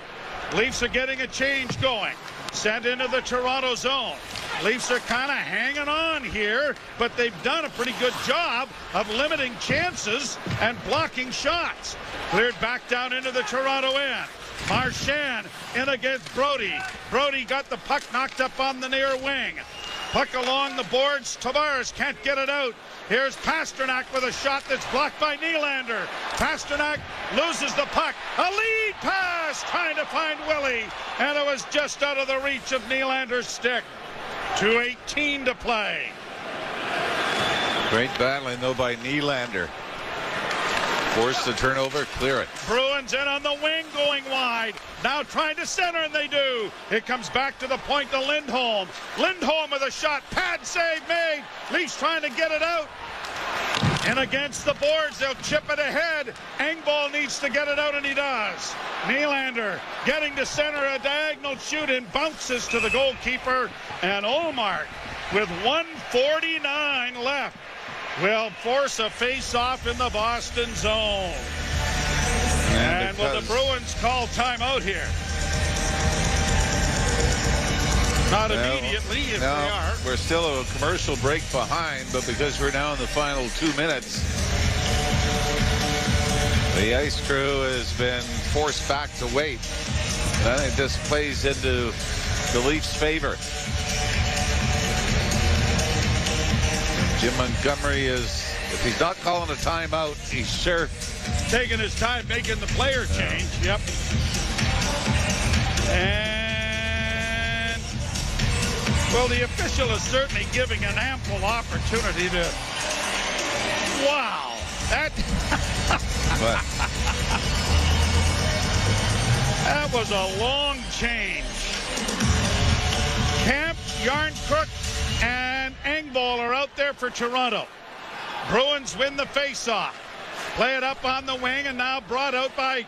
Leafs are getting a change going. Sent into the Toronto zone. Leafs are kind of hanging on here, but they've done a pretty good job of limiting chances and blocking shots. Cleared back down into the Toronto end. Marchand in against Brody. Brody got the puck knocked up on the near wing. Puck along the boards. Tavares can't get it out. Here's Pasternak with a shot that's blocked by Nylander. Pasternak loses the puck. A lead pass trying to find Willie, and it was just out of the reach of Nylander's stick. 2:18 to play. Great battling, though, by Nylander. Force the turnover, clear it. Bruins in on the wing going wide. Now trying to center, and they do. It comes back to the point to Lindholm. Lindholm with a shot. Pad save made. Leafs trying to get it out. And against the boards, they'll chip it ahead. Engvall needs to get it out, and he does. Nylander getting to center, a diagonal shoot, and bounces to the goalkeeper. And Ullmark, with 1:49 left, will force a face-off in the Boston zone. And will the Bruins call timeout here? Not immediately, if they are. We're still a commercial break behind, but because we're now in the final 2 minutes, the ice crew has been forced back to wait. And I think this plays into the Leafs' favor. Jim Montgomery is, if he's not calling a timeout, he's sure taking his time making the player change. Yep. And, well, the official is certainly giving an ample opportunity to, wow, that that was a long change. Camp, Yarncrook, and Engvall are out there for Toronto. Bruins win the faceoff. Play it up on the wing, and now brought out by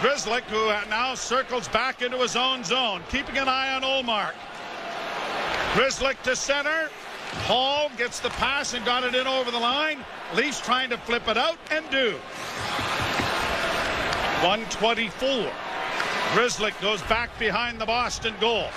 Grzelcyk, who now circles back into his own zone, keeping an eye on Ullmark. Grzelcyk to center. Hall gets the pass and got it in over the line. Leafs trying to flip it out, and do. 1:24. Grzelcyk goes back behind the Boston goal.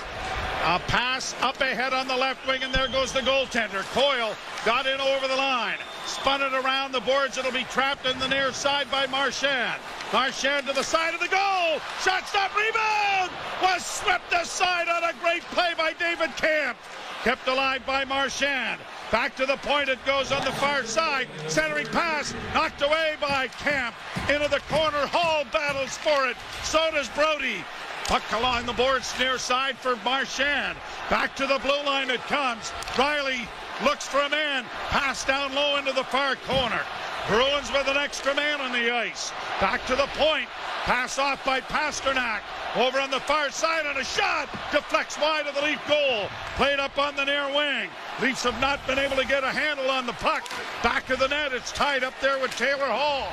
A pass up ahead on the left wing, and there goes the goaltender. Coyle got in over the line. spun it around the boards. It'll be trapped in the near side by Marchand. Marchand to the side of the goal. Shot stop, rebound! Was swept aside on a great play by David Camp. Kept alive by Marchand. Back to the point it goes on the far side. Centering pass, knocked away by Camp. Into the corner, Hall battles for it. So does Brody. Puck along the boards near side for Marchand. Back to the blue line it comes. Riley looks for a man. Pass down low into the far corner. Bruins with an extra man on the ice. Back to the point. Pass off by Pasternak. Over on the far side on a shot. Deflects wide of the Leaf goal. Played up on the near wing. Leafs have not been able to get a handle on the puck. Back of the net. It's tied up there with Taylor Hall.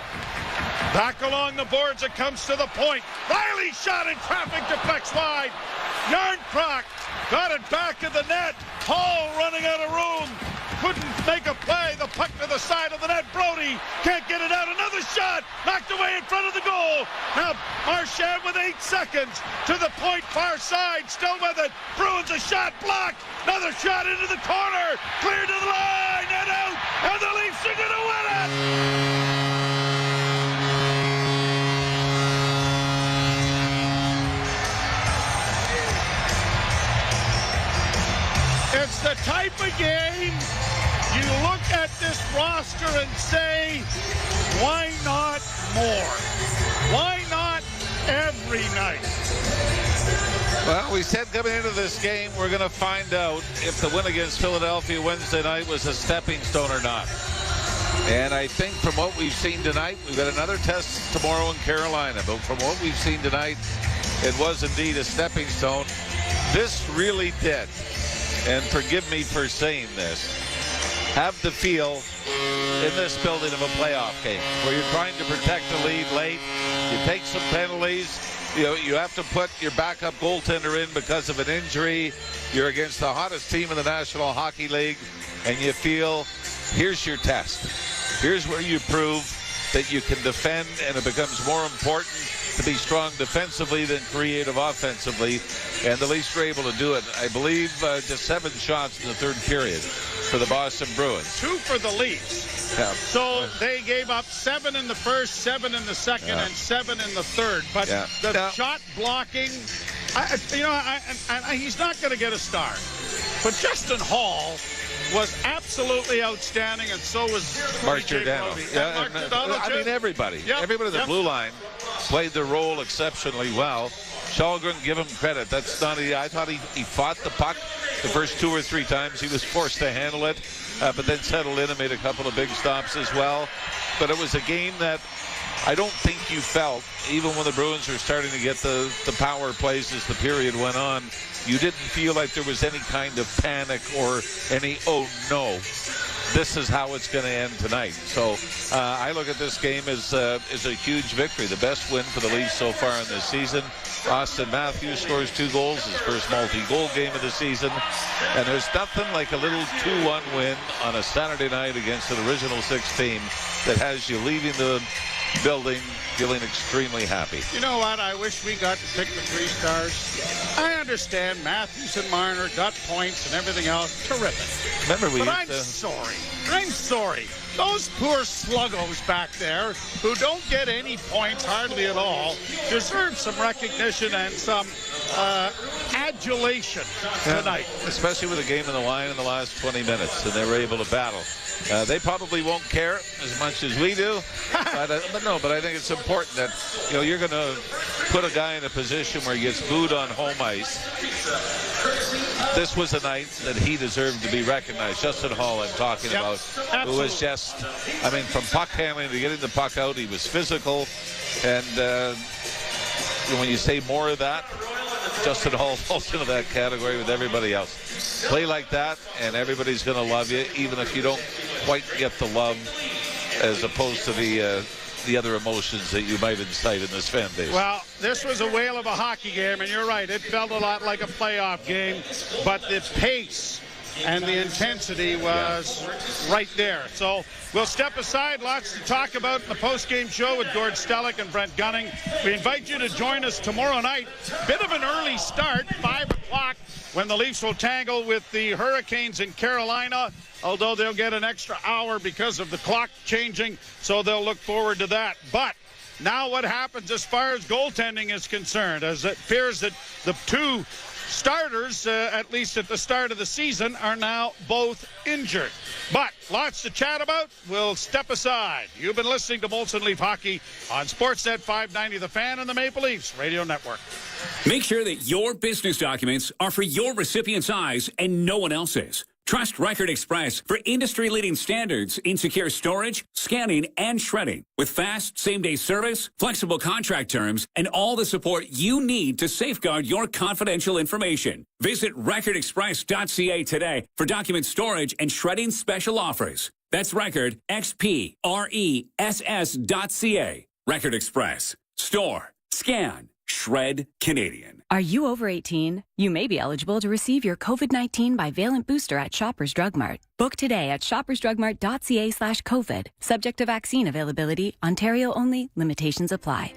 Back along the boards. It comes to the point. Riley shot in traffic. Deflects wide. Yarncroc got it back of the net. Hall running out of room. Couldn't make a play. The puck to the side of the net. Brody can't get it out. Another shot knocked away in front of the goal. Now Marchand with 8 seconds to the point, far side, still with it. Bruins a shot blocked. Another shot into the corner. Cleared to the line and out. And the Leafs are going to win it. It's the type of game you look at this roster and say, why not more? Why not every night? Well, we said coming into this game, we're going to find out if the win against Philadelphia Wednesday night was a stepping stone or not. And I think from what we've seen tonight, we've got another test tomorrow in Carolina. But from what we've seen tonight, it was indeed a stepping stone. This really did, and forgive me for saying this, have the feel in this building of a playoff game where you're trying to protect the lead late. You take some penalties. You have to put your backup goaltender in because of an injury. You're against the hottest team in the National Hockey League, and you feel, here's your test. Here's where you prove that you can defend, and it becomes more important to be strong defensively than creative offensively, and the Leafs were able to do it. I believe just 7 shots in the third period for the Boston Bruins. 2 for the Leafs. Yeah. So they gave up 7 in the first, 7 in the second, and 7 in the third. But the shot blocking, he's not going to get a star. But Justin Hall was absolutely outstanding, and so was Mark Giordano. I mean, everybody. Everybody at the blue line played their role exceptionally well. Kallgren, give him credit. That's not. I thought he fought the puck the first 2 or 3 times. He was forced to handle it, but then settled in and made a couple of big stops as well. But it was a game that I don't think you felt, even when the Bruins were starting to get the power plays as the period went on, you didn't feel like there was any kind of panic or any, oh no, this is how it's going to end tonight. So I look at this game as a huge victory, the best win for the Leafs so far in this season. Austin Matthews scores 2 goals, his first multi-goal game of the season. And there's nothing like a little 2-1 win on a Saturday night against an original 6 team that has you leaving the building feeling extremely happy. You know what? I wish we got to pick the 3 stars. I understand Matthews and Marner got points and everything else. Terrific. Remember but I'm sorry. Those poor sluggos back there who don't get any points hardly at all deserve some recognition and some adulation tonight. Especially with the game in the line in the last 20 minutes, and they were able to battle. They probably won't care as much as we do, but I think it's important that you're going to put a guy in a position where he gets booed on home ice. This was a night that he deserved to be recognized. Justin Hall, I'm talking about, who was just, from puck handling to getting the puck out, he was physical, and when you say more of that, Justin Hall falls into that category with everybody else. Play like that, and everybody's going to love you, even if you don't quite get the love, as opposed to the other emotions that you might incite in this fan base. Well, this was a whale of a hockey game, and you're right. It felt a lot like a playoff game, but the pace and the intensity was right there. So we'll step aside. Lots to talk about in the post-game show with Gord Stellick and Brent Gunning. We invite you to join us tomorrow night. Bit of an early start, 5 o'clock, when the Leafs will tangle with the Hurricanes in Carolina, although they'll get an extra hour because of the clock changing, so they'll look forward to that. But now what happens as far as goaltending is concerned, as it appears that the two starters, at least at the start of the season, are now both injured. But lots to chat about. We'll step aside. You've been listening to Molson Leaf Hockey on Sportsnet 590 The Fan and the Maple Leafs Radio Network. Make sure that your business documents are for your recipient's eyes and no one else's. Trust Record Express for industry-leading standards in secure storage, scanning, and shredding. With fast, same-day service, flexible contract terms, and all the support you need to safeguard your confidential information. Visit recordexpress.ca today for document storage and shredding special offers. That's Record, XPRESS.ca. Record Express. Store, scan, shred Canadian. Are you over 18? You may be eligible to receive your COVID-19 bivalent booster at Shoppers Drug Mart. Book today at shoppersdrugmart.ca/COVID. Subject to vaccine availability. Ontario only. Limitations apply.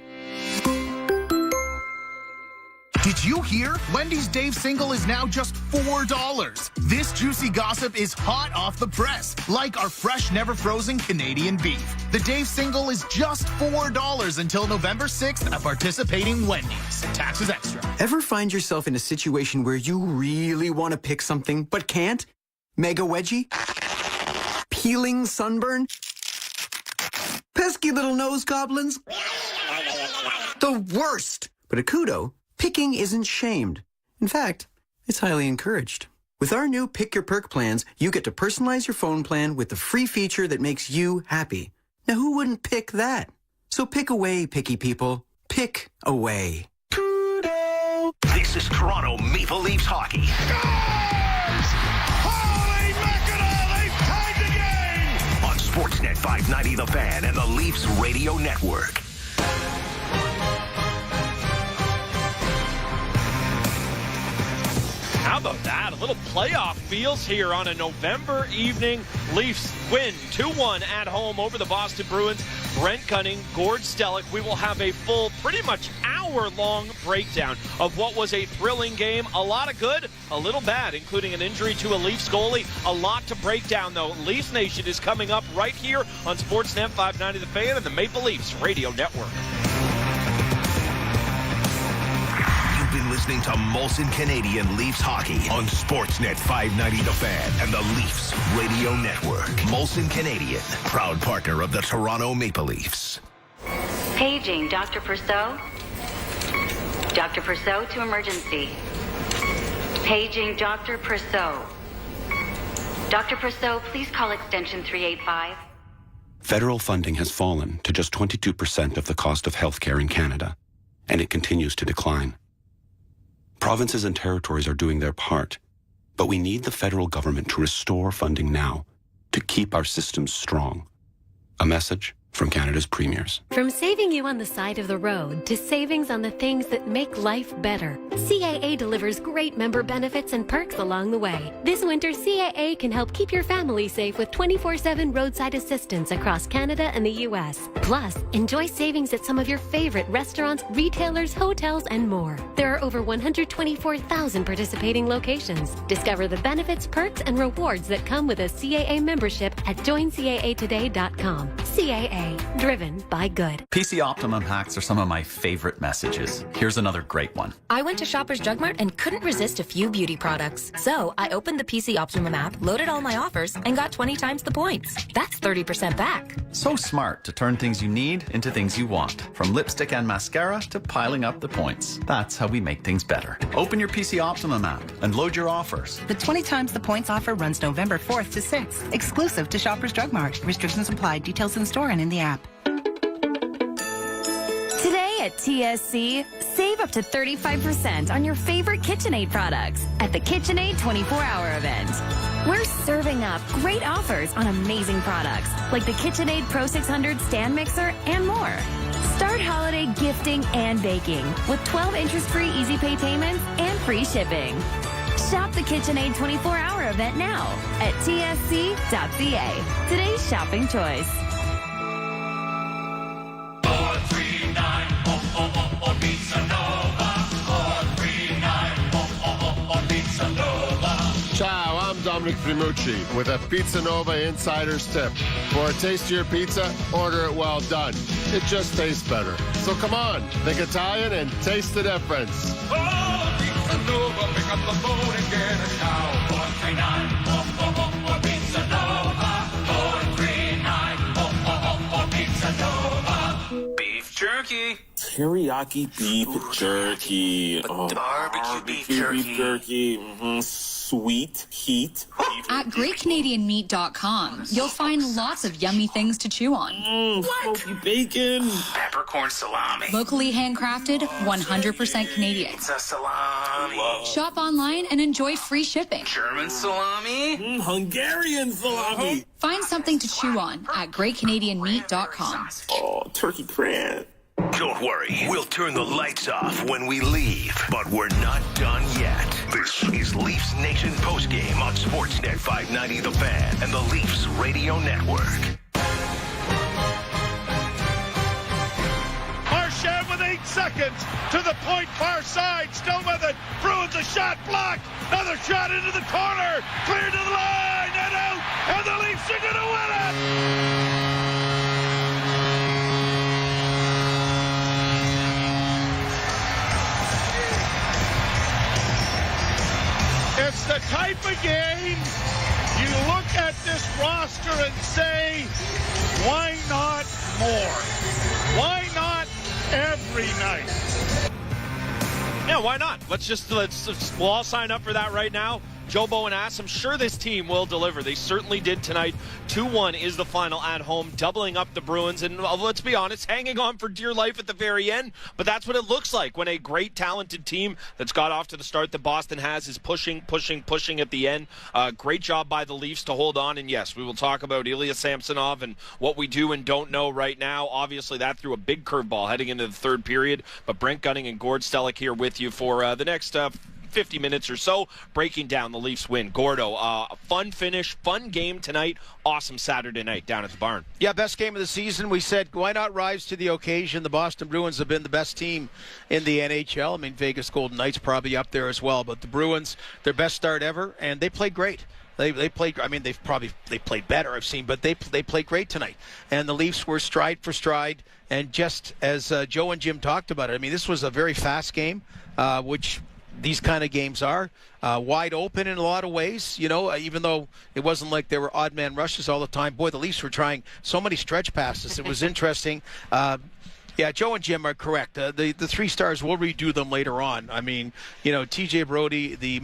Did you hear? Wendy's Dave Single is now just $4. This juicy gossip is hot off the press, like our fresh, never frozen Canadian beef. The Dave Single is just $4 until November 6th at participating Wendy's. Taxes extra. Ever find yourself in a situation where you really want to pick something but can't? Mega wedgie? Peeling sunburn? Pesky little nose goblins? The worst! But at Kudo, picking isn't shamed. In fact, it's highly encouraged. With our new Pick Your Perk plans, you get to personalize your phone plan with the free feature that makes you happy. Now, who wouldn't pick that? So pick away, picky people. Pick away. Kudo! This is Toronto Maple Leafs hockey. Holy mackerel, they've tied the game! On Sportsnet 590 The Fan and the Leafs Radio Network. How about that? A little playoff feels here on a November evening. Leafs win 2-1 at home over the Boston Bruins. Brent Gunning, Gord Stellick. We will have a full, pretty much hour-long breakdown of what was a thrilling game. A lot of good, a little bad, including an injury to a Leafs goalie. A lot to break down, though. Leafs Nation is coming up right here on Sportsnet 590 The Fan and the Maple Leafs Radio Network. Been listening to Molson Canadian Leafs hockey on Sportsnet 590 The Fan and the Leafs Radio Network. Molson Canadian, proud partner of the Toronto Maple Leafs. Paging Dr. Purcell. Dr. Purcell to emergency. Paging Dr. Purcell. Dr. Purcell, please call extension 385. Federal funding has fallen to just 22% of the cost of healthcare in Canada, and it continues to decline. Provinces and territories are doing their part, but we need the federal government to restore funding now to keep our systems strong. A message from Canada's premiers. From saving you on the side of the road to savings on the things that make life better, CAA delivers great member benefits and perks along the way. This winter, CAA can help keep your family safe with 24/7 roadside assistance across Canada and the U.S. Plus, enjoy savings at some of your favorite restaurants, retailers, hotels, and more. There are over 124,000 participating locations. Discover the benefits, perks, and rewards that come with a CAA membership at joincaatoday.com. CAA. Driven by good. PC Optimum hacks are some of my favorite messages. Here's another great one. I went to Shoppers Drug Mart and couldn't resist a few beauty products. So I opened the PC Optimum app, loaded all my offers, and got 20 times the points. That's 30% back. So smart to turn things you need into things you want. From lipstick and mascara to piling up the points. That's how we make things better. Open your PC Optimum app and load your offers. The 20 times the points offer runs November 4th to 6th. Exclusive to Shoppers Drug Mart. Restrictions apply. Details in store and in the app. Today at TSC, save up to 35% on your favorite KitchenAid products at the KitchenAid 24-hour event. We're serving up great offers on amazing products like the KitchenAid Pro 600 stand mixer and more. Start holiday gifting and baking with 12 interest-free easy pay payments and free shipping. Shop the KitchenAid 24-hour event now at tsc.ca. Today's shopping choice. 439 Pizza Nova. 439 Pizza Nova. Ciao, I'm Dominic Primucci with a Pizza Nova Insider's Tip. For a tastier pizza, order it well done. It just tastes better. So come on, think Italian and taste the difference. Oh, Pizza Nova, pick up the phone and get a shout. 439 Pizza Nova. 439 Pizza Nova. Beef jerky. Teriyaki beef jerky. Barbecue beef jerky. Sweet heat. At GreatCanadianMeat.com, you'll find lots of yummy things to chew on. Smoky bacon. Peppercorn salami. Locally handcrafted, 100% Canadian. Pizza salami. Shop online and enjoy free shipping. German salami. Hungarian salami. Find something to chew on at GreatCanadianMeat.com. Oh, turkey prant. Don't worry, we'll turn the lights off when we leave, but we're not done yet. This is Leafs Nation postgame on Sportsnet 590 The Fan and the Leafs Radio Network. Marchand with 8 seconds to the point, far side, still with it. Bruins a shot blocked. Another shot into the corner, clear to the line and out, and the Leafs are going to win it. It's the type of game you look at this roster and say, why not more? Why not every night? Yeah, why not? We'll all sign up for that right now. Joe Bowen asks, I'm sure this team will deliver. They certainly did tonight. 2-1 is the final at home, doubling up the Bruins. And let's be honest, hanging on for dear life at the very end. But that's what it looks like when a great, talented team that's got off to the start that Boston has is pushing at the end. Great job by the Leafs to hold on. And yes, we will talk about Ilya Samsonov and what we do and don't know right now. Obviously, that threw a big curveball heading into the third period. But Brent Gunning and Gord Stellick here with you for the next 50 minutes or so, breaking down the Leafs win. Gordo, fun finish, fun game tonight. Awesome Saturday night down at the barn. Yeah, best game of the season. We said, why not rise to the occasion? The Boston Bruins have been the best team in the NHL. I mean, Vegas Golden Knights probably up there as well. But the Bruins, their best start ever, and they played great. They played. I mean, they played better, I've seen, but they played great tonight. And the Leafs were stride for stride. And just as Joe and Jim talked about it, I mean, this was a very fast game, which these kind of games are wide open in a lot of ways, even though it wasn't like there were odd man rushes all the time. Boy, the Leafs were trying so many stretch passes. It was interesting. Yeah, Joe and Jim are correct. The 3 stars, we'll redo them later on. I mean, TJ Brody, the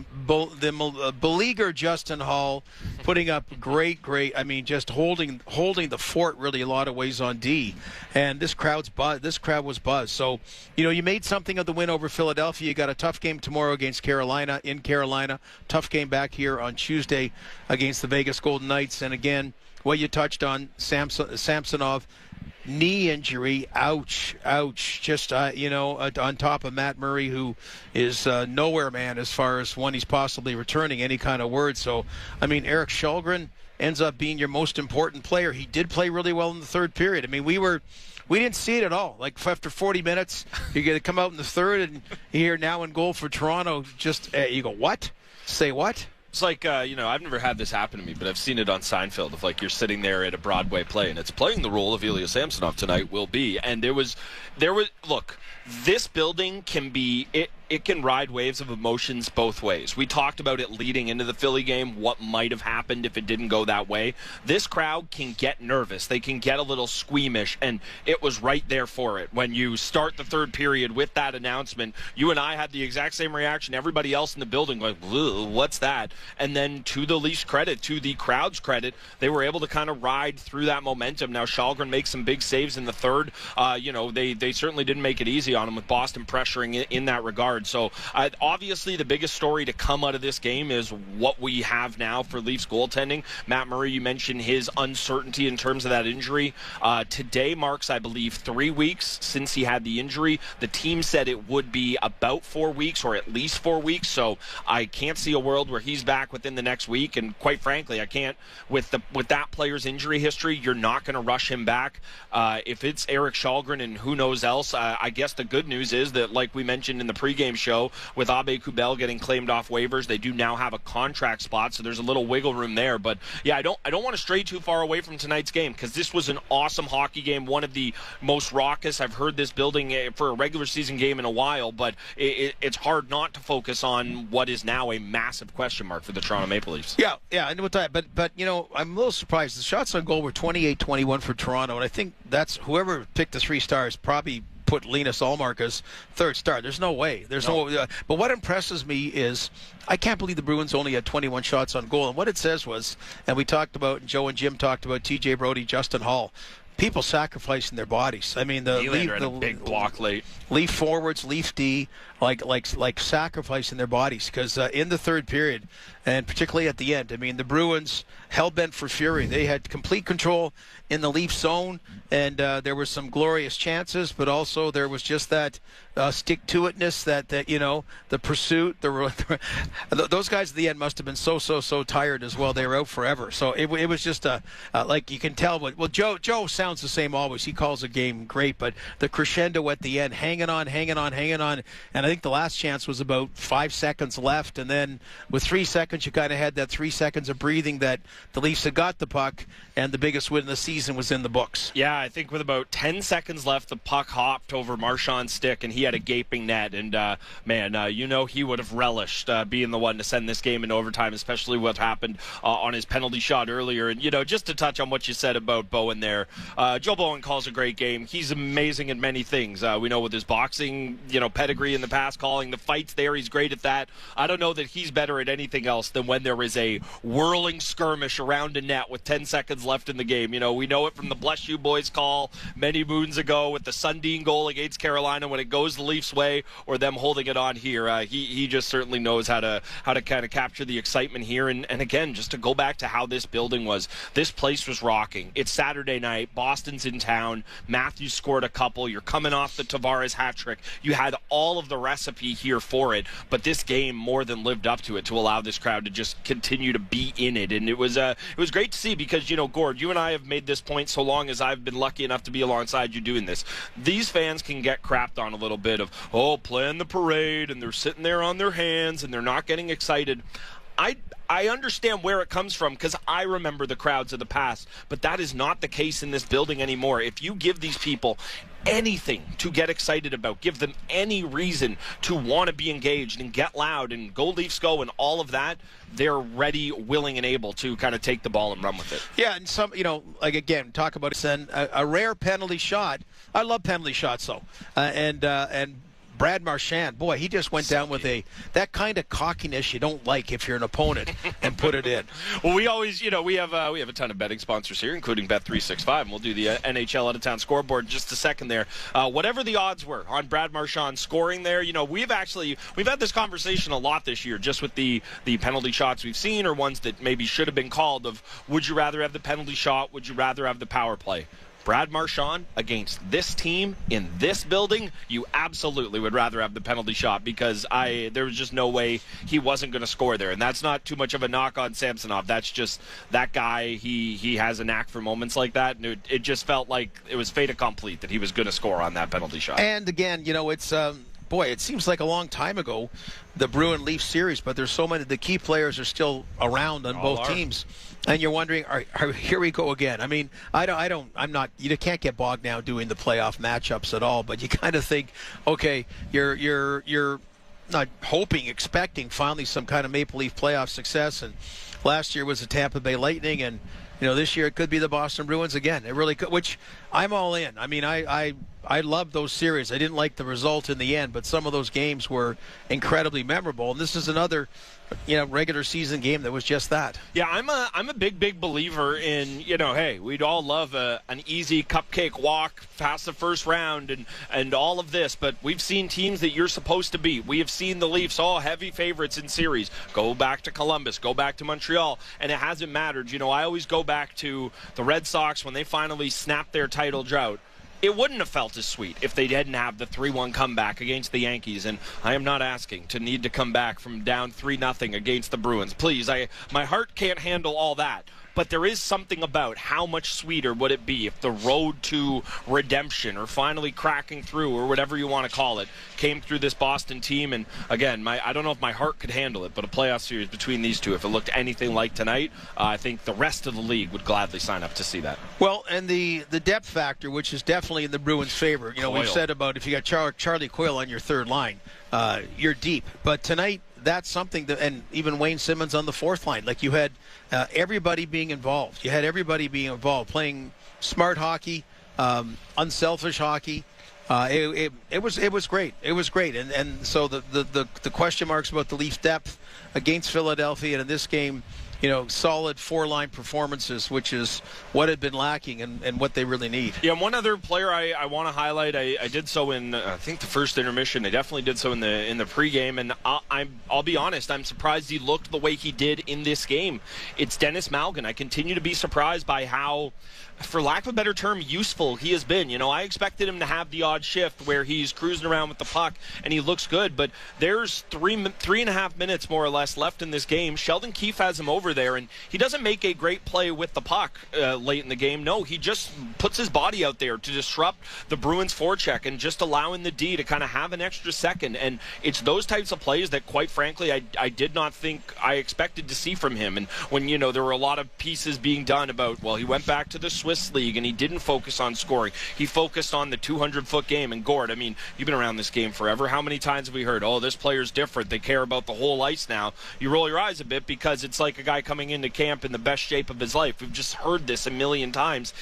beleaguered Justin Hall, putting up great, I mean, just holding the fort really a lot of ways on D. And this crowd was buzzed. So, you made something of the win over Philadelphia. You got a tough game tomorrow against Carolina, in Carolina. Tough game back here on Tuesday against the Vegas Golden Knights. And again, what you touched on, Samsonov, knee injury, ouch, just, on top of Matt Murray, who is nowhere man as far as when he's possibly returning any kind of word. So, I mean, Erik Källgren ends up being your most important player. He did play really well in the third period. I mean, we didn't see it at all. Like, after 40 minutes, you're going to come out in the third, and you hear now in goal for Toronto, just, you go, what? Say what? It's like, I've never had this happen to me, but I've seen it on Seinfeld. Of like, you're sitting there at a Broadway play, and it's playing the role of Ilya Samsonov tonight will be. And there was, look, this building can be, it can ride waves of emotions both ways. We talked about it leading into the Philly game, what might have happened if it didn't go that way. This crowd can get nervous. They can get a little squeamish, and it was right there for it. When you start the third period with that announcement, you and I had the exact same reaction. Everybody else in the building like, what's that? And then to the Leafs' credit, to the crowd's credit, they were able to kind of ride through that momentum. Now, Källgren makes some big saves in the third. They certainly didn't make it easy on him with Boston pressuring in that regard. hard. So obviously the biggest story to come out of this game is what we have now for Leafs goaltending. Matt Murray, you mentioned his uncertainty in terms of that injury. Today marks, I believe, 3 weeks since he had the injury. The team said it would be about 4 weeks, or at least 4 weeks. So I can't see a world where he's back within the next week. And quite frankly, I can't with that player's injury history. You're not going to rush him back. If it's Eric Källgren and who knows else, I guess the good news is that, like we mentioned in the pregame show, with Abe Kubel getting claimed off waivers, they do now have a contract spot, so there's a little wiggle room there. But yeah, I don't want to stray too far away from tonight's game, because this was an awesome hockey game, one of the most raucous I've heard this building for a regular season game in a while. But it's hard not to focus on what is now a massive question mark for the Toronto Maple Leafs. Yeah, I know what that. But you know, I'm a little surprised. The shots on goal were 28-21 for Toronto, and I think that's whoever picked the 3 stars probably put Linus Ullmark as third star. There's no way. But what impresses me is I can't believe the Bruins only had 21 shots on goal. And what it says was, and we talked about, and Joe and Jim talked about, T.J. Brody, Justin Hall, people sacrificing their bodies. I mean, the big block late. Leaf forwards, Leaf D, like sacrificing their bodies, because in the third period, and particularly at the end, I mean, the Bruins hell-bent for fury. They had complete control in the Leaf zone, and there were some glorious chances, but also there was just that stick-to-itness, that you know, the pursuit. Those guys at the end must have been so tired as well. They were out forever. So it was just like you can tell. Well, Joe sounds the same always. He calls a game great, but the crescendo at the end, hanging on. And I think the last chance was about 5 seconds left, and then with 3 seconds, you kind of had that 3 seconds of breathing that the Leafs had got the puck, and the biggest win of the season was in the books. Yeah, I think with about 10 seconds left, the puck hopped over Marchand's stick, and he had a gaping net. And, you know, he would have relished being the one to send this game in overtime, especially what happened on his penalty shot earlier. And, you know, just to touch on what you said about Bowen there, Joe Bowen calls a great game. He's amazing at many things. We know with his boxing, you know, pedigree in the past, calling the fights there, he's great at that. I don't know that he's better at anything else than when there is a whirling skirmish around a net with 10 seconds left in the game. You know, we know it from the Bless You Boys call many moons ago with the Sundin goal against Carolina when it goes the Leafs' way, or them holding it on here. He just certainly knows how to kind of capture the excitement here. And again, just to go back to how this building was, this place was rocking. It's Saturday night. Boston's in town. Matthews scored a couple. You're coming off the Tavares hat trick. You had all of the recipe here for it, but this game more than lived up to it to allow this crowd to just continue to be in it. And it was great to see, because, you know, Gord, you and I have made this point so long as I've been lucky enough to be alongside you doing this. These fans can get crapped on a little bit of, playing the parade, and they're sitting there on their hands, and they're not getting excited. I understand where it comes from, because I remember the crowds of the past, but that is not the case in this building anymore. If you give these people anything to get excited about, give them any reason to want to be engaged and get loud and go Leafs go and all of that, they're ready, willing, and able to kind of take the ball and run with it. Yeah, and some, you know, like again, talk about it, and a rare penalty shot. I love penalty shots, though, and Brad Marchand, boy, he just went down with that kind of cockiness you don't like if you're an opponent, and put it in. Well, we always, you know, we have a ton of betting sponsors here, including Bet365, and we'll do the NHL out-of-town scoreboard in just a second there. Whatever the odds were on Brad Marchand scoring there, you know, we've had this conversation a lot this year, just with the penalty shots we've seen, or ones that maybe should have been called, of would you rather have the penalty shot, would you rather have the power play? Brad Marchand against this team in this building, you absolutely would rather have the penalty shot, because there was just no way he wasn't going to score there. And that's not too much of a knock on Samsonov. That's just that guy. He has a knack for moments like that, and it just felt like it was fait accompli that he was going to score on that penalty shot. And again, you know, it's boy, it seems like a long time ago, the Bruin Leaf series, but there's so many. The key players are still around on both teams. And you're wondering, here we go again. I mean, you can't get bogged down doing the playoff matchups at all, but you kind of think, okay, you're not hoping, expecting finally some kind of Maple Leaf playoff success. And last year was the Tampa Bay Lightning, and you know, this year it could be the Boston Bruins again. It really could, which I'm all in. I mean, I love those series. I didn't like the result in the end, but some of those games were incredibly memorable. And this is another, regular season game that was just that. Yeah, I'm a big believer in, hey, we'd all love an easy cupcake walk past the first round and all of this, but we've seen teams that you're supposed to beat. We have seen the Leafs all heavy favorites in series. Go back to Columbus, go back to Montreal, and it hasn't mattered. I always go back to the Red Sox when they finally snapped their title drought. It wouldn't have felt as sweet if they didn't have the 3-1 comeback against the Yankees, and I am not asking to need to come back from down 3-0 against the Bruins. Please, my heart can't handle all that. But there is something about how much sweeter would it be if the road to redemption or finally cracking through or whatever you want to call it came through this Boston team. And again, I don't know if my heart could handle it, but a playoff series between these two, if it looked anything like tonight, I think the rest of the league would gladly sign up to see that. Well, and the depth factor, which is definitely in the Bruins' favor. We've said about if you got Charlie Coyle on your third line, you're deep. But tonight, that's something that, and even Wayne Simmons on the fourth line. Like you had everybody being involved. You had everybody being involved, playing smart hockey, unselfish hockey. It was great. It was great. And so the question marks about the Leafs' depth against Philadelphia and in this game, solid four-line performances, which is what had been lacking and what they really need. Yeah, one other player I want to highlight. I did so in I think the first intermission. I definitely did so in the pregame, and I'll be honest. I'm surprised he looked the way he did in this game. It's Dennis Malgin. I continue to be surprised by how, for lack of a better term, useful he has been. I expected him to have the odd shift where he's cruising around with the puck and he looks good, but there's 3.5 minutes more or less left in this game. Sheldon Keefe has him over there, and he doesn't make a great play with the puck late in the game. No, he just puts his body out there to disrupt the Bruins forecheck and just allowing the D to kind of have an extra second. And it's those types of plays that, quite frankly, I did not think I expected to see from him. And when, there were a lot of pieces being done about, well, he went back to the Swiss League and he didn't focus on scoring. He focused on the 200-foot game. And Gord, you've been around this game forever. How many times have we heard, oh, this player's different. They care about the whole ice now. You roll your eyes a bit because it's like a guy coming into camp in the best shape of his life. We've just heard this a million times.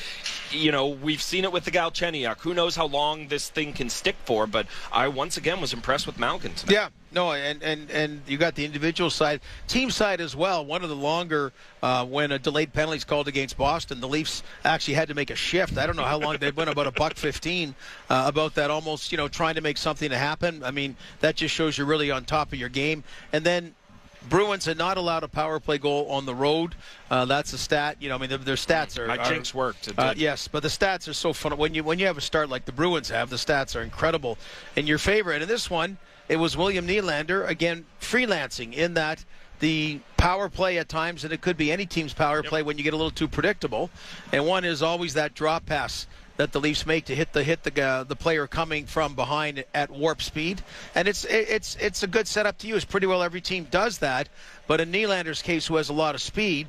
We've seen it with the Galchenyuk. Who knows how long this thing can stick for, but I once again was impressed with Malkin tonight. Yeah. No, and you got the individual side. Team side as well. One of the longer, when a delayed penalty is called against Boston, the Leafs actually had to make a shift. I don't know how long they've been, about $1.15 about that, almost, trying to make something to happen. That just shows you're really on top of your game. And then Bruins had not allowed a power play goal on the road. That's a stat. Their stats are. My jinx worked. Yes, but the stats are so fun. When you have a start like the Bruins have, the stats are incredible in your favor. And in this one, it was William Nylander, again, freelancing in that the power play at times, and it could be any team's power play when you get a little too predictable. And one is always that drop pass that the Leafs make to hit the player coming from behind at warp speed. And it's a good setup to use. Pretty well every team does that. But in Nylander's case, who has a lot of speed,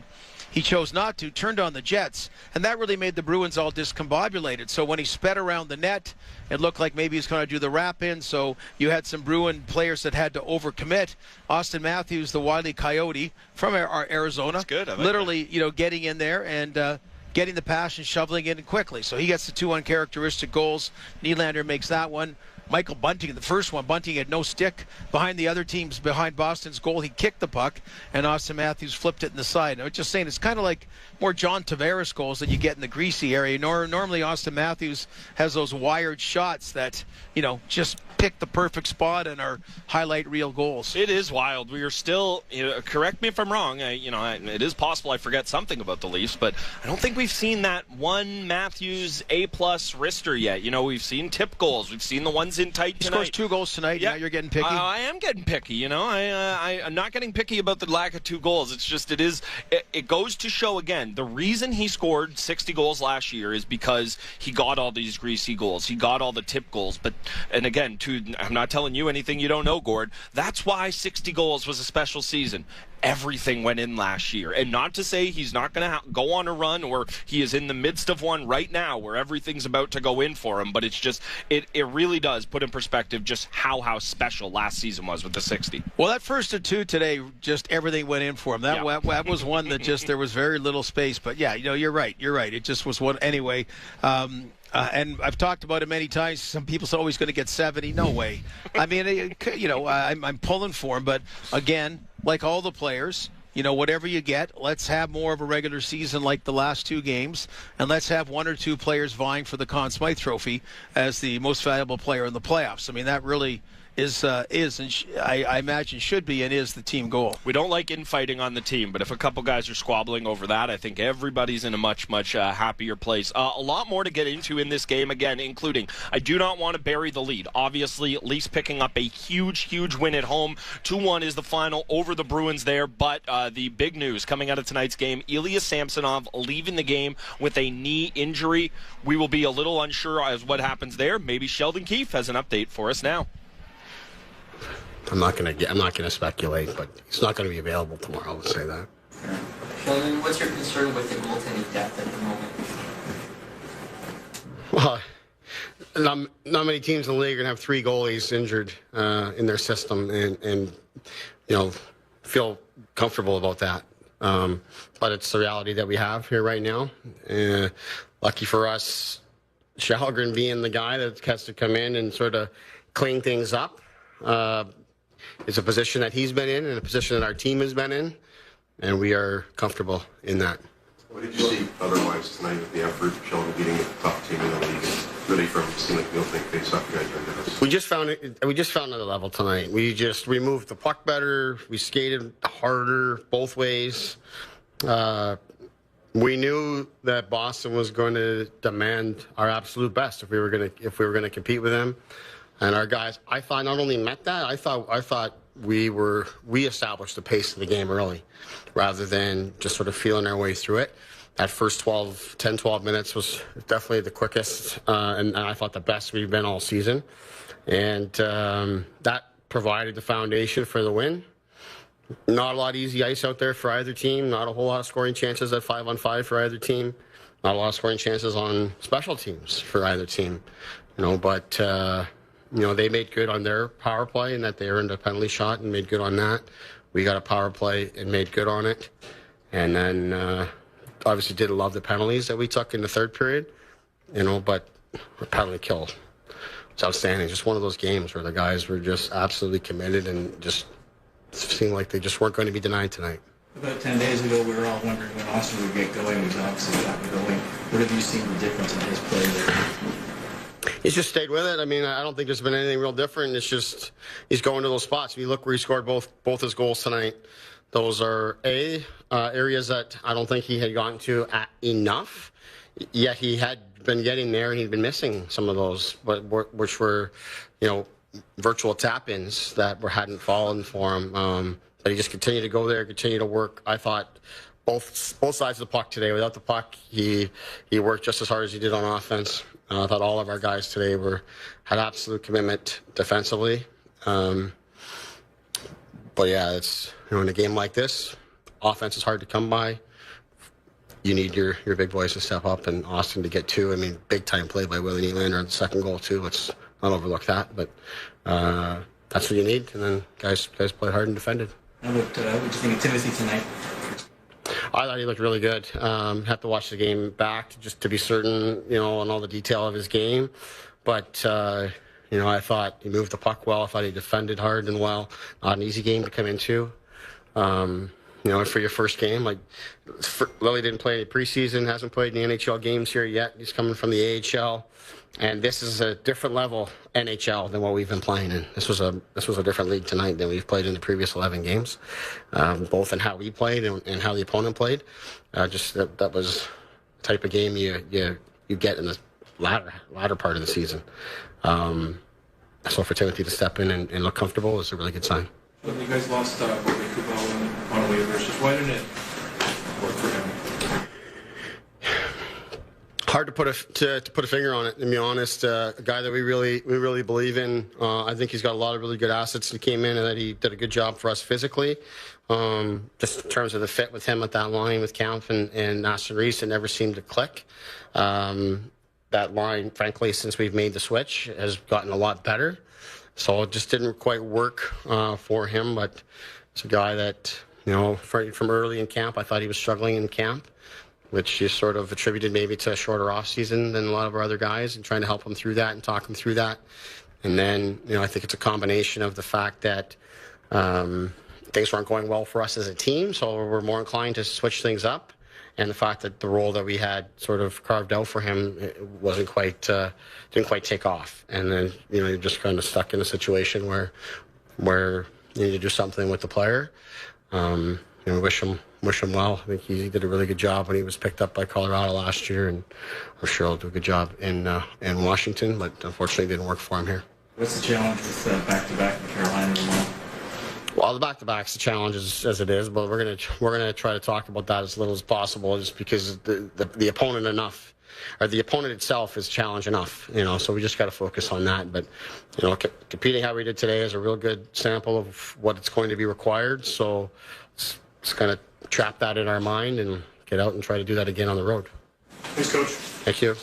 he chose not to, turned on the jets, and that really made the Bruins all discombobulated. So when he sped around the net, it looked like maybe he's going to do the wrap-in, so you had some Bruin players that had to overcommit. Austin Matthews, the Wile E. Coyote from Arizona, that's good. literally, getting in there and getting the pass and shoveling it in quickly. So he gets the two uncharacteristic goals. Nylander makes that one. Michael Bunting, the first one, Bunting had no stick behind the other teams, behind Boston's goal. He kicked the puck, and Austin Matthews flipped it in the side. I was just saying, it's kind of like more John Tavares goals that you get in the greasy area. Normally, Austin Matthews has those wired shots that, just pick the perfect spot and are highlight reel goals. It is wild. We are still, correct me if I'm wrong, it is possible I forget something about the Leafs, but I don't think we've seen that one Matthews A-plus wrister yet. We've seen tip goals. We've seen the ones in tight tonight. He scores 2 goals tonight. Yeah, you're getting picky. I am getting picky. I'm not getting picky about the lack of 2 goals. It's just it goes to show again, the reason he scored 60 goals last year is because he got all these greasy goals. He got all the tip goals. And again, I'm not telling you anything you don't know, Gord. That's why 60 goals was a special season. Everything went in last year. And not to say he's not going to go on a run, or he is in the midst of one right now where everything's about to go in for him, but it's just, it really does put in perspective just how special last season was with the 60. Well, that first of 2 today, just everything went in for him. That was one that just, there was very little space. But yeah, you're right. It just was one. Anyway, And I've talked about it many times. Some people say, he's going to get 70. No way. I mean, I'm pulling for him. But, again, like all the players, whatever you get, let's have more of a regular season like the last 2 games, and let's have 1 or 2 players vying for the Conn Smythe Trophy as the most valuable player in the playoffs. I mean, that really is and I imagine should be and is the team goal. We don't like infighting on the team, but if a couple guys are squabbling over that, I think everybody's in a much, much happier place. A lot more to get into in this game, again, including I do not want to bury the lead. Obviously, Leafs picking up a huge, huge win at home. 2-1 is the final over the Bruins there, but the big news coming out of tonight's game, Ilya Samsonov leaving the game with a knee injury. We will be a little unsure as what happens there. Maybe Sheldon Keefe has an update for us now. I'm not gonna speculate, but he's not going to be available tomorrow. Let's say that. Sheldon, what's your concern with the goaltending depth at the moment? Well, not many teams in the league are going to have 3 goalies injured in their system, and feel comfortable about that. But it's the reality that we have here right now. Lucky for us, Shalgren being the guy that has to come in and sort of clean things up. It's a position that he's been in and a position that our team has been in, and we are comfortable in that. What did you see otherwise tonight with the effort showing beating the top team in the league? And really from seeing like Neil think face-off guys are into this. We just found another level tonight. We just moved the puck better. We skated harder both ways. We knew that Boston was going to demand our absolute best if we were going to compete with them. And our guys, I thought, not only met that, I thought we established the pace of the game early, rather than just sort of feeling our way through it. That first 10-12 minutes was definitely the quickest, and I thought the best we've been all season. And that provided the foundation for the win. Not a lot of easy ice out there for either team. Not a whole lot of scoring chances at 5-on-5 for either team. Not a lot of scoring chances on special teams for either team. But they made good on their power play, and that they earned a penalty shot and made good on that. We got a power play and made good on it. And then obviously didn't love the penalties that we took in the third period, but the penalty kill. It's outstanding. Just one of those games where the guys were just absolutely committed and just seemed like they just weren't going to be denied tonight. About 10 days ago, we were all wondering when Austin would get going. He's obviously gotten going. What have you seen the difference in his play there? He's just stayed with it. I mean, I don't think there's been anything real different. It's just he's going to those spots. If you look where he scored both his goals tonight, those are areas that I don't think he had gotten to enough. Yet he had been getting there, and he'd been missing some of those, which were, virtual tap-ins that hadn't fallen for him. But he just continued to go there, continued to work. I thought both sides of the puck today. Without the puck, he worked just as hard as he did on offense. I thought all of our guys today had absolute commitment defensively. But yeah, it's in a game like this, offense is hard to come by. You need your big boys to step up, and Austin to get 2. I mean, big time play by Willie Nylander on the second goal too. Let's not overlook that. But that's what you need. And then guys played hard and defended. What do you think of Timothy tonight? I thought he looked really good. Have to watch the game back just to be certain, on all the detail of his game. But, I thought he moved the puck well. I thought he defended hard and well. Not an easy game to come into. For your first game, Lily didn't play any preseason, hasn't played any NHL games here yet. He's coming from the AHL. And this is a different level NHL than what we've been playing in. This was a different league tonight than we've played in the previous 11 games, both in how we played and how the opponent played. That was the type of game you get in the latter part of the season. So for Timothy to step in and look comfortable is a really good sign. When you guys lost Bobby Kubel on waivers, why didn't it work for him? Hard to put a finger on it, to be honest. A guy that we really believe in. I think he's got a lot of really good assets that came in, and that he did a good job for us physically. Just in terms of the fit with him at that line with Kampf and Aston Reese, it never seemed to click. That line, frankly, since we've made the switch, has gotten a lot better. So it just didn't quite work for him. But it's a guy that, from early in camp, I thought he was struggling in camp. which is sort of attributed maybe to a shorter off season than a lot of our other guys, and trying to help him through that and talk him through that. And then, I think it's a combination of the fact that things weren't going well for us as a team, so we're more inclined to switch things up, and the fact that the role that we had sort of carved out for him didn't quite take off. And then, you're just kind of stuck in a situation where you need to do something with the player. Wish him well. I think he did a really good job when he was picked up by Colorado last year, and I'm sure he'll do a good job in Washington, but unfortunately it didn't work for him here. What's the challenge with back-to-back in Carolina tomorrow? Well, the back-to-back's the challenge as it is, but we're gonna try to talk about that as little as possible, just because the opponent the opponent itself is challenge enough, so we just got to focus on that. But, competing how we did today is a real good sample of what it's going to be required. So let's kind of trap that in our mind and get out and try to do that again on the road. Thanks, Coach. Thank you.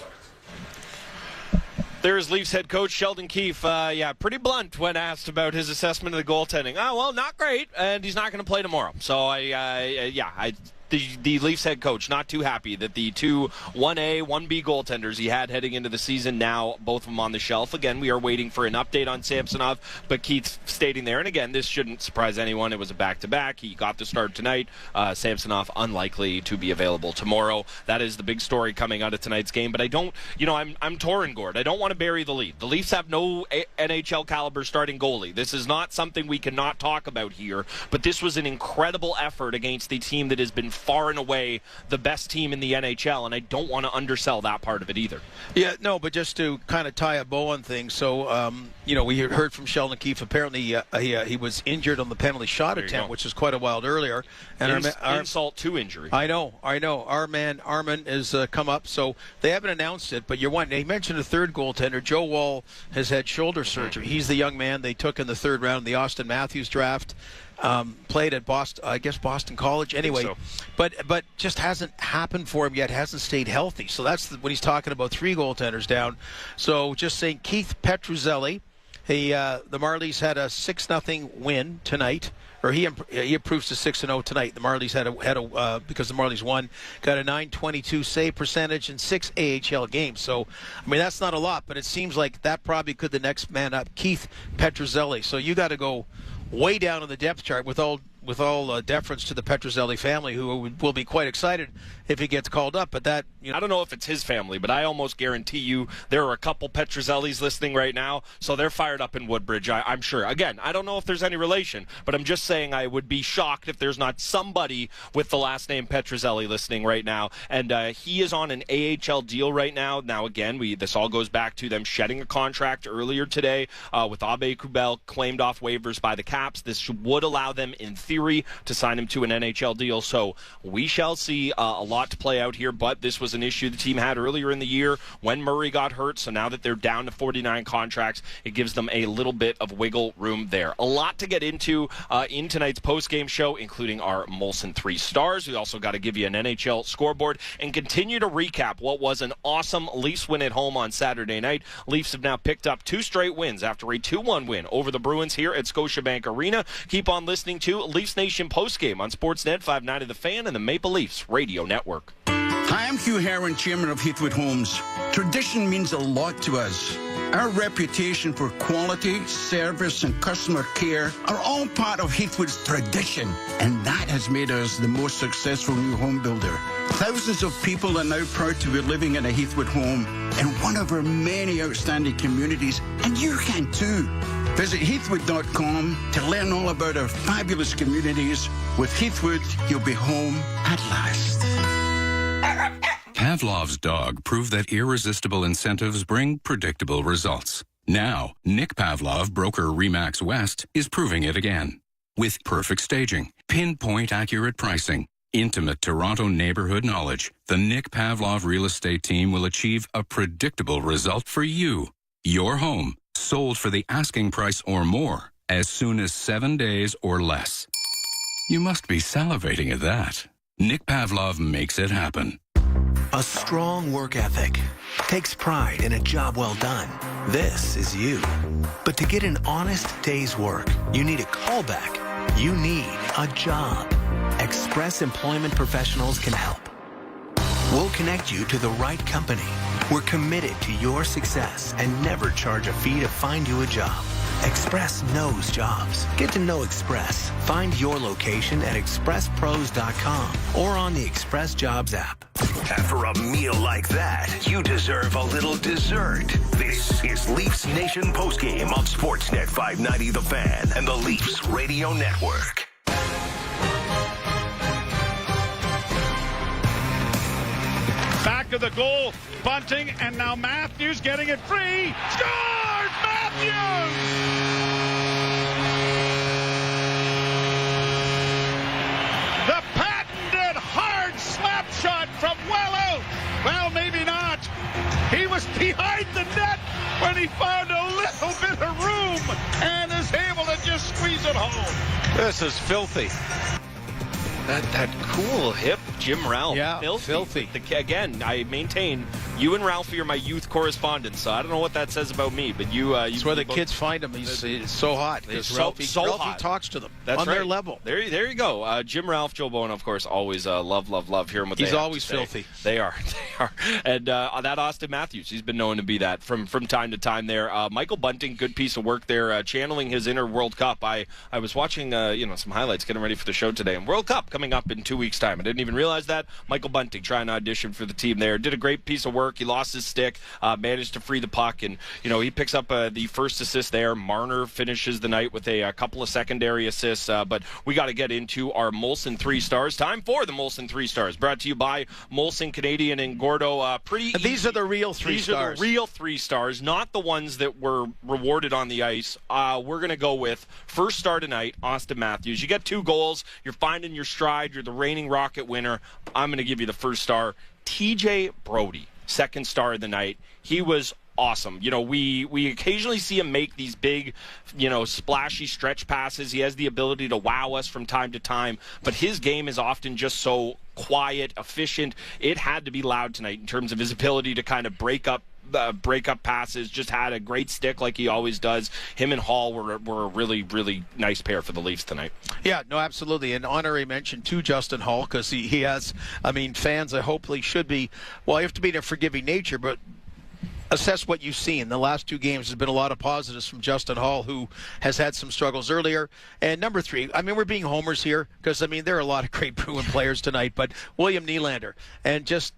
There's Leafs head coach Sheldon Keefe. Pretty blunt when asked about his assessment of the goaltending. Well, not great, and he's not going to play tomorrow. So, the Leafs head coach not too happy that the two 1A, 1B goaltenders he had heading into the season, now both of them on the shelf. Again, we are waiting for an update on Samsonov, but Keith stating there, and again, this shouldn't surprise anyone, it was a back-to-back. He got the start tonight. Samsonov unlikely to be available tomorrow. That is the big story coming out of tonight's game, but I don't, I'm torn, Gord. I don't want to bury the lead. The Leafs have no NHL caliber starting goalie. This is not something we cannot talk about here, but this was an incredible effort against the team that has been far and away the best team in the NHL, and I don't want to undersell that part of it either. Yeah, no, but just to kind of tie a bow on things, so, we heard from Sheldon Keefe. Apparently, he was injured on the penalty shot attempt, which was quite a while earlier. And insult to injury. I know. Our man, Armin, has come up, so they haven't announced it, but you're one. He mentioned a third goaltender. Joe Woll has had shoulder surgery. He's the young man they took in the third round of the Austin Matthews draft. Played at Boston College. Anyway, so. but just hasn't happened for him yet. Hasn't stayed healthy. So that's when he's talking about three goaltenders down. So just saying, Keith Petruzzelli. The Marlies had a 6-0 win tonight, or he improves to 6-0 tonight. The Marlies had a because the Marlies won, got a .922 save percentage in 6 AHL games. So I mean that's not a lot, but it seems like that probably could the next man up, Keith Petruzzelli. So you got to go way down on the depth chart with all deference to the Petruzzelli family, who will be quite excited if he gets called up. But that, I don't know if it's his family, but I almost guarantee you there are a couple Petruzzellis listening right now, so they're fired up in Woodbridge, I'm sure. Again, I don't know if there's any relation, but I'm just saying I would be shocked if there's not somebody with the last name Petruzzelli listening right now. And he is on an AHL deal right now. Now, again, this all goes back to them shedding a contract earlier today with Abe Kubel claimed off waivers by the Caps. This would allow them, in theory, to sign him to an NHL deal. So we shall see a lot to play out here, but this was an issue the team had earlier in the year when Murray got hurt. So now that they're down to 49 contracts, it gives them a little bit of wiggle room there. A lot to get into in tonight's post-game show, including our Molson 3 stars. We also got to give you an NHL scoreboard and continue to recap what was an awesome Leafs win at home on Saturday night. Leafs have now picked up 2 straight wins after a 2-1 win over the Bruins here at Scotiabank Arena. Keep on listening to Leafs Nation postgame on Sportsnet 590 The Fan and the Maple Leafs Radio Network. Hi, I'm Hugh Herron, chairman of Heathwood Homes. Tradition means a lot to us. Our reputation for quality, service, and customer care are all part of Heathwood's tradition, and that has made us the most successful new home builder. Thousands of people are now proud to be living in a Heathwood home in one of our many outstanding communities, and you can too. Visit heathwood.com to learn all about our fabulous communities. With Heathwood, you'll be home at last. Pavlov's dog proved that irresistible incentives bring predictable results. Now, Nick Pavlov, broker RE/MAX West, is proving it again. With perfect staging, pinpoint accurate pricing, intimate Toronto neighborhood knowledge, the Nick Pavlov real estate team will achieve a predictable result for you. Your home, sold for the asking price or more, as soon as 7 days or less. You must be salivating at that. Nick Pavlov makes it happen. A strong work ethic takes pride in a job well done. This is you. But to get an honest day's work, you need a callback. You need a job. Express Employment Professionals can help. We'll connect you to the right company. We're committed to your success and never charge a fee to find you a job. Express knows jobs. Get to know Express. Find your location at expresspros.com or on the Express Jobs app. After a meal like that, you deserve a little dessert. This is Leafs Nation postgame on Sportsnet 590 The Fan and the Leafs Radio Network. Back to the goal, Bunting, and now Matthews getting it free. Scores! Matthews! The patented hard slap shot from well out. Well, maybe not. He was behind the net when he found a little bit of room and is able to just squeeze it home. This is filthy. That cool hip Jim Ralph. Yeah, filthy. Again, I maintain you and Ralphie are my youth correspondents, so I don't know what that says about me, but you... It's where the kids find him. He's so hot. He's Ralphie hot. talks to them. That's on right. their level. There you go. Jim Ralph, Joe Bowen, of course, always love hearing what they have He's always to say. filthy. They are. And that Austin Matthews, he's been known to be that from time to time there. Michael Bunting, good piece of work there, channeling his inner World Cup. I was watching some highlights getting ready for the show today, and World Cup coming up in 2 weeks' time. I didn't even realize that. Michael Bunting trying to audition for the team there. Did a great piece of work. He lost his stick, managed to free the puck, and he picks up the first assist there. Marner finishes the night with a couple of secondary assists, but we got to get into our Molson 3 Stars. Time for the Molson 3 Stars, brought to you by Molson Canadian and Gordo. And these are the real 3 stars. These are the real 3 stars, not the ones that were rewarded on the ice. We're going to go with first star tonight, Austin Matthews. You get 2 goals. You're finding your stride. You're the reigning Rocket winner. I'm going to give you the first star. TJ Brodie, second star of the night. He was awesome. We occasionally see him make these big, splashy stretch passes. He has the ability to wow us from time to time, but his game is often just so quiet, efficient. It had to be loud tonight in terms of his ability to kind of break up passes. Just had a great stick like he always does. Him and Hall were a really, really nice pair for the Leafs tonight. Yeah, no, absolutely. And honorary mention to Justin Hall, because he has, fans hopefully should be, well, you have to be in a forgiving nature, but assess what you've seen. The last 2 games has been a lot of positives from Justin Hall, who has had some struggles earlier. And number 3, we're being homers here because, there are a lot of great Bruin players tonight, but William Nylander and just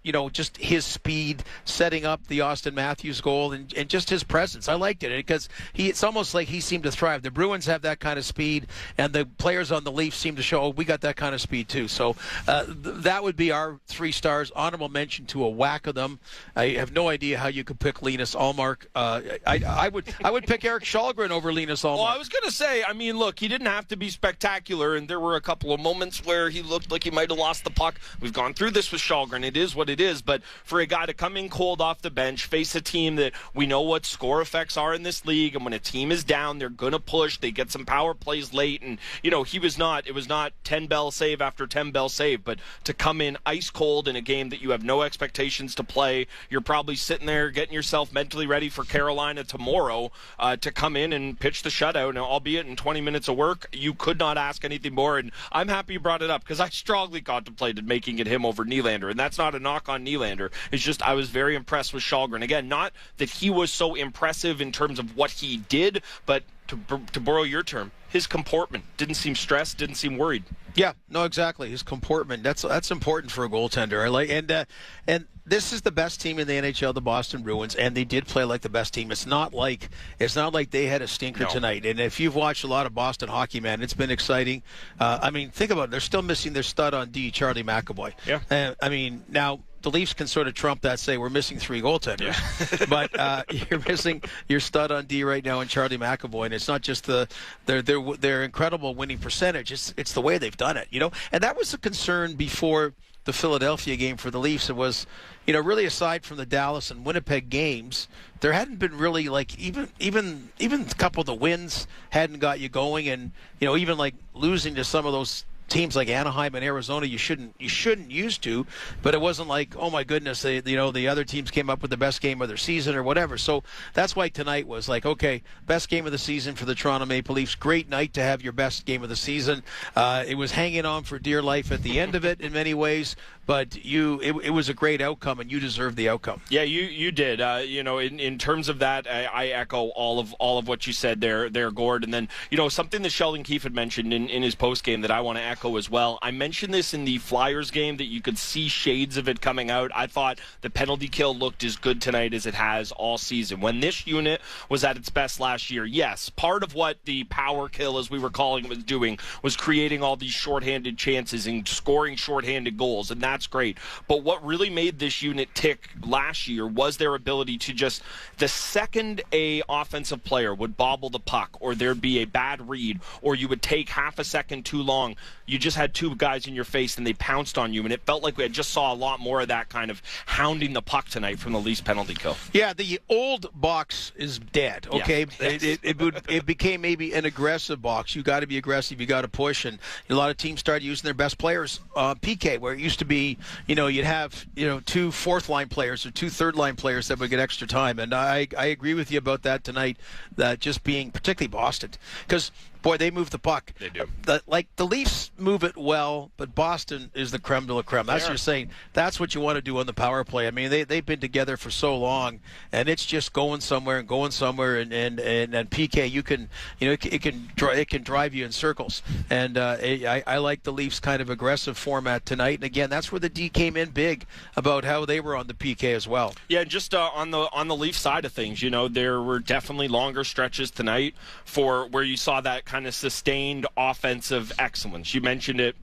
his speed, setting up the Austin Matthews goal and just his presence. I liked it because it's almost like he seemed to thrive. The Bruins have that kind of speed, and the players on the Leafs seem to show, we got that kind of speed too. So that would be our 3 stars. Honorable mention to a whack of them. I have no idea how you could pick Linus Ullmark. I would pick Eric Källgren over Linus Ullmark. Well, I was going to say, look, he didn't have to be spectacular, and there were a couple of moments where he looked like he might have lost the puck. We've gone through this with Källgren. It is what it is, but for a guy to come in cold off the bench, face a team that we know what score effects are in this league, and when a team is down, they're going to push. They get some power plays late, and, it was not 10 bell save after 10 bell save, but to come in ice cold in a game that you have no expectations to play, you're probably sitting there getting yourself mentally ready for Carolina tomorrow to come in and pitch the shutout. Now, albeit in 20 minutes of work, you could not ask anything more, and I'm happy you brought it up because I strongly contemplated making it him over Nylander, and that's not a knock on Nylander. It's just I was very impressed with Källgren. Again, not that he was so impressive in terms of what he did, but to borrow your term, his comportment didn't seem stressed, didn't seem worried. Yeah, no, exactly. His comportment, that's important for a goaltender. I like, and this is the best team in the NHL, the Boston Bruins, and they did play like the best team. It's not like they had a stinker tonight. And if you've watched a lot of Boston hockey, man, it's been exciting. Think about it. They're still missing their stud on D, Charlie McAvoy. Yeah. Now the Leafs can sort of trump that, say we're missing 3 goaltenders, but you're missing your stud on D right now in Charlie McAvoy, and it's not just their incredible winning percentage. It's the way they've done it, And that was a concern before the Philadelphia game for the Leafs. It was, really aside from the Dallas and Winnipeg games, there hadn't been really even a couple of the wins hadn't got you going, and even like losing to some of those teams like Anaheim and Arizona you shouldn't used to, but it wasn't like, oh my goodness, the other teams came up with the best game of their season or whatever. So that's why tonight was like, okay, best game of the season for the Toronto Maple Leafs. Great night to have your best game of the season. It was hanging on for dear life at the end of it in many ways, but it was a great outcome, and you deserved the outcome. Yeah, you did. In terms of that, I echo all of what you said there, Gord. And then, something that Sheldon Keefe had mentioned in his postgame that I want to echo as well. I mentioned this in the Flyers game that you could see shades of it coming out. I thought the penalty kill looked as good tonight as it has all season. When this unit was at its best last year, yes, part of what the power kill, as we were calling it, was doing was creating all these shorthanded chances and scoring shorthanded goals, and that's great. But what really made this unit tick last year was their ability to just, the second a offensive player would bobble the puck or there'd be a bad read or you would take half a second too long, you just had two guys in your face and they pounced on you, and it felt like we had just saw a lot more of that kind of hounding the puck tonight from the Leafs penalty kill. Yeah, the old box is dead, okay? Yeah. It became maybe an aggressive box. You got to be aggressive, you got to push, and a lot of teams started using their best players PK, where it used to be, you'd have, two fourth-line players or two third-line players that would get extra time, and I agree with you about that tonight, that just being, particularly Boston, because boy, they move the puck. They do. The Leafs move it well, but Boston is the creme de la creme. That's what you're saying. That's what you want to do on the power play. I mean, they've been together for so long, and it's just going somewhere, and PK, you can, it can drive you in circles. And I like the Leafs' kind of aggressive format tonight. And again, that's where the D came in big about how they were on the PK as well. Yeah, just on the Leafs side of things, there were definitely longer stretches tonight for where you saw that kind of sustained offensive excellence. You mentioned it.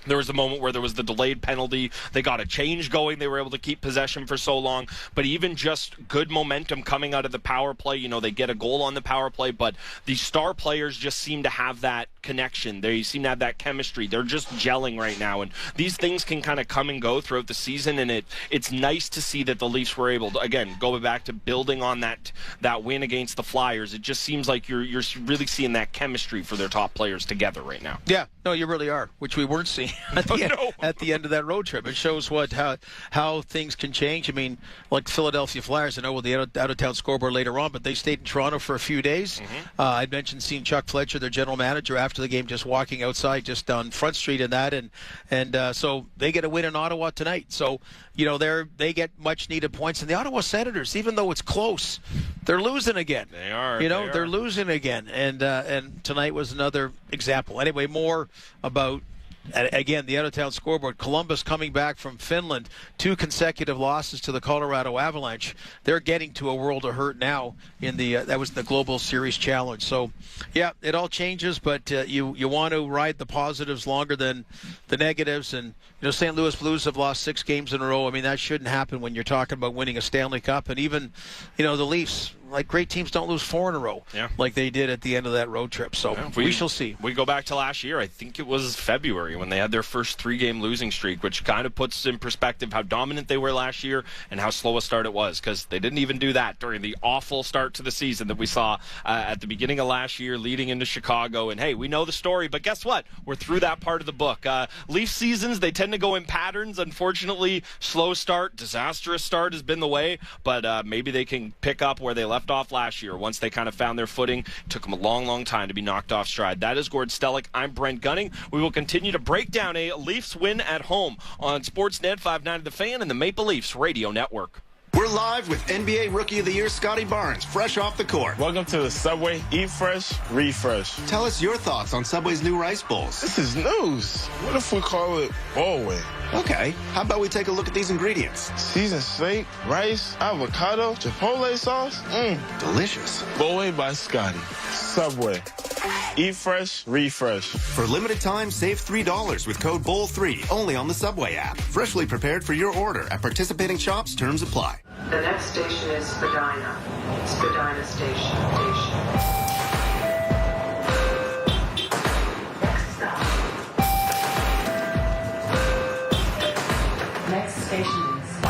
There was a moment where there was the delayed penalty. They got a change going. They were able to keep possession for so long. But even just good momentum coming out of the power play, they get a goal on the power play, but the star players just seem to have that connection. They seem to have that chemistry. They're just gelling right now. And these things can kind of come and go throughout the season, and it's nice to see that the Leafs were able to, again, go back to building on that win against the Flyers. It just seems like you're really seeing that chemistry for their top players together right now. Yeah, no, you really are, which we weren't seeing at the end of that road trip. It shows how things can change. I mean, like Philadelphia Flyers, I know with the out-of-town scoreboard later on, but they stayed in Toronto for a few days. Mm-hmm. I mentioned seeing Chuck Fletcher, their general manager, after the game, just walking outside just on Front Street and that, and so they get a win in Ottawa tonight. So, they get much-needed points. And the Ottawa Senators, even though it's close, they're losing again. They are. They're losing again. And tonight was another example. Anyway, more about, again, the out-of-town scoreboard. Columbus coming back from Finland, 2 consecutive losses to the Colorado Avalanche. They're getting to a world of hurt now in that was the Global Series Challenge. So, yeah, it all changes, but you want to ride the positives longer than the negatives. And, St. Louis Blues have lost 6 games in a row. I mean, that shouldn't happen when you're talking about winning a Stanley Cup. And even, the Leafs, like, great teams don't lose 4 in a row like they did at the end of that road trip. So we shall see. We go back to last year. I think it was February when they had their first 3-game losing streak, which kind of puts in perspective how dominant they were last year and how slow a start it was, because they didn't even do that during the awful start to the season that we saw at the beginning of last year leading into Chicago. And, hey, we know the story, but guess what? We're through that part of the book. Leaf seasons, they tend to go in patterns. Unfortunately, slow start, disastrous start has been the way, but maybe they can pick up where they left off last year. Once they kind of found their footing, it took them a long, long time to be knocked off stride. That is Gord Stellick. I'm Brent Gunning. We will continue to break down a Leafs win at home on Sportsnet 590 The Fan and the Maple Leafs Radio Network. We're live with NBA Rookie of the Year Scotty Barnes, fresh off the court. Welcome to the Subway. Eat fresh, refresh. Tell us your thoughts on Subway's new rice bowls. This is news. What if we call it Bowlway? Okay, how about we take a look at these ingredients? Seasoned steak, rice, avocado, chipotle sauce. Delicious. Bowlway by Scotty. Subway. Eat fresh, refresh. For limited time, save $3 with code BOWL3 only on the Subway app. Freshly prepared for your order at participating shops. Terms apply. The next station is Spadina. Spadina Station. Next station is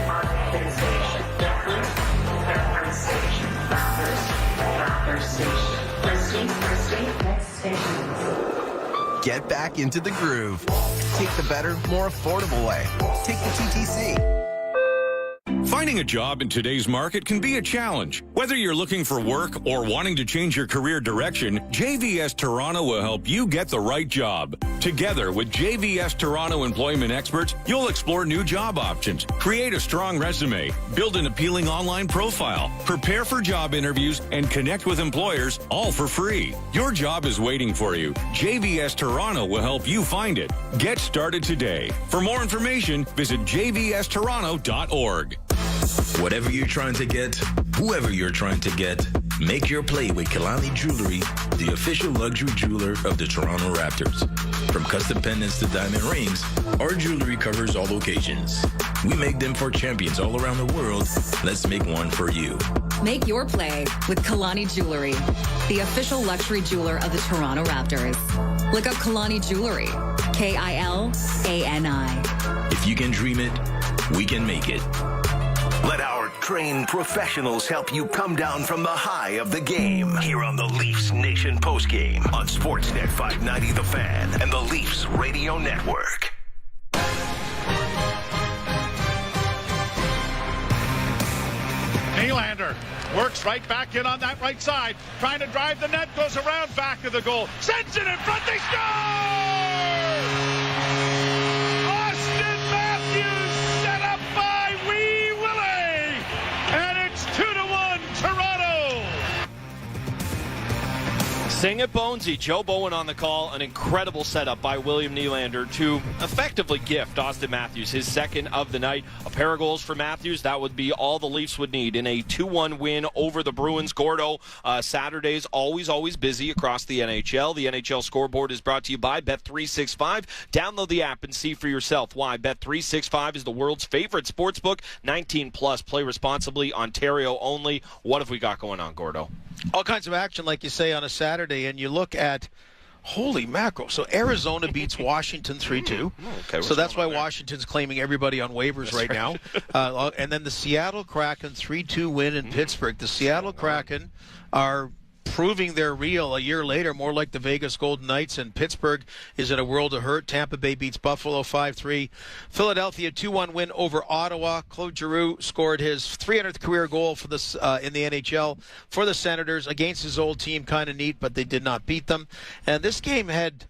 Arlington Station. Deference Station. Bathurst Station. Christie. Next station is... Get back into the groove. Take the better, more affordable way. Take the TTC. Finding a job in today's market can be a challenge. Whether you're looking for work or wanting to change your career direction, JVS Toronto will help you get the right job. Together with JVS Toronto employment experts, you'll explore new job options, create a strong resume, build an appealing online profile, prepare for job interviews, and connect with employers, all for free. Your job is waiting for you. JVS Toronto will help you find it. Get started today. For more information, visit jvstoronto.org. Whatever you're trying to get, whoever you're trying to get, make your play with Kalani Jewelry, the official luxury jeweler of the Toronto Raptors. From custom pendants to diamond rings, our jewelry covers all occasions. We make them for champions all around the world. Let's make one for you. Make your play with Kalani Jewelry, the official luxury jeweler of the Toronto Raptors. Look up Kalani Jewelry, Kilani. If you can dream it, we can make it. Let our trained professionals help you come down from the high of the game here on the Leafs Nation postgame on Sportsnet 590 The Fan and the Leafs Radio Network. Nylander works right back in on that right side, trying to drive the net, goes around back of the goal, sends it in front, they score! Austin Matthews set up by Wee Willie, and it's 2-1 Toronto. Sing it, Bonesy. Joe Bowen on the call. An incredible setup by William Nylander to effectively gift Austin Matthews his second of the night. A pair of goals for Matthews. That would be all the Leafs would need in a 2-1 win over the Bruins. Gordo, Saturdays always busy across the NHL. The NHL scoreboard is brought to you by Bet365. Download the app and see for yourself why Bet365 is the world's favorite sportsbook. 19 plus. Play responsibly. Ontario only. What have we got going on, Gordo? All kinds of action, like you say, on a Saturday, and you look at, holy mackerel. So Arizona beats Washington 3-2. Okay, so that's why Washington's claiming everybody on waivers right now. And then the Seattle Kraken 3-2 win in Pittsburgh. The Seattle Kraken are proving they're real a year later, more like the Vegas Golden Knights, and Pittsburgh is in a world of hurt. Tampa Bay beats Buffalo 5-3. Philadelphia 2-1 win over Ottawa. Claude Giroux scored his 300th career goal for this in the NHL for the Senators against his old team. Kind of neat, but they did not beat them. And this game had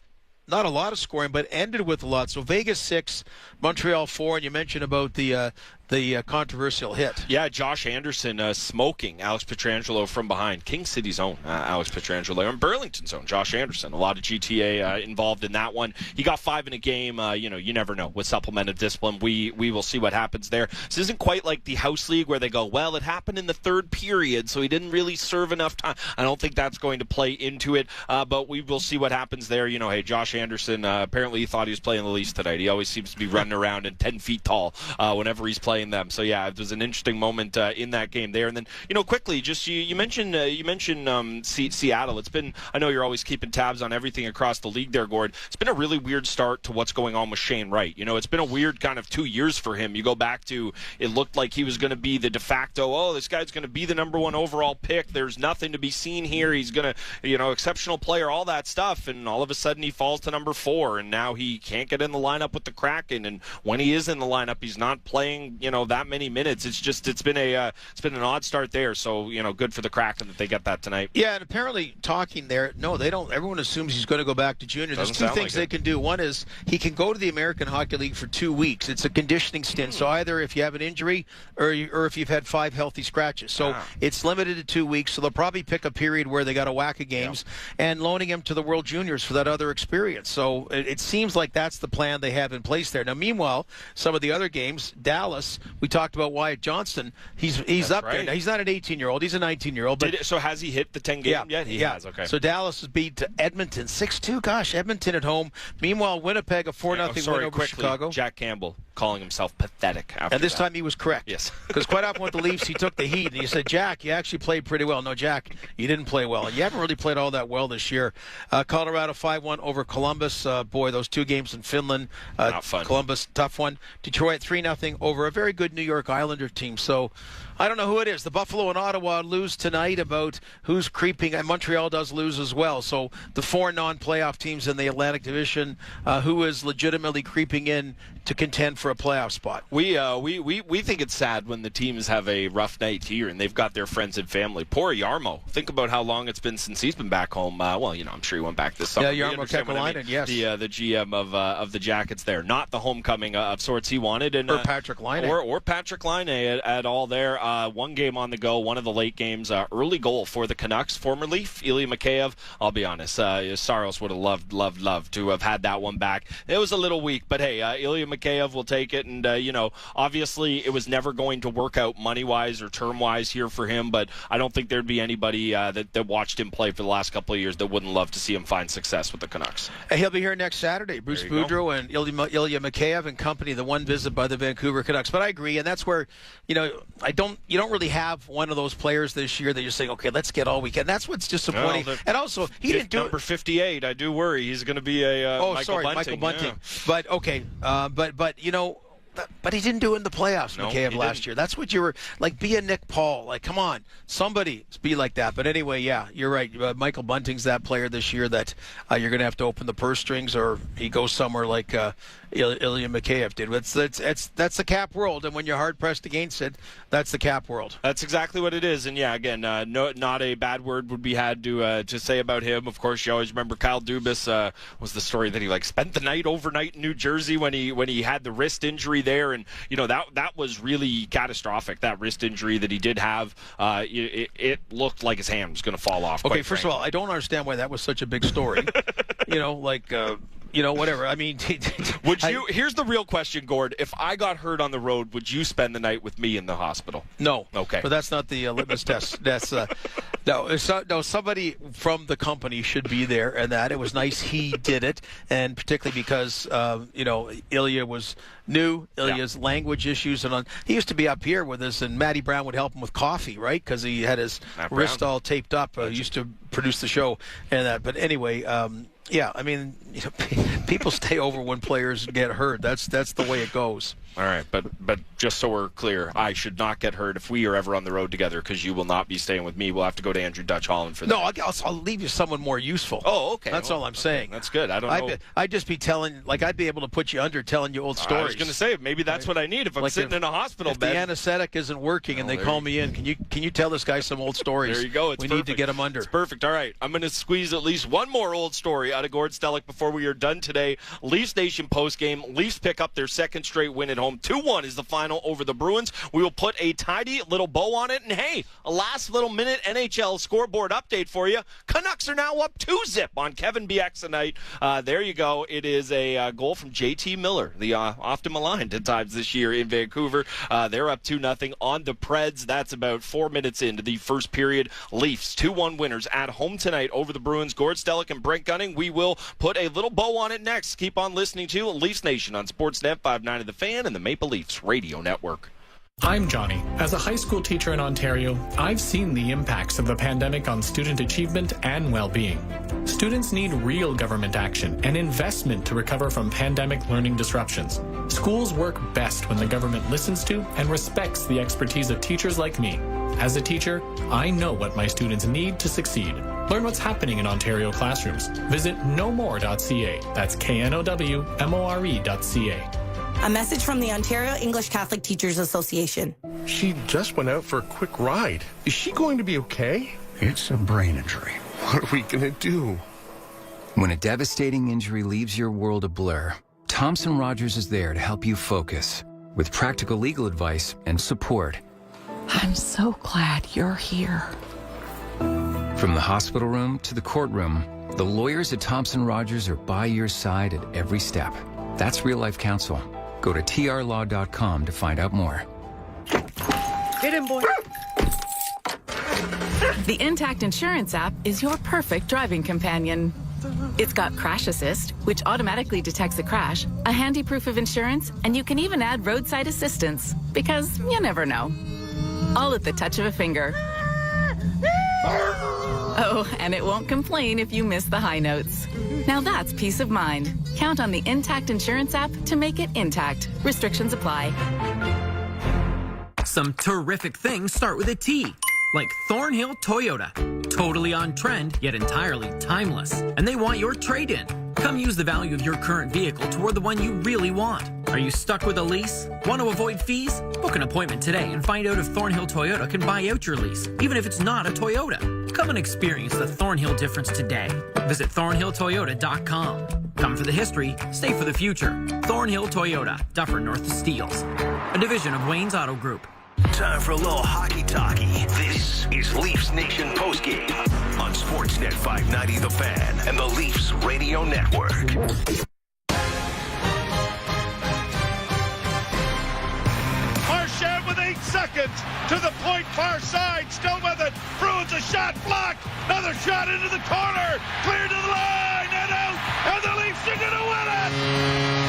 not a lot of scoring, but ended with a lot. So Vegas 6, Montreal 4, and you mentioned about the controversial hit. Yeah, Josh Anderson smoking Alex Pietrangelo from behind. King City's own Alex Pietrangelo, and Burlington's own Josh Anderson. A lot of GTA involved in that one. He got 5 in a game. You never know with supplemented discipline. We will see what happens there. This isn't quite like the House League where they go, well, it happened in the third period, so he didn't really serve enough time. I don't think that's going to play into it, but we will see what happens there. Hey, Josh Anderson, apparently he thought he was playing the Leafs tonight. He always seems to be running around and 10 feet tall whenever he's playing them. So yeah, it was an interesting moment in that game there. And then quickly, just you mentioned Seattle. It's been, I know you're always keeping tabs on everything across the league there, Gord. It's been a really weird start to what's going on with Shane Wright. It's been a weird kind of 2 years for him. You go back to, it looked like he was going to be the de facto, this guy's going to be the number 1 overall pick. There's nothing to be seen here. He's going to, exceptional player, all that stuff. And all of a sudden he falls to number 4, and now he can't get in the lineup with the Kraken. And when he is in the lineup, he's not playing, that many minutes. It's been an odd start there. So, good for the Kraken that they get that tonight. Yeah, and apparently talking there, no, they don't. Everyone assumes he's going to go back to junior. There's 2 things they can do. One is he can go to the American Hockey League for 2 weeks. It's a conditioning stint. So either if you have an injury or if you've had 5 healthy scratches. So it's limited to 2 weeks. So they'll probably pick a period where they got a whack of games and loaning him to the World Juniors for that other experience. So it seems like that's the plan they have in place there. Now, meanwhile, some of the other games, Dallas, we talked about Wyatt Johnston. He's up there. Now, he's not an 18-year-old. He's a 19-year-old. So has he hit the 10-game yet? He has, okay. So Dallas has beat Edmonton 6-2. Gosh, Edmonton at home. Meanwhile, Winnipeg, a 4-0 win over Chicago. Jack Campbell calling himself pathetic after And this time he was correct. Yes. Because quite often with the Leafs, he took the heat, and he said, Jack, you actually played pretty well. No, Jack, you didn't play well. And you haven't really played all that well this year. Colorado 5-1 over Columbus. Boy, those 2 games in Finland. Not fun. Columbus, tough one. Detroit 3-0 over a very good New York Islander team. So I don't know who it is. The Buffalo and Ottawa lose tonight about who's creeping, and Montreal does lose as well. So the 4 non-playoff teams in the Atlantic Division, who is legitimately creeping in to contend for a playoff spot. We think it's sad when the teams have a rough night here and they've got their friends and family. Poor Jarmo. Think about how long it's been since he's been back home. I'm sure he went back this summer. Yeah, Jarmo Kekalainen, yes. The GM of the Jackets there. Not the homecoming of sorts he wanted. And, or Patrick Laine. Or Patrick Laine at all there. One game on the go, one of the late games. Early goal for the Canucks. Former Leaf, Ilya Mikheyev. I'll be honest, Saros would have loved to have had that one back. It was a little weak, but hey, Ilya Mikheyev will take it. And, obviously it was never going to work out money-wise or term-wise here for him, but I don't think there'd be anybody that watched him play for the last couple of years that wouldn't love to see him find success with the Canucks. He'll be here next Saturday. Bruce Boudreau and Ilya Mikheyev and company, the one visit by the Vancouver Canucks. But I agree, and that's where, you don't really have one of those players this year that you're saying, okay, let's get all weekend. That's what's disappointing. Well, and also, he didn't do number 58. I do worry he's going to be a Michael Bunting. Yeah. But okay, but he didn't do it in the playoffs, Mikheyev, last year. That's what you were like. Be a Nick Paul. Like, come on, somebody be like that. But anyway, yeah, you're right. Michael Bunting's that player this year that you're going to have to open the purse strings, or he goes somewhere like Ilya Mikheyev did. That's the cap world, and when you're hard pressed against it, that's the cap world. That's exactly what it is. And yeah, again, not a bad word would be had to say about him. Of course, you always remember Kyle Dubas was the story that he spent the night overnight in New Jersey when he had the wrist injury there, and that was really catastrophic. That wrist injury that he did have, it looked like his hand was going to fall off. Okay, first of all, I don't understand why that was such a big story. Whatever. I mean, here's the real question, Gord. If I got hurt on the road, would you spend the night with me in the hospital? No. Okay. But that's not the litmus test. That's no. Somebody from the company should be there, and that it was nice he did it, and particularly because Ilya was new. Ilya's language issues, and he used to be up here with us, and Matty Brown would help him with coffee, right? Because he had his wrist all taped up. He used to produce the show and that. But anyway. Yeah, I mean, people stay over when players get hurt. That's the way it goes. All right, but just so we're clear, I should not get hurt if we are ever on the road together, because you will not be staying with me. We'll have to go to Andrew Dutch Holland for that. No, I'll leave you someone more useful. Oh, okay. That's all I'm saying. That's good. I don't know. I'd just be I'd be able to put you under telling you old stories. I was going to say, maybe that's what I need if I'm sitting in a hospital bed. If the anesthetic isn't working and they call me in, can you tell this guy some old stories? There you go. We need to get him under. It's perfect. All right. I'm going to squeeze at least one more old story out of Gord Stellick before we are done today. Leafs Nation postgame. Leafs pick up their second straight win at home. 2-1 is the final over the Bruins. We will put a tidy little bow on it. And hey, a last little minute NHL scoreboard update for you. Canucks are now up 2-0 on Kevin Bieksa tonight. There you go. It is a goal from JT Miller, the often maligned at times this year in Vancouver. They're up 2-0 on the Preds. That's about 4 minutes into the first period. Leafs 2-1 winners at home tonight over the Bruins. Gord Stellick and Brent Gunning. We will put a little bow on it next. Keep on listening to Leafs Nation on Sportsnet 590 The Fan and the Maple Leafs Radio Network. I'm Johnny. As a high school teacher in Ontario, I've seen the impacts of the pandemic on student achievement and well-being. Students need real government action and investment to recover from pandemic learning disruptions. Schools work best when the government listens to and respects the expertise of teachers like me. As a teacher, I know what my students need to succeed. Learn what's happening in Ontario classrooms. Visit knowmore.ca. That's knowmore.ca. A message from the Ontario English Catholic Teachers Association. She just went out for a quick ride. Is she going to be okay? It's a brain injury. What are we going to do? When a devastating injury leaves your world a blur, Thomson Rogers is there to help you focus with practical legal advice and support. I'm so glad you're here. From the hospital room to the courtroom, the lawyers at Thomson Rogers are by your side at every step. That's real-life counsel. Go to trlaw.com to find out more. Get him, boy. The Intact Insurance app is your perfect driving companion. It's got Crash Assist, which automatically detects a crash, a handy proof of insurance, and you can even add roadside assistance, because you never know. All at the touch of a finger. Oh, and it won't complain if you miss the high notes. Now that's peace of mind. Count on the Intact Insurance app to make it intact. Restrictions apply. Some terrific things start with a T, like Thornhill Toyota. Totally on trend, yet entirely timeless. And they want your trade-in. Come use the value of your current vehicle toward the one you really want. Are you stuck with a lease? Want to avoid fees? Book an appointment today and find out if Thornhill Toyota can buy out your lease, even if it's not a Toyota. Come and experience the Thornhill difference today. Visit thornhilltoyota.com. Come for the history, stay for the future. Thornhill Toyota, Dufferin North of Steeles, a division of Wayne's Auto Group. Time for a little hockey-talky. This is Leafs Nation postgame on Sportsnet 590 The Fan and the Leafs Radio Network. Marchand with 8 seconds to the point, far side, still with it. Bruins a shot blocked. Another shot into the corner, clear to the line and out, and the Leafs are going to win it.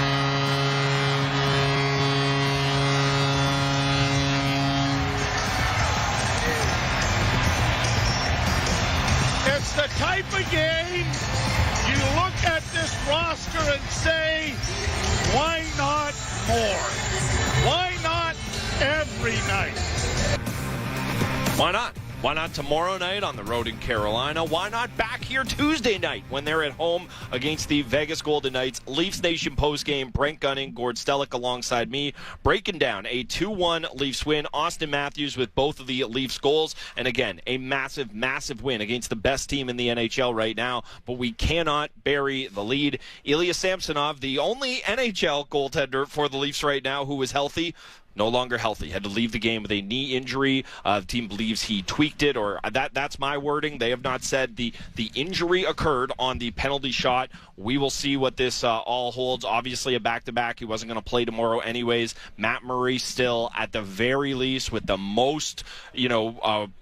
It's the type of game you look at this roster and say, why not more? Why not every night? Why not? Why not tomorrow night on the road in Carolina? Why not back here Tuesday night when they're at home against the Vegas Golden Knights? Leafs Nation postgame, Brent Gunning, Gord Stellick alongside me, breaking down a 2-1 Leafs win. Austin Matthews with both of the Leafs goals. And again, a massive, massive win against the best team in the NHL right now. But we cannot bury the lead. Ilya Samsonov, the only NHL goaltender for the Leafs right now who is healthy, no longer healthy. Had to leave the game with a knee injury. The team believes he tweaked it, or that's my wording. They have not said the injury occurred on the penalty shot. We will see what this all holds. Obviously, a back-to-back. He wasn't going to play tomorrow anyways. Matt Murray still, at the very least, with the most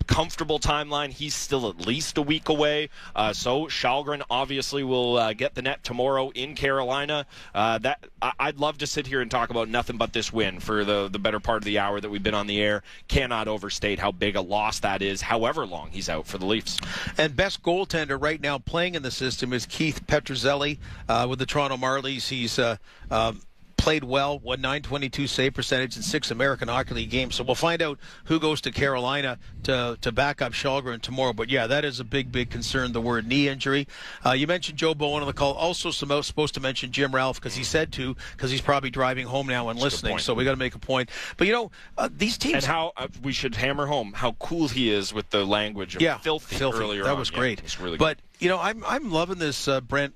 comfortable timeline. He's still at least a week away. So Shalgren obviously will get the net tomorrow in Carolina. I'd love to sit here and talk about nothing but this win for the better part of the hour that we've been on the air. Cannot overstate how big a loss that is, however long he's out for the Leafs. And best goaltender right now playing in the system is Keith Petruzzelli with the Toronto Marlies. He's played well, won .922 save percentage in 6 American Hockey League games. So we'll find out who goes to Carolina to back up Shalgren tomorrow. But yeah, that is a big, big concern, the word knee injury. You mentioned Joe Bowen on the call. Also supposed to mention Jim Ralph because he said to, because he's probably driving home now and listening. So we got to make a point. But these teams. And how we should hammer home how cool he is with the language of filthy earlier that on. was great. It's really but good. I'm loving this, Brent.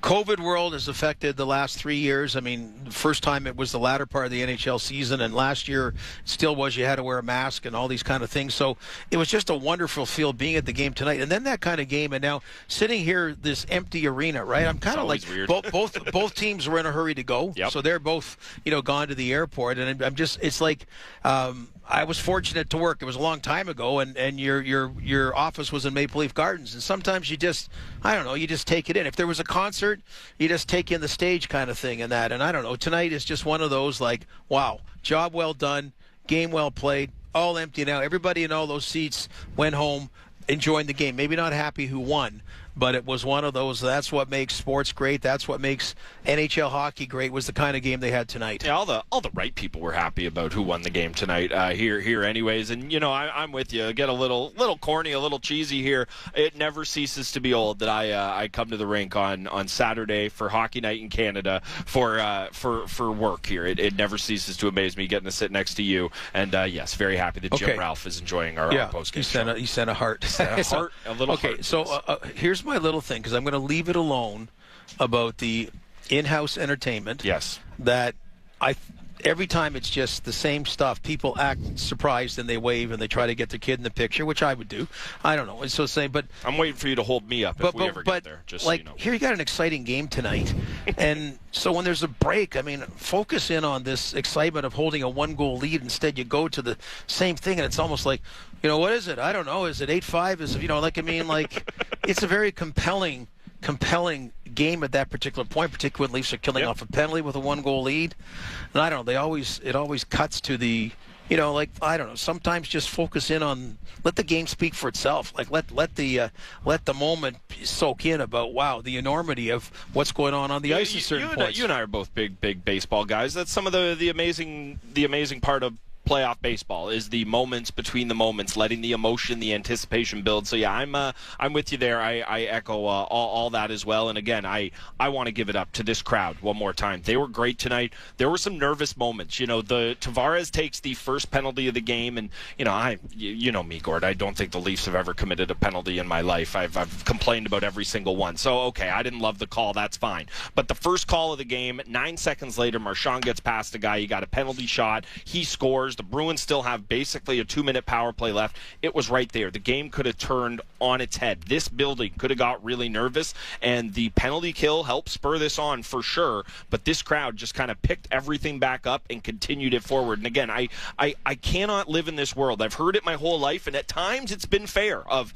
COVID world has affected the last 3 years. I mean, the first time it was the latter part of the NHL season, and last year still was you had to wear a mask and all these kind of things. So it was just a wonderful feel being at the game tonight. And then that kind of game, and now sitting here, this empty arena, right? I'm kind of like both teams were in a hurry to go. Yep. So they're both, gone to the airport. And I'm just, it's like, I was fortunate to work. It was a long time ago, and your office was in Maple Leaf Gardens. And sometimes you just, you just take it in. If there was a concert, you just take in the stage kind of thing and that. And I don't know, tonight is just one of those like, wow, job well done, game well played, all empty now. Everybody in all those seats went home enjoying the game. Maybe not happy who won, but it was one of those. That's what makes sports great. That's what makes NHL hockey great, was the kind of game they had tonight. Yeah, all the right people were happy about who won the game tonight here anyways. And, I'm with you. Get a little corny, a little cheesy here. It never ceases to be old that I come to the rink on Saturday for hockey night in Canada for work here. It never ceases to amaze me getting to sit next to you. And, yes, very happy that Jim Ralph is enjoying our post-game show. He sent a heart. A little heart. Okay, so here's my little thing, because I'm going to leave it alone about the in-house entertainment. Yes. That every time it's just the same stuff. People act surprised and they wave and they try to get their kid in the picture, which I would do. I don't know. It's so same, but I'm waiting for you to hold me up if we ever get there. Just like, so you know. Here you got an exciting game tonight, and so when there's a break, focus in on this excitement of holding a 1-goal lead. Instead, you go to the same thing, and it's almost like, what is it? I don't know. Is it 8-5? Is it it's a very compelling game at that particular point, particularly when Leafs are killing off a penalty with a 1-goal lead. And I don't know, it always cuts to the, I don't know, sometimes just focus in on, let the game speak for itself. Like let the moment soak in about, wow, the enormity of what's going on the ice at certain points. You and I are both big baseball guys. That's some of the amazing part of playoff baseball, is the moments between the moments, letting the emotion, the anticipation build. So yeah, I'm with you there. I echo all that as well. And again, I want to give it up to this crowd one more time. They were great tonight. There were some nervous moments. The Tavares takes the first penalty of the game, and you know me, Gord. I don't think the Leafs have ever committed a penalty in my life. I've complained about every single one. So okay, I didn't love the call. That's fine. But the first call of the game, 9 seconds later, Marchand gets past the guy. He got a penalty shot. He scores. The Bruins still have basically a 2-minute power play left. It was right there. The game could have turned on its head. This building could have got really nervous, and the penalty kill helped spur this on for sure. But this crowd just kind of picked everything back up and continued it forward. And again, I cannot live in this world. I've heard it my whole life, and at times it's been fair of,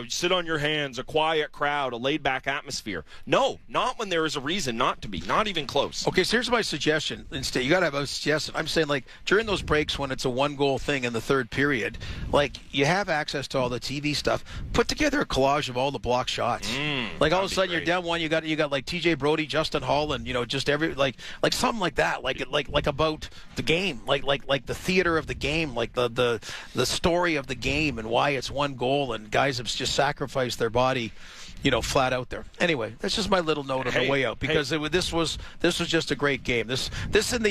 sit on your hands, a quiet crowd, a laid-back atmosphere. No, not when there is a reason not to be, not even close. Okay, so here's my suggestion. Instead, you got to have a suggestion. I'm saying, like, during those breaks when it's a one-goal thing in the third period, like, you have access to all the TV stuff. Put together a collage of all the block shots. Like, all of a sudden, you're down one, you got like TJ Brody, Justin Holland, just every like something like that, like about the game, like the theater of the game, like the story of the game and why it's one goal and guys have just sacrificed their body, flat out there. Anyway, that's just my little note on the way out, because this was just a great game. This in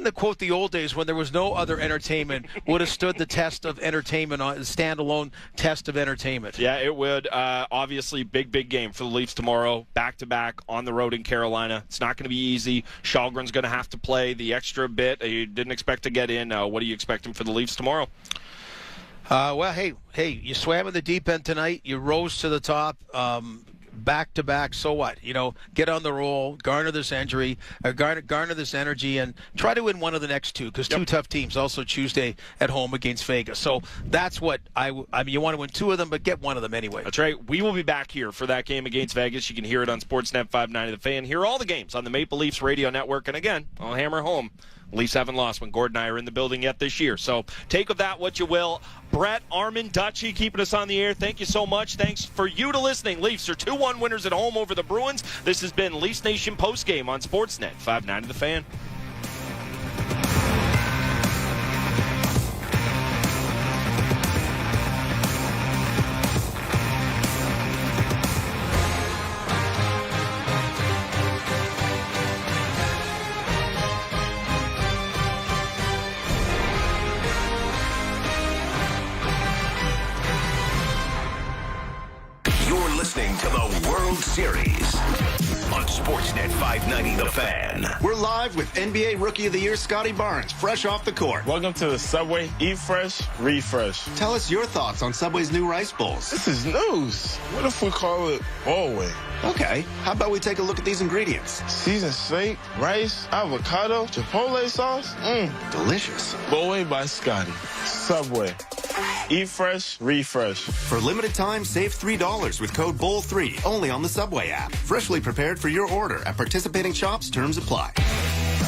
the quote the old days when there was no other entertainment would have stood the test of entertainment, on standalone test of entertainment. Yeah, it would. Obviously, big game for the Leafs tomorrow, back-to-back on the road in Carolina. It's not going to be easy. Shalgren's going to have to play the extra bit. You didn't expect to get in. What are you expecting for the Leafs tomorrow? Well, hey, you swam in the deep end tonight. You rose to the top, back-to-back. So what? Get on the roll, garner this energy, and try to win one of the next two, because two tough teams. Also Tuesday at home against Vegas. So that's what I mean, you want to win two of them, but get one of them anyway. That's right. We will be back here for that game against Vegas. You can hear it on Sportsnet 590 The Fan. Hear all the games on the Maple Leafs Radio Network. And again, I'll hammer home, Leafs haven't lost when Gord and I are in the building yet this year. So take of that what you will. Brett, Armin, Dutchie keeping us on the air. Thank you so much. Thanks for you to listening. Leafs are 2-1 winners at home over the Bruins. This has been Leafs Nation Postgame on Sportsnet 590 The Fan. To the World Series on Sportsnet 590 The Fan. We're live with NBA Rookie of the Year Scotty Barnes, fresh off the court. Welcome to the Subway. Eat fresh, refresh. Tell us your thoughts on Subway's new rice bowls. This is news. What if we call it Bowl-Way? Okay, how about we take a look at these ingredients? Seasoned steak, rice, avocado, chipotle sauce. Delicious. Bowl-Way by Scotty. Subway. Eat fresh, refresh. For limited time, save $3 with code BOWL3 only on the Subway app. Freshly prepared for your order at participating shops. Terms apply.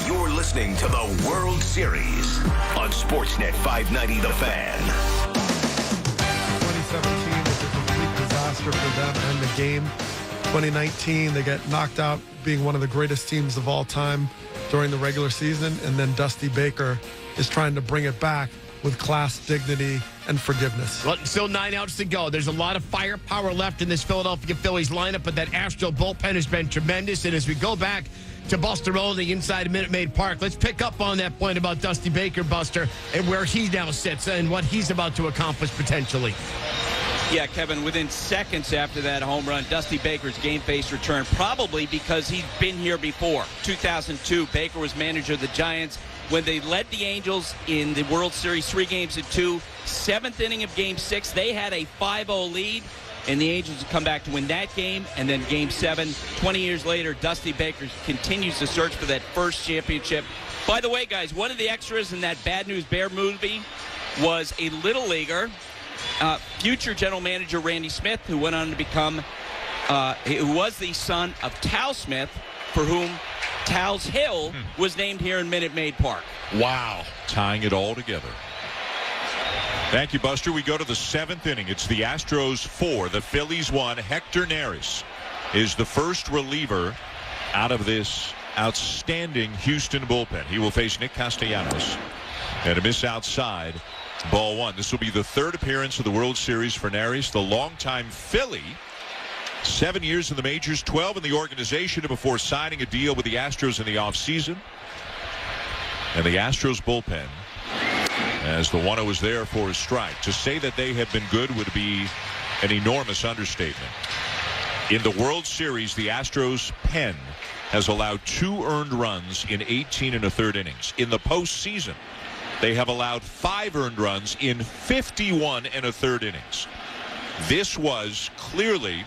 You're listening to the World Series on Sportsnet 590 The Fan. 2017 was a complete disaster for them and the game. 2019, they get knocked out being one of the greatest teams of all time during the regular season, and then Dusty Baker is trying to bring it back with class, dignity, and forgiveness. Well, still 9 outs to go. There's a lot of firepower left in this Philadelphia Phillies lineup, but that Astro bullpen has been tremendous. And as we go back to Buster Olney inside Minute Maid Park, let's pick up on that point about Dusty Baker, Buster, and where he now sits and what he's about to accomplish potentially. Yeah, Kevin, within seconds after that home run, Dusty Baker's game face return, probably because he's been here before. 2002, Baker was manager of the Giants when they led the Angels in the World Series 3-2. 7th inning of Game 6, they had a 5-0 lead, and the Angels would come back to win that game. And then Game 7, 20 years later, Dusty Baker continues to search for that first championship. By the way, guys, one of the extras in that Bad News Bear movie was a Little Leaguer, future general manager Randy Smith, who went on to become, who was the son of Tal Smith, for whom Tal's Hill was named here in Minute Maid Park. Wow. Tying it all together. Thank you, Buster. We go to the 7th inning. It's the Astros 4, the Phillies 1. Hector Neris is the first reliever out of this outstanding Houston bullpen. He will face Nick Castellanos. And a miss outside. Ball one. This will be the third appearance of the World Series for Neris, the longtime Philly. 7 years in the majors, 12 in the organization before signing a deal with the Astros in the offseason. And the Astros bullpen, as the 1-0 was there for a strike. To say that they have been good would be an enormous understatement. In the World Series, the Astros pen has allowed 2 earned runs in 18 1/3 innings. In the postseason, they have allowed 5 earned runs in 51 1/3 innings. This was clearly,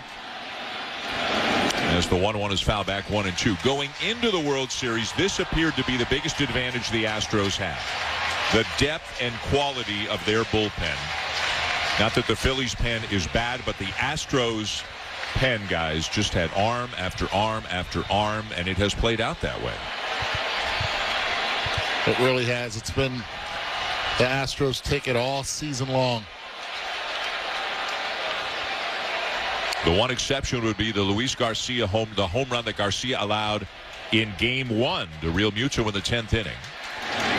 as the 1-1 is fouled back 1-2. Going into the World Series, this appeared to be the biggest advantage the Astros had. The depth and quality of their bullpen. Not that the Phillies' pen is bad, but the Astros' pen, guys, just had arm after arm after arm, and it has played out that way. It really has. It's been the Astros take it all season long. The one exception would be the Luis Garcia the home run that Garcia allowed in Game 1 to Real Muto in the 10th inning.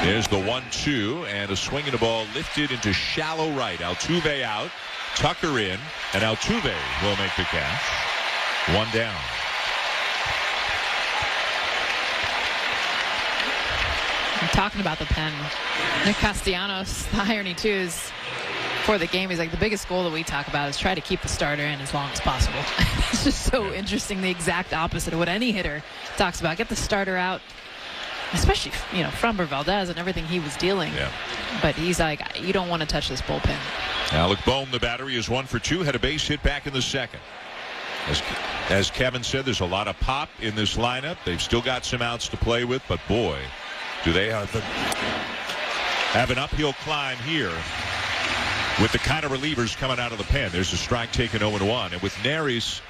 There's the 1-2, and a swing and a ball lifted into shallow right. Altuve out, Tucker in, and Altuve will make the catch. 1 down. I'm talking about the pen. Nick Castellanos, the irony too is, for the game, he's like, the biggest goal that we talk about is try to keep the starter in as long as possible. It's just so interesting, the exact opposite of what any hitter talks about. Get the starter out, especially, Framber Valdez and everything he was dealing. Yeah. But he's like, you don't want to touch this bullpen. Alec Bohm, the battery, is 1 for 2, had a base hit back in the second. As Kevin said, there's a lot of pop in this lineup. They've still got some outs to play with, but boy, do they have an uphill climb here with the kind of relievers coming out of the pen. There's a strike taken 0-1. And with Neris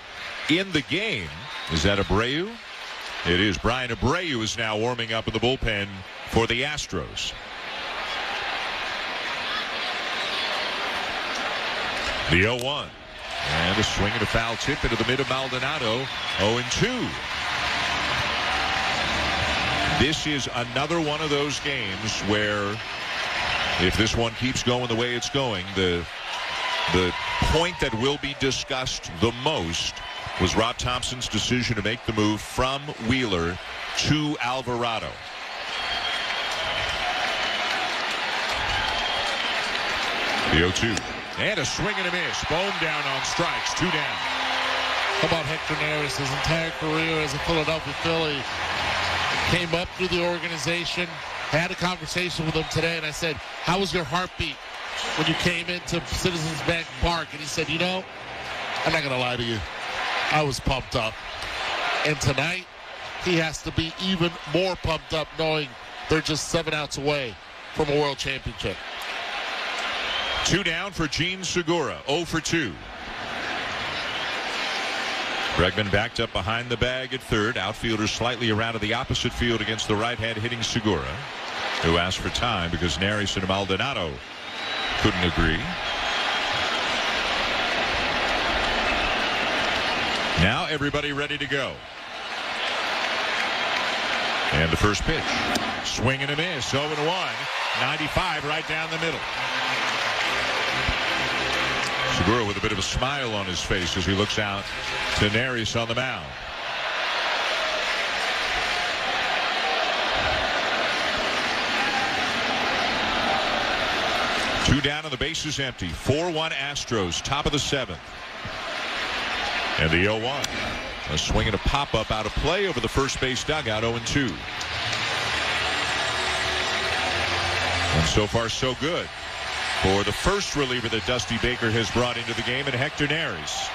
in the game, is that Abreu? It is. Brian Abreu is now warming up in the bullpen for the Astros. The 0-1. And a swing and a foul tip into the mid of Maldonado. 0-2. This is another one of those games where, if this one keeps going the way it's going, the point that will be discussed the most was Rob Thompson's decision to make the move from Wheeler to Alvarado. The 0-2. And a swing and a miss. Bohm down on strikes. 2 down. How about Hector Neris? His entire career as a Philadelphia Philly came up through the organization. Had a conversation with him today, and I said, how was your heartbeat when you came into Citizens Bank Park? And he said, I'm not going to lie to you. I was pumped up. And tonight, he has to be even more pumped up knowing they're just 7 outs away from a world championship. 2 down for Gene Segura. 0 for 2. Bregman backed up behind the bag at third. Outfielder slightly around to the opposite field against the right hand hitting Segura, who asked for time because Neris and Maldonado couldn't agree. Now everybody ready to go. And the first pitch. Swing and a miss. 0-1. 95 right down the middle. Segura with a bit of a smile on his face as he looks out to Neris on the mound. Two down and the base is empty. 4-1 Astros, top of the 7th. And the 0-1. A swing and a pop-up out of play over the first base dugout. 0-2. And so far so good for the first reliever that Dusty Baker has brought into the game, and Hector Neris.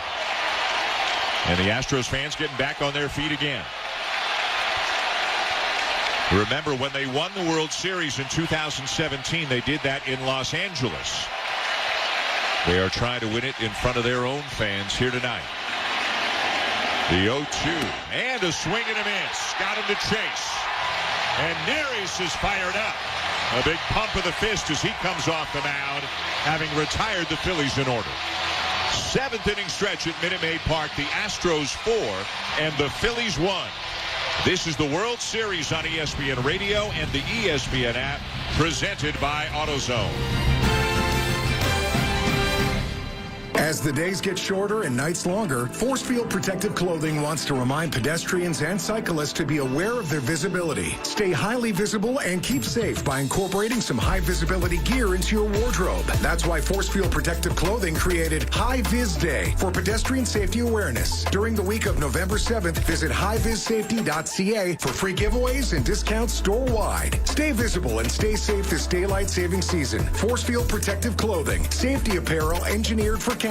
And the Astros fans getting back on their feet again. Remember, when they won the World Series in 2017, they did that in Los Angeles. They are trying to win it in front of their own fans here tonight. The 0-2. And a swing and a miss. Got him to chase. And Neris is fired up. A big pump of the fist as he comes off the mound, having retired the Phillies in order. 7th inning stretch at Minute Maid Park. The Astros 4 and the Phillies 1. This is the World Series on ESPN Radio and the ESPN app, presented by AutoZone. As the days get shorter and nights longer, Force Field Protective Clothing wants to remind pedestrians and cyclists to be aware of their visibility. Stay highly visible and keep safe by incorporating some high visibility gear into your wardrobe. That's why Force Field Protective Clothing created High Vis Day for pedestrian safety awareness. During the week of November 7th, visit highvissafety.ca for free giveaways and discounts store-wide. Stay visible and stay safe this daylight saving season. Force Field Protective Clothing, safety apparel engineered for Canada.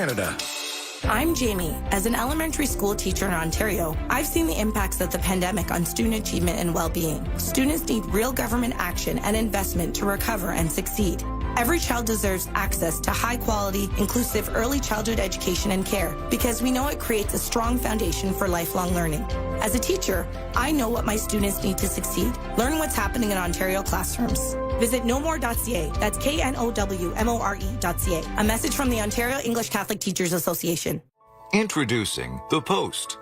I'm Jamie. As an elementary school teacher in Ontario, I've seen the impacts of the pandemic on student achievement and well-being. Students need real government action and investment to recover and succeed. Every child deserves access to high-quality, inclusive early childhood education and care because we know it creates a strong foundation for lifelong learning. As a teacher, I know what my students need to succeed. Learn what's happening in Ontario classrooms. Visit knowmore.ca. That's KNOWMORE.ca. A message from the Ontario English Catholic Teachers Association. Introducing The Post,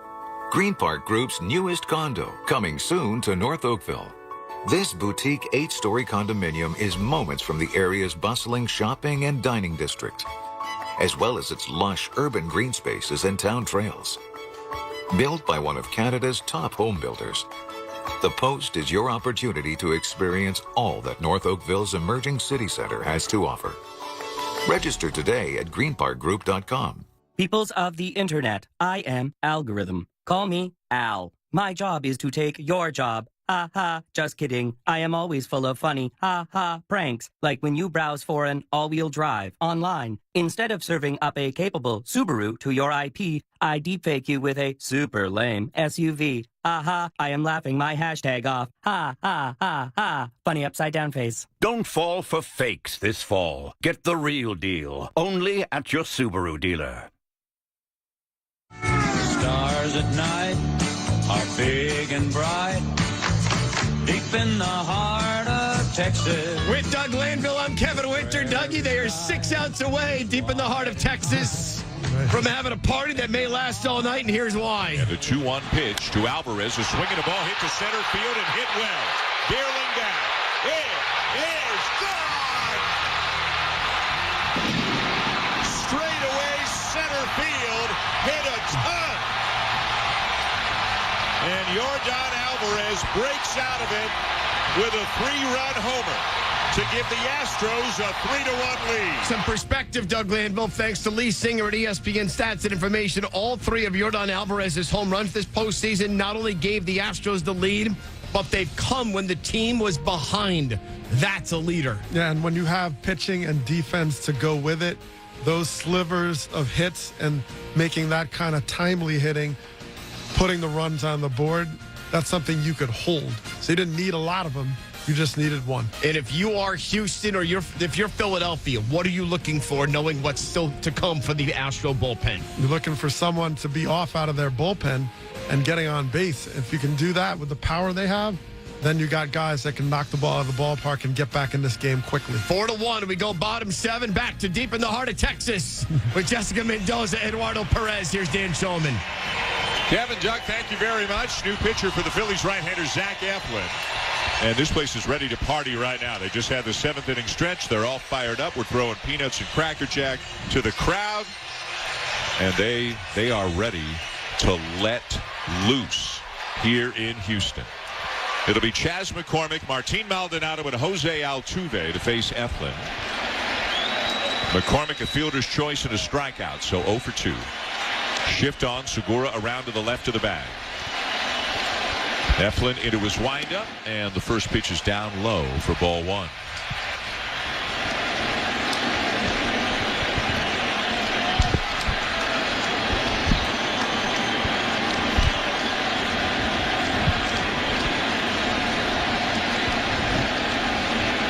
Green Park Group's newest condo, coming soon to North Oakville. This boutique 8-story condominium is moments from the area's bustling shopping and dining district, as well as its lush urban green spaces and town trails. Built by one of Canada's top home builders, The Post is your opportunity to experience all that North Oakville's emerging city center has to offer. Register today at greenparkgroup.com. Peoples of the Internet, I am Algorithm. Call me Al. My job is to take your job. Ha ha, just kidding. I am always full of funny ha ha pranks, like when you browse for an all-wheel drive online. Instead of serving up a capable Subaru to your IP, I deepfake you with a super lame SUV. Ha ha, I am laughing my hashtag off. Ha ha ha ha. Funny upside down face. Don't fall for fakes this fall. Get the real deal. Only at your Subaru dealer. Stars at night are big and bright. Deep in the heart of Texas. With Doug Landville, I'm Kevin Winter. Dougie, they are 6 outs away, deep in the heart of Texas, from having a party that may last all night, and here's why. And the 2-1 pitch to Alvarez, a swinging a ball hit to center field and hit well. Barreling down. It is gone! Straight away center field, hit a ton. And Yordan Alvarez breaks out of it with a 3-run homer to give the Astros a 3-1 lead. Some perspective, Doug Landville, thanks to Lee Singer at ESPN Stats and Information. All 3 of Yordan Alvarez's home runs this postseason not only gave the Astros the lead, but they've come when the team was behind. That's a leader. Yeah, and when you have pitching and defense to go with it, those slivers of hits and making that kind of timely hitting, putting the runs on the board, that's something you could hold. So you didn't need a lot of them. You just needed one. And if you are Houston or if you're Philadelphia, what are you looking for, knowing what's still to come for the Astro bullpen? You're looking for someone to be off out of their bullpen and getting on base. If you can do that with the power they have, then you got guys that can knock the ball out of the ballpark and get back in this game quickly. 4-1. We go bottom 7, back to deep in the heart of Texas with Jessica Mendoza, Eduardo Perez. Here's Dan Shulman. Kevin, Doug, thank you very much. New pitcher for the Phillies, right-hander Zach Eflin. And this place is ready to party right now. They just had the 7th inning stretch. They're all fired up. We're throwing peanuts and Cracker Jack to the crowd. And they are ready to let loose here in Houston. It'll be Chas McCormick, Martin Maldonado, and Jose Altuve to face Eflin. McCormick a fielder's choice and a strikeout, so 0 for 2. Shift on, Segura around to the left of the bag. Eflin into his windup, and the first pitch is down low for ball 1.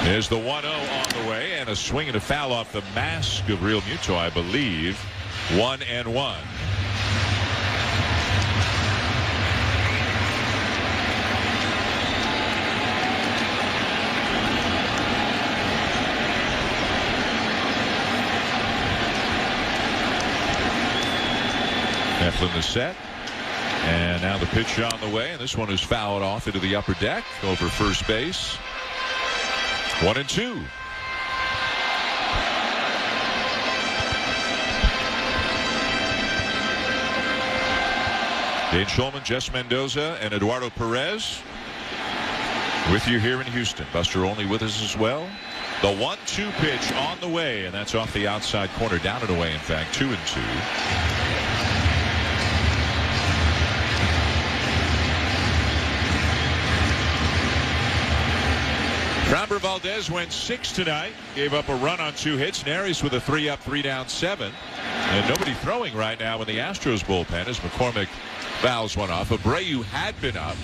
There's the 1-0 on the way, and a swing and a foul off the mask of Real Muto, I believe. 1-1. Eflin the set. And now the pitch on the way, and this one is fouled off into the upper deck over first base. 1-2. Dane Schulman, Jess Mendoza, and Eduardo Perez with you here in Houston. Buster Olney with us as well. The 1-2 pitch on the way, and that's off the outside corner, down and away, in fact, 2-2. Framber Valdez went 6 tonight, gave up a run on 2 hits. Neris with a 3-up, 3-down, 7. And nobody throwing right now in the Astros bullpen as McCormick fouls one off. Abreu had been up,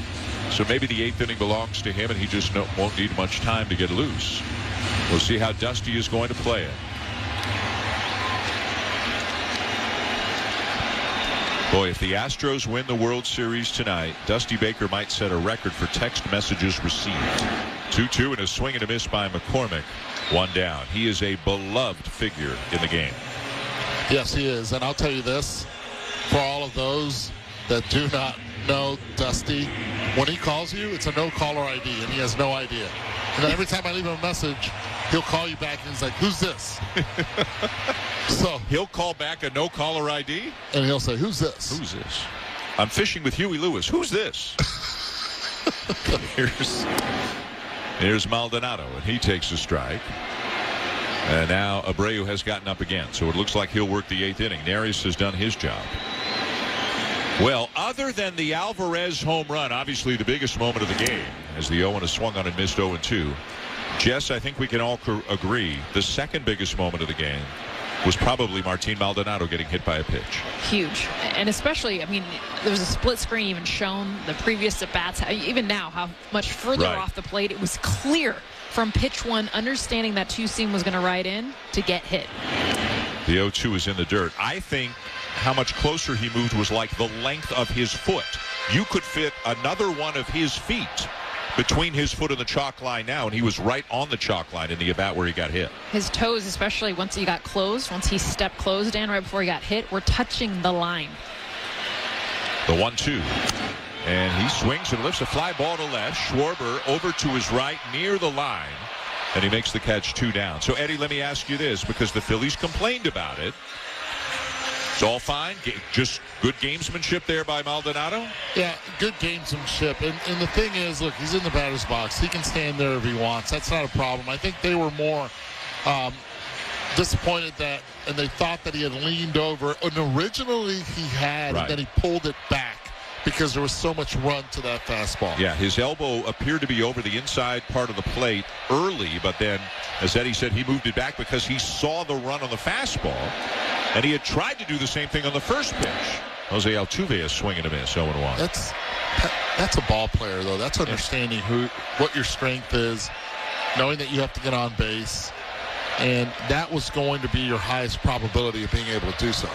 so maybe the 8th inning belongs to him, and he just won't need much time to get loose. We'll see how Dusty is going to play it. Boy, if the Astros win the World Series tonight, Dusty Baker might set a record for text messages received. 2-2 and a swing and a miss by McCormick. 1 down. He is a beloved figure in the game. Yes, he is. And I'll tell you this, for all of those that do not know Dusty, when he calls you, it's a no-caller ID, and he has no idea. And every time I leave him a message, he'll call you back, and he's like, who's this? So he'll call back a no-caller ID? And he'll say, who's this? Who's this? I'm fishing with Huey Lewis. Who's this? Here's Maldonado, and he takes a strike. And now Abreu has gotten up again, so it looks like he'll work the 8th inning. Neris has done his job. Well, other than the Alvarez home run, obviously the biggest moment of the game, as the 0-1 has swung on and missed 0-2. Jess, I think we can all agree the second biggest moment of the game was probably Martin Maldonado getting hit by a pitch. Huge. And especially, I mean, there was a split screen even shown the previous at-bats, even now, how much further off the plate. It was clear from pitch 1, understanding that 2-seam was going to ride in to get hit. The 0-2 is in the dirt. I think how much closer he moved was like the length of his foot. You could fit another one of his feet between his foot and the chalk line now, and he was right on the chalk line in the at-bat where he got hit. His toes, especially once he got closed, once he stepped closed in right before he got hit, were touching the line. The 1-2. And he swings and lifts a fly ball to left. Schwarber over to his right near the line, and he makes the catch 2 down. So, Eddie, let me ask you this, because the Phillies complained about it. It's all fine. Just good gamesmanship there by Maldonado? Yeah, good gamesmanship. And the thing is, look, he's in the batter's box. He can stand there if he wants. That's not a problem. I think they were more disappointed that, and they thought that he had leaned over. And originally he had, and then he pulled it back because there was so much run to that fastball. Yeah, his elbow appeared to be over the inside part of the plate early, but then, as Eddie said, he moved it back because he saw the run on the fastball, and he had tried to do the same thing on the first pitch. Jose Altuve is swinging a miss, 0-1. That's a ball player, though. That's understanding what your strength is, knowing that you have to get on base, and that was going to be your highest probability of being able to do so.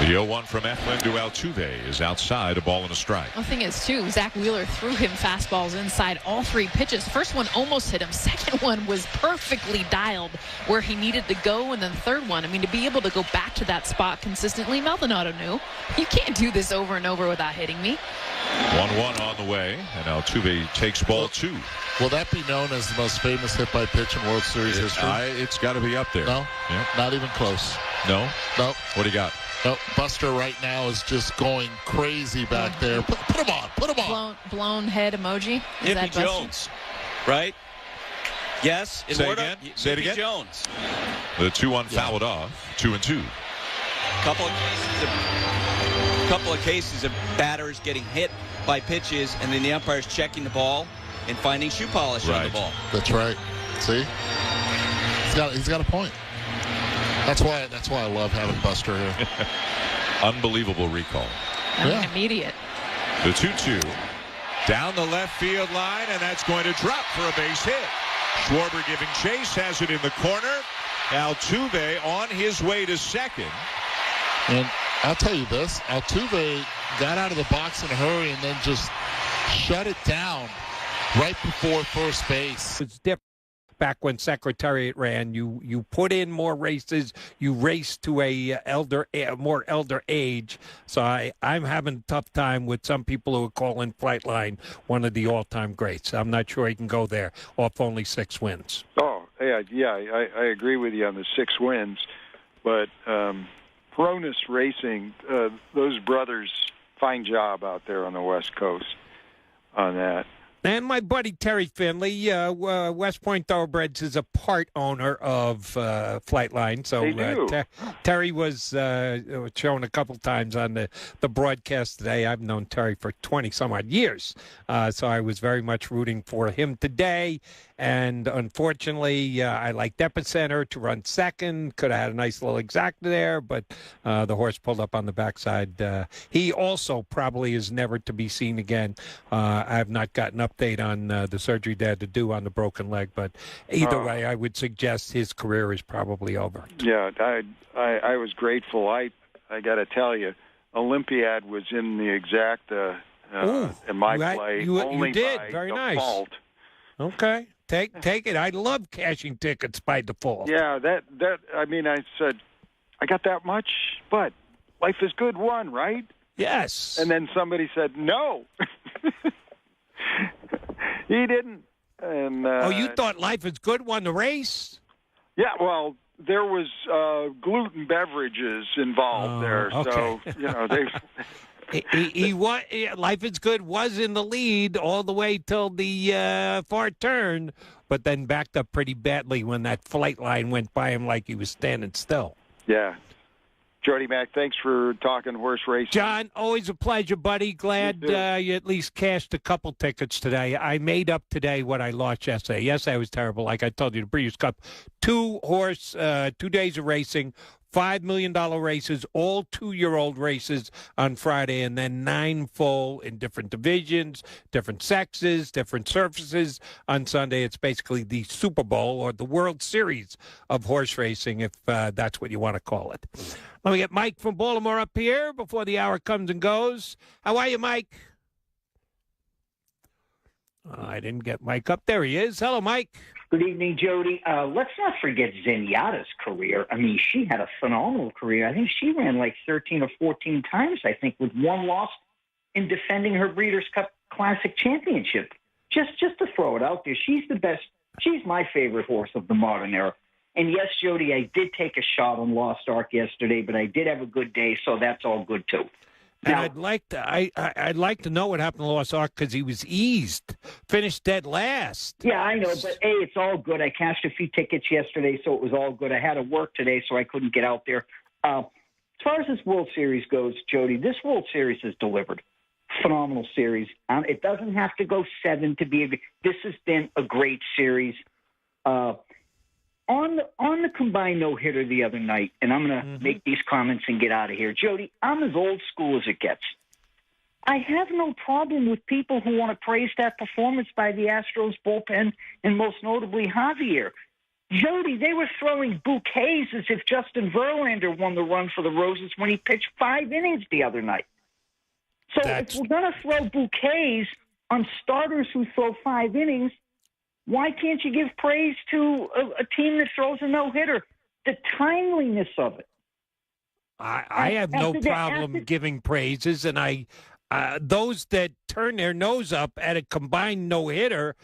The 0-1 from Eflin to Altuve is outside, a ball and a strike. The thing is, too, Zach Wheeler threw him fastballs inside all 3 pitches. First one almost hit him. Second one was perfectly dialed where he needed to go. And then the third one, I mean, to be able to go back to that spot consistently, Maldonado knew, you can't do this over and over without hitting me. 1-1 on the way, and Altuve takes ball 2. Will that be known as the most famous hit by pitch in World Series history? It's got to be up there. No? Yep. Not even close. No? No. What do you got? No, Buster right now is just going crazy back there. Put him on. Put him on. Blown head emoji. Is Hippie Jones, right? Yes. Say it again. Say it again. Jones. The 2-1 fouled off. 2-2. Couple of cases of batters getting hit by pitches, and then the umpires checking the ball and finding shoe polish on the ball. That's right. See, he's got a point. That's why I love having Buster here. Unbelievable recall. Immediate. The 2-2 down the left field line, and that's going to drop for a base hit. Schwarber giving chase, has it in the corner. Altuve on his way to second. And I'll tell you this, Altuve got out of the box in a hurry and then just shut it down right before first base. It's different. back when Secretariat ran. You put in more races. You race to a more elder age. So I'm having a tough time with some people who are calling Flightline one of the all-time greats. I'm not sure he can go there off only 6 wins. Oh, yeah, I agree with you on the 6 wins. But Promotional Racing, those brothers, fine job out there on the West Coast on that. And my buddy Terry Finley, West Point Thoroughbreds is a part owner of Flightline. So Terry was shown a couple times on the broadcast today. I've known Terry for 20-some-odd years. So I was very much rooting for him today. And unfortunately, I liked Epicenter to run second. Could have had a nice little exacta there, but the horse pulled up on the backside. He also probably is never to be seen again. I have not gotten update on the surgery they had to do on the broken leg, but either way, I would suggest his career is probably over. Yeah, I was grateful. I got to tell you, Olympiad was in the exacta in my play. Only you did. by Very default. Nice. Okay. Take it. I love cashing tickets by default. Yeah, I said, I got that much, but Life is Good won, right? Yes. And then somebody said, no. He didn't. And you thought Life is Good won the race? Yeah, well, there was gluten beverages involved there. Okay. So, they... Life is Good was in the lead all the way till the far turn, but then backed up pretty badly when that flight line went by him like he was standing still. Yeah. Jody Mack, thanks for talking horse racing. John, always a pleasure, buddy. Glad you at least cashed a couple tickets today. I made up today what I lost yesterday. Yesterday was terrible. Like I told you, the Breeders' Cup, 2 days of racing, $5 million races, all 2-year-old races on Friday, and then 9 full in different divisions, different sexes, different surfaces on Sunday. It's basically the Super Bowl or the World Series of horse racing, if that's what you want to call it. Let me get Mike from Baltimore up here before the hour comes and goes. How are you, Mike? I didn't get Mike up. There he is. Hello, Mike. Good evening, Jody. Let's not forget Zenyatta's career. I mean, she had a phenomenal career. I think she ran like 13 or 14 times, with 1 loss in defending her Breeders' Cup Classic Championship. Just to throw it out there, she's the best. She's my favorite horse of the modern era. And yes, Jody, I did take a shot on Lost Ark yesterday, but I did have a good day, so that's all good too. And I'd like to know what happened to Lost Ark because he was eased, finished dead last. Yeah, I know, but it's all good. I cashed a few tickets yesterday, so it was all good. I had to work today, so I couldn't get out there. As far as this World Series goes, Jody, this World Series is delivered. Phenomenal series. It doesn't have to go 7 to be this has been a great series. On the combined no-hitter the other night, and I'm going to make these comments and get out of here. Jody, I'm as old school as it gets. I have no problem with people who want to praise that performance by the Astros bullpen and most notably Javier. Jody, they were throwing bouquets as if Justin Verlander won the run for the Roses when he pitched 5 innings the other night. So if we're going to throw bouquets on starters who throw 5 innings, why can't you give praise to a team that throws a no-hitter? The timeliness of it. I have no problem giving praises, and those that turn their nose up at a combined no-hitter,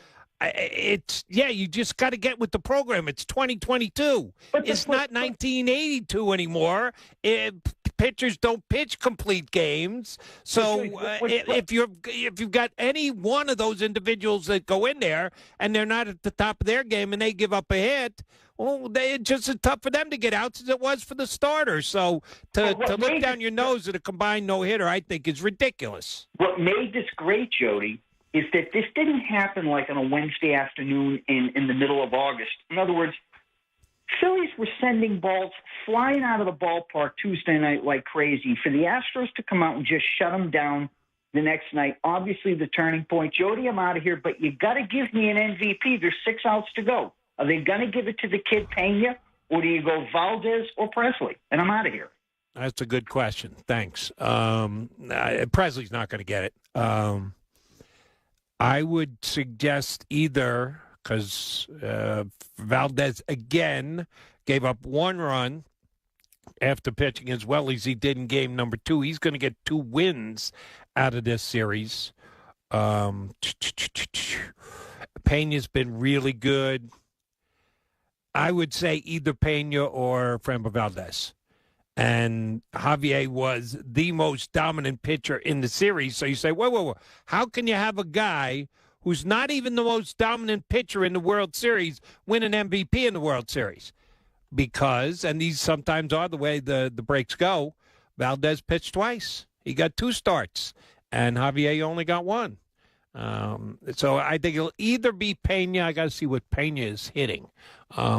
you just got to get with the program. It's 2022. It's not 1982 anymore. Pitchers don't pitch complete games. So if you've got any one of those individuals that go in there and they're not at the top of their game and they give up a hit, it's just as tough for them to get out as it was for the starter. So to look down your nose at a combined no-hitter, I think is ridiculous. What made this great, Jody, is that this didn't happen like on a Wednesday afternoon in the middle of August. In other words, Phillies were sending balls flying out of the ballpark Tuesday night like crazy. For the Astros to come out and just shut them down the next night, obviously the turning point. Jody, I'm out of here, but you got to give me an MVP. There's 6 outs to go. Are they going to give it to the kid Pena, or do you go Valdez or Presley? And I'm out of here. That's a good question. Thanks. Presley's not going to get it. I would suggest either because Valdez again gave up 1 run after pitching as well as he did in game number 2. He's going to get 2 wins out of this series. Pena's been really good. I would say either Pena or Framber Valdez. And Javier was the most dominant pitcher in the series. So you say, whoa. How can you have a guy who's not even the most dominant pitcher in the World Series win an MVP in the World Series? Because, and these sometimes are the way the breaks go, Valdez pitched twice. He got 2 starts, and Javier only got 1. So I think it'll either be Pena. I got to see what Pena is hitting.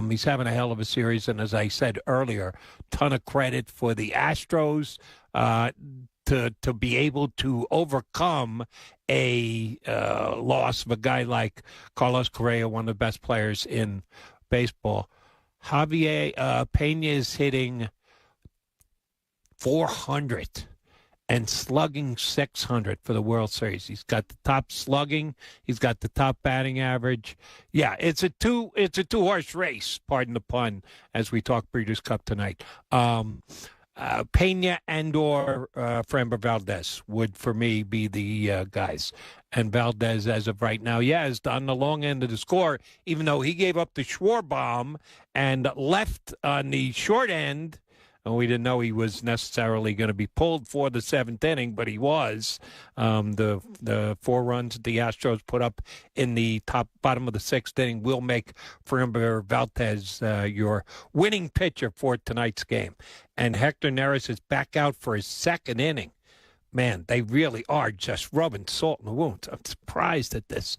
He's having a hell of a series, and as I said earlier, ton of credit for the Astros to be able to overcome a loss of a guy like Carlos Correa, one of the best players in baseball. Javier Pena is hitting 400 and slugging 600 for the World Series. He's got the top slugging. He's got the top batting average. Yeah, it's a two-horse race, pardon the pun, as we talk Breeders' Cup tonight. Pena and or Framber Valdez would, for me, be the guys. And Valdez, as of right now, is on the long end of the score, even though he gave up the Schwarber bomb and left on the short end. And we didn't know he was necessarily going to be pulled for the 7th inning, but he was. The 4 runs the Astros put up in the bottom of the 6th inning will make Framber Valdez your winning pitcher for tonight's game. And Hector Neris is back out for his 2nd inning. Man, they really are just rubbing salt in the wounds. I'm surprised at this.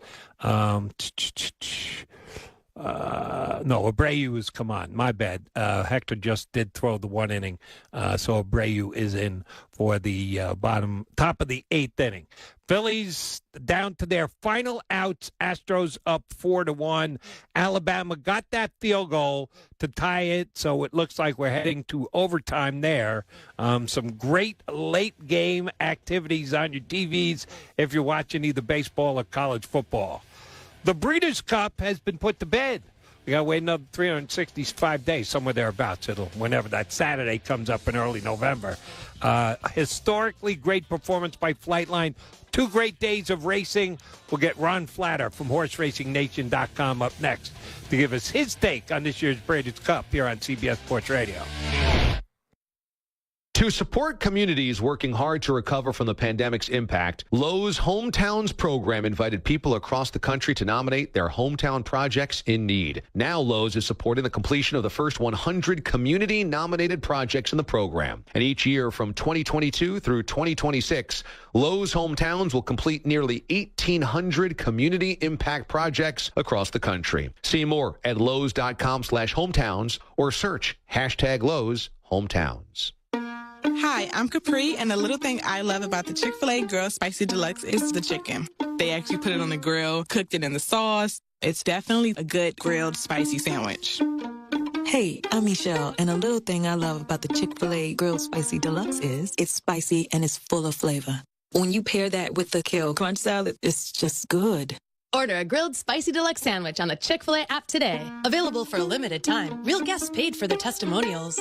No, Abreu has come on. My bad. Hector just did throw the 1 inning, so Abreu is in for the top of the 8th inning. Phillies down to their final outs. Astros up 4-1. Alabama got that field goal to tie it, so it looks like we're heading to overtime there. Some great late game activities on your TVs if you're watching either baseball or college football. The Breeders' Cup has been put to bed. We got to wait another 365 days, somewhere thereabouts. Whenever that Saturday comes up in early November. Historically great performance by Flightline. 2 great days of racing. We'll get Ron Flatter from HorseRacingNation.com up next to give us his take on this year's Breeders' Cup here on CBS Sports Radio. To support communities working hard to recover from the pandemic's impact, Lowe's Hometowns program invited people across the country to nominate their hometown projects in need. Now Lowe's is supporting the completion of the first 100 community-nominated projects in the program. And each year from 2022 through 2026, Lowe's Hometowns will complete nearly 1,800 community impact projects across the country. See more at lowes.com/hometowns or search #Lowe's Hometowns. Hi, I'm Capri, and the little thing I love about the Chick-fil-A Grilled Spicy Deluxe is the chicken. They actually put it on the grill, cooked it in the sauce. It's definitely a good grilled spicy sandwich. Hey, I'm Michelle, and a little thing I love about the Chick-fil-A Grilled Spicy Deluxe is it's spicy and it's full of flavor. When you pair that with the Kale Crunch salad, it's just good. Order a grilled spicy deluxe sandwich on the Chick-fil-A app today. Available for a limited time. Real guests paid for their testimonials.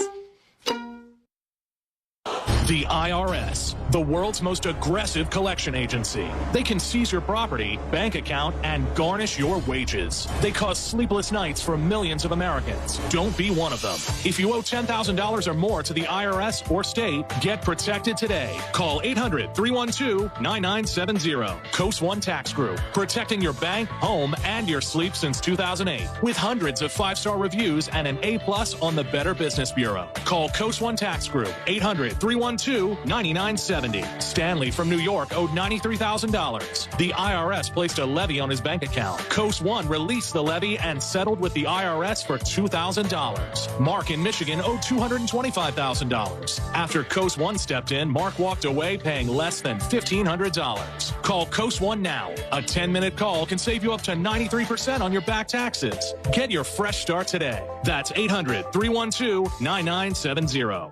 The IRS, the world's most aggressive collection agency. They can seize your property, bank account, and garnish your wages. They cause sleepless nights for millions of Americans. Don't be one of them. If you owe $10,000 or more to the IRS or state, get protected today. Call 800-312-9970. Coast One Tax Group, protecting your bank, home, and your sleep since 2008. With hundreds of 5-star reviews and an A+ on the Better Business Bureau. Call Coast One Tax Group, 800-312-9970. Stanley from New York owed $93,000. The IRS placed a levy on his bank account. Coast One released the levy and settled with the IRS for $2,000. Mark in Michigan owed $225,000. After Coast One stepped in, Mark walked away paying less than $1,500. Call Coast One now. A 10-minute call can save you up to 93% on your back taxes. Get your fresh start today. That's 800-312-9970.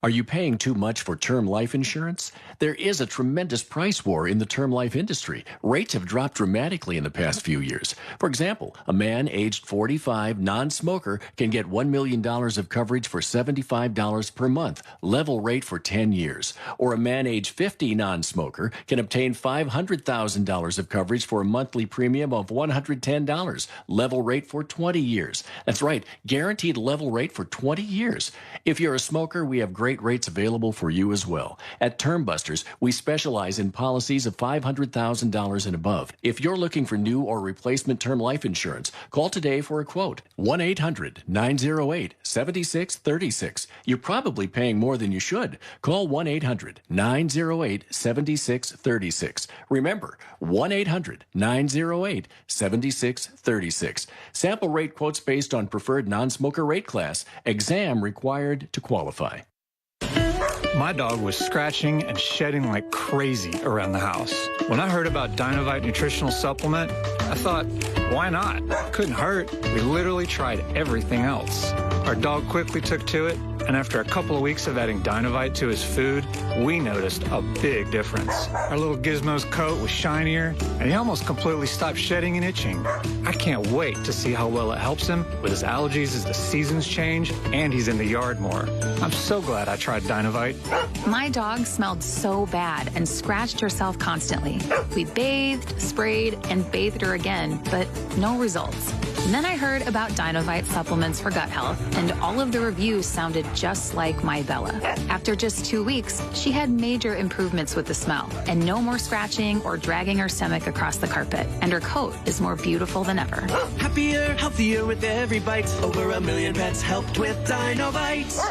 Are you paying too much for term life insurance? There is a tremendous price war in the term life industry. Rates have dropped dramatically in the past few years. For example, a man aged 45, non-smoker, can get $1 million of coverage for $75 per month, level rate for 10 years. Or a man aged 50, non-smoker, can obtain $500,000 of coverage for a monthly premium of $110, level rate for 20 years. That's right, guaranteed level rate for 20 years. If you're a smoker, we have great rates available for you as well. At Term Busters, we specialize in policies of $500,000 and above. If you're looking for new or replacement term life insurance, call today for a quote. 1-800-908-7636. You're probably paying more than you should. Call 1-800-908-7636. Remember, 1-800-908-7636. Sample rate quotes based on preferred non-smoker rate class. Exam required to qualify. My dog was scratching and shedding like crazy around the house. When I heard about Dynovite nutritional supplement, I thought, why not? Couldn't hurt. We literally tried everything else. Our dog quickly took to it, and after a couple of weeks of adding Dynovite to his food, we noticed a big difference. Our little Gizmo's coat was shinier, and he almost completely stopped shedding and itching. I can't wait to see how well it helps him with his allergies as the seasons change and he's in the yard more. I'm so glad I tried Dynovite. My dog smelled so bad and scratched herself constantly. We bathed, sprayed, and bathed her again, but no results. And then I heard about Dynovite supplements for gut health, and all of the reviews sounded just like my Bella. After just 2 weeks, she had major improvements with the smell, and no more scratching or dragging her stomach across the carpet, and her coat is more beautiful than ever. Happier, healthier with every bite. Over 1 million pets helped with Dynovite.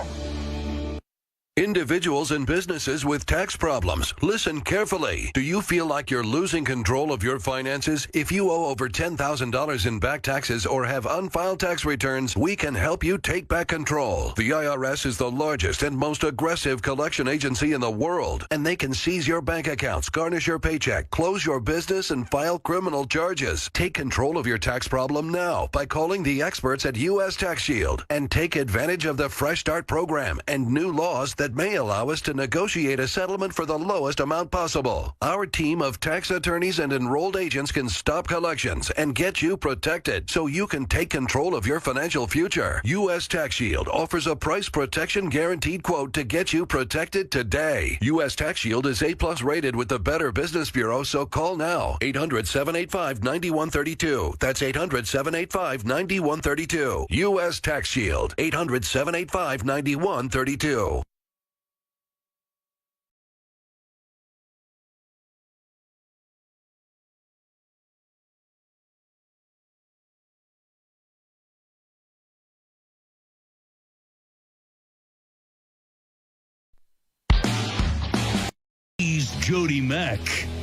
Individuals and businesses with tax problems, listen carefully. Do you feel like you're losing control of your finances? If you owe over $10,000 in back taxes or have unfiled tax returns, we can help you take back control. The IRS is the largest and most aggressive collection agency in the world, and they can seize your bank accounts, garnish your paycheck, close your business, and file criminal charges. Take control of your tax problem now by calling the experts at U.S. Tax Shield and take advantage of the Fresh Start program and new laws that may allow us to negotiate a settlement for the lowest amount possible. Our team of tax attorneys and enrolled agents can stop collections and get you protected so you can take control of your financial future. U.S. Tax Shield offers a price protection guaranteed quote to get you protected today. U.S. Tax Shield is A+ rated with the Better Business Bureau, so call now. 800-785-9132. That's 800-785-9132. U.S. Tax Shield. 800-785-9132. He's Jody Mack,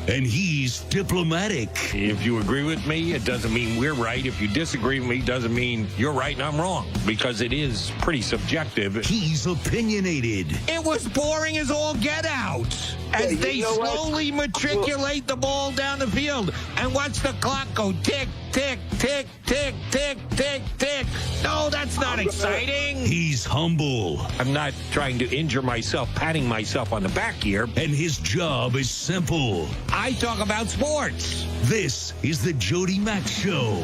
and he's diplomatic. If you agree with me, it doesn't mean we're right. If you disagree with me, it doesn't mean you're right and I'm wrong, because it is pretty subjective. He's opinionated. It was boring as all get out as they slowly matriculate the ball down the field and watch the clock go tick, tick, tick, tick, tick, tick, tick. No, that's not exciting. He's humble. I'm not trying to injure myself, patting myself on the back here. And his job is simple. I talk about sports. This is the Jody Mack Show.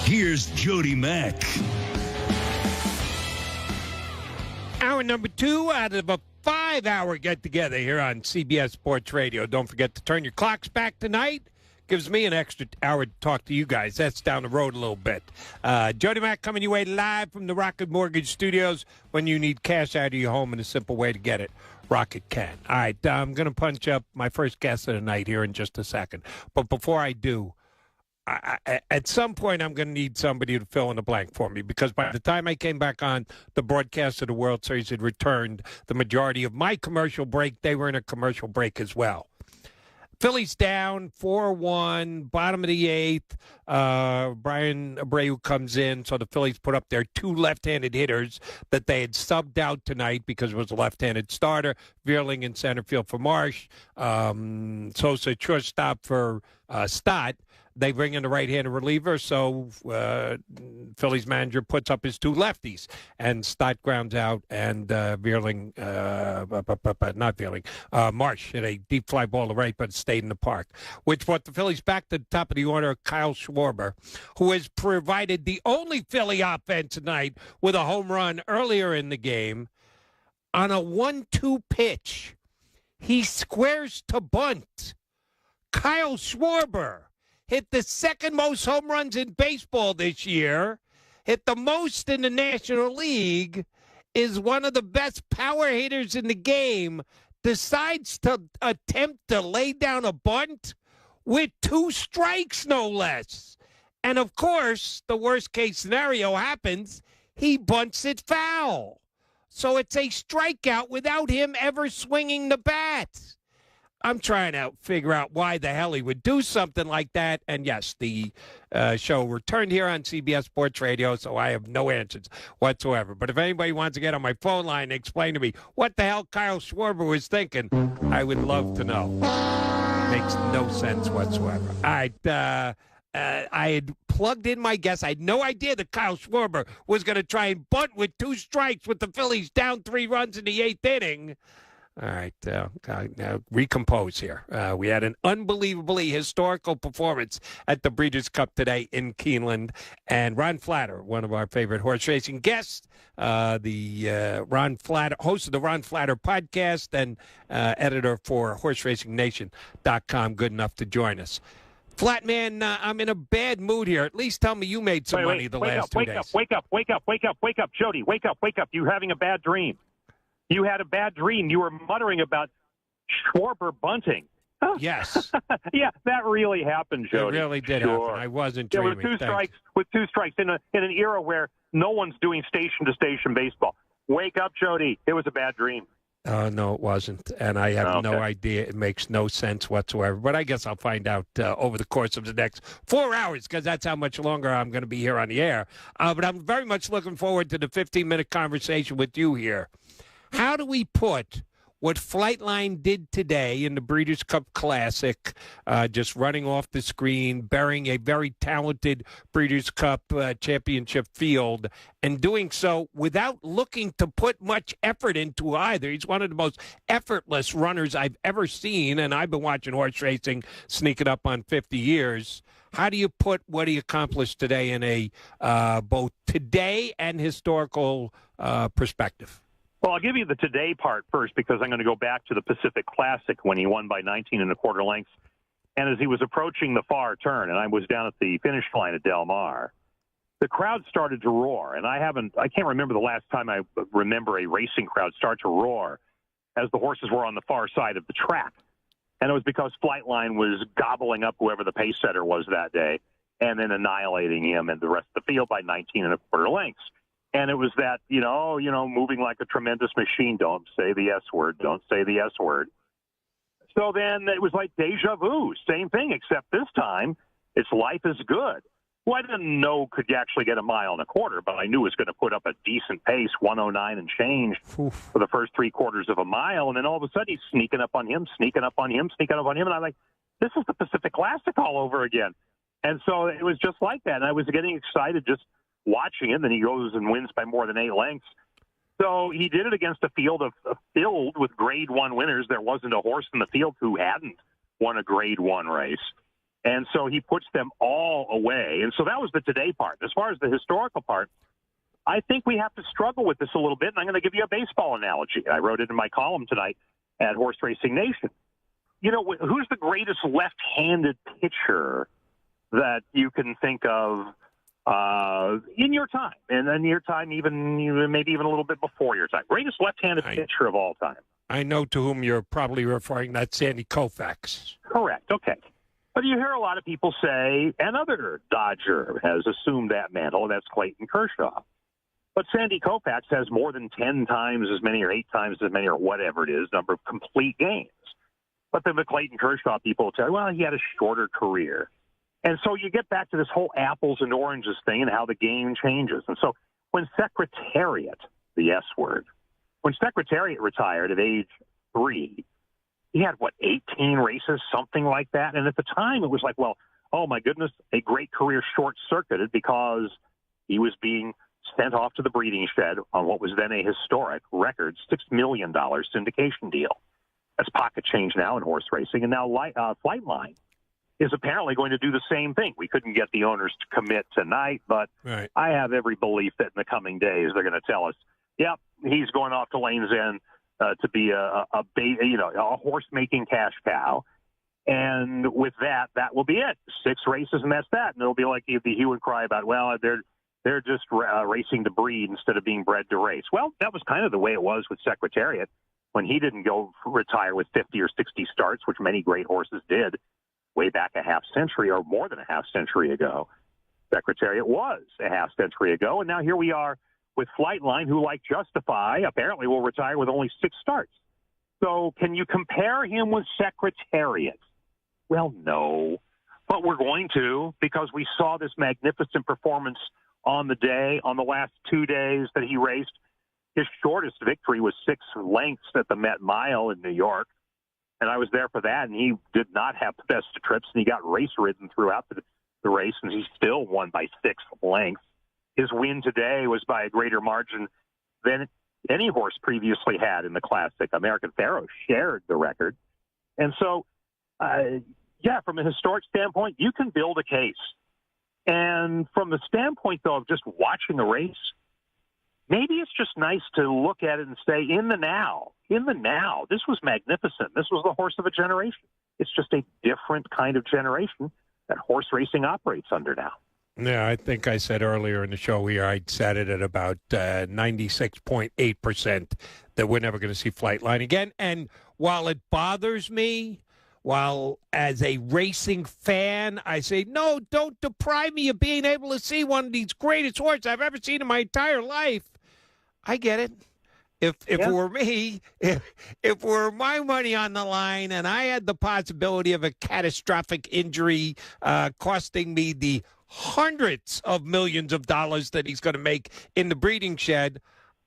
Here's Jody Mack. Hour number 2 out of a 5-hour get-together here on CBS Sports Radio. Don't forget to turn your clocks back tonight. Gives me an extra hour to talk to you guys. That's down the road a little bit. Jody Mack coming your way live from the Rocket Mortgage Studios. When you need cash out of your home and a simple way to get it, Rocket can. All right, I'm going to punch up my first guest of the night here in just a second. But before I do, at some point I'm going to need somebody to fill in the blank for me, because by the time I came back on, the broadcast of the World Series had returned. The majority of my commercial break, they were in a commercial break as well. Phillies down 4-1, bottom of the 8th. Brian Abreu comes in, so the Phillies put up their 2 left-handed hitters that they had subbed out tonight because it was a left-handed starter. Vierling in center field for Marsh. Sosa shortstop for Stott. They bring in the right-handed reliever, so Phillies manager puts up his two lefties, and Stott grounds out, and Marsh hit a deep fly ball to right, but it stayed in the park, which brought the Phillies back to the top of the order. Kyle Schwarber, who has provided the only Philly offense tonight with a home run earlier in the game, on a 1-2 pitch, he squares to bunt. Kyle Schwarber hit the second most home runs in baseball this year, hit the most in the National League, is one of the best power hitters in the game, decides to attempt to lay down a bunt with 2 strikes, no less. And, of course, the worst-case scenario happens. He bunts it foul. So it's a strikeout without him ever swinging the bat. I'm trying to figure out why the hell he would do something like that. And, yes, the show returned here on CBS Sports Radio, so I have no answers whatsoever. But if anybody wants to get on my phone line and explain to me what the hell Kyle Schwarber was thinking, I would love to know. Makes no sense whatsoever. All right, I had plugged in my guess. I had no idea that Kyle Schwarber was going to try and bunt with 2 strikes with the Phillies down 3 runs in the 8th inning. All right, now recompose here. We had an unbelievably historical performance at the Breeders' Cup today in Keeneland. And Ron Flatter, one of our favorite horse racing guests, Ron Flatter, host of the Ron Flatter podcast and editor for HorseRacingNation.com, good enough to join us. Flatman, I'm in a bad mood here. At least tell me you made some money the last 2 days. Wake up, Jody. Wake up. You're having a bad dream. You had a bad dream. You were muttering about Schwarber bunting. Yes. Yeah, that really happened, Jody. It really did happen. I wasn't dreaming. With two strikes in an era where no one's doing station-to-station baseball. Wake up, Jody. It was a bad dream. No, it wasn't, and I have no idea. It makes no sense whatsoever, but I guess I'll find out over the course of the next 4 hours, because that's how much longer I'm going to be here on the air. But I'm very much looking forward to the 15-minute conversation with you here. How do we put what Flightline did today in the Breeders' Cup Classic, just running off the screen, burying a very talented Breeders' Cup championship field, and doing so without looking to put much effort into either? He's one of the most effortless runners I've ever seen, and I've been watching horse racing sneaking up on 50 years. How do you put what he accomplished today in a both today and historical perspective? Well, I'll give you the today part first, because I'm going to go back to the Pacific Classic when he won by 19 1/4 lengths. And as he was approaching the far turn, and I was down at the finish line at Del Mar, the crowd started to roar. And I can't remember the last time I remember a racing crowd start to roar as the horses were on the far side of the track. And it was because Flightline was gobbling up whoever the pace setter was that day and then annihilating him and the rest of the field by 19 1/4 lengths. And it was that, moving like a tremendous machine. Don't say the S word. Don't say the S word. So then it was like deja vu. Same thing, except this time it's life is good. Well, I didn't know could actually get 1 1/4 miles, but I knew it was going to put up a decent pace, 109 and change for the first 3/4 of a mile. And then all of a sudden he's sneaking up on him. And I'm like, this is the Pacific Classic all over again. And so it was just like that. And I was getting excited just watching him, then he goes and wins by more than 8 lengths. So he did it against a field filled with Grade 1 winners. There wasn't a horse in the field who hadn't won a Grade 1 race. And so he puts them all away. And so that was the today part. As far as the historical part, I think we have to struggle with this a little bit, and I'm going to give you a baseball analogy. I wrote it in my column tonight at Horse Racing Nation. Who's the greatest left-handed pitcher that you can think of in your time, and in your time, maybe even a little bit before your time? Greatest left-handed pitcher of all time. I know to whom you're probably referring. That's Sandy Koufax. Correct. Okay. But you hear a lot of people say another Dodger has assumed that mantle. That's Clayton Kershaw. But Sandy Koufax has more than 10 times as many or 8 times as many or whatever it is, number of complete games. But then the Clayton Kershaw people will tell you, well, he had a shorter career. And so you get back to this whole apples and oranges thing and how the game changes. And so when Secretariat, the S word, when Secretariat retired at age 3, he had, 18 races, something like that. And at the time, it was like, well, oh, my goodness, a great career short-circuited because he was being sent off to the breeding shed on what was then a historic record $6 million syndication deal. That's pocket change now in horse racing. And now Flightline is apparently going to do the same thing. We couldn't get the owners to commit tonight, but right. I have every belief that in the coming days they're going to tell us, yep, he's going off to Lane's End to be a horse-making cash cow. And with that will be it. 6 races, and that's that. And it'll be like the hue and cry about, well, they're just racing to breed instead of being bred to race. Well, that was kind of the way it was with Secretariat when he didn't go retire with 50 or 60 starts, which many great horses did way back a half century or more than a half century ago. Secretariat was a half century ago, and now here we are with Flightline, who, like Justify, apparently will retire with only 6 starts. So can you compare him with Secretariat? Well, no, but we're going to, because we saw this magnificent performance on the last 2 days that he raced. His shortest victory was 6 lengths at the Met Mile in New York, and I was there for that, and he did not have the best of trips, and he got race-ridden throughout the race, and he still won by 6 lengths. His win today was by a greater margin than any horse previously had in the Classic. American Pharoah shared the record. And so, from a historic standpoint, you can build a case. And from the standpoint, though, of just watching a race, maybe it's just nice to look at it and say, in the now, this was magnificent. This was the horse of a generation. It's just a different kind of generation that horse racing operates under now. Yeah, I think I said earlier in the show here, I said it at about 96.8% that we're never going to see Flightline again. And while it bothers me, while as a racing fan, I say, no, don't deprive me of being able to see one of these greatest horses I've ever seen in my entire life. I get it. If it were me, if it were my money on the line and I had the possibility of a catastrophic injury costing me the hundreds of millions of dollars that he's going to make in the breeding shed,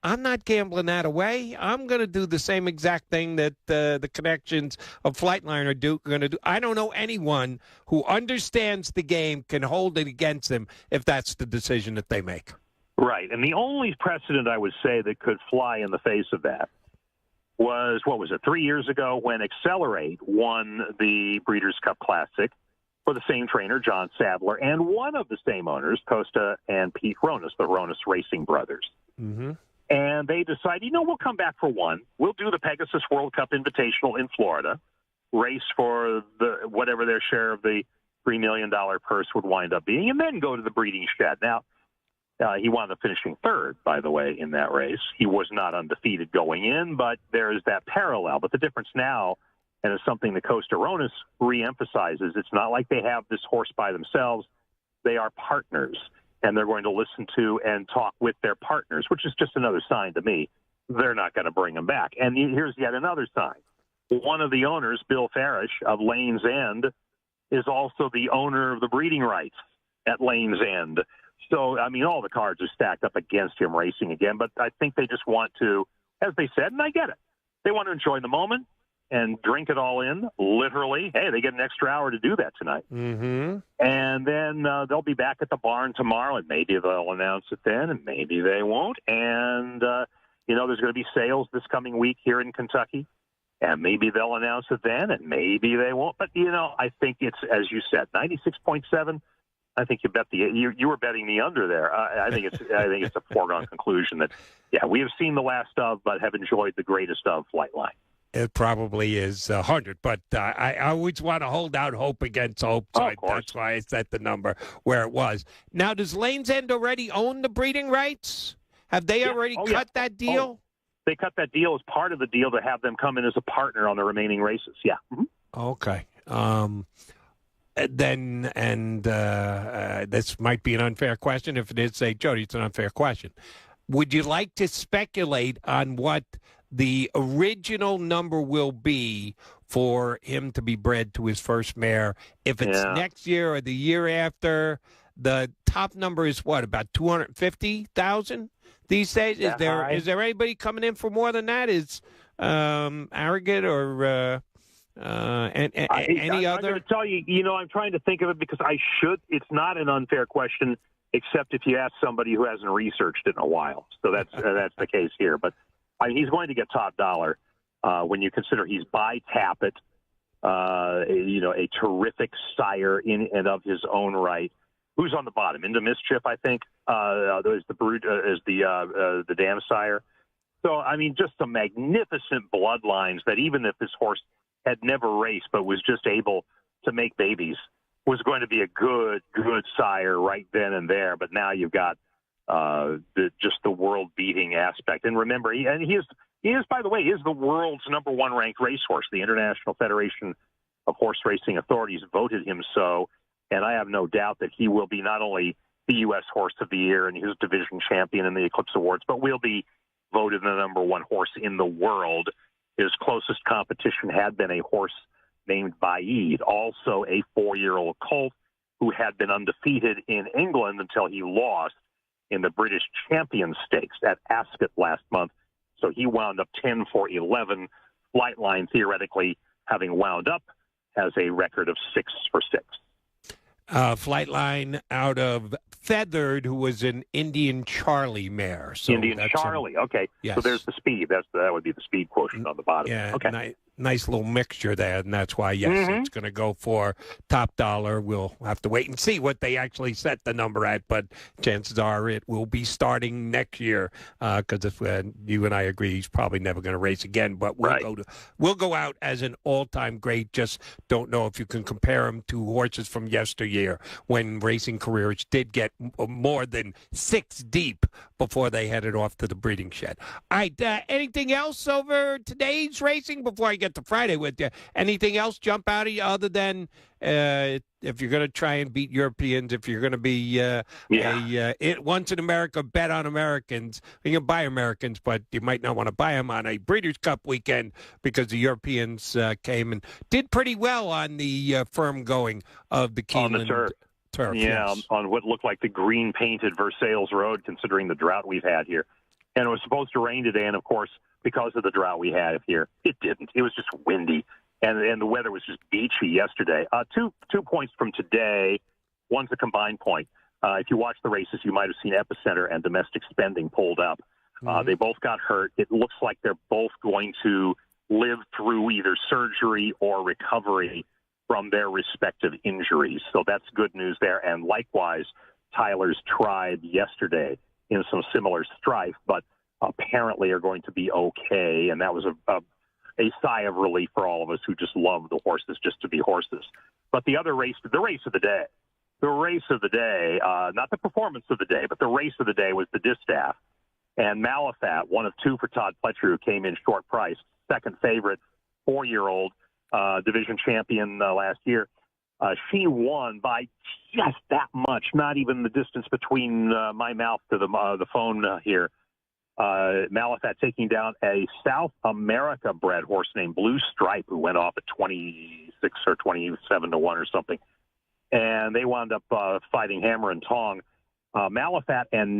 I'm not gambling that away. I'm going to do the same exact thing that the connections of Flightline are going to do. I don't know anyone who understands the game can hold it against them if that's the decision that they make. Right, and the only precedent I would say that could fly in the face of that was, 3 years ago when Accelerate won the Breeders' Cup Classic for the same trainer, John Sadler, and one of the same owners, Costa and Pete Ronas, the Ronas Racing brothers. Mm-hmm. And they decided, we'll come back for one. We'll do the Pegasus World Cup Invitational in Florida, race for whatever their share of the $3 million purse would wind up being, and then go to the breeding shed. Now, he wound up finishing third, by the way, in that race. He was not undefeated going in, but there is that parallel. But the difference now, and it's something that Costa Ronas reemphasizes, it's not like they have this horse by themselves. They are partners, and they're going to listen to and talk with their partners, which is just another sign to me they're not going to bring him back. And here's yet another sign. One of the owners, Bill Farish of Lane's End, is also the owner of the breeding rights at Lane's End. So, all the cards are stacked up against him racing again, but I think they just want to, as they said, and I get it, they want to enjoy the moment and drink it all in, literally. Hey, they get an extra hour to do that tonight. Mm-hmm. And then they'll be back at the barn tomorrow, and maybe they'll announce it then, and maybe they won't. And, there's going to be sales this coming week here in Kentucky, and maybe they'll announce it then, and maybe they won't. But, I think it's, as you said, 96.7. I think you bet you were betting the under there. I think it's a foregone conclusion that, we have seen the last of, but have enjoyed the greatest of Flightline. It probably is 100, but I always want to hold out hope against hope. So that's why I set the number where it was. Now, does Lane's End already own the breeding rights? Have they already cut that deal? They cut that deal as part of the deal to have them come in as a partner on the remaining races. Yeah. Mm-hmm. Okay. This might be an unfair question. If it is, say, Jody, it's an unfair question. Would you like to speculate on what the original number will be for him to be bred to his first mare? If it's next year or the year after, the top number is what, about 250,000 these days? Is there anybody coming in for more than that? Is Arrogant or Any other? I'm going to tell you, I'm trying to think of it because I should. It's not an unfair question, except if you ask somebody who hasn't researched it in a while. So that's the case here. But he's going to get top dollar when you consider he's by Tappet, a terrific sire in and of his own right. Who's on the bottom? Into Mischief, I think. There's the Brute, is the dam sire. So, just some magnificent bloodlines that even if this horse had never raced but was just able to make babies, was going to be a good sire right then and there. But now you've got just the world-beating aspect. And remember, he is, by the way, is the world's number one ranked racehorse. The International Federation of Horse Racing Authorities voted him so, and I have no doubt that he will be not only the U.S. Horse of the Year and his division champion in the Eclipse Awards, but will be voted the number one horse in the world. His closest competition had been a horse named Baid, also a 4-year-old colt who had been undefeated in England until he lost in the British Champion Stakes at Ascot last month. So he wound up 10 for 11. Flightline, theoretically, having wound up, has a record of 6 for 6. Flightline out of Feathered, who was an Indian Charlie mare. So Indian Charlie, okay. Yes. So there's the speed. That would be the speed quotient on the bottom. Yeah, okay. Nice little mixture there, and that's why, yes, it's going to go for top dollar. We'll have to wait and see what they actually set the number at, but chances are it will be starting next year because if you and I agree, he's probably never going to race again, but we'll go out as an all-time great. Just don't know if you can compare him to horses from yesteryear when racing careers did get more than 6 deep before they headed off to the breeding shed. All right, anything else over today's racing before I get to Friday with you? Anything else jump out at you other than if you're going to try and beat Europeans, if you're going to be once in America, bet on Americans. You can buy Americans, but you might not want to buy them on a Breeders' Cup weekend because the Europeans came and did pretty well on the firm going of the Keeneland. On the turf. Yeah, yes. On what looked like the green-painted Versailles Road, considering the drought we've had here. And it was supposed to rain today, and, of course, because of the drought we had here, it didn't. It was just windy, and the weather was just beachy yesterday. 2 points from today. One's a combined point. If you watch the races, you might have seen Epicenter and Domestic Spending pulled up. They both got hurt. It looks like they're both going to live through either surgery or recovery from their respective injuries. So that's good news there. And likewise, Tyler's tried yesterday in some similar strife, but apparently are going to be okay. And that was a sigh of relief for all of us who just love the horses just to be horses. But the other race, the race of the day, not the performance of the day, but the race of the day was the Distaff. And Malafat, one of 2 for Todd Pletcher, who came in short price, second favorite, 4-year-old, division champion last year. She won by just that much, not even the distance between my mouth to the phone here. Malafat taking down a South America bred horse named Blue Stripe, who went off at 26 or 27 to 1 or something. And they wound up fighting hammer and tong. Malafat and